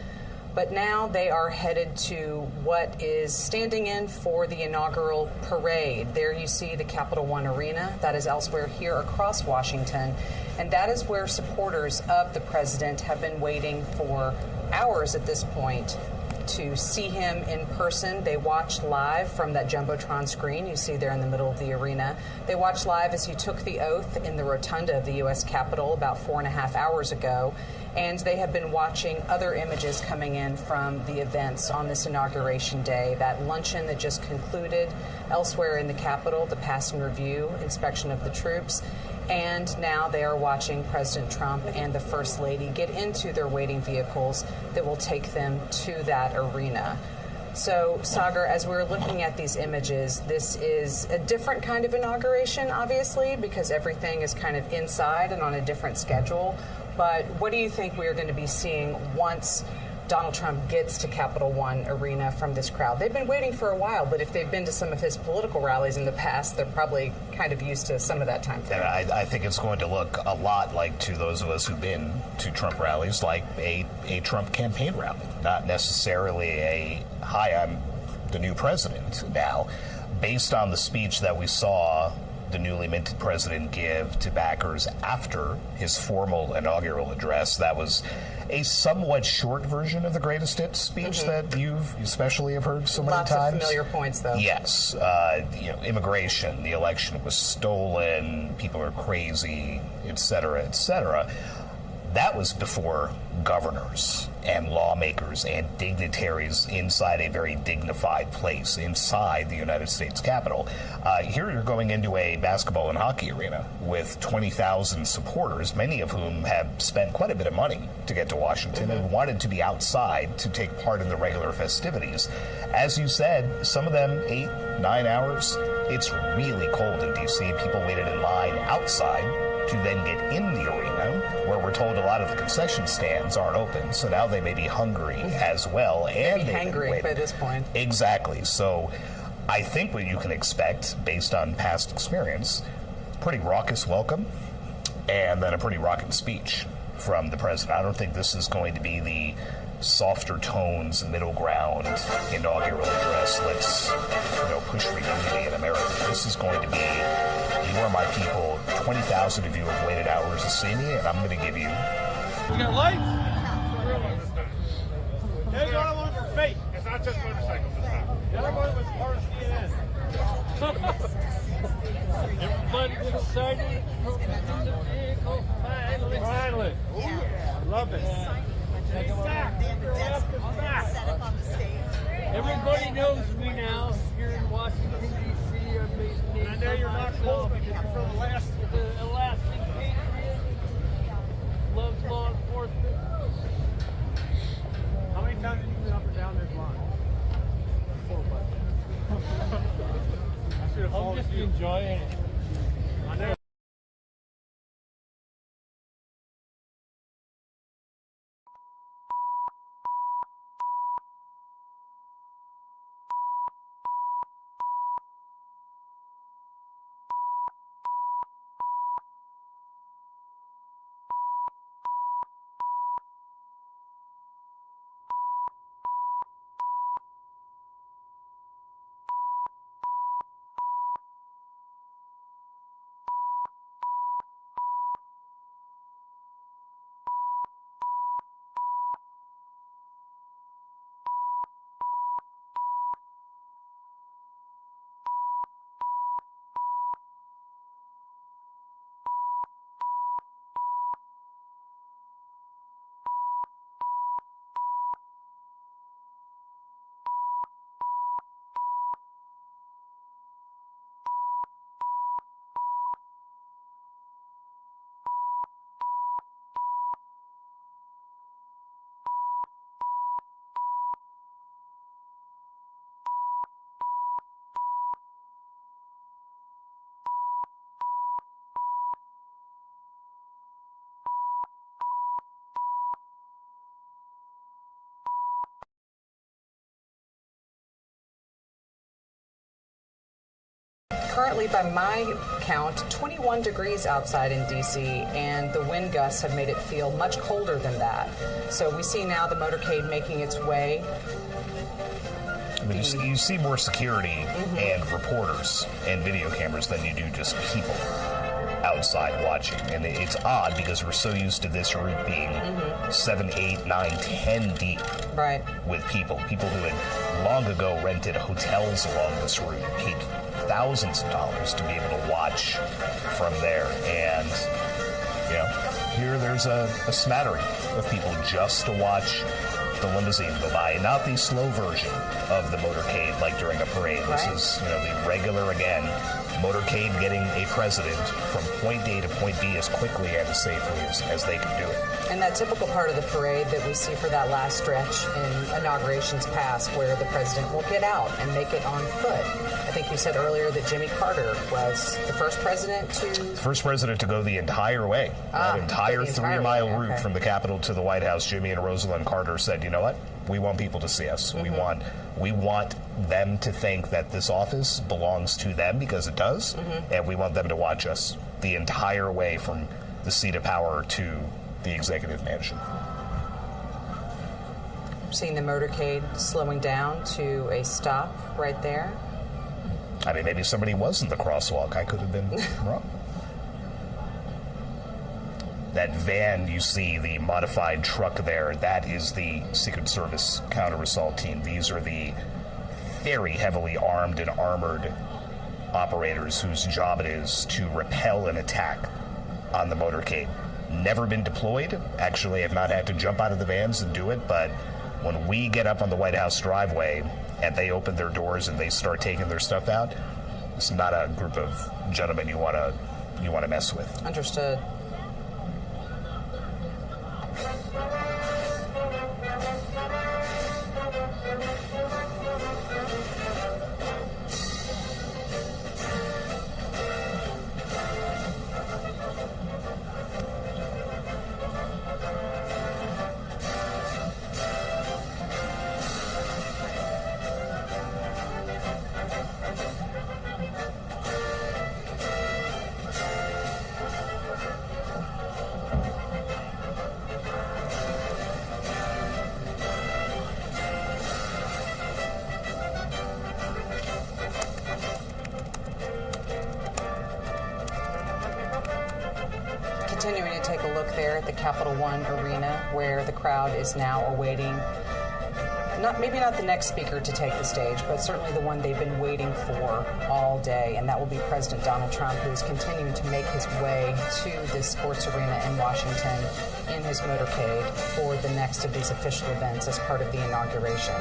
But now they are headed to what is standing in for the inaugural parade. There you see the Capital One Arena. That is elsewhere here across Washington. And that is where supporters of the president have been waiting for hours at this point to see him in person. They watched live from that Jumbotron screen you see there in the middle of the arena. They watched live as he took the oath in the rotunda of the U.S. Capitol about 4.5 hours ago. And they have been watching other images coming in from the events on this Inauguration Day. That luncheon that just concluded elsewhere in the Capitol, the passing review, inspection of the troops. And now they are watching President Trump and the First Lady get into their waiting vehicles that will take them to that arena. So, Sagar, as we're looking at these images, this is a different kind of inauguration, obviously, because everything is kind of inside and on a different schedule. But what do you think we are going to be seeing once Donald Trump gets to Capital One Arena from this crowd? They've been waiting for a while, but if they've been to some of his political rallies in the past, they're probably kind of used to some of that time frame. And I think it's going to look a lot like, to those of us who've been to Trump rallies, like a Trump campaign rally. Not necessarily a, hi, I'm the new president now. Based on the speech that we saw the newly minted president give to backers after his formal inaugural address, that was a somewhat short version of the greatest hits speech that you especially have heard so many times. Lots of familiar points, though. Yes. Immigration, the election was stolen, people are crazy, et cetera, et cetera. That was before governors and lawmakers and dignitaries inside a very dignified place inside the United States Capitol. Here you're going into a basketball and hockey arena with 20,000 supporters, many of whom have spent quite a bit of money to get to Washington and wanted to be outside to take part in the regular festivities. As you said, some of them 8, 9 hours. It's really cold in D.C. People waited in line outside to then get in the arena, where we're told a lot of the concession stands aren't open, so now they may be hungry as well. And maybe hangry by this point. Exactly. So I think what you can expect, based on past experience, pretty raucous welcome, and then a pretty raucous speech from the president. I don't think this is going to be the softer tones, middle ground inaugural address. Let's push for unity in America. This is going to be, you are my people, 20,000 of you have waited hours to see me, and I'm going to give you. You got lights? Hey, you got one for faith. It's not just motorcycles this time. The other one was part of CNN. Everybody excited. Finally. Love it. Everybody knows me now here in Washington, D.C. I know you're not close, but you're from the Alaskan patriot. Loves law enforcement. How many times have you been up and down this line? 4 or 5. I'm just enjoying it. I know. currently, by my count, 21 degrees outside in D.C., and the wind gusts have made it feel much colder than that. So we see now the motorcade making its way. I mean, you see more security and reporters and video cameras than you do just people outside watching. And it's odd because we're so used to this route being 7, 8, 9, 10 deep with people who had long ago rented hotels along this route, paid thousands of dollars to be able to watch from there. And, you know, here there's a smattering of people just to watch the limousine go by, not the slow version of the motorcade like during a parade. This is, you know, the regular, again, motorcade getting a president from point A to point B as quickly and as safely as they can do it. And that typical part of the parade that we see for that last stretch in inaugurations past, where the president will get out and make it on foot. I think you said earlier that Jimmy Carter was the first president to go the entire way. That entire 3-mile route from the Capitol to the White House. Jimmy and Rosalind Carter said, you know what? We want people to see us. We want them to think that this office belongs to them, because it does, and we want them to watch us the entire way from the seat of power to the executive mansion. Seeing the motorcade slowing down to a stop right there. I mean, maybe somebody was in the crosswalk. I could have been wrong. That van you see, the modified truck there, that is the Secret Service counter-assault team. These are the very heavily armed and armored operators whose job it is to repel an attack on the motorcade. Never been deployed. Actually, have not had to jump out of the vans and do it, but when we get up on the White House driveway and they open their doors and they start taking their stuff out, it's not a group of gentlemen you want to mess with. Understood. Continuing to take a look there at the Capital One Arena, where the crowd is now awaiting, maybe not the next speaker to take the stage, but certainly the one they've been waiting for all day, and that will be President Donald Trump, who is continuing to make his way to this sports arena in Washington in his motorcade for the next of these official events as part of the inauguration.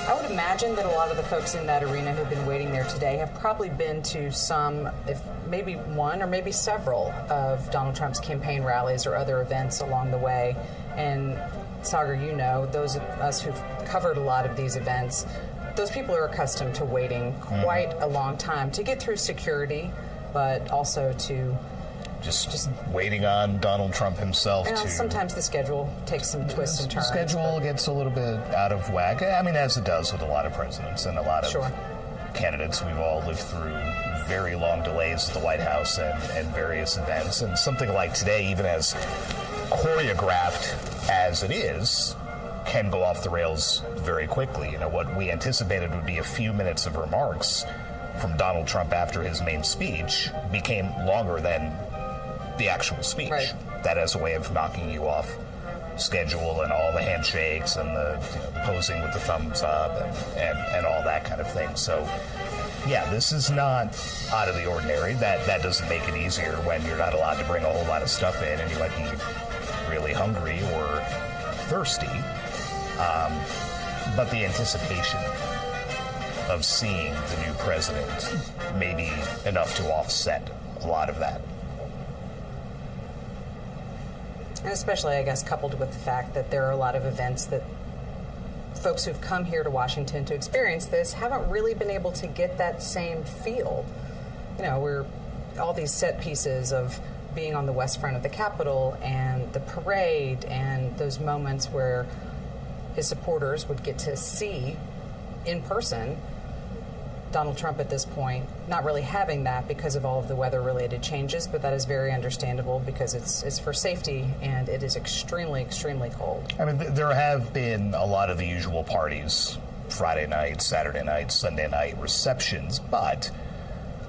I would imagine that a lot of the folks in that arena who've been waiting there today have probably been to some, if maybe one or maybe several of Donald Trump's campaign rallies or other events along the way. And Sagar, you know, those of us who've covered a lot of these events, those people are accustomed to waiting quite a long time to get through security, but also to just waiting on Donald Trump himself. Sometimes the schedule takes some twists and turns. The schedule gets a little bit out of whack. I mean, as it does with a lot of presidents and a lot of candidates. We've all lived through very long delays at the White House and various events. And something like today, even as choreographed as it is, can go off the rails very quickly. You know, what we anticipated would be a few minutes of remarks from Donald Trump after his main speech became longer than the actual speech. That as a way of knocking you off schedule, and all the handshakes and the posing with the thumbs up and all that kind of thing. So yeah, this is not out of the ordinary. That doesn't make it easier when you're not allowed to bring a whole lot of stuff in and you might be really hungry or thirsty. But the anticipation of seeing the new president may be enough to offset a lot of that. And especially, I guess, coupled with the fact that there are a lot of events that folks who've come here to Washington to experience this haven't really been able to get that same feel. You know, we're all these set pieces of being on the west front of the Capitol and the parade and those moments where his supporters would get to see in person Donald Trump at this point not really having that because of all of the weather-related changes, but that is very understandable because it's for safety and it is extremely, extremely cold. I mean, there have been a lot of the usual parties, Friday night, Saturday night, Sunday night receptions, but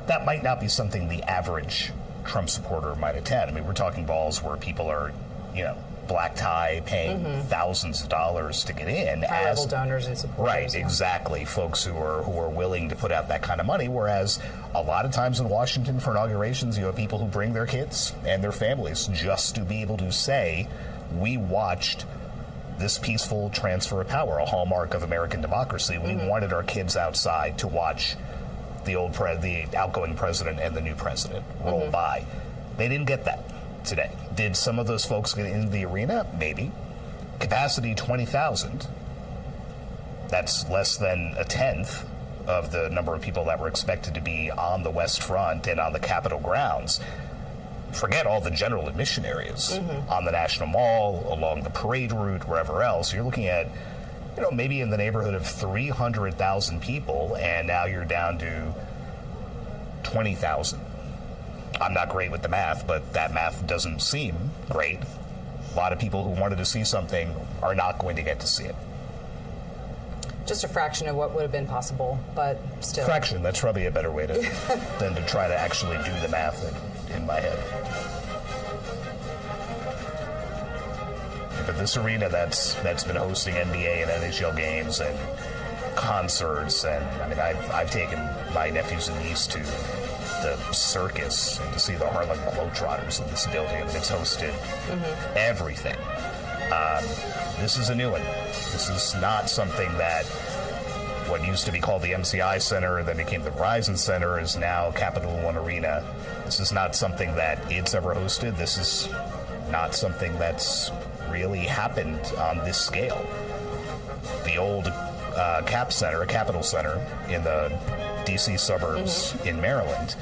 that might not be something the average Trump supporter might attend. I mean, we're talking balls where people are, black tie, paying thousands of dollars to get in. High-level donors and supporters. Right, exactly. Folks who are willing to put out that kind of money, whereas a lot of times in Washington for inaugurations, you have people who bring their kids and their families just to be able to say, we watched this peaceful transfer of power, a hallmark of American democracy. We wanted our kids outside to watch the outgoing president and the new president roll by. They didn't get that today. Did some of those folks get into the arena? Maybe. Capacity 20,000. That's less than a tenth of the number of people that were expected to be on the West Front and on the Capitol grounds. Forget all the general admission areas on the National Mall, along the parade route, wherever else. You're looking at, maybe in the neighborhood of 300,000 people, and now you're down to 20,000. I'm not great with the math, but that math doesn't seem great. A lot of people who wanted to see something are not going to get to see it. Just a fraction of what would have been possible, but still. Fraction, that's probably a better way than to try to actually do the math in my head. But this arena that's been hosting NBA and NHL games and concerts, and I mean, I've taken my nephews and niece to the circus and to see the Harlem Globetrotters in this building. I mean, it's hosted everything. This is a new one. This is not something that what used to be called the MCI Center, then became the Verizon Center, is now Capital One Arena. This is not something that it's ever hosted. This is not something that's really happened on this scale. The old Capitol Center in the D.C. suburbs in Maryland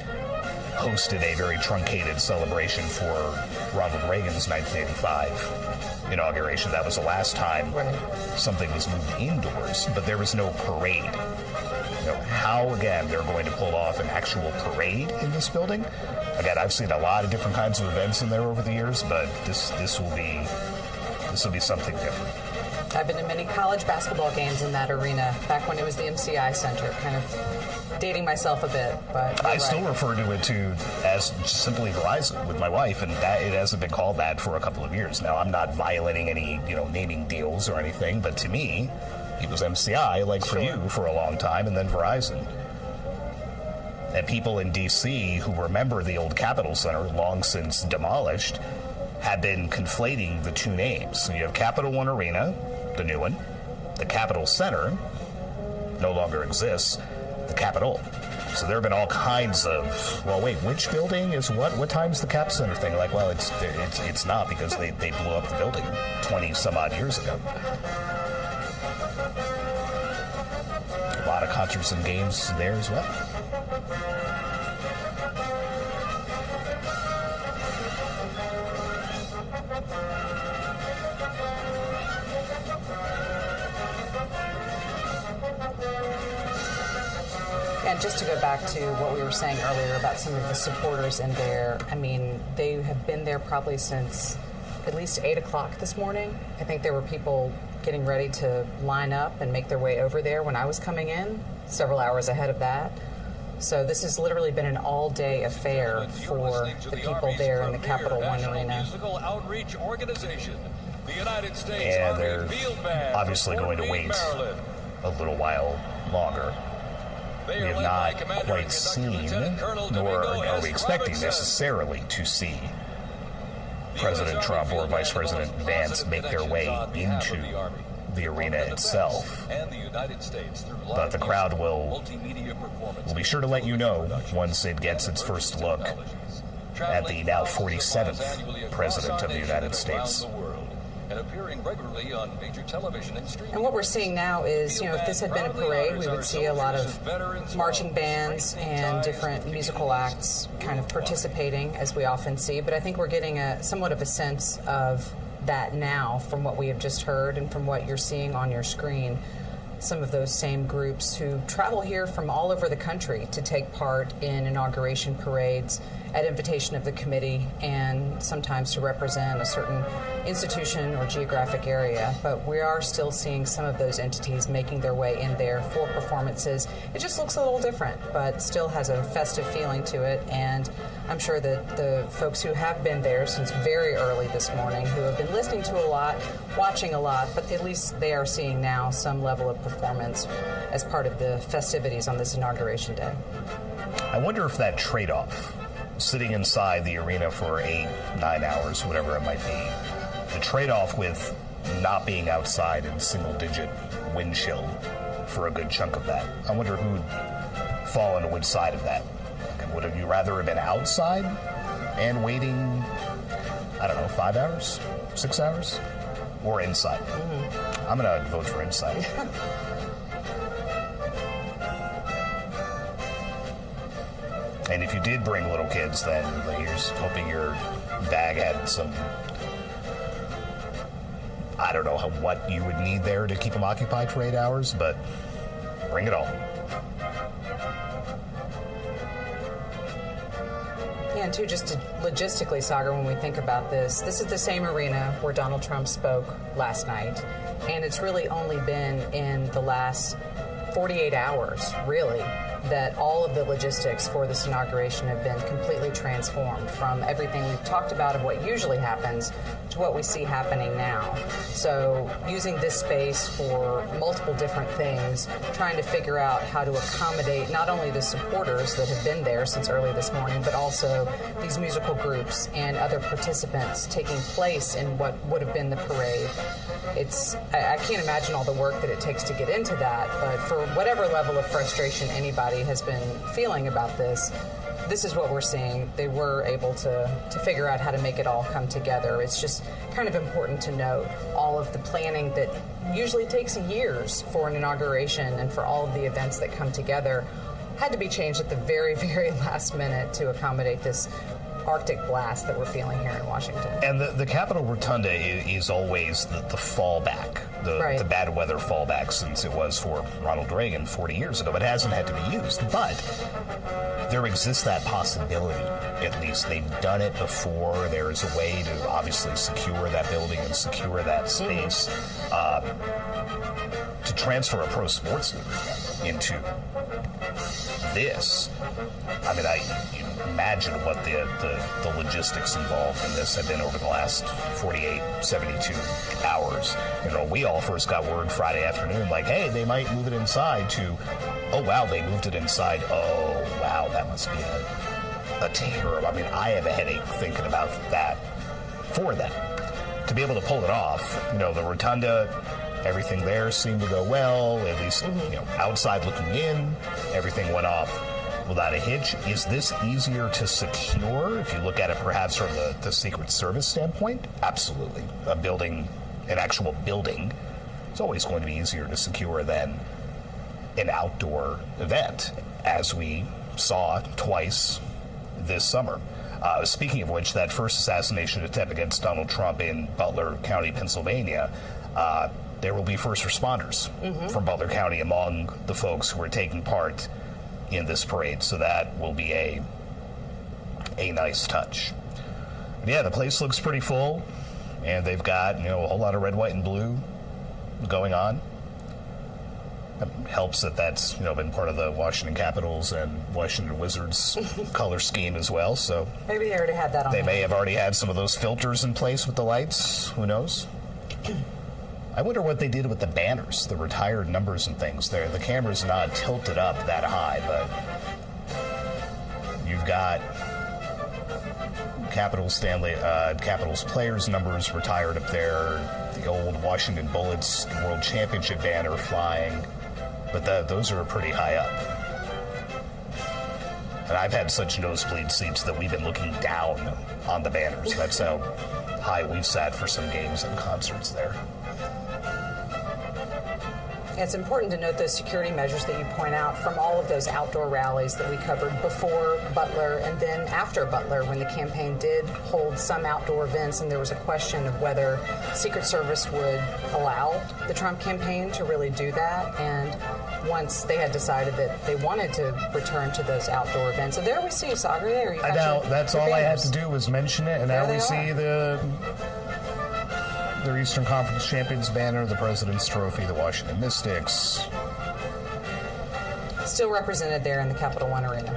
hosted a very truncated celebration for Ronald Reagan's 1985 inauguration. That was the last time something was moved indoors, but there was no parade. How, again, they're going to pull off an actual parade in this building? Again, I've seen a lot of different kinds of events in there over the years, but this will be something different. I've been to many college basketball games in that arena back when it was the MCI Center, kind of dating myself a bit, but I still refer to it as just simply Verizon with my wife, and that it hasn't been called that for a couple of years now. I'm not violating any naming deals or anything, but to me, it was MCI, like for you, for a long time, and then Verizon. And people in D.C. who remember the old Capitol Center, long since demolished, have been conflating the two names. So you have Capital One Arena, the new one. The Capitol Center no longer exists. The Capitol. So there have been all kinds of, well, wait, which building is what? What time's the Cap Center thing? Like, well, it's not, because they blew up the building 20 some odd years ago. A lot of concerts and games there as well. And just to go back to what we were saying earlier about some of the supporters in there, I mean, they have been there probably since at least 8 o'clock this morning. I think there were people getting ready to line up and make their way over there when I was coming in, several hours ahead of that. So this has literally been an all-day affair for the people there in the Capital One Arena. And they're obviously going to wait a little while longer. We have not quite seen, nor are we expecting necessarily to see President Trump or Vice President Vance make their way into the arena itself. But the crowd will be sure to let you know once it gets its first look at the now 47th President of the United States. And appearing regularly on major television and streaming. And what we're seeing now is, if this had been a parade, we would see a lot of marching bands and different musical acts kind of participating, as we often see. But I think we're getting somewhat of a sense of that now from what we have just heard and from what you're seeing on your screen. some of those same groups who travel here from all over the country to take part in inauguration parades at invitation of the committee and sometimes to represent a certain institution or geographic area. But we are still seeing some of those entities making their way in there for performances. It just looks a little different, but still has a festive feeling to it. And I'm sure that the folks who have been there since very early this morning, who have been listening to a lot, watching a lot, but at least they are seeing now some level of performance as part of the festivities on this Inauguration Day. I wonder if that trade-off, sitting inside the arena for 8-9 hours, whatever it might be, the trade-off with not being outside in single-digit wind chill for a good chunk of that, I wonder who'd fall on which side of that. Would you rather have been outside and waiting, I don't know, 5 hours, 6 hours, or inside? Mm-hmm. I'm going to vote for inside. And if you did bring little kids, then here's hoping your bag had some, I don't know what you would need there to keep them occupied for 8 hours, but bring it all. Yeah, and too, just logistically, Sagar, when we think about this is the same arena where Donald Trump spoke last night, and it's really only been in the last 48 hours, really, that all of the logistics for this inauguration have been completely transformed from everything we've talked about of what usually happens to what we see happening now. So using this space for multiple different things, trying to figure out how to accommodate not only the supporters that have been there since early this morning, but also these musical groups and other participants taking place in what would have been the parade. I can't imagine all the work that it takes to get into that, but for whatever level of frustration anybody has been feeling about this is what we're seeing. They were able to figure out how to make it all come together. It's just kind of important to note all of the planning that usually takes years for an inauguration and for all of the events that come together had to be changed at the very, very last minute to accommodate this Arctic blast that we're feeling here in Washington. And the Capitol Rotunda is always the fallback, the bad weather fallback, since it was for Ronald Reagan 40 years ago. It hasn't had to be used, but there exists that possibility. At least they've done it before. There is a way to obviously secure that building and secure that space. To transfer a pro sports arena into this, I mean, you imagine what the logistics involved in this have been over the last 48, 72 hours. You know, we all first got word Friday afternoon, like, hey, they might move it inside, to, oh, wow, they moved it inside. Oh, wow, that must be a terrible. I mean, I have a headache thinking about that for them. To be able to pull it off, you know, the rotunda, everything there seemed to go well, at least, you know, outside looking in, everything went off without a hitch. Is this easier to secure if you look at it perhaps from the Secret Service standpoint? Absolutely. An actual building, it's always going to be easier to secure than an outdoor event, as we saw twice this summer. Speaking of which, that first assassination attempt against Donald Trump in Butler County, Pennsylvania, there will be first responders from Butler County among the folks who are taking part in this parade. So that will be a nice touch. But yeah, the place looks pretty full, and they've got, you know, a whole lot of red, white, and blue going on. It helps that that's, you know, been part of the Washington Capitals and Washington Wizards color scheme as well. So maybe they already had that on. They may have already had some of those filters in place with the lights. Who knows? I wonder what they did with the banners, the retired numbers and things there. The camera's not tilted up that high, but you've got Capitals players' numbers retired up there, the old Washington Bullets World Championship banner flying, but those are pretty high up. And I've had such nosebleed seats that we've been looking down on the banners. That's how high we've sat for some games and concerts there. It's important to note those security measures that you point out from all of those outdoor rallies that we covered before Butler and then after Butler, when the campaign did hold some outdoor events, and there was a question of whether Secret Service would allow the Trump campaign to really do that. And once they had decided that they wanted to return to those outdoor events, so there we see Sagar there. I know, that's all I had to do was mention it, and now we see their Eastern Conference Champions banner, the President's Trophy, the Washington Mystics. Still represented there in the Capital One Arena.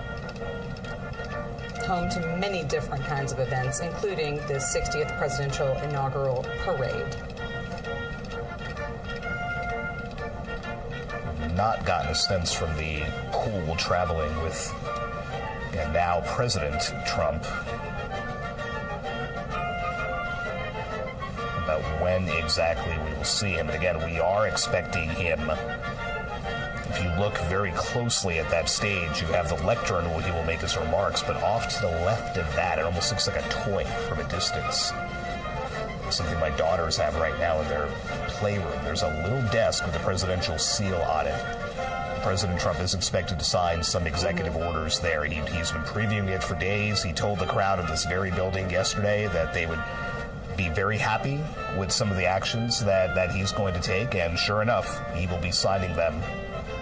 Home to many different kinds of events, including the 60th Presidential Inaugural Parade. Not gotten a sense from the pool traveling with now President Trump about when exactly we will see him. And again, we are expecting him. If you look very closely at that stage, you have the lectern where he will make his remarks, but off to the left of that, it almost looks like a toy from a distance. Something my daughters have right now in their playroom. There's a little desk with a presidential seal on it. President Trump is expected to sign some executive orders there. He's been previewing it for days. He told the crowd in this very building yesterday that they would be very happy with some of the actions that he's going to take, and sure enough, he will be signing them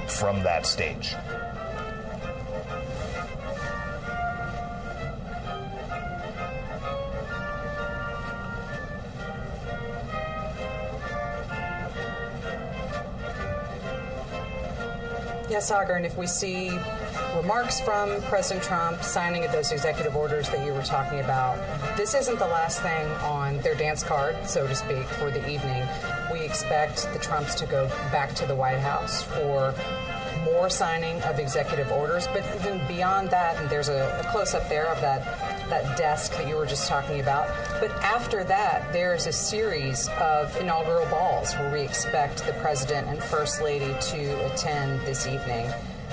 from that stage. Yes, Sagar, and if we see remarks from President Trump signing of those executive orders that you were talking about, this isn't the last thing on their dance card, so to speak, for the evening. We expect the Trumps to go back to the White House for more signing of executive orders, but even beyond that, and there's a close-up there of that desk that you were just talking about. But after that, there's a series of inaugural balls where we expect the President and First Lady to attend this evening.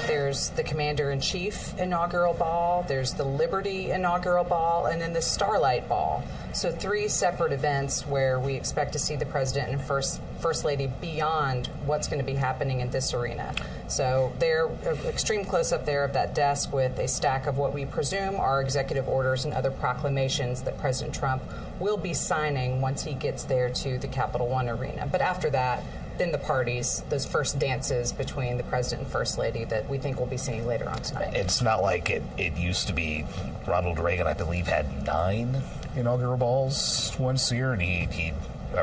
There's the Commander-in-Chief inaugural ball, there's the Liberty inaugural ball, and then the Starlight ball. So 3 separate events where we expect to see the President and First Lady beyond what's going to be happening in this arena. So they're extreme close-up there of that desk with a stack of what we presume are executive orders and other proclamations that President Trump will be signing once he gets there to the Capital One Arena. But after that, then the parties, those first dances between the President and First Lady that we think we'll be seeing later on tonight. It's not like it used to be. Ronald Reagan, I believe, had 9 inaugural balls once a year, and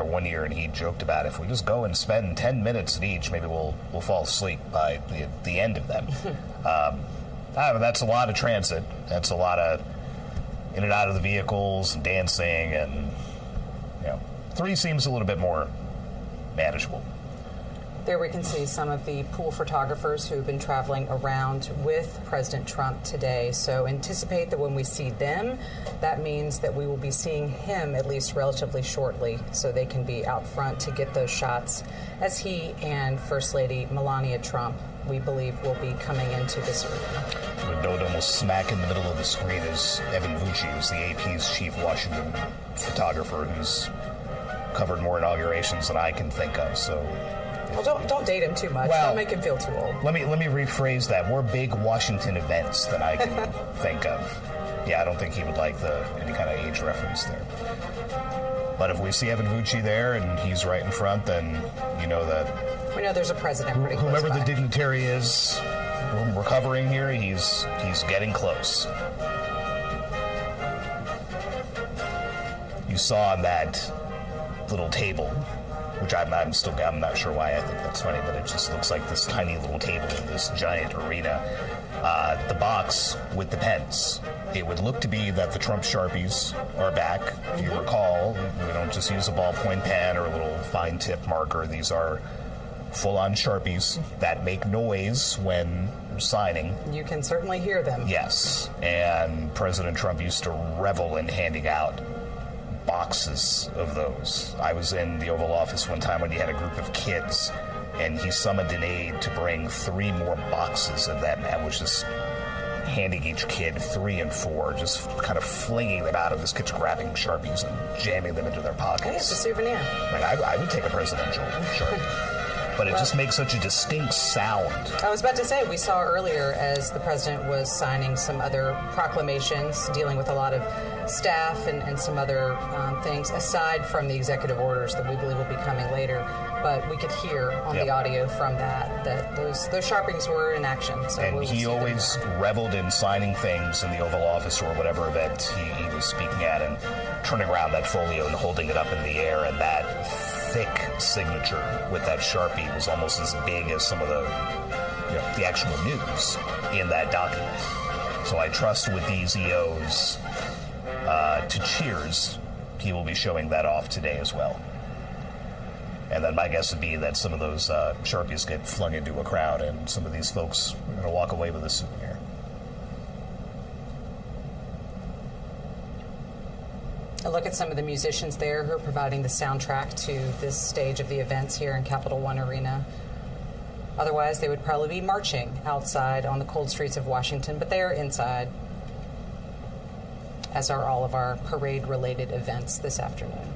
one year, and he joked about if we just go and spend 10 minutes at each, maybe we'll fall asleep by the end of them. That's a lot of transit. That's a lot of in and out of the vehicles and dancing, and 3 seems a little bit more manageable. There we can see some of the pool photographers who've been traveling around with President Trump today. So anticipate that when we see them, that means that we will be seeing him at least relatively shortly, so they can be out front to get those shots as he and First Lady Melania Trump, we believe, will be coming into this arena. With Dodo almost smack in the middle of the screen is Evan Vucci, who's the AP's chief Washington photographer, who's covered more inaugurations than I can think of. So. Well, don't date him too much. Don't make him feel too old. Let me rephrase that. More big Washington events than I can think of. Yeah, I don't think he would like any kind of age reference there. But if we see Evan Vucci there and he's right in front, then you know that we know there's a president pretty close whomever by. The dignitary is recovering here, he's getting close. You saw on that little table, which I'm not sure why I think that's funny, but it just looks like this tiny little table in this giant arena. The box with the pens. It would look to be that the Trump Sharpies are back. If you recall, we don't just use a ballpoint pen or a little fine tip marker. These are full-on Sharpies that make noise when signing. You can certainly hear them. Yes, and President Trump used to revel in handing out boxes of those. I was in the Oval Office one time when he had a group of kids, and he summoned an aide to bring 3 more boxes of them, and was just handing each kid 3 and 4, just kind of flinging them out of this kids grabbing Sharpies and jamming them into their pockets. Hey, it's a souvenir. I would take a presidential Sharpie. but it just makes such a distinct sound. I was about to say, we saw earlier as the president was signing some other proclamations dealing with a lot of staff and some other things, aside from the executive orders that we believe will be coming later. But we could hear on the audio from that those Sharpings were in action. So and he always reveled in signing things in the Oval Office or whatever event he was speaking at, and turning around that folio and holding it up in the air, and that thick signature with that Sharpie was almost as big as some of the actual news in that document. So I trust with these EOs to cheers, he will be showing that off today as well. And then my guess would be that some of those Sharpies get flung into a crowd, and some of these folks are going to walk away with a souvenir. A look at some of the musicians there who are providing the soundtrack to this stage of the events here in Capital One Arena. Otherwise, they would probably be marching outside on the cold streets of Washington, but they are inside, as are all of our parade-related events this afternoon.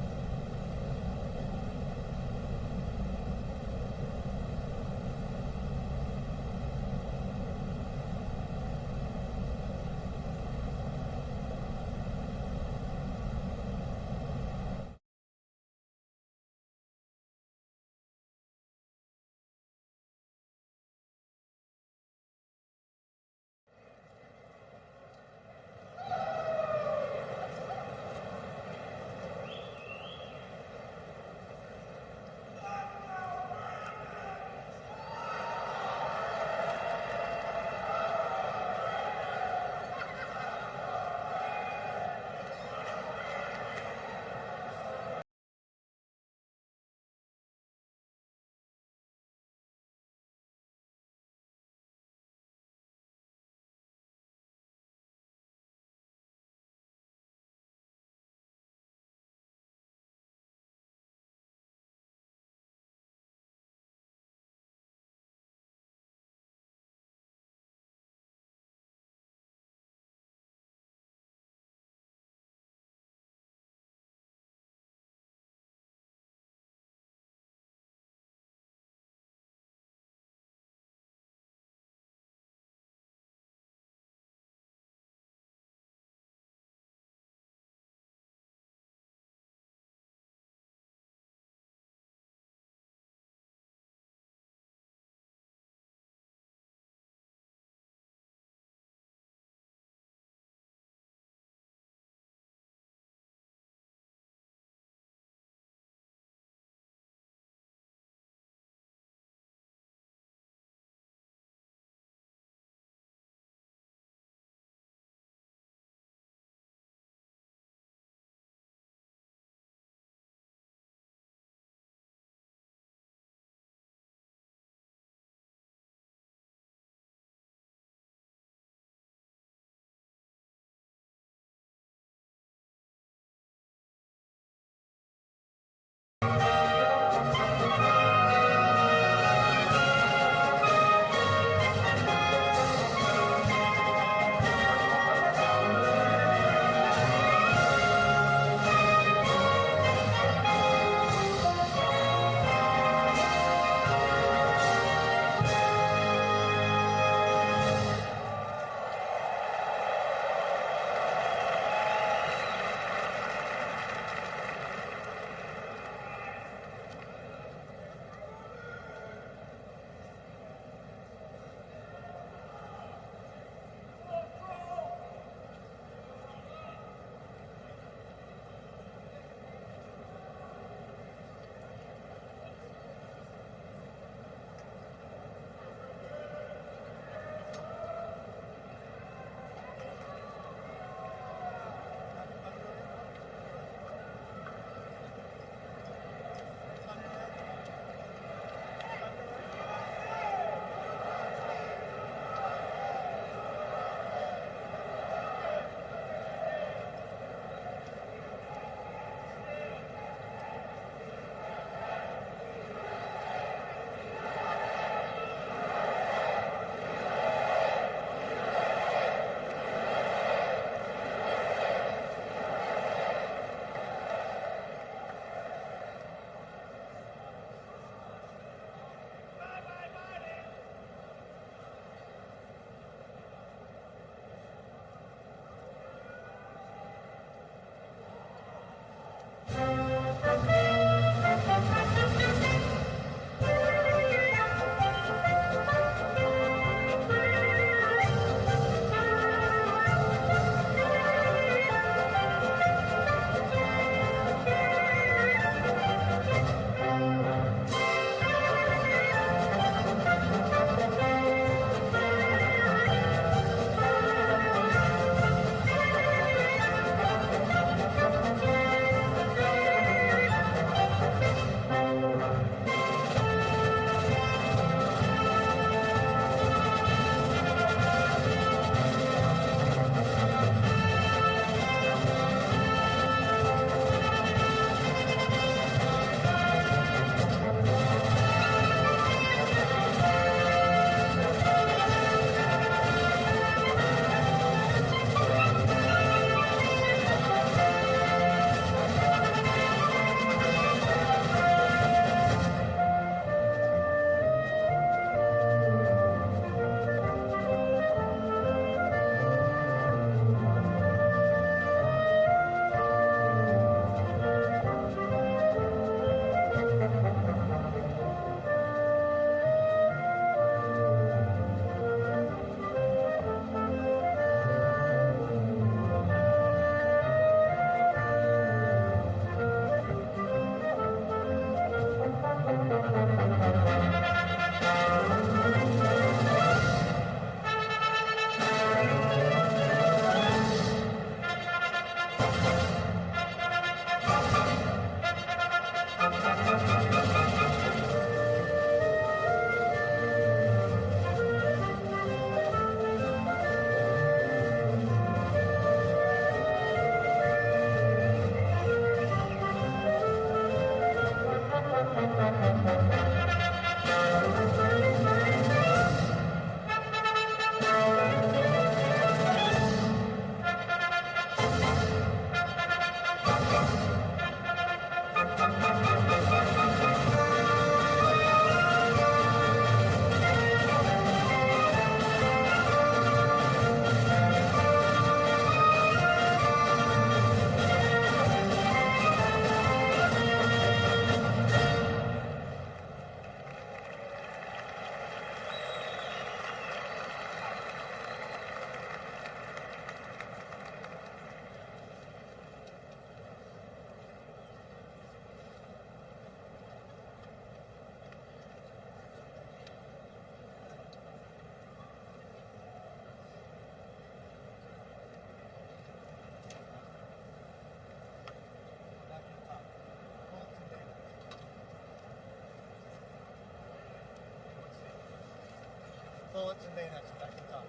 bullets and bayonets back to the top.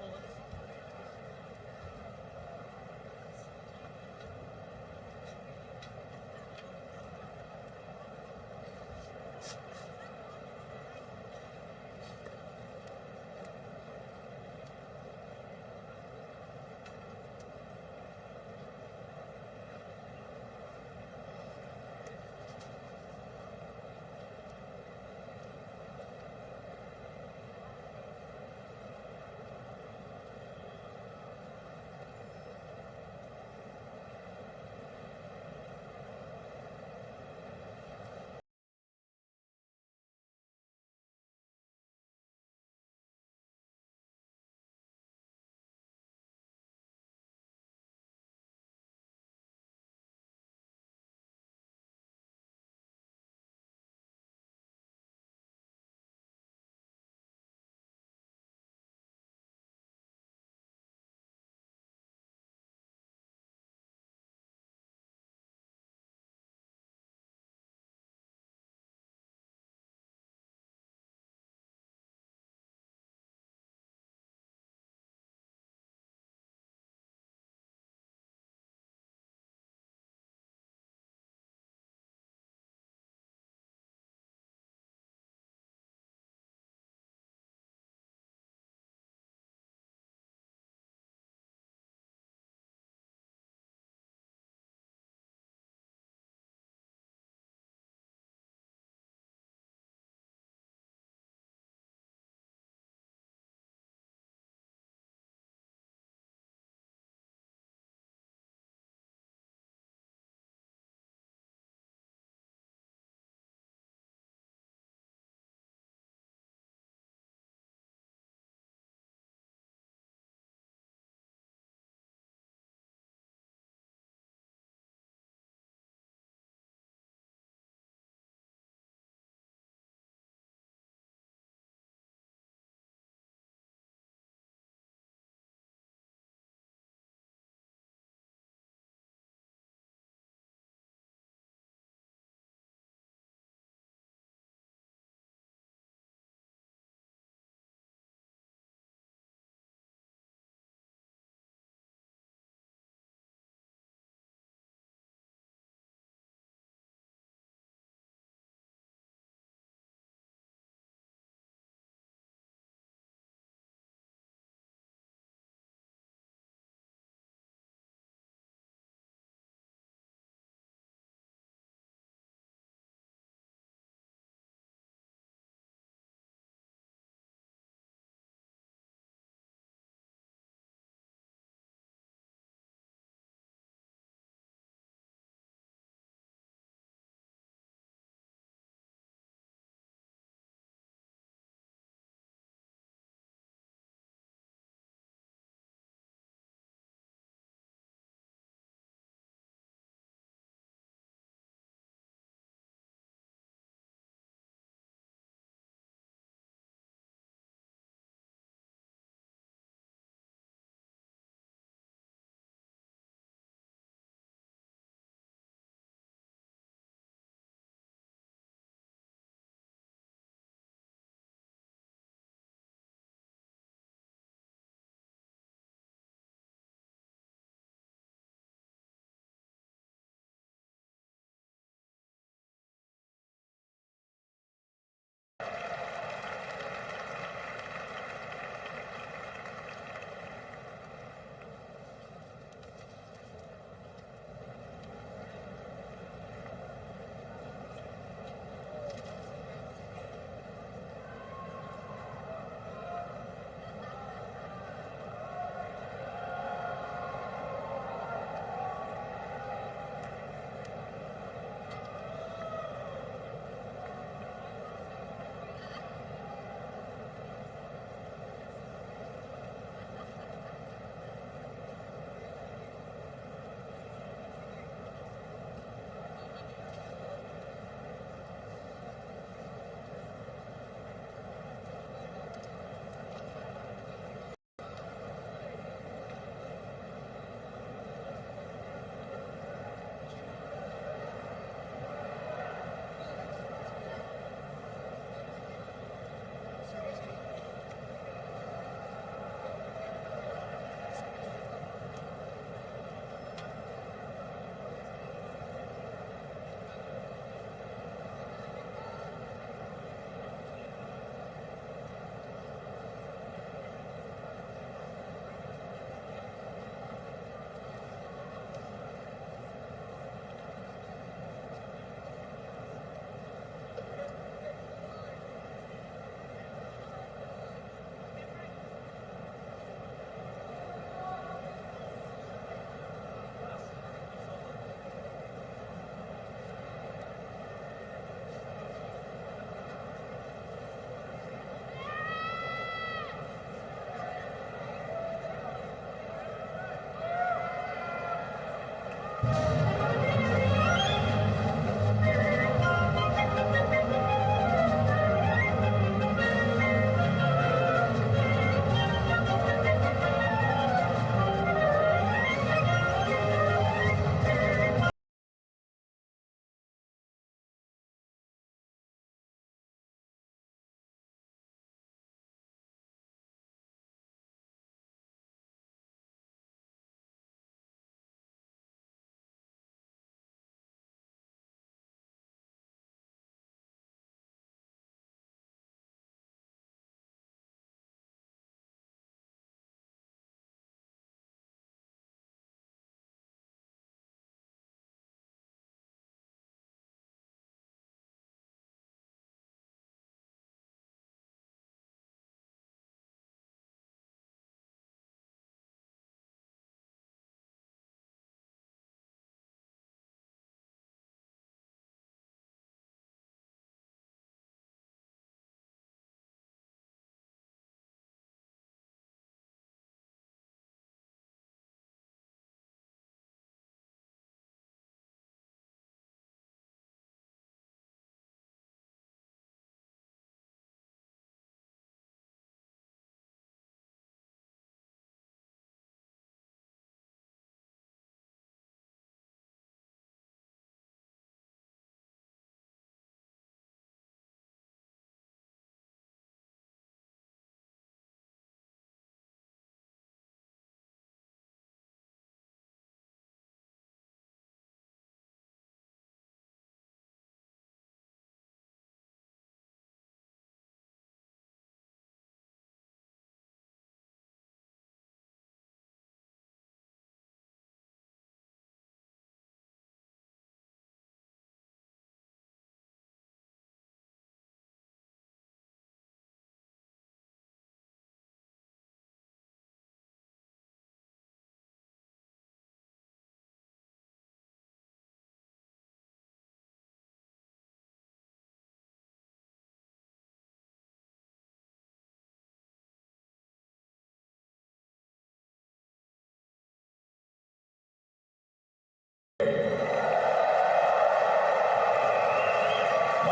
Bullets.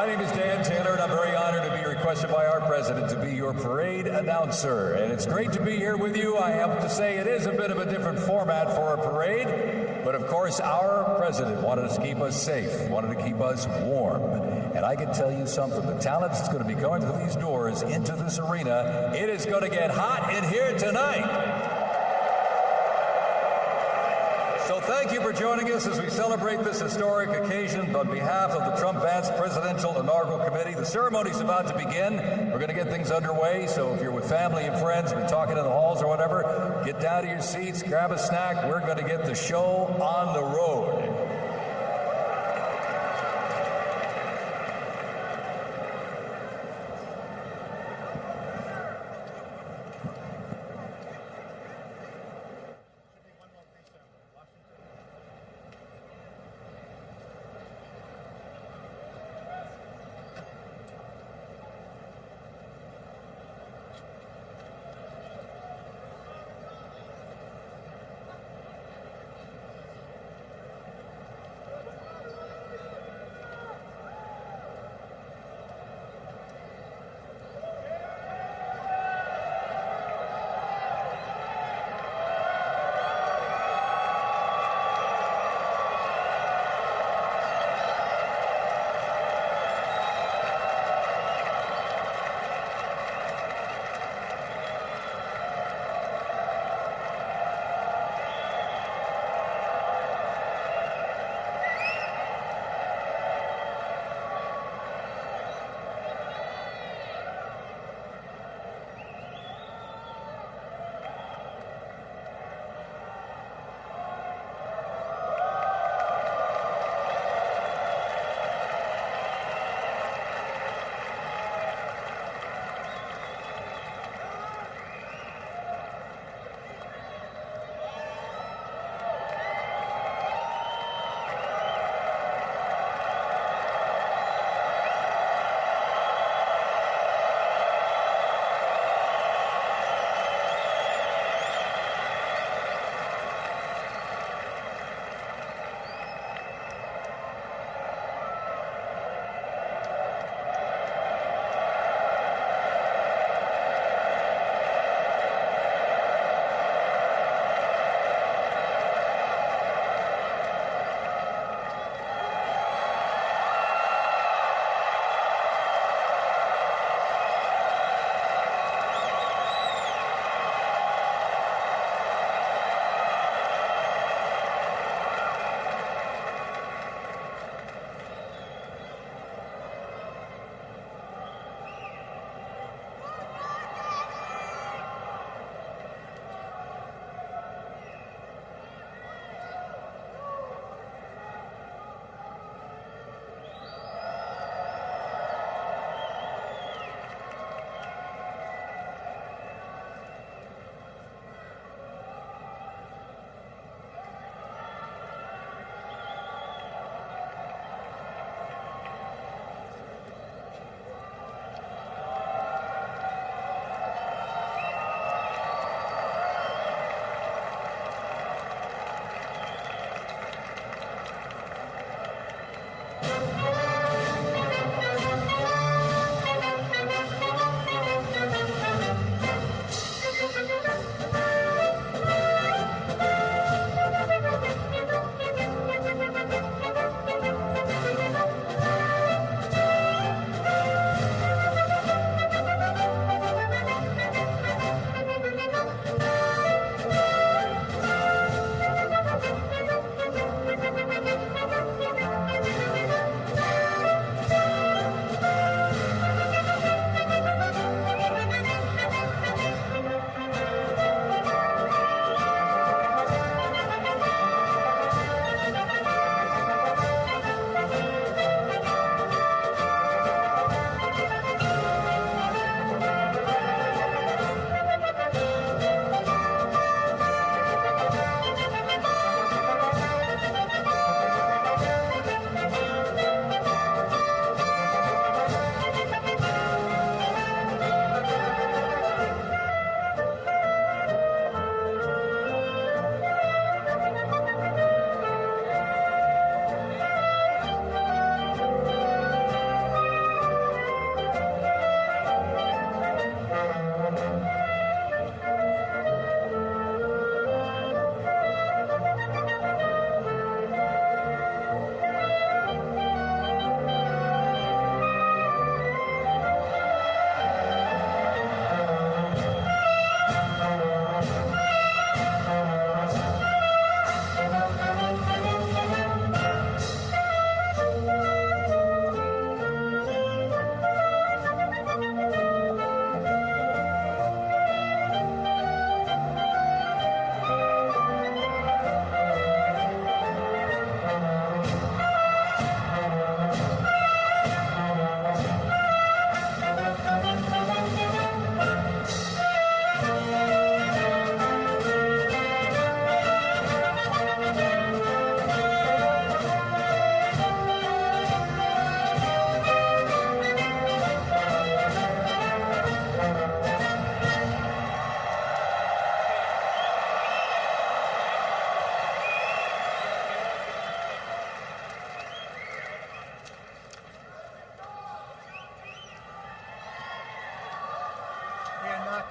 name is Dan Taylor, and I'm very honored to be requested by our president to be your parade announcer. And it's great to be here with you. I have to say it is a bit of a different format for a parade, but of course our president wanted to keep us safe, wanted to keep us warm. And I can tell you something, the talent that's going to be going through these doors into this arena, it is going to get hot in here tonight. So thank you for joining us as we celebrate this historic occasion on behalf of the Trump-Vance Presidential Inaugural Committee. The ceremony is about to begin. We're going to get things underway, so if you're with family and friends, been talking in the halls or whatever, get down to your seats, grab a snack. We're going to get the show on the road.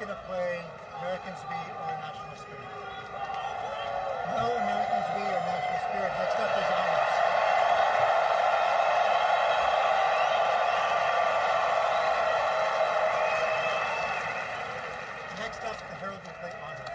going to play Americans Be Our National Spirit. No Americans Be Our National Spirit. Next up is honors. Next up, the Herald will play honors.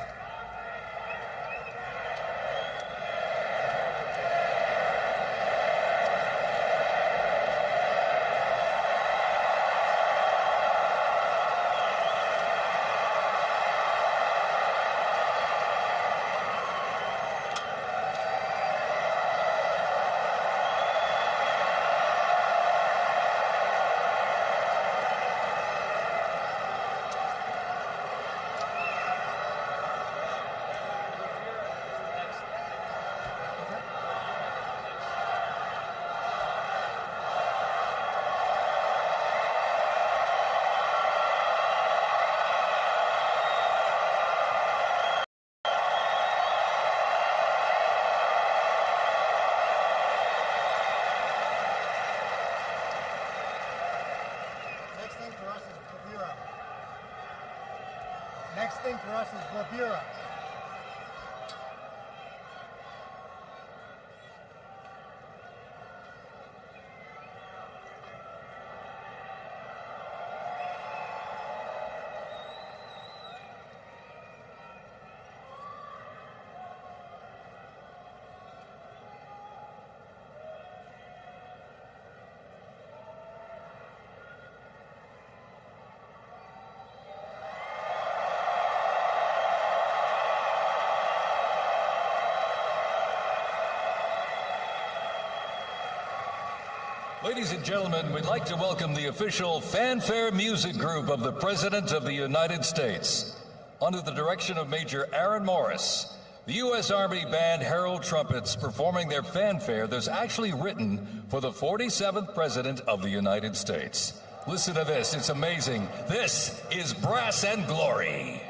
Next thing for us is bravura. Ladies and gentlemen, we'd like to welcome the official fanfare music group of the President of the United States. Under the direction of Major Aaron Morris, the U.S. Army Band Herald Trumpets performing their fanfare that's actually written for the 47th President of the United States. Listen to this, it's amazing. This is Brass and Glory.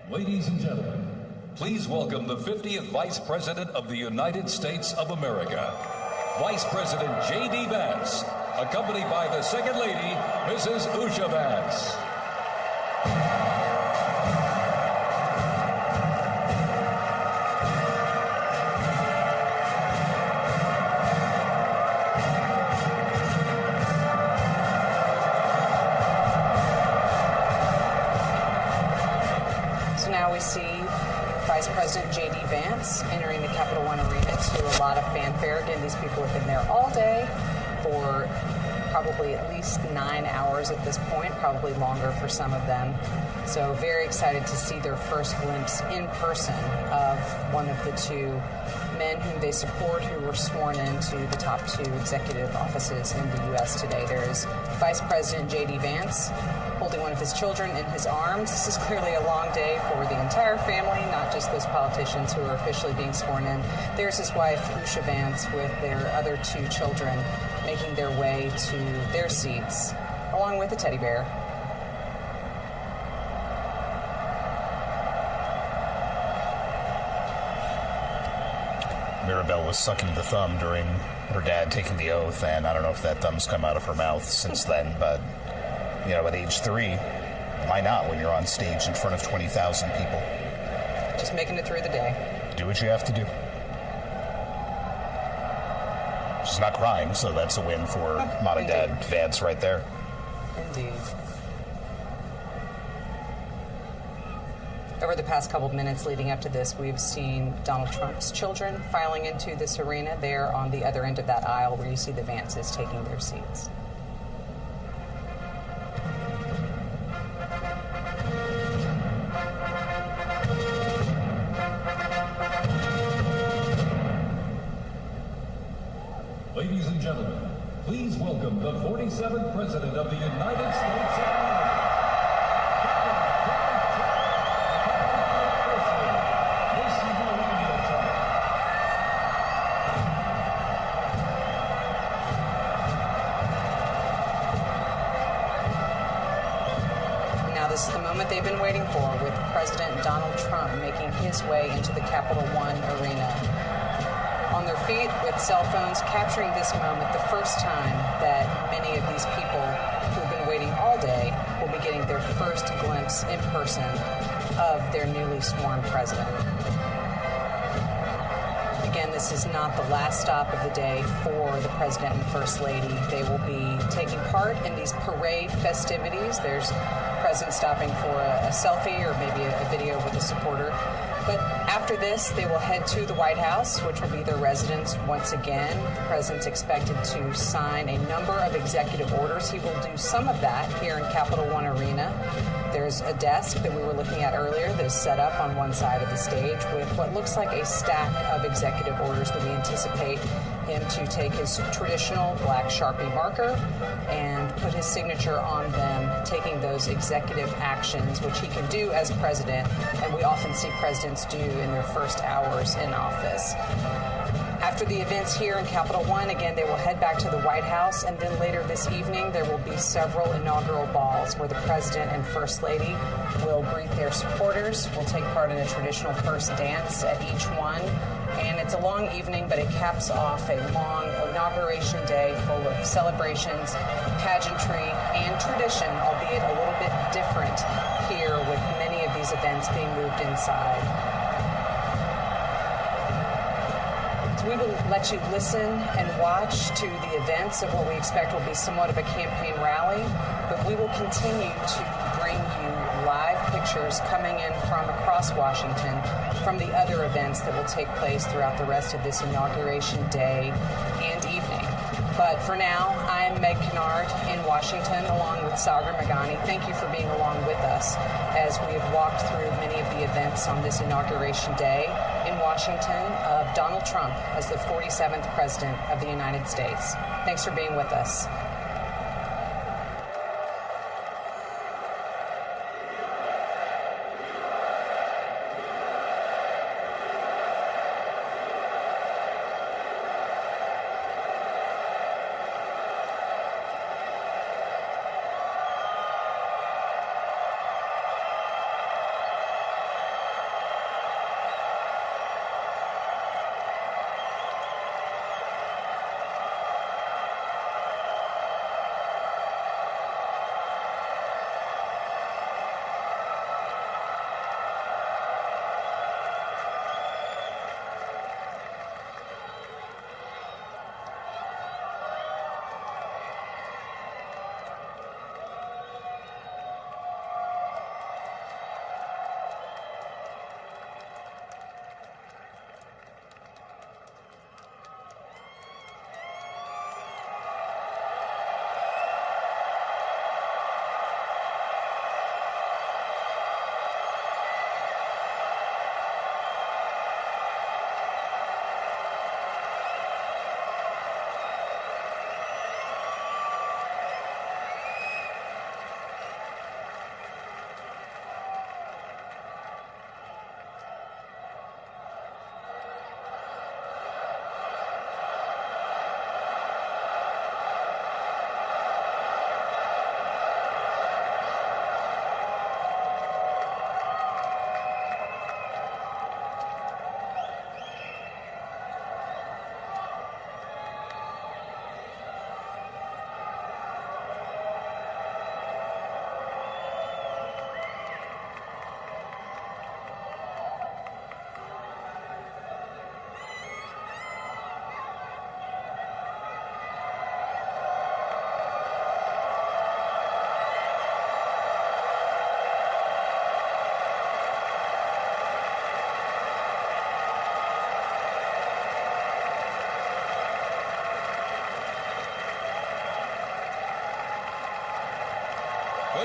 Ladies and gentlemen, please welcome the 50th Vice President of the United States of America, Vice President JD Vance, accompanied by the Second Lady, Mrs. Usha Vance. So now we see Vice President JD Vance entering the Capital One Arena to a lot of fanfare. Again, these people have been there all day for probably at least 9 hours at this point, probably longer for some of them. So very excited to see their first glimpse in person of one of the two men whom they support who were sworn into the top two executive offices in the U.S. today. There is Vice President JD Vance holding one of his children in his arms. This is clearly a long day for the entire family, not just those politicians who are officially being sworn in. There's his wife, Usha Vance, with their other two children making their way to their seats along with a teddy bear. Mirabelle was sucking the thumb during her dad taking the oath, and I don't know if that thumb's come out of her mouth since then, but, you know, at age 3, why not when you're on stage in front of 20,000 people? Just making it through the day. Do what you have to do. She's not crying, so that's a win for Mom and Dad Vance right there. Indeed. Over the past couple of minutes leading up to this, we've seen Donald Trump's children filing into this arena there on the other end of that aisle where you see the Vances taking their seats. Ladies and gentlemen, please welcome the 47th President of the United States of America. This is the moment they've been waiting for, with President Donald Trump making his way into the Capital One arena. On their feet with cell phones, capturing this moment, the first time that many of these people who've been waiting all day will be getting their first glimpse in person of their newly sworn president. Again, this is not the last stop of the day for the President and First Lady. They will be taking part in these parade festivities. There's President stopping for a selfie or maybe a video with a supporter. But after this, they will head to the White House, which will be their residence once again. The president's expected to sign a number of executive orders. He will do some of that here in Capital One Arena. There's a desk that we were looking at earlier that is set up on one side of the stage with what looks like a stack of executive orders that we anticipate him to take his traditional black Sharpie marker and put his signature on them, taking those executive actions, which he can do as president, and we often see presidents do in their first hours in office. After the events here in Capital One, again, they will head back to the White House, and then later this evening, there will be several inaugural balls where the President and First Lady will greet their supporters, will take part in a traditional first dance at each one. And it's a long evening, but it caps off a long inauguration day full of celebrations, pageantry, and tradition, albeit a little bit different here with many of these events being moved inside. So we will let you listen and watch to the events of what we expect will be somewhat of a campaign rally, but we will continue to bring you live pictures coming in from across Washington from the other events that will take place throughout the rest of this inauguration day and evening. But for now, I'm Meg Kennard in Washington along with Sagar Magani. Thank you for being along with us as we have walked through many of the events on this inauguration day in Washington of Donald Trump as the 47th President of the United States. Thanks for being with us.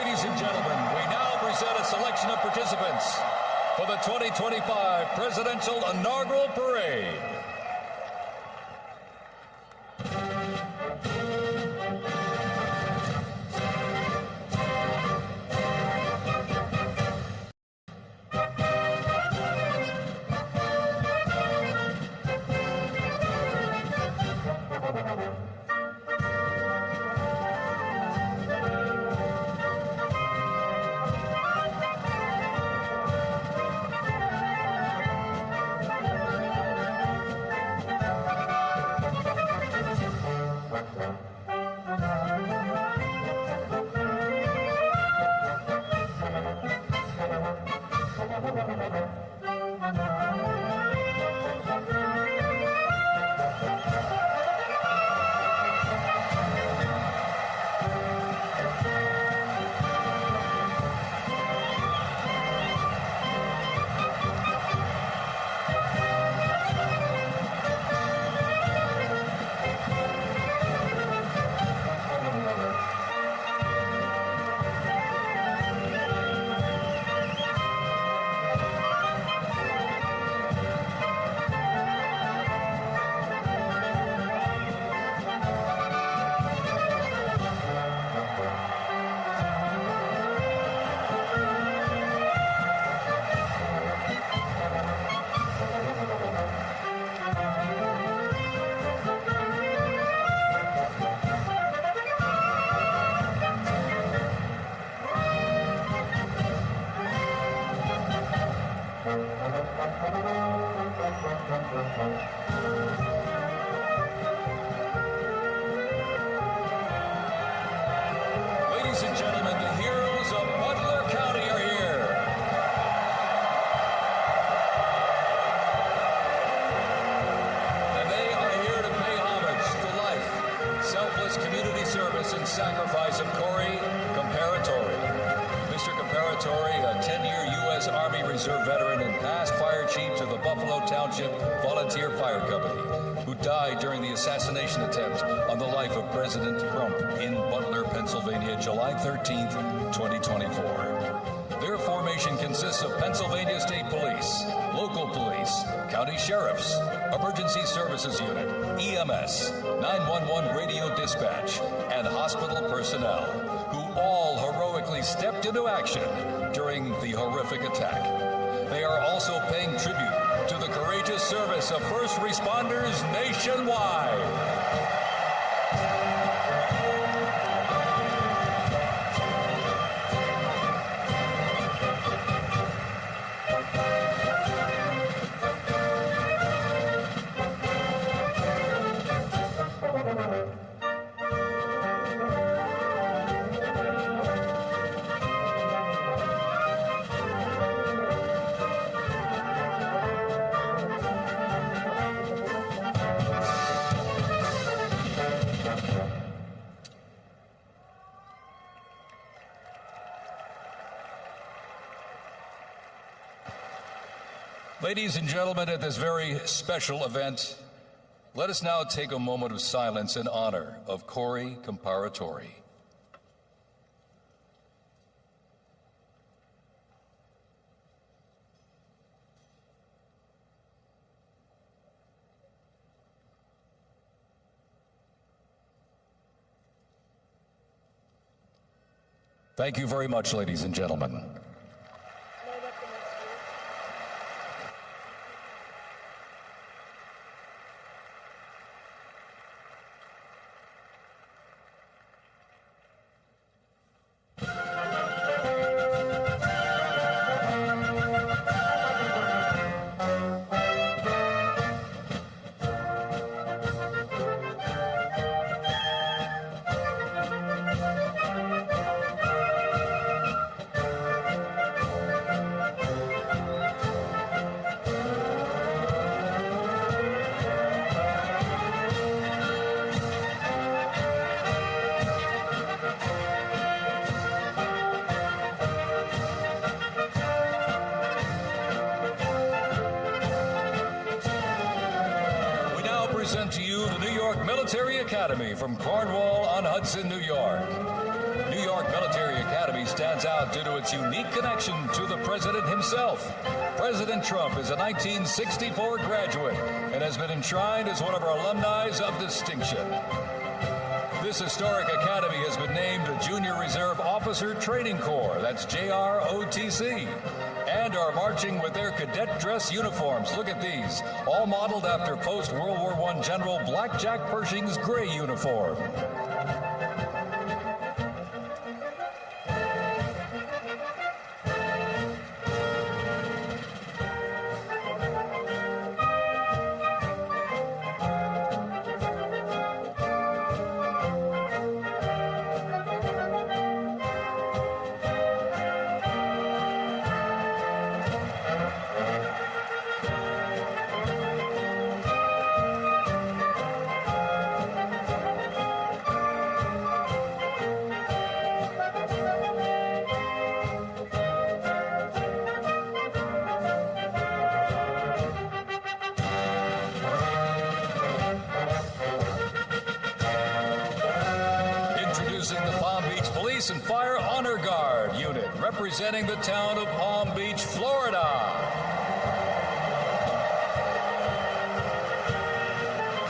Ladies and gentlemen, we now present a selection of participants for the 2025 Presidential Inaugural Parade. Ladies and gentlemen, the heroes of Butler County are here. And they are here to pay homage to life, selfless community service, and sacrifice of Corey Comparatori. Mr. Comparatori, a 10-year U.S. Army Reserve veteran and past fire chief to the Buffalo Township Volunteer Fire Company, who died during the assassination attempt on the life of President Trump in Butler, Pennsylvania, July 13th, 2024. Their formation consists of Pennsylvania State Police, local police, county sheriffs, emergency services unit, EMS, 911 radio dispatch, and hospital personnel, who all heroically stepped into action during the horrific attack. They are also paying tribute to the courageous service of first responders nationwide. Ladies and gentlemen, at this very special event, let us now take a moment of silence in honor of Corey Comparatori. Thank you very much, ladies and gentlemen. Present to you the New York Military Academy from Cornwall-on-Hudson, New York. New New York Military Academy stands out due to its unique connection to the president himself. President Trump is a 1964 graduate and has been enshrined as one of our alumni of distinction. This historic academy has been named a Junior Reserve Officer Training Corps, that's JROTC, and are marching with their cadet dress uniforms. Look at these, all modeled after post-World War I General Blackjack Pershing's gray uniform. And Fire Honor Guard unit representing the town of Palm Beach, Florida.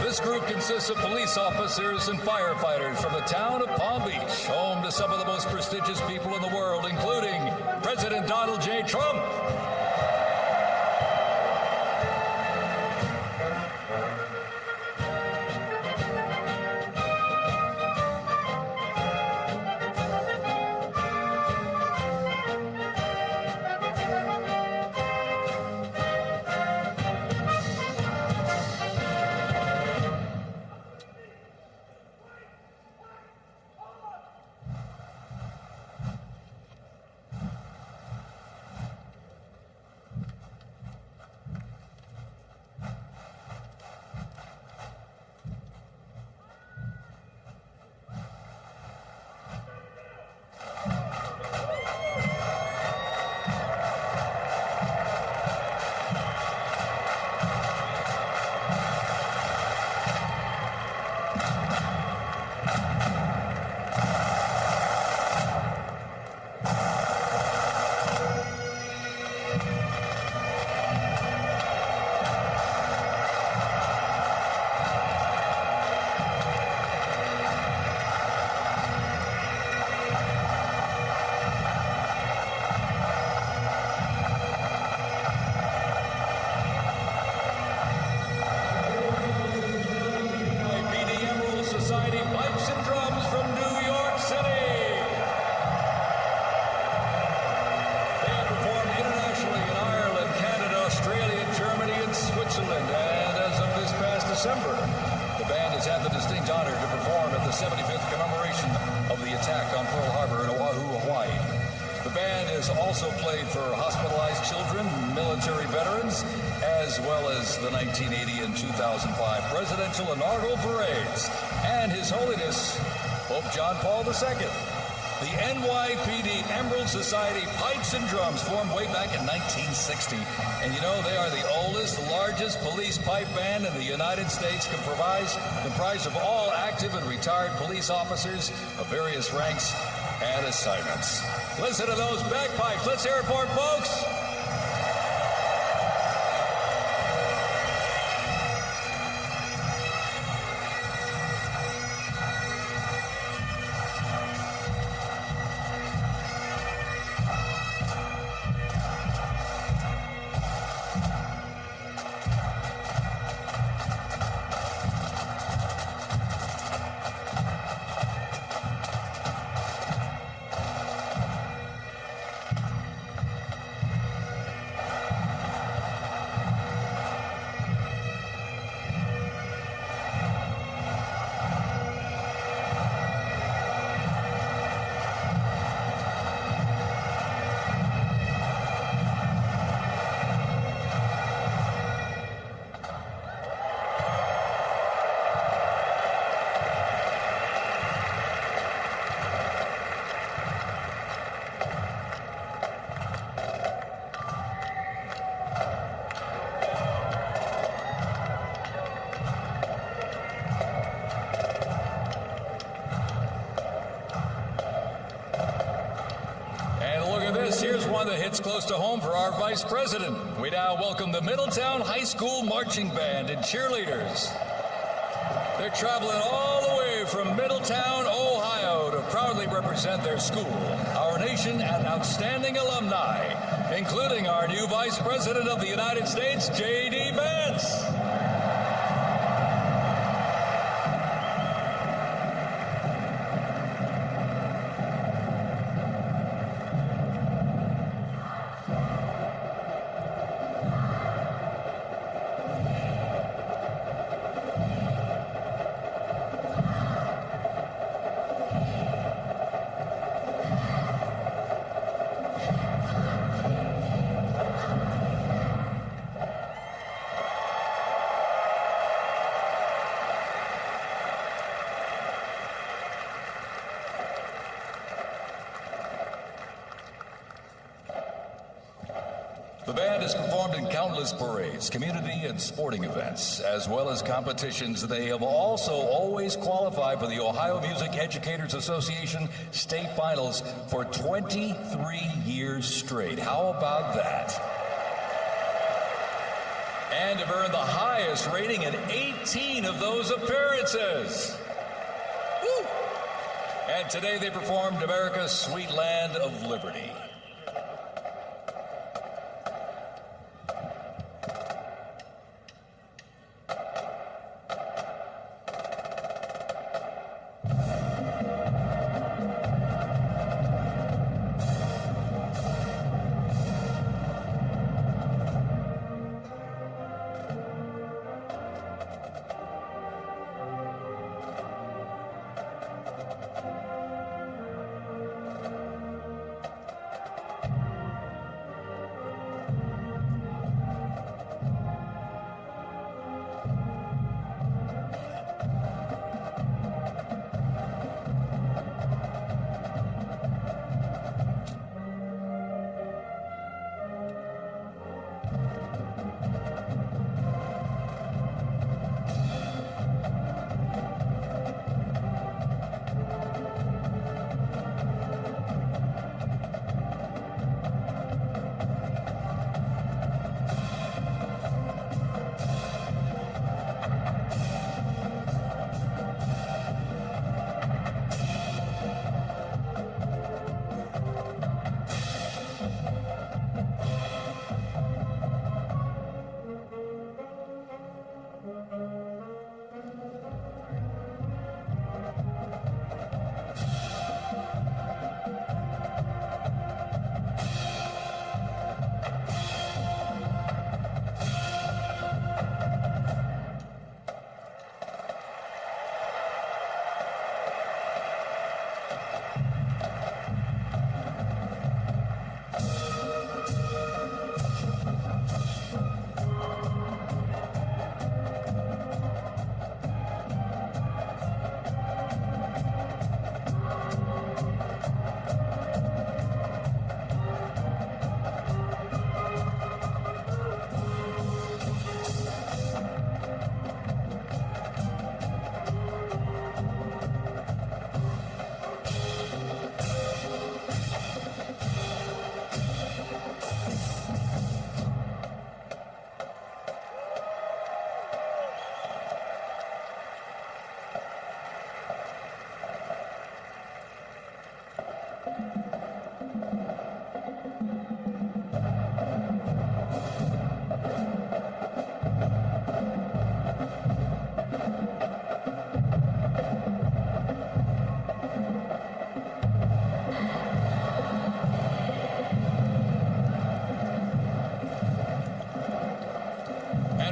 This group consists of police officers and firefighters from the town of Palm Beach, home to some of the most prestigious people in the world, including President Donald J. Trump. December. The band has had the distinct honor to perform at the 75th commemoration of the attack on Pearl Harbor in Oahu, Hawaii. The band has also played for hospitalized children, military veterans, as well as the 1980 and 2005 presidential inaugural parades, and His Holiness Pope John Paul II. The NYPD Emerald Society Pipes and Drums formed way back in 1960. And you know, they are the oldest, largest police pipe band in the United States, comprised of all active and retired police officers of various ranks and assignments. Listen to those bagpipes. Let's hear it for it, folks. one that hits close to home for our Vice President. We now welcome the Middletown High School Marching Band and cheerleaders. They're traveling all the way from Middletown, Ohio to proudly represent their school, our nation, and outstanding alumni, including our new Vice President of the United States, JD Vance. The band has performed in countless parades, community and sporting events, as well as competitions. They have also always qualified for the Ohio Music Educators Association state finals for 23 years straight. How about that? And have earned the highest rating in 18 of those appearances. Woo! And today they performed America's Sweet Land of Liberty.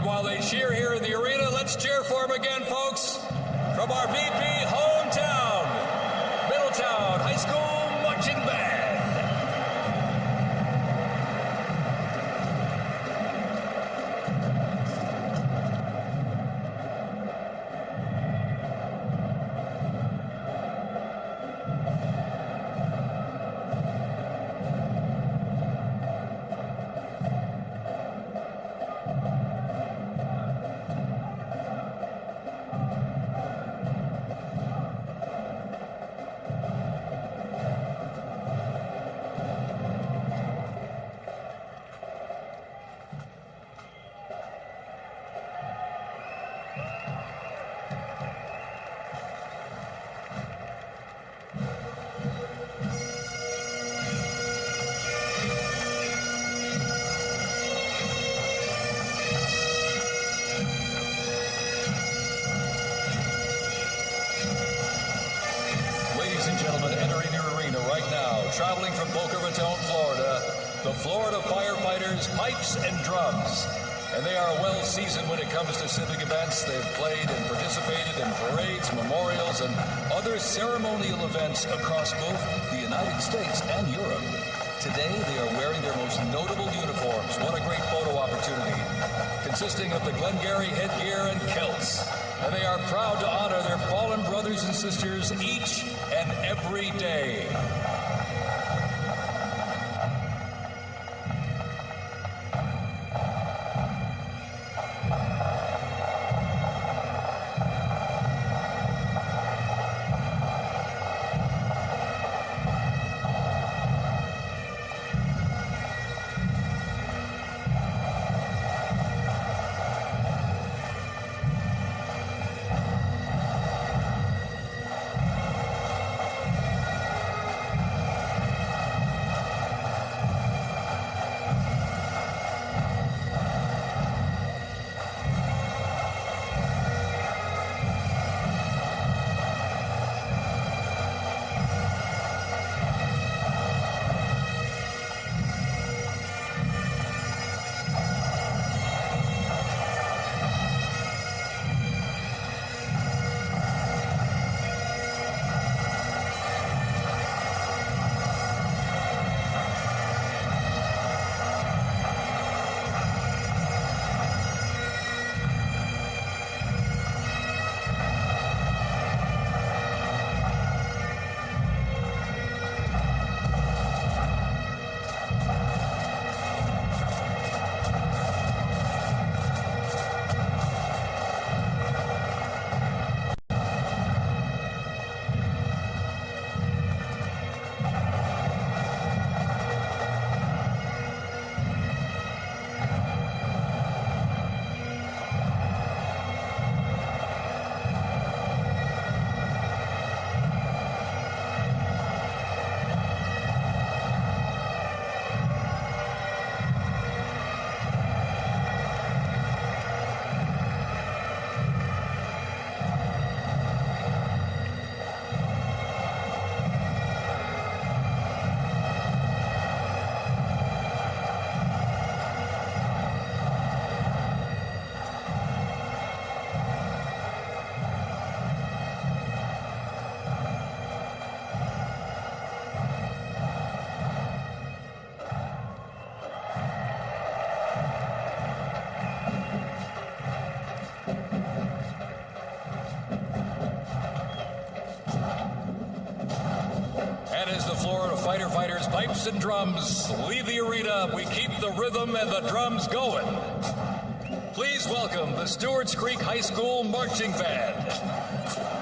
While they cheer here in the arena, let's cheer for him again, folks, from our VP hometown, Middletown High School Marching Band. Ladies and gentlemen, entering the arena right now, traveling from Boca Raton, Florida, the Florida firefighters, pipes and drums. And they are well seasoned when it comes to civic events. They've played and participated in parades, memorials, and other ceremonial events across both the United States and Europe. Today, they are wearing their most notable uniforms. What a great photo opportunity. Consisting of the Glengarry headgear and kilts. And they are proud to honor their fallen brothers and sisters each and every day. As the Florida fighter fighters, pipes and drums leave the arena, we keep the rhythm and the drums going. Please welcome the Stewart's Creek High School Marching Band.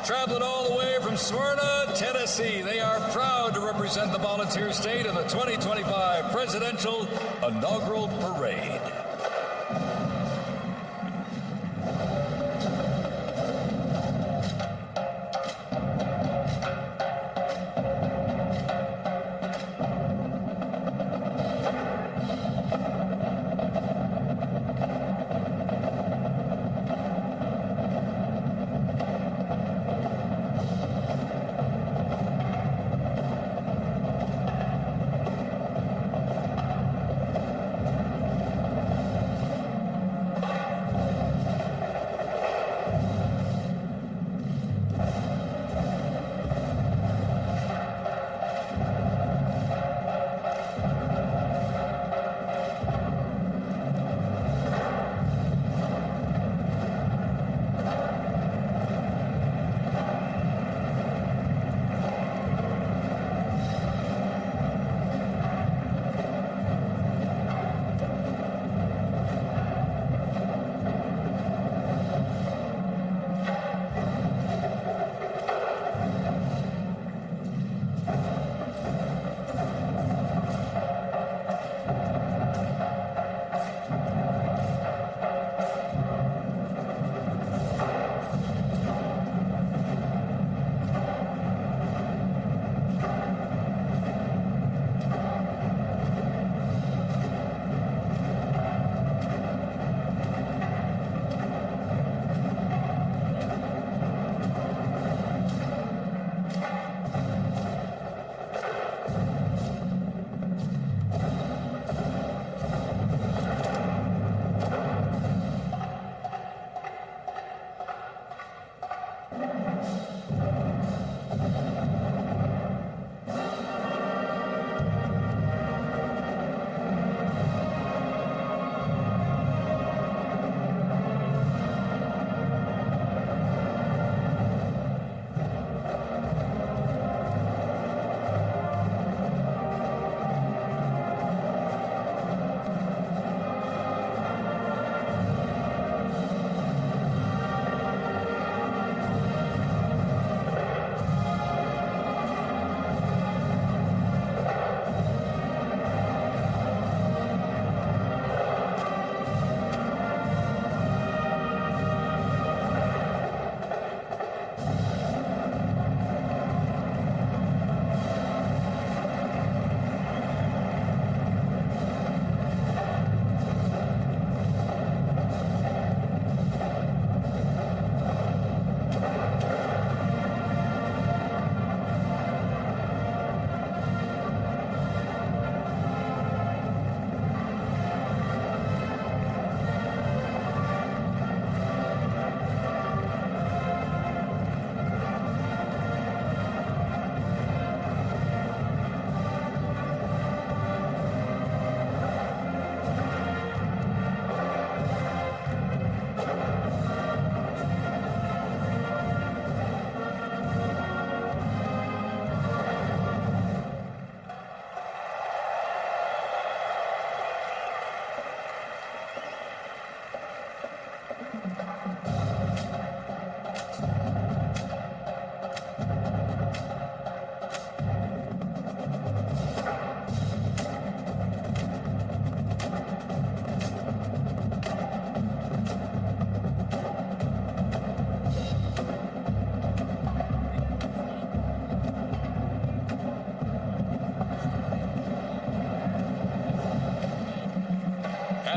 Traveling all the way from Smyrna, Tennessee, they are proud to represent the volunteer state in the 2025 Presidential Inaugural Parade.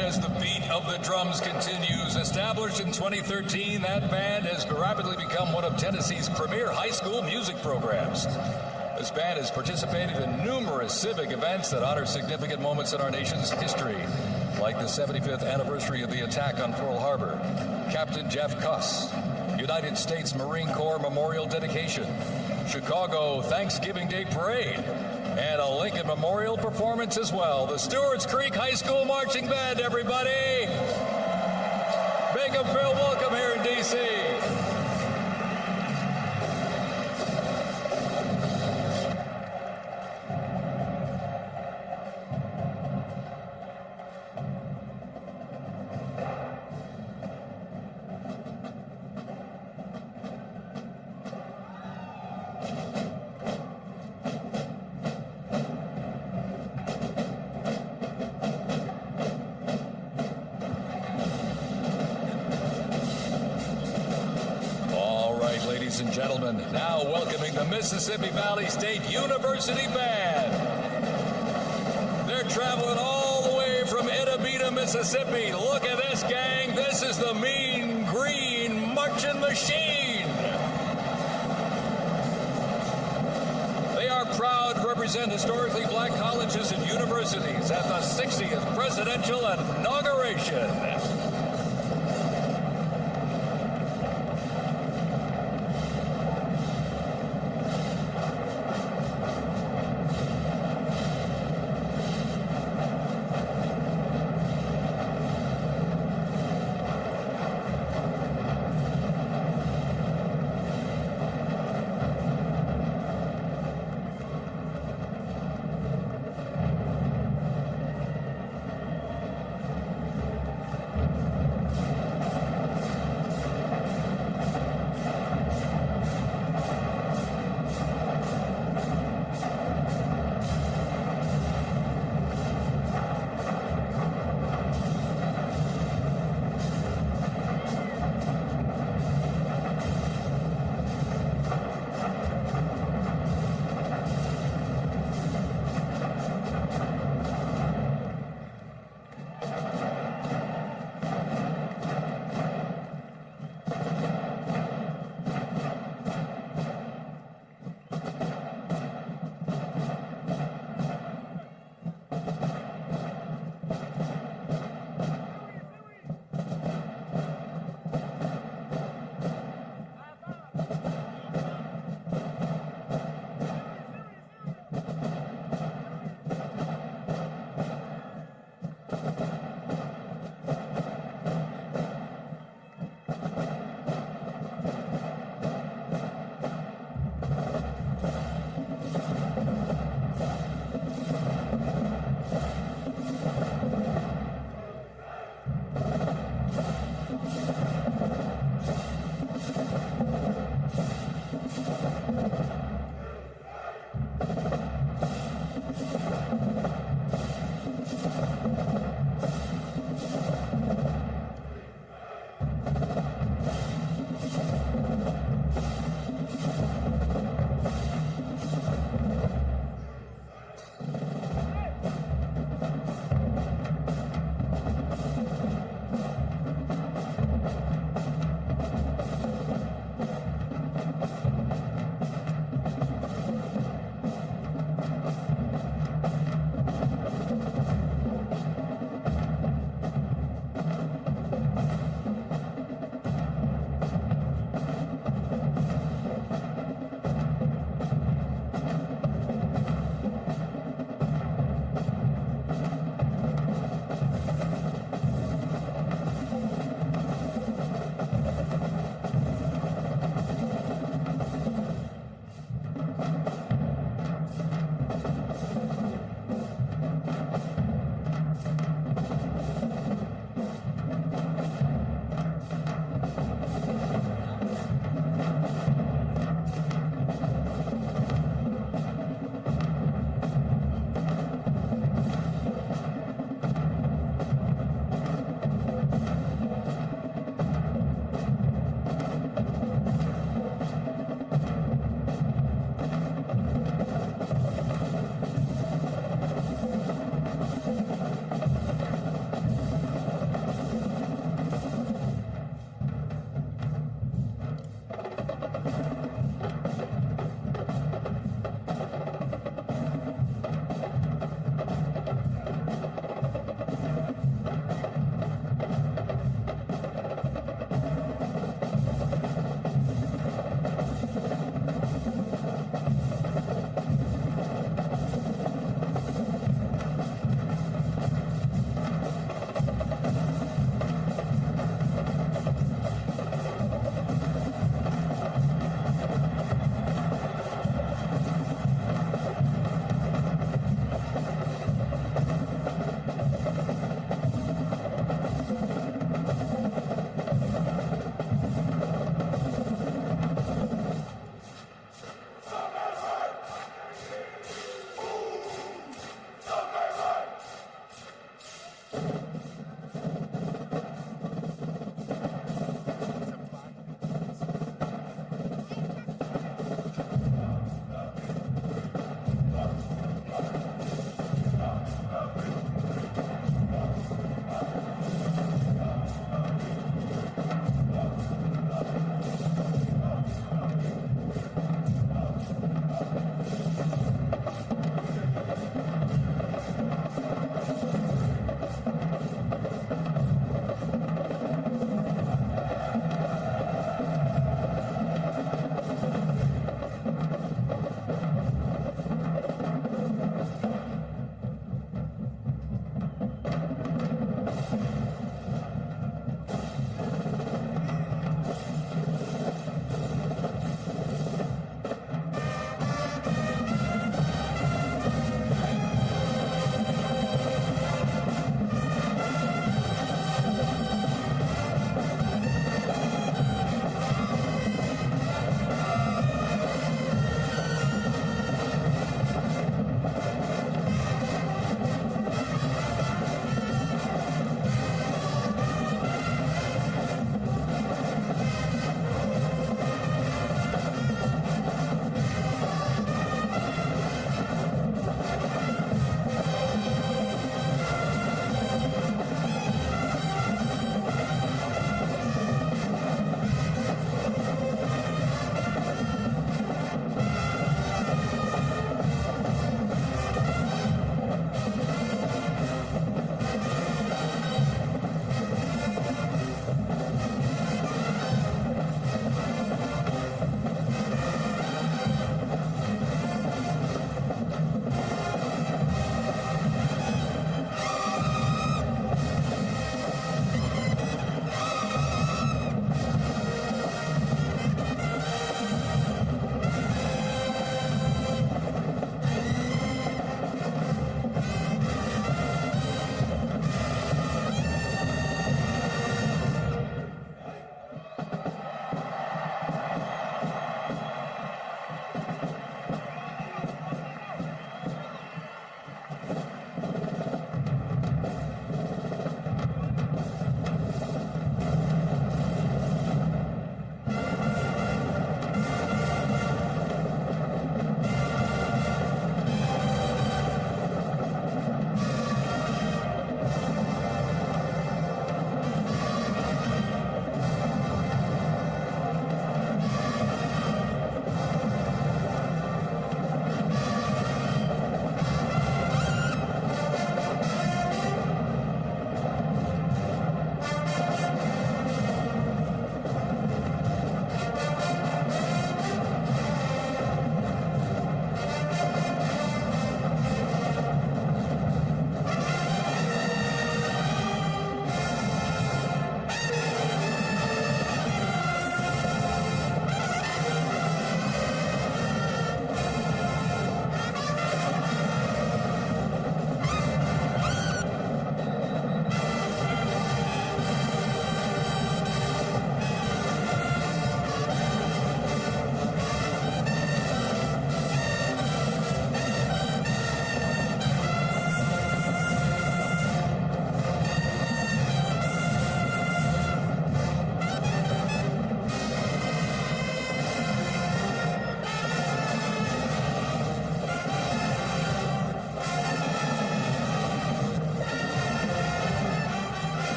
band as the beat of the drums continues. Established in 2013, that band has rapidly become one of Tennessee's premier high school music programs. This band has participated in numerous civic events that honor significant moments in our nation's history, like the 75th anniversary of the attack on Pearl Harbor, Captain Jeff Cuss, United States Marine Corps Memorial Dedication, Chicago Thanksgiving Day Parade, and a Lincoln Memorial performance as well. The Stewart's Creek High School Marching Band, everybody! Make them feel welcome here in D.C. Ladies and gentlemen, now welcoming the Mississippi Valley State University Band. They're traveling all the way from Itabita, Mississippi. Look at this, gang. This is the Mean Green Marching Machine. They are proud to represent historically black colleges and universities at the 60th Presidential Inauguration.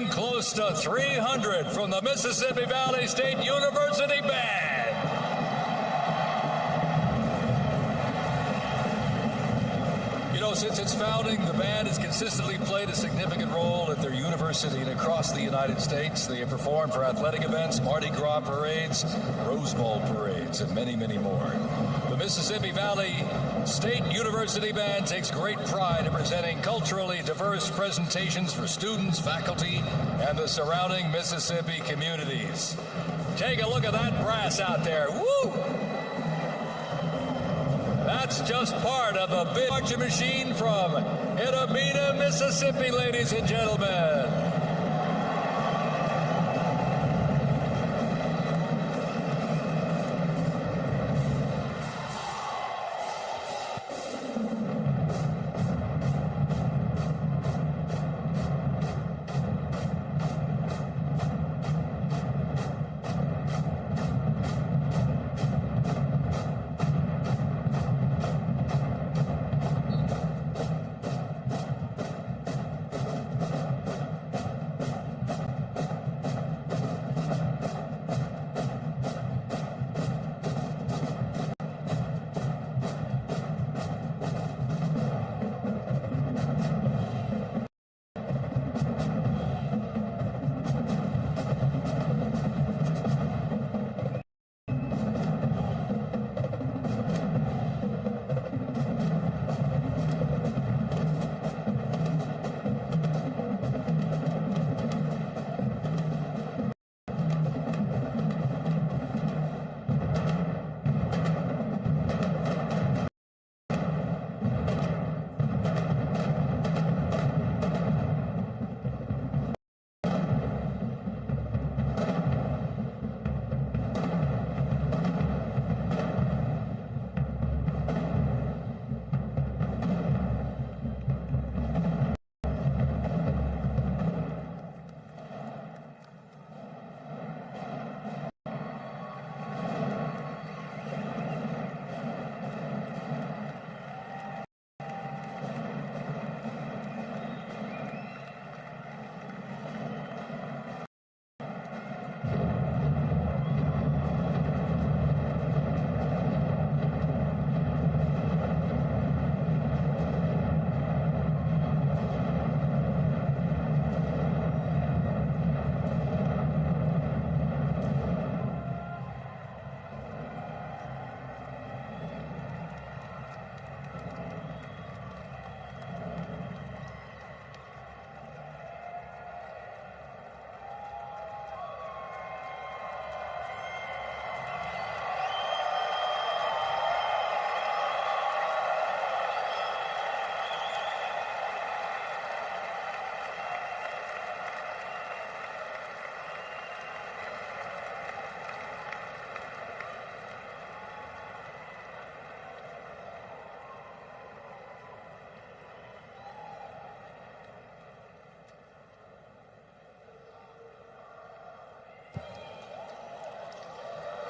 bring close to 300 from the Mississippi Valley State University Band. You know, since its founding, the band has consistently played a significant role at their university and across the United States. They have performed for athletic events, Mardi Gras parades, Rose Bowl parades, and many, many more. The Mississippi Valley State University Band takes great pride in presenting culturally diverse presentations for students, faculty, and the surrounding Mississippi communities. Take a look at that brass out there. Woo! That's just part of the big marching machine from Idabina, Mississippi, ladies and gentlemen.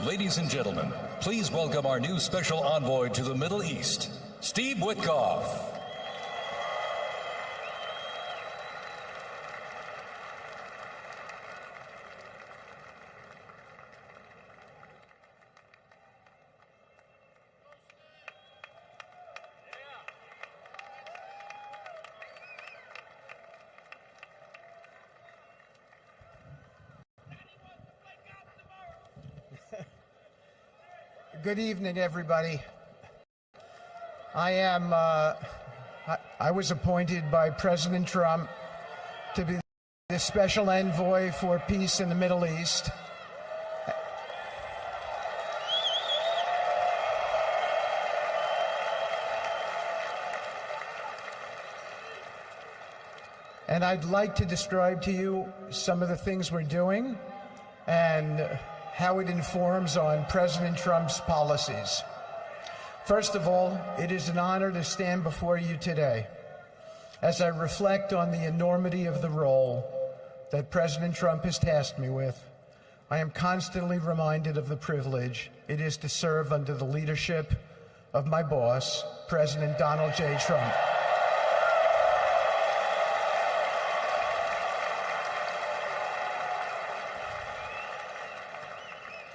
Ladies and gentlemen, please welcome our new special envoy to the Middle East, Steve Witkoff. Good evening, everybody. I was appointed by President Trump to be the special envoy for peace in the Middle East. And I'd like to describe to you some of the things we're doing and how it informs on President Trump's policies. First of all, it is an honor to stand before you today as I reflect on the enormity of the role that President Trump has tasked me with. I am constantly reminded of the privilege it is to serve under the leadership of my boss, President Donald J. Trump.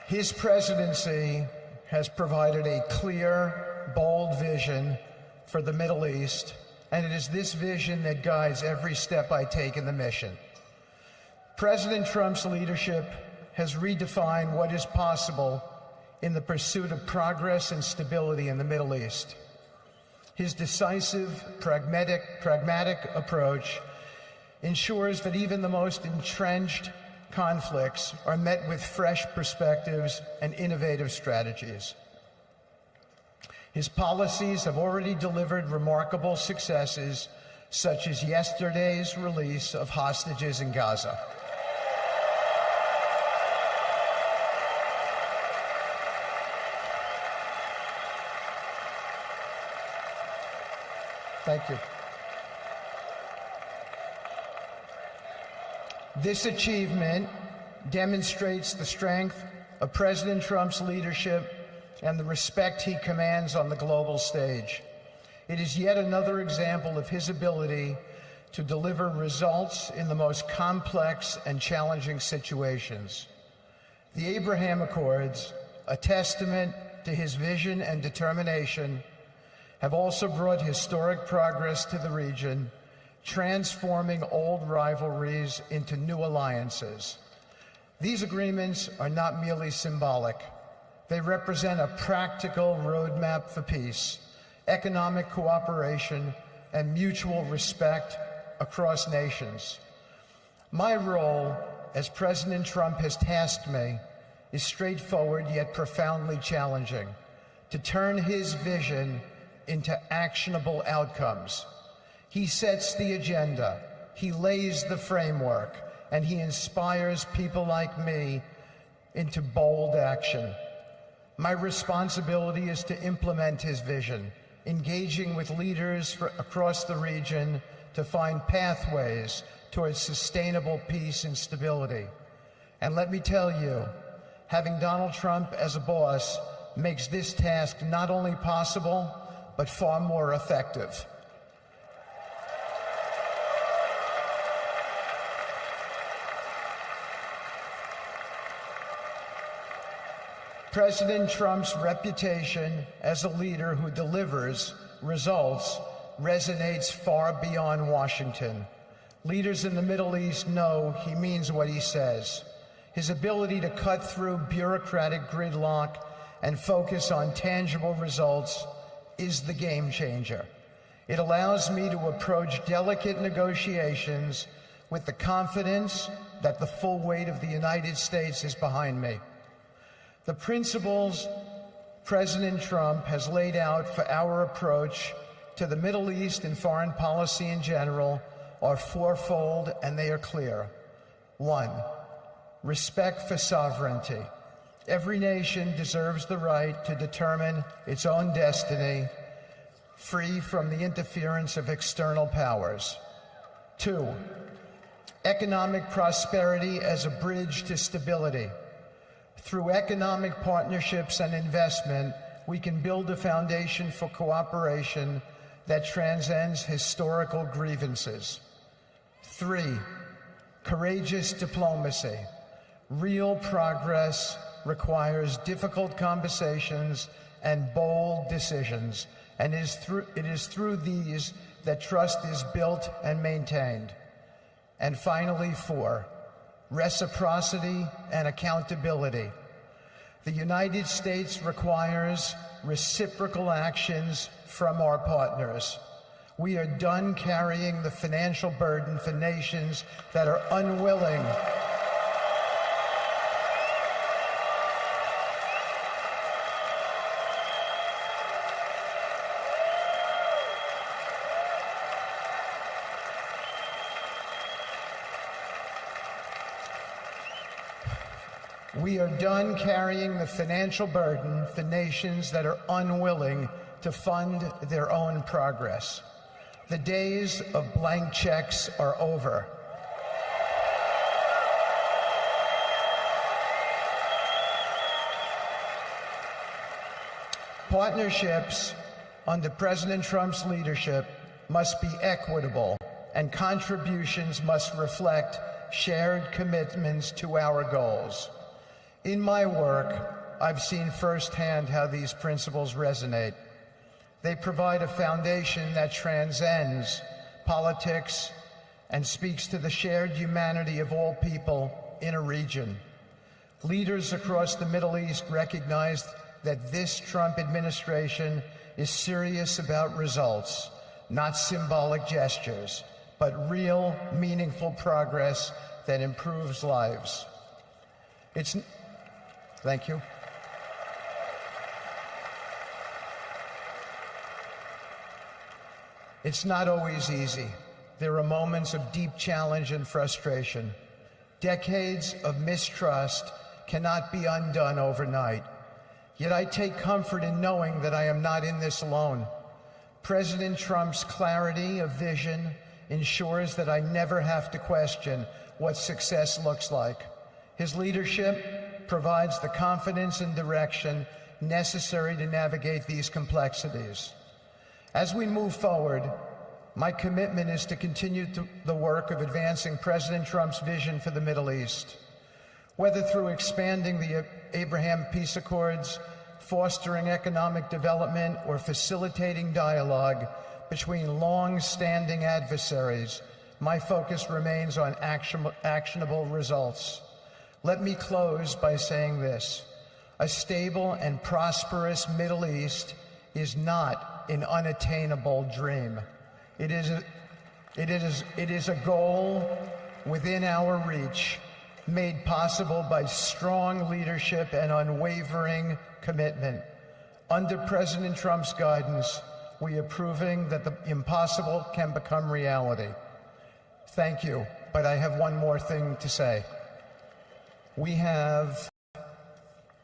His presidency has provided a clear, bold vision for the Middle East, and it is this vision that guides every step I take in the mission. President Trump's leadership has redefined what is possible in the pursuit of progress and stability in the Middle East. His decisive, pragmatic approach ensures that even the most entrenched conflicts are met with fresh perspectives and innovative strategies. His policies have already delivered remarkable successes, such as yesterday's release of hostages in Gaza. Thank you. This achievement demonstrates the strength of President Trump's leadership and the respect he commands on the global stage. It is yet another example of his ability to deliver results in the most complex and challenging situations. The Abraham Accords, a testament to his vision and determination, have also brought historic progress to the region, transforming old rivalries into new alliances. These agreements are not merely symbolic. They represent a practical roadmap for peace, economic cooperation, and mutual respect across nations. My role, as President Trump has tasked me, is straightforward yet profoundly challenging: to turn his vision into actionable outcomes. He sets the agenda, he lays the framework, and he inspires people like me into bold action. My responsibility is to implement his vision, engaging with leaders across the region to find pathways towards sustainable peace and stability. And let me tell you, having Donald Trump as a boss makes this task not only possible, but far more effective. President Trump's reputation as a leader who delivers results resonates far beyond Washington. Leaders in the Middle East know he means what he says. His ability to cut through bureaucratic gridlock and focus on tangible results is the game changer. It allows me to approach delicate negotiations with the confidence that the full weight of the United States is behind me. The principles President Trump has laid out for our approach to the Middle East and foreign policy in general are fourfold, and they are clear. 1, respect for sovereignty. Every nation deserves the right to determine its own destiny, free from the interference of external powers. 2, economic prosperity as a bridge to stability. Through economic partnerships and investment, we can build a foundation for cooperation that transcends historical grievances. 3, courageous diplomacy. Real progress requires difficult conversations and bold decisions, and it is through these that trust is built and maintained. And finally, 4, reciprocity and accountability. The United States requires reciprocal actions from our partners. We are done carrying the financial burden for nations that are unwilling the financial burden for nations that are unwilling to fund their own progress. The days of blank checks are over. Partnerships under President Trump's leadership must be equitable, and contributions must reflect shared commitments to our goals. In my work, I've seen firsthand how these principles resonate. They provide a foundation that transcends politics and speaks to the shared humanity of all people in a region. Leaders across the Middle East recognized that this Trump administration is serious about results, not symbolic gestures, but real, meaningful progress that improves lives. Thank you. It's not always easy. There are moments of deep challenge and frustration. Decades of mistrust cannot be undone overnight. Yet I take comfort in knowing that I am not in this alone. President Trump's clarity of vision ensures that I never have to question what success looks like. His leadership provides the confidence and direction necessary to navigate these complexities. As we move forward, my commitment is to continue the work of advancing President Trump's vision for the Middle East. Whether through expanding the Abraham Peace Accords, fostering economic development, or facilitating dialogue between long-standing adversaries, my focus remains on actionable results. Let me close by saying this: a stable and prosperous Middle East is not an unattainable dream. It is a goal within our reach, made possible by strong leadership and unwavering commitment. Under President Trump's guidance, we are proving that the impossible can become reality. Thank you, but I have one more thing to say. We have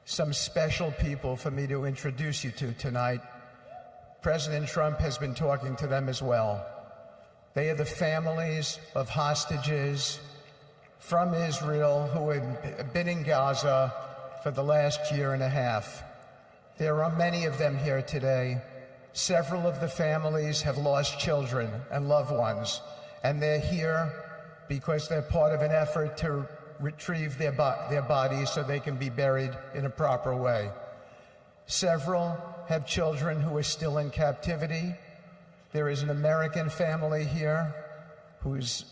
some special people for me to introduce you to tonight. President Trump has been talking to them as well. They are the families of hostages from Israel who have been in Gaza for the last year and a half. There are many of them here today. Several of the families have lost children and loved ones, and they're here because they're part of an effort to retrieve their bodies so they can be buried in a proper way. Several have children who are still in captivity. There is an American family here whose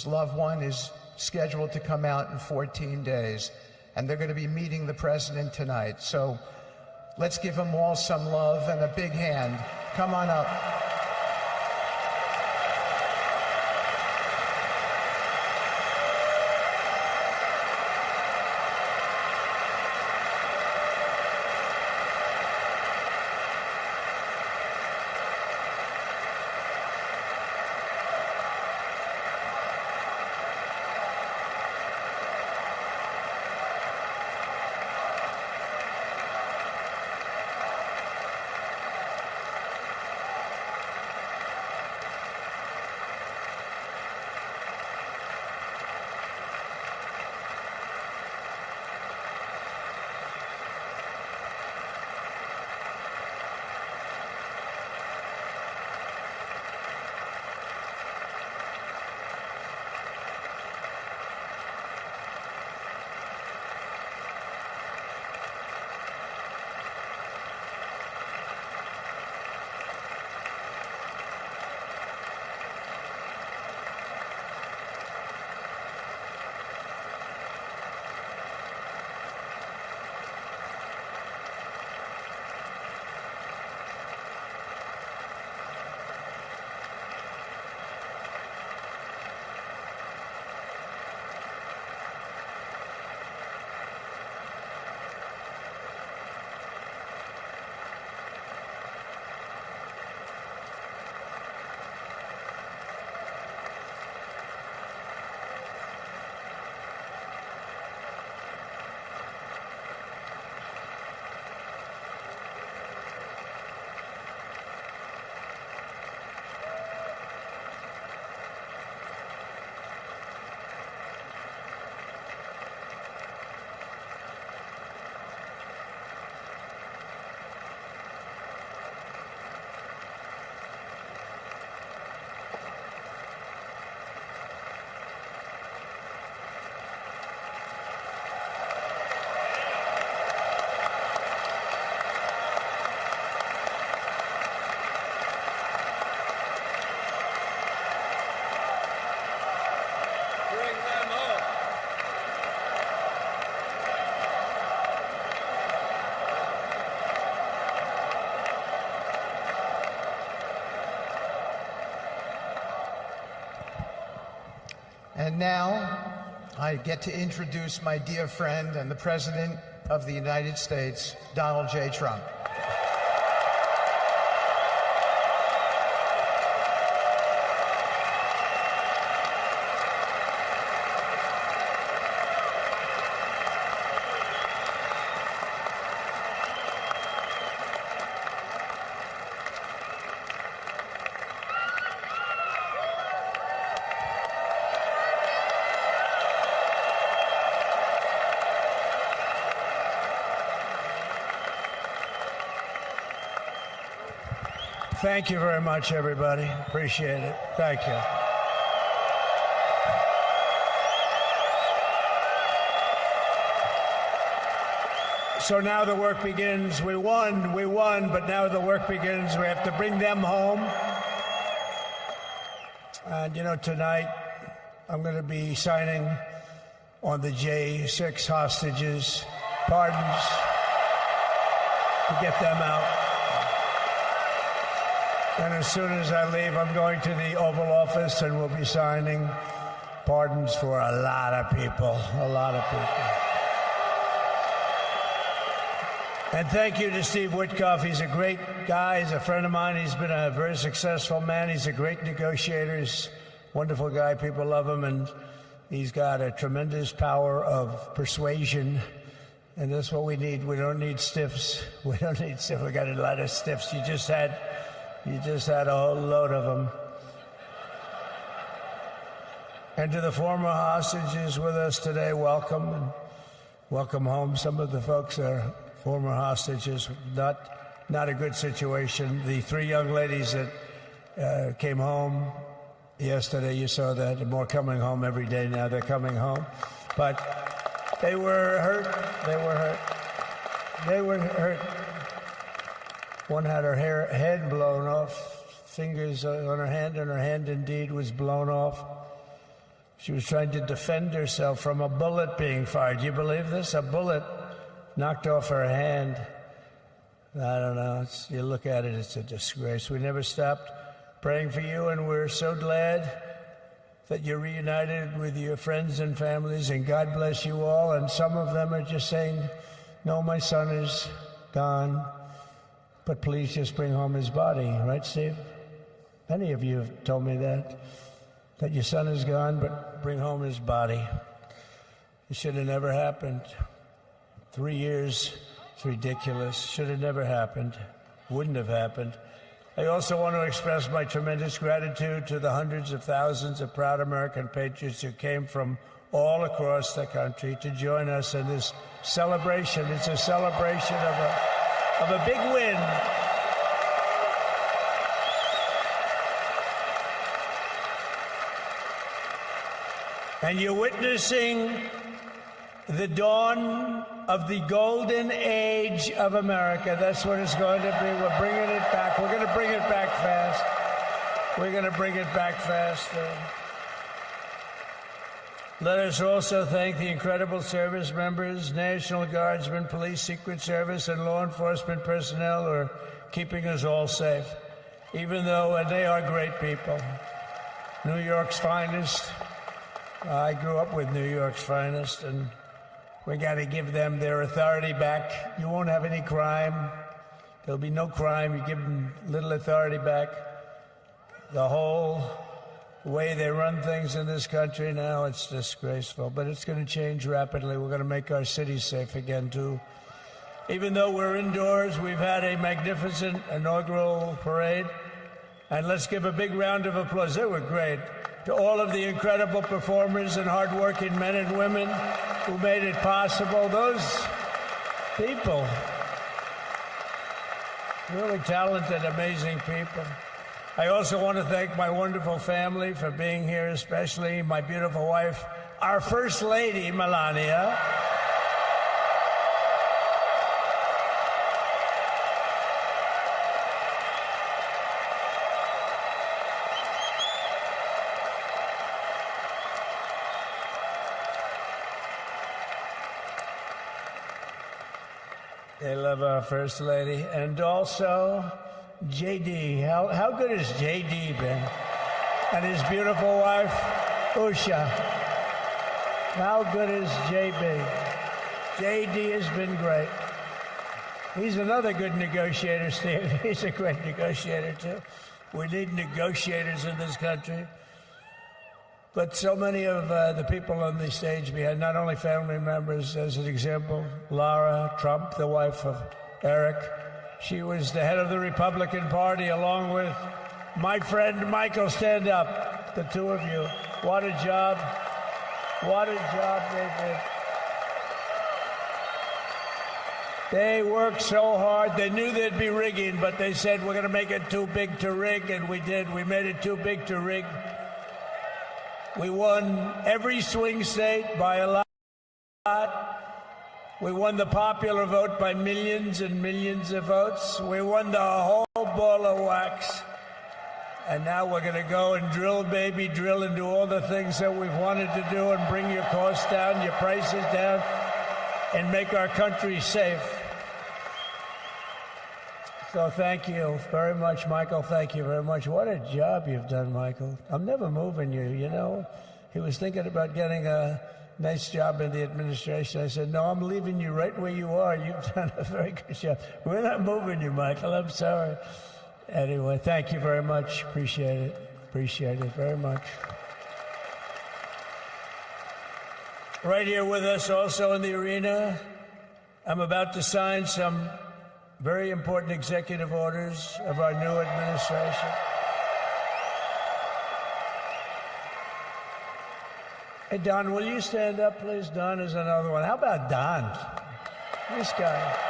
loved one is scheduled to come out in 14 days, and they're going to be meeting the president tonight. So let's give them all some love and a big hand. Come on up. And now I get to introduce my dear friend and the President of the United States, Donald J. Trump. Thank you very much, everybody. Appreciate it. Thank you. So now the work begins. We won, but now the work begins. We have to bring them home. And, you know, tonight I'm going to be signing on the J6 hostages, pardons, to get them out. And as soon as I leave, I'm going to the Oval Office and we'll be signing pardons for a lot of people, a lot of people. And thank you to Steve Witkoff. He's a great guy. He's a friend of mine. He's been a very successful man. He's a great negotiator. He's a wonderful guy. People love him. And he's got a tremendous power of persuasion. And that's what we need. We don't need stiffs. We don't need stiffs. We got a lot of stiffs. You just had a whole load of them. And to the former hostages with us today, welcome, and welcome home. Some of the folks are former hostages, not a good situation. The 3 young ladies that came home yesterday, you saw that, and more coming home every day now. They're coming home. But they were hurt. They were hurt. One had her head blown off, fingers on her hand, and her hand indeed was blown off. She was trying to defend herself from a bullet being fired. You believe this? A bullet knocked off her hand. I don't know. You look at it, it's a disgrace. We never stopped praying for you, and we're so glad that you're reunited with your friends and families, and God bless you all. And some of them are just saying, no, my son is gone. But please just bring home his body, right, Steve? Many of you have told me that your son is gone, but bring home his body. It should have never happened. 3 years, it's ridiculous. Should have never happened. Wouldn't have happened. I also want to express my tremendous gratitude to the hundreds of thousands of proud American patriots who came from all across the country to join us in this celebration. It's a celebration of a big win. And you're witnessing the dawn of the golden age of America. That's what it's going to be. We're bringing it back. We're going to bring it back fast. We're going to bring it back fast. Let us also thank the incredible service members, National Guardsmen, Police, Secret Service, and law enforcement personnel who are keeping us all safe, even though they are great people. New York's finest. I grew up with New York's finest, and we got to give them their authority back. You won't have any crime. There'll be no crime. You give them little authority back. The whole way they run things in this country now, it's disgraceful. But it's going to change rapidly. We're going to make our cities safe again, too. Even though we're indoors, we've had a magnificent inaugural parade. And let's give a big round of applause. They were great. To all of the incredible performers and hardworking men and women who made it possible. Those people, really talented, amazing people. I also want to thank my wonderful family for being here, especially my beautiful wife, our First Lady, Melania. They love our First Lady. And also JD. How good has JD been? And his beautiful wife, Usha. How good is JB? JD has been great. He's another good negotiator, Steve. He's a great negotiator, too. We need negotiators in this country. But so many of the people on the stage behind, not only family members, as an example, Lara Trump, the wife of Eric. She was the head of the Republican Party, along with my friend Michael. Stand up, the two of you. What a job. What a job they did. They worked so hard. They knew there'd be rigging, but they said, we're going to make it too big to rig, and we did. We made it too big to rig. We won every swing state by a lot. We won the popular vote by millions and millions of votes. We won the whole ball of wax. And now we're going to go and drill, baby, drill, and do all the things that we've wanted to do and bring your costs down, your prices down, and make our country safe. So thank you very much, Michael. Thank you very much. What a job you've done, Michael. I'm never moving you, you know. He was thinking about getting a nice job in the administration. I said, no, I'm leaving you right where you are. You've done a very good job. We're not moving you, Michael. I'm sorry. Anyway, thank you very much. Appreciate it. Appreciate it very much. Right here with us also in the arena, I'm about to sign some very important executive orders of our new administration. Hey, Don, will you stand up, please? Don is another one. How about Don? This guy.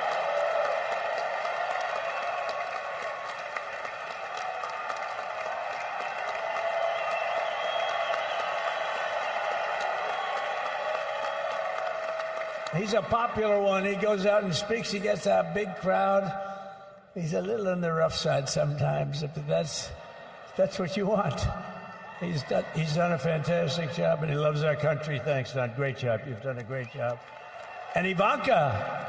He's a popular one. He goes out and speaks. He gets a big crowd. He's a little on the rough side sometimes, but that's what you want. He's done a fantastic job, and he loves our country. Thanks, Don. Great job. You've done a great job. And Ivanka.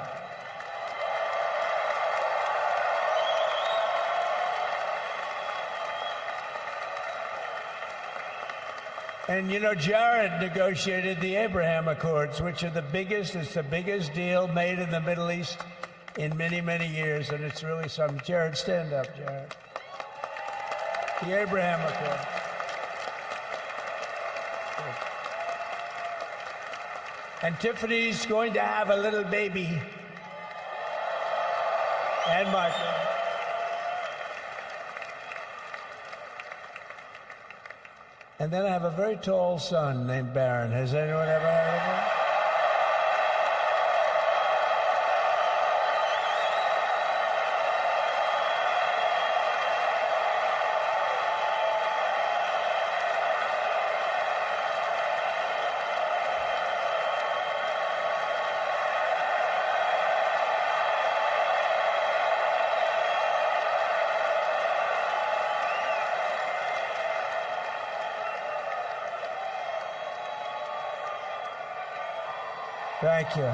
And, you know, Jared negotiated the Abraham Accords, which are it's the biggest deal made in the Middle East in many, many years, and it's really something. Jared, stand up, Jared. The Abraham Accords. And Tiffany's going to have a little baby. And Michael. And then I have a very tall son named Barron. Has anyone ever heard of him? Thank you.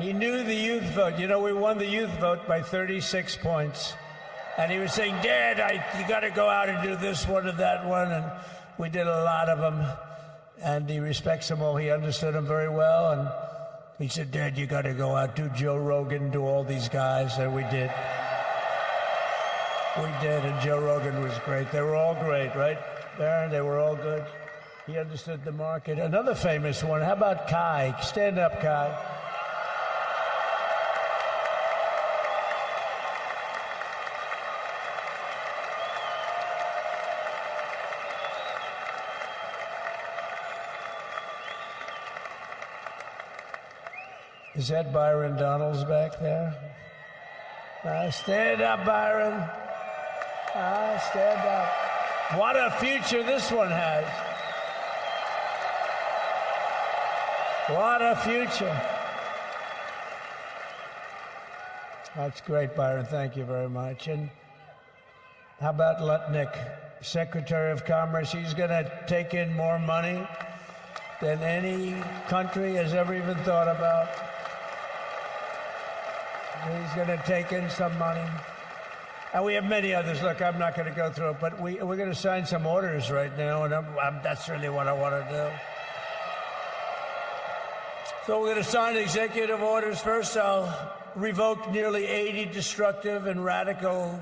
He knew the youth vote. You know, we won the youth vote by 36 points. And he was saying, Dad, you got to go out and do this one and that one. And we did a lot of them. And he respects them all. He understood them very well. And he said, Dad, you got to go out, do Joe Rogan, do all these guys. And we did. We did. And Joe Rogan was great. They were all great, right? Barron, they were all good. He understood the market. Another famous one, how about Kai? Stand up, Kai. Is that Byron Donalds back there? Stand up, Byron. Stand up. What a future this one has. What a future. That's great, Byron. Thank you very much. And how about Lutnick, Secretary of Commerce? He's going to take in more money than any country has ever even thought about. He's going to take in some money. And we have many others. Look, I'm not going to go through it, but we're going to sign some orders right now, and that's really what I want to do. So we're going to sign executive orders. First, I'll revoke nearly 80 destructive and radical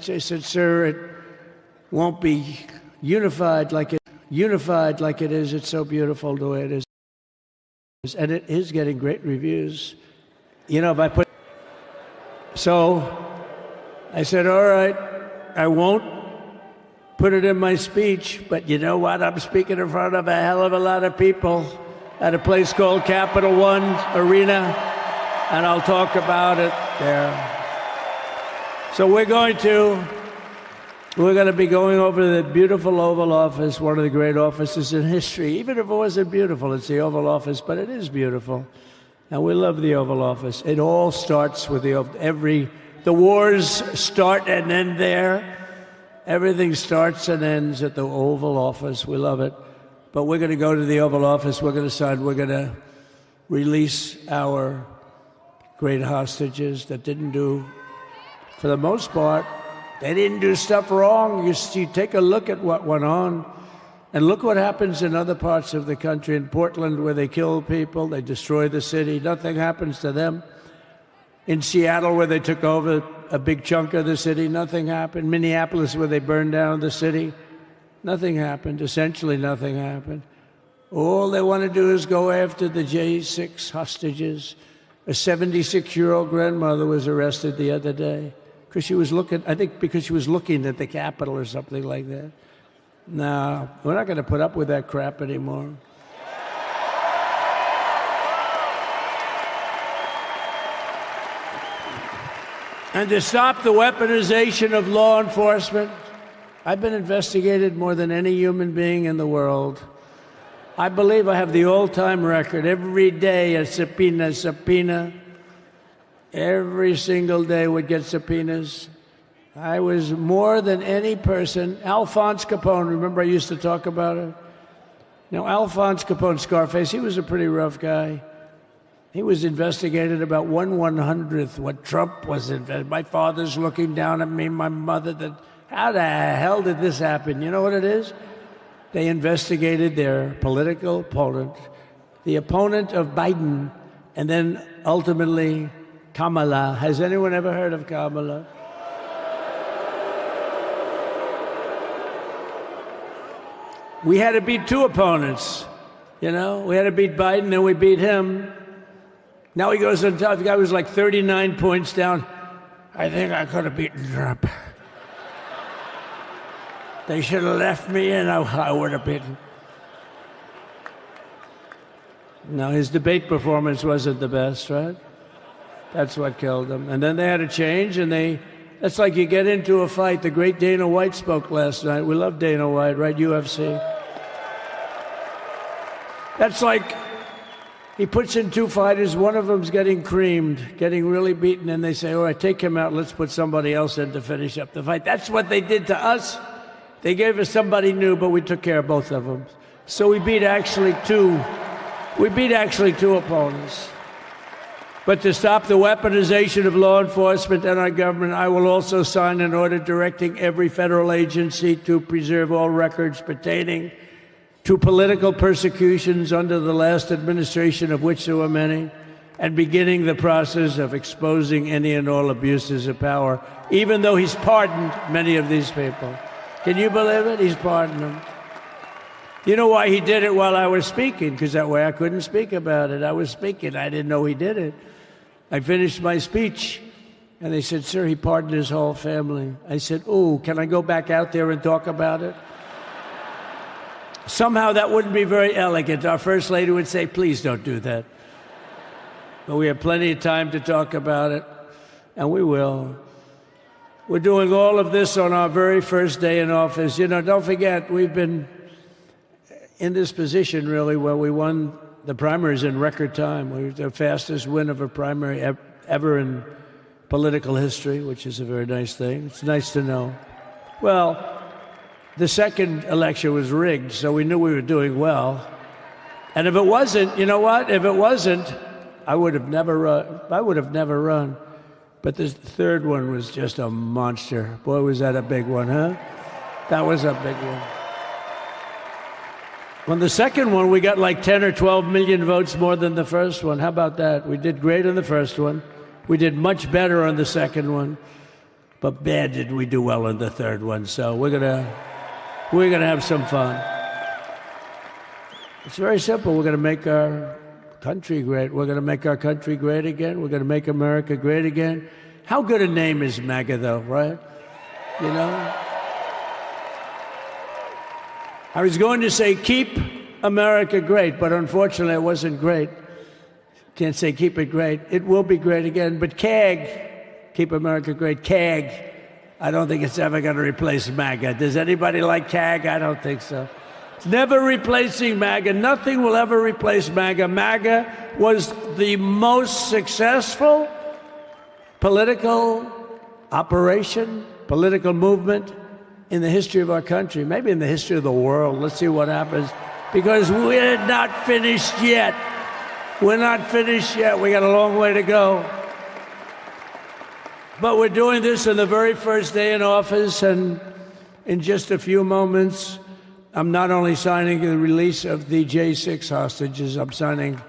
I said, sir, it won't be unified like it is. It's so beautiful the way it is. And it is getting great reviews. You know, if I put... So I said, all right, I won't put it in my speech, but you know what? I'm speaking in front of a hell of a lot of people at a place called Capitol One Arena, and I'll talk about it there. So we're going to be going over the beautiful Oval Office, one of the great offices in history. Even if it wasn't beautiful, it's the Oval Office, but it is beautiful. And we love the Oval Office. It all starts with the wars start and end there. Everything starts and ends at the Oval Office. We love it. But we're going to go to the Oval Office. We're going to release our great hostages that didn't do, for the most part, they didn't do stuff wrong. You take a look at what went on, and look what happens in other parts of the country. In Portland, where they kill people, they destroy the city, nothing happens to them. In Seattle, where they took over a big chunk of the city, nothing happened. Minneapolis, where they burned down the city, nothing happened. Essentially nothing happened. All they want to do is go after the J6 hostages. A 76-year-old grandmother was arrested the other day because she was looking at the Capitol or something like that. No, we're not going to put up with that crap anymore. And to stop the weaponization of law enforcement, I've been investigated more than any human being in the world. I believe I have the all-time record. Every day a subpoena. Every single day would get subpoenas. I was more than any person. Alphonse Capone, remember I used to talk about it? Now, Alphonse Capone, Scarface, he was a pretty rough guy. He was investigated about 1/100th what Trump was investigated. My father's looking down at me, my mother. How the hell did this happen? You know what it is? They investigated their political opponent, the opponent of Biden, and then ultimately Kamala. Has anyone ever heard of Kamala? We had to beat two opponents, you know? We had to beat Biden, then we beat him. Now he goes on top. The guy was like 39 points down. I think I could have beaten Trump. They should have left me and I would have beaten. No, his debate performance wasn't the best, right? That's what killed him. And then they had to change, and that's like you get into a fight. The great Dana White spoke last night. We love Dana White, right? UFC. That's like he puts in two fighters, one of them's getting creamed, getting really beaten, and they say, all right, take him out, let's put somebody else in to finish up the fight. That's what they did to us. They gave us somebody new, but we took care of both of them. So we beat actually two opponents. But to stop the weaponization of law enforcement and our government, I will also sign an order directing every federal agency to preserve all records pertaining to political persecutions under the last administration, of which there were many, and beginning the process of exposing any and all abuses of power, even though he's pardoned many of these people. Can you believe it? He's pardoned them. You know why he did it while I was speaking? Because that way I couldn't speak about it. I was speaking. I didn't know he did it. I finished my speech, and they said, sir, he pardoned his whole family. I said, oh, can I go back out there and talk about it? Somehow that wouldn't be very elegant. Our First Lady would say, please don't do that. But we have plenty of time to talk about it, and we will. We're doing all of this on our very first day in office. You know, don't forget, we've been in this position, really, where we won the primaries in record time. We were the fastest win of a primary ever in political history, which is a very nice thing. It's nice to know. Well, the second election was rigged, so we knew we were doing well. And if it wasn't, you know what? If it wasn't, I would have never run. But this third one was just a monster. Boy, was that a big one, huh? That was a big one. On the second one, we got like 10 or 12 million votes more than the first one. How about that? We did great on the first one. We did much better on the second one. But bad did we do well in the third one. So we're gonna have some fun. It's very simple. We're gonna make our country great. We're gonna make our country great again. We're gonna make America great again. How good a name is MAGA, though, right? You know? I was going to say, keep America great, but unfortunately it wasn't great. Can't say keep it great. It will be great again, but CAG, keep America great, CAG, I don't think it's ever going to replace MAGA. Does anybody like CAG? I don't think so. It's never replacing MAGA. Nothing will ever replace MAGA. MAGA was the most successful political operation, political movement in the history of our country, maybe in the history of the world. Let's see what happens, because we're not finished yet. We're not finished yet. We got a long way to go. But we're doing this on the very first day in office, and in just a few moments, I'm not only signing the release of the J6 hostages, I'm signing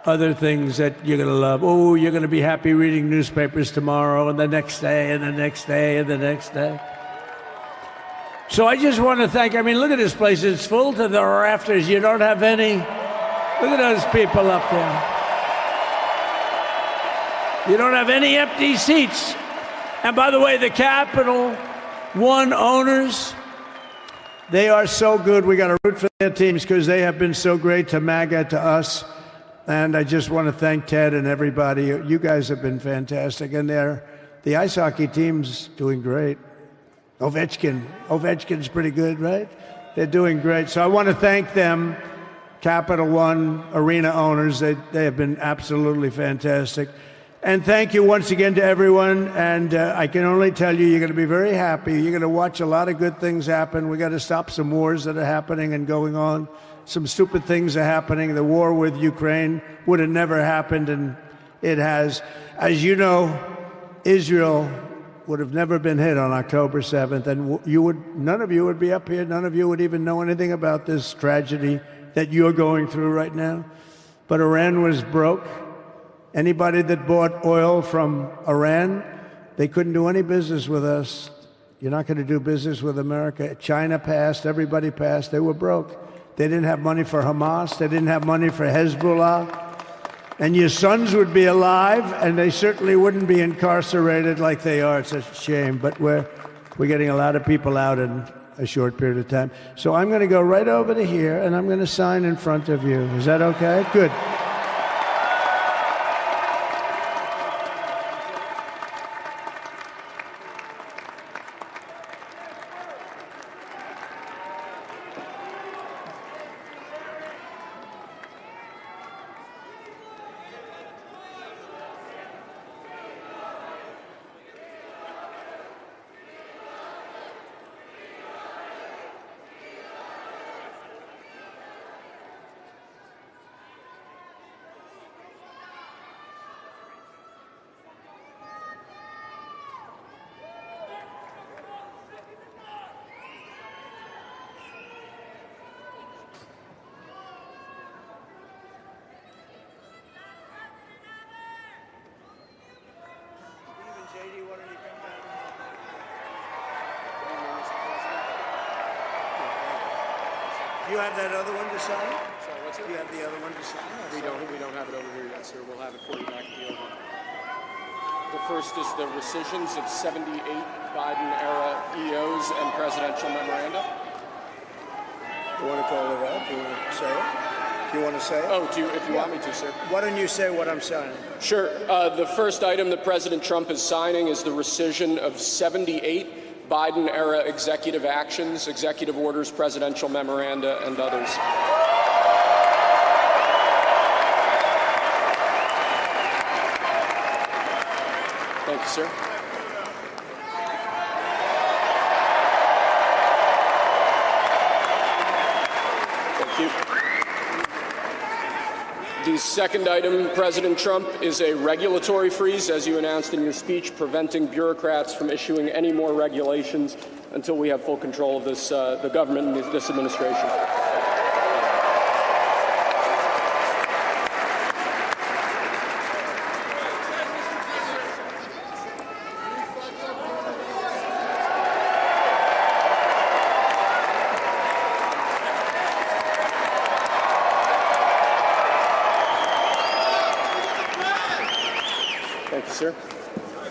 other things that you're going to love. Oh, you're going to be happy reading newspapers tomorrow, and the next day, and the next day, and the next day. So I just want to thank, I mean, look at this place. It's full to the rafters. You don't have any. Look at those people up there. You don't have any empty seats. And by the way, the Capital One owners, they are so good. We got to root for their teams because they have been so great to MAGA, to us. And I just want to thank Ted and everybody. You guys have been fantastic. And the ice hockey team's doing great. Ovechkin's pretty good, right? They're doing great. So I want to thank them, Capital One arena owners. They have been absolutely fantastic. And thank you once again to everyone. And I can only tell you, you're going to be very happy. You're going to watch a lot of good things happen. We got to stop some wars that are happening and going on. Some stupid things are happening. The war with Ukraine would have never happened, and it has. As you know, Israel would have never been hit on October 7th, and none of you would be up here. None of you would even know anything about this tragedy that you're going through right now. But Iran was broke. Anybody that bought oil from Iran, they couldn't do any business with us. You're not going to do business with America. China passed. Everybody passed. They were broke. They didn't have money for Hamas. They didn't have money for Hezbollah. And your sons would be alive, and they certainly wouldn't be incarcerated like they are. It's a shame, but we're getting a lot of people out in a short period of time. So I'm going to go right over to here, and I'm going to sign in front of you. Is that okay? Good. Do you have that other one to sign? Sorry, what's it? Do you have the other one to sign? We don't have it over here yet, sir. We'll have it for you back at the oval. The first is the rescissions of 78 Biden-era EOs and presidential memoranda. You want to call it out? Do you want to say it? Do you want to say it? Oh, if you want me to, sir. Why don't you say what I'm signing? Sure. The first item that President Trump is signing is the rescission of 78 Biden-era executive actions, executive orders, presidential memoranda, and others. Thank you, sir. Thank you. The second item, President Trump, is a regulatory freeze, as you announced in your speech, preventing bureaucrats from issuing any more regulations until we have full control of this, the government and this administration. Thank you, sir.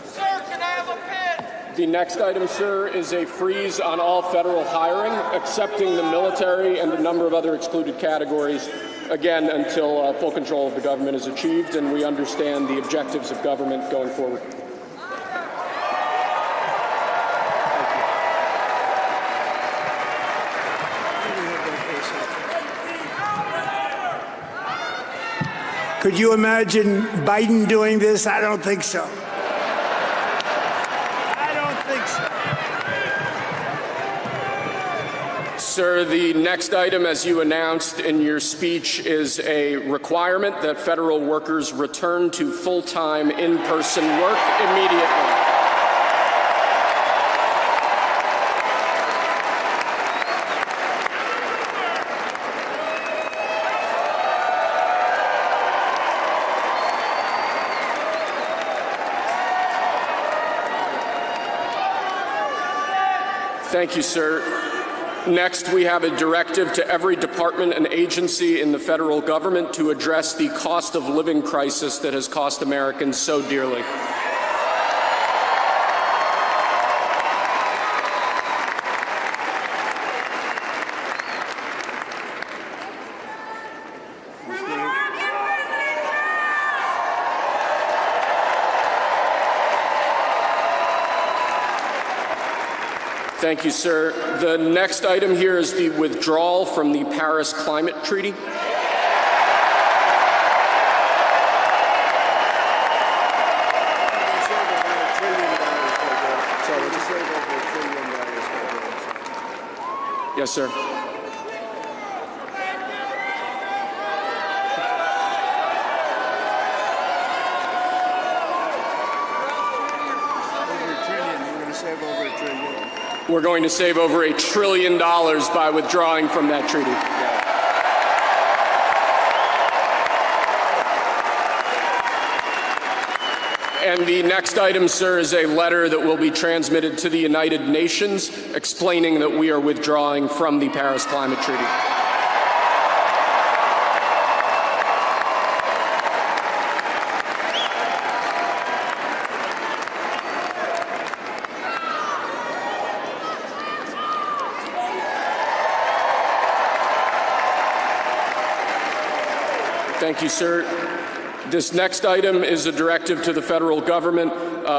Sir, can I have a pen? The next item, sir, is a freeze on all federal hiring, excepting the military and a number of other excluded categories, again, until full control of the government is achieved and we understand the objectives of government going forward. Could you imagine Biden doing this? I don't think so. I don't think so. Sir, the next item, as you announced in your speech, is a requirement that federal workers return to full-time in-person work immediately. Thank you, sir. Next, we have a directive to every department and agency in the federal government to address the cost of living crisis that has cost Americans so dearly. Thank you, sir. The next item here is the withdrawal from the Paris Climate Treaty. Yes, sir. We're going to save over $1 trillion by withdrawing from that treaty. And the next item, sir, is a letter that will be transmitted to the United Nations explaining that we are withdrawing from the Paris Climate Treaty. Thank you, sir. This next item is a directive to the federal government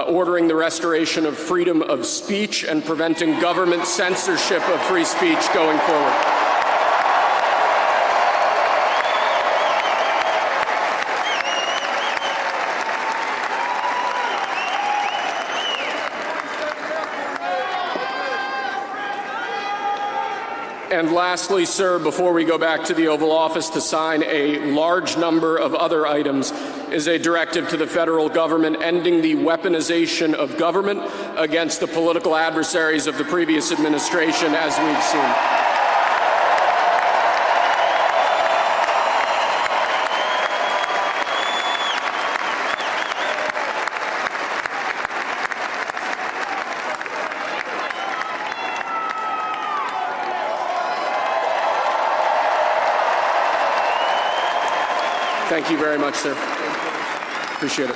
ordering the restoration of freedom of speech and preventing government censorship of free speech going forward. And lastly, sir, before we go back to the Oval Office to sign a large number of other items, is a directive to the federal government ending the weaponization of government against the political adversaries of the previous administration, as we've seen. Thank you very much, sir. Appreciate it.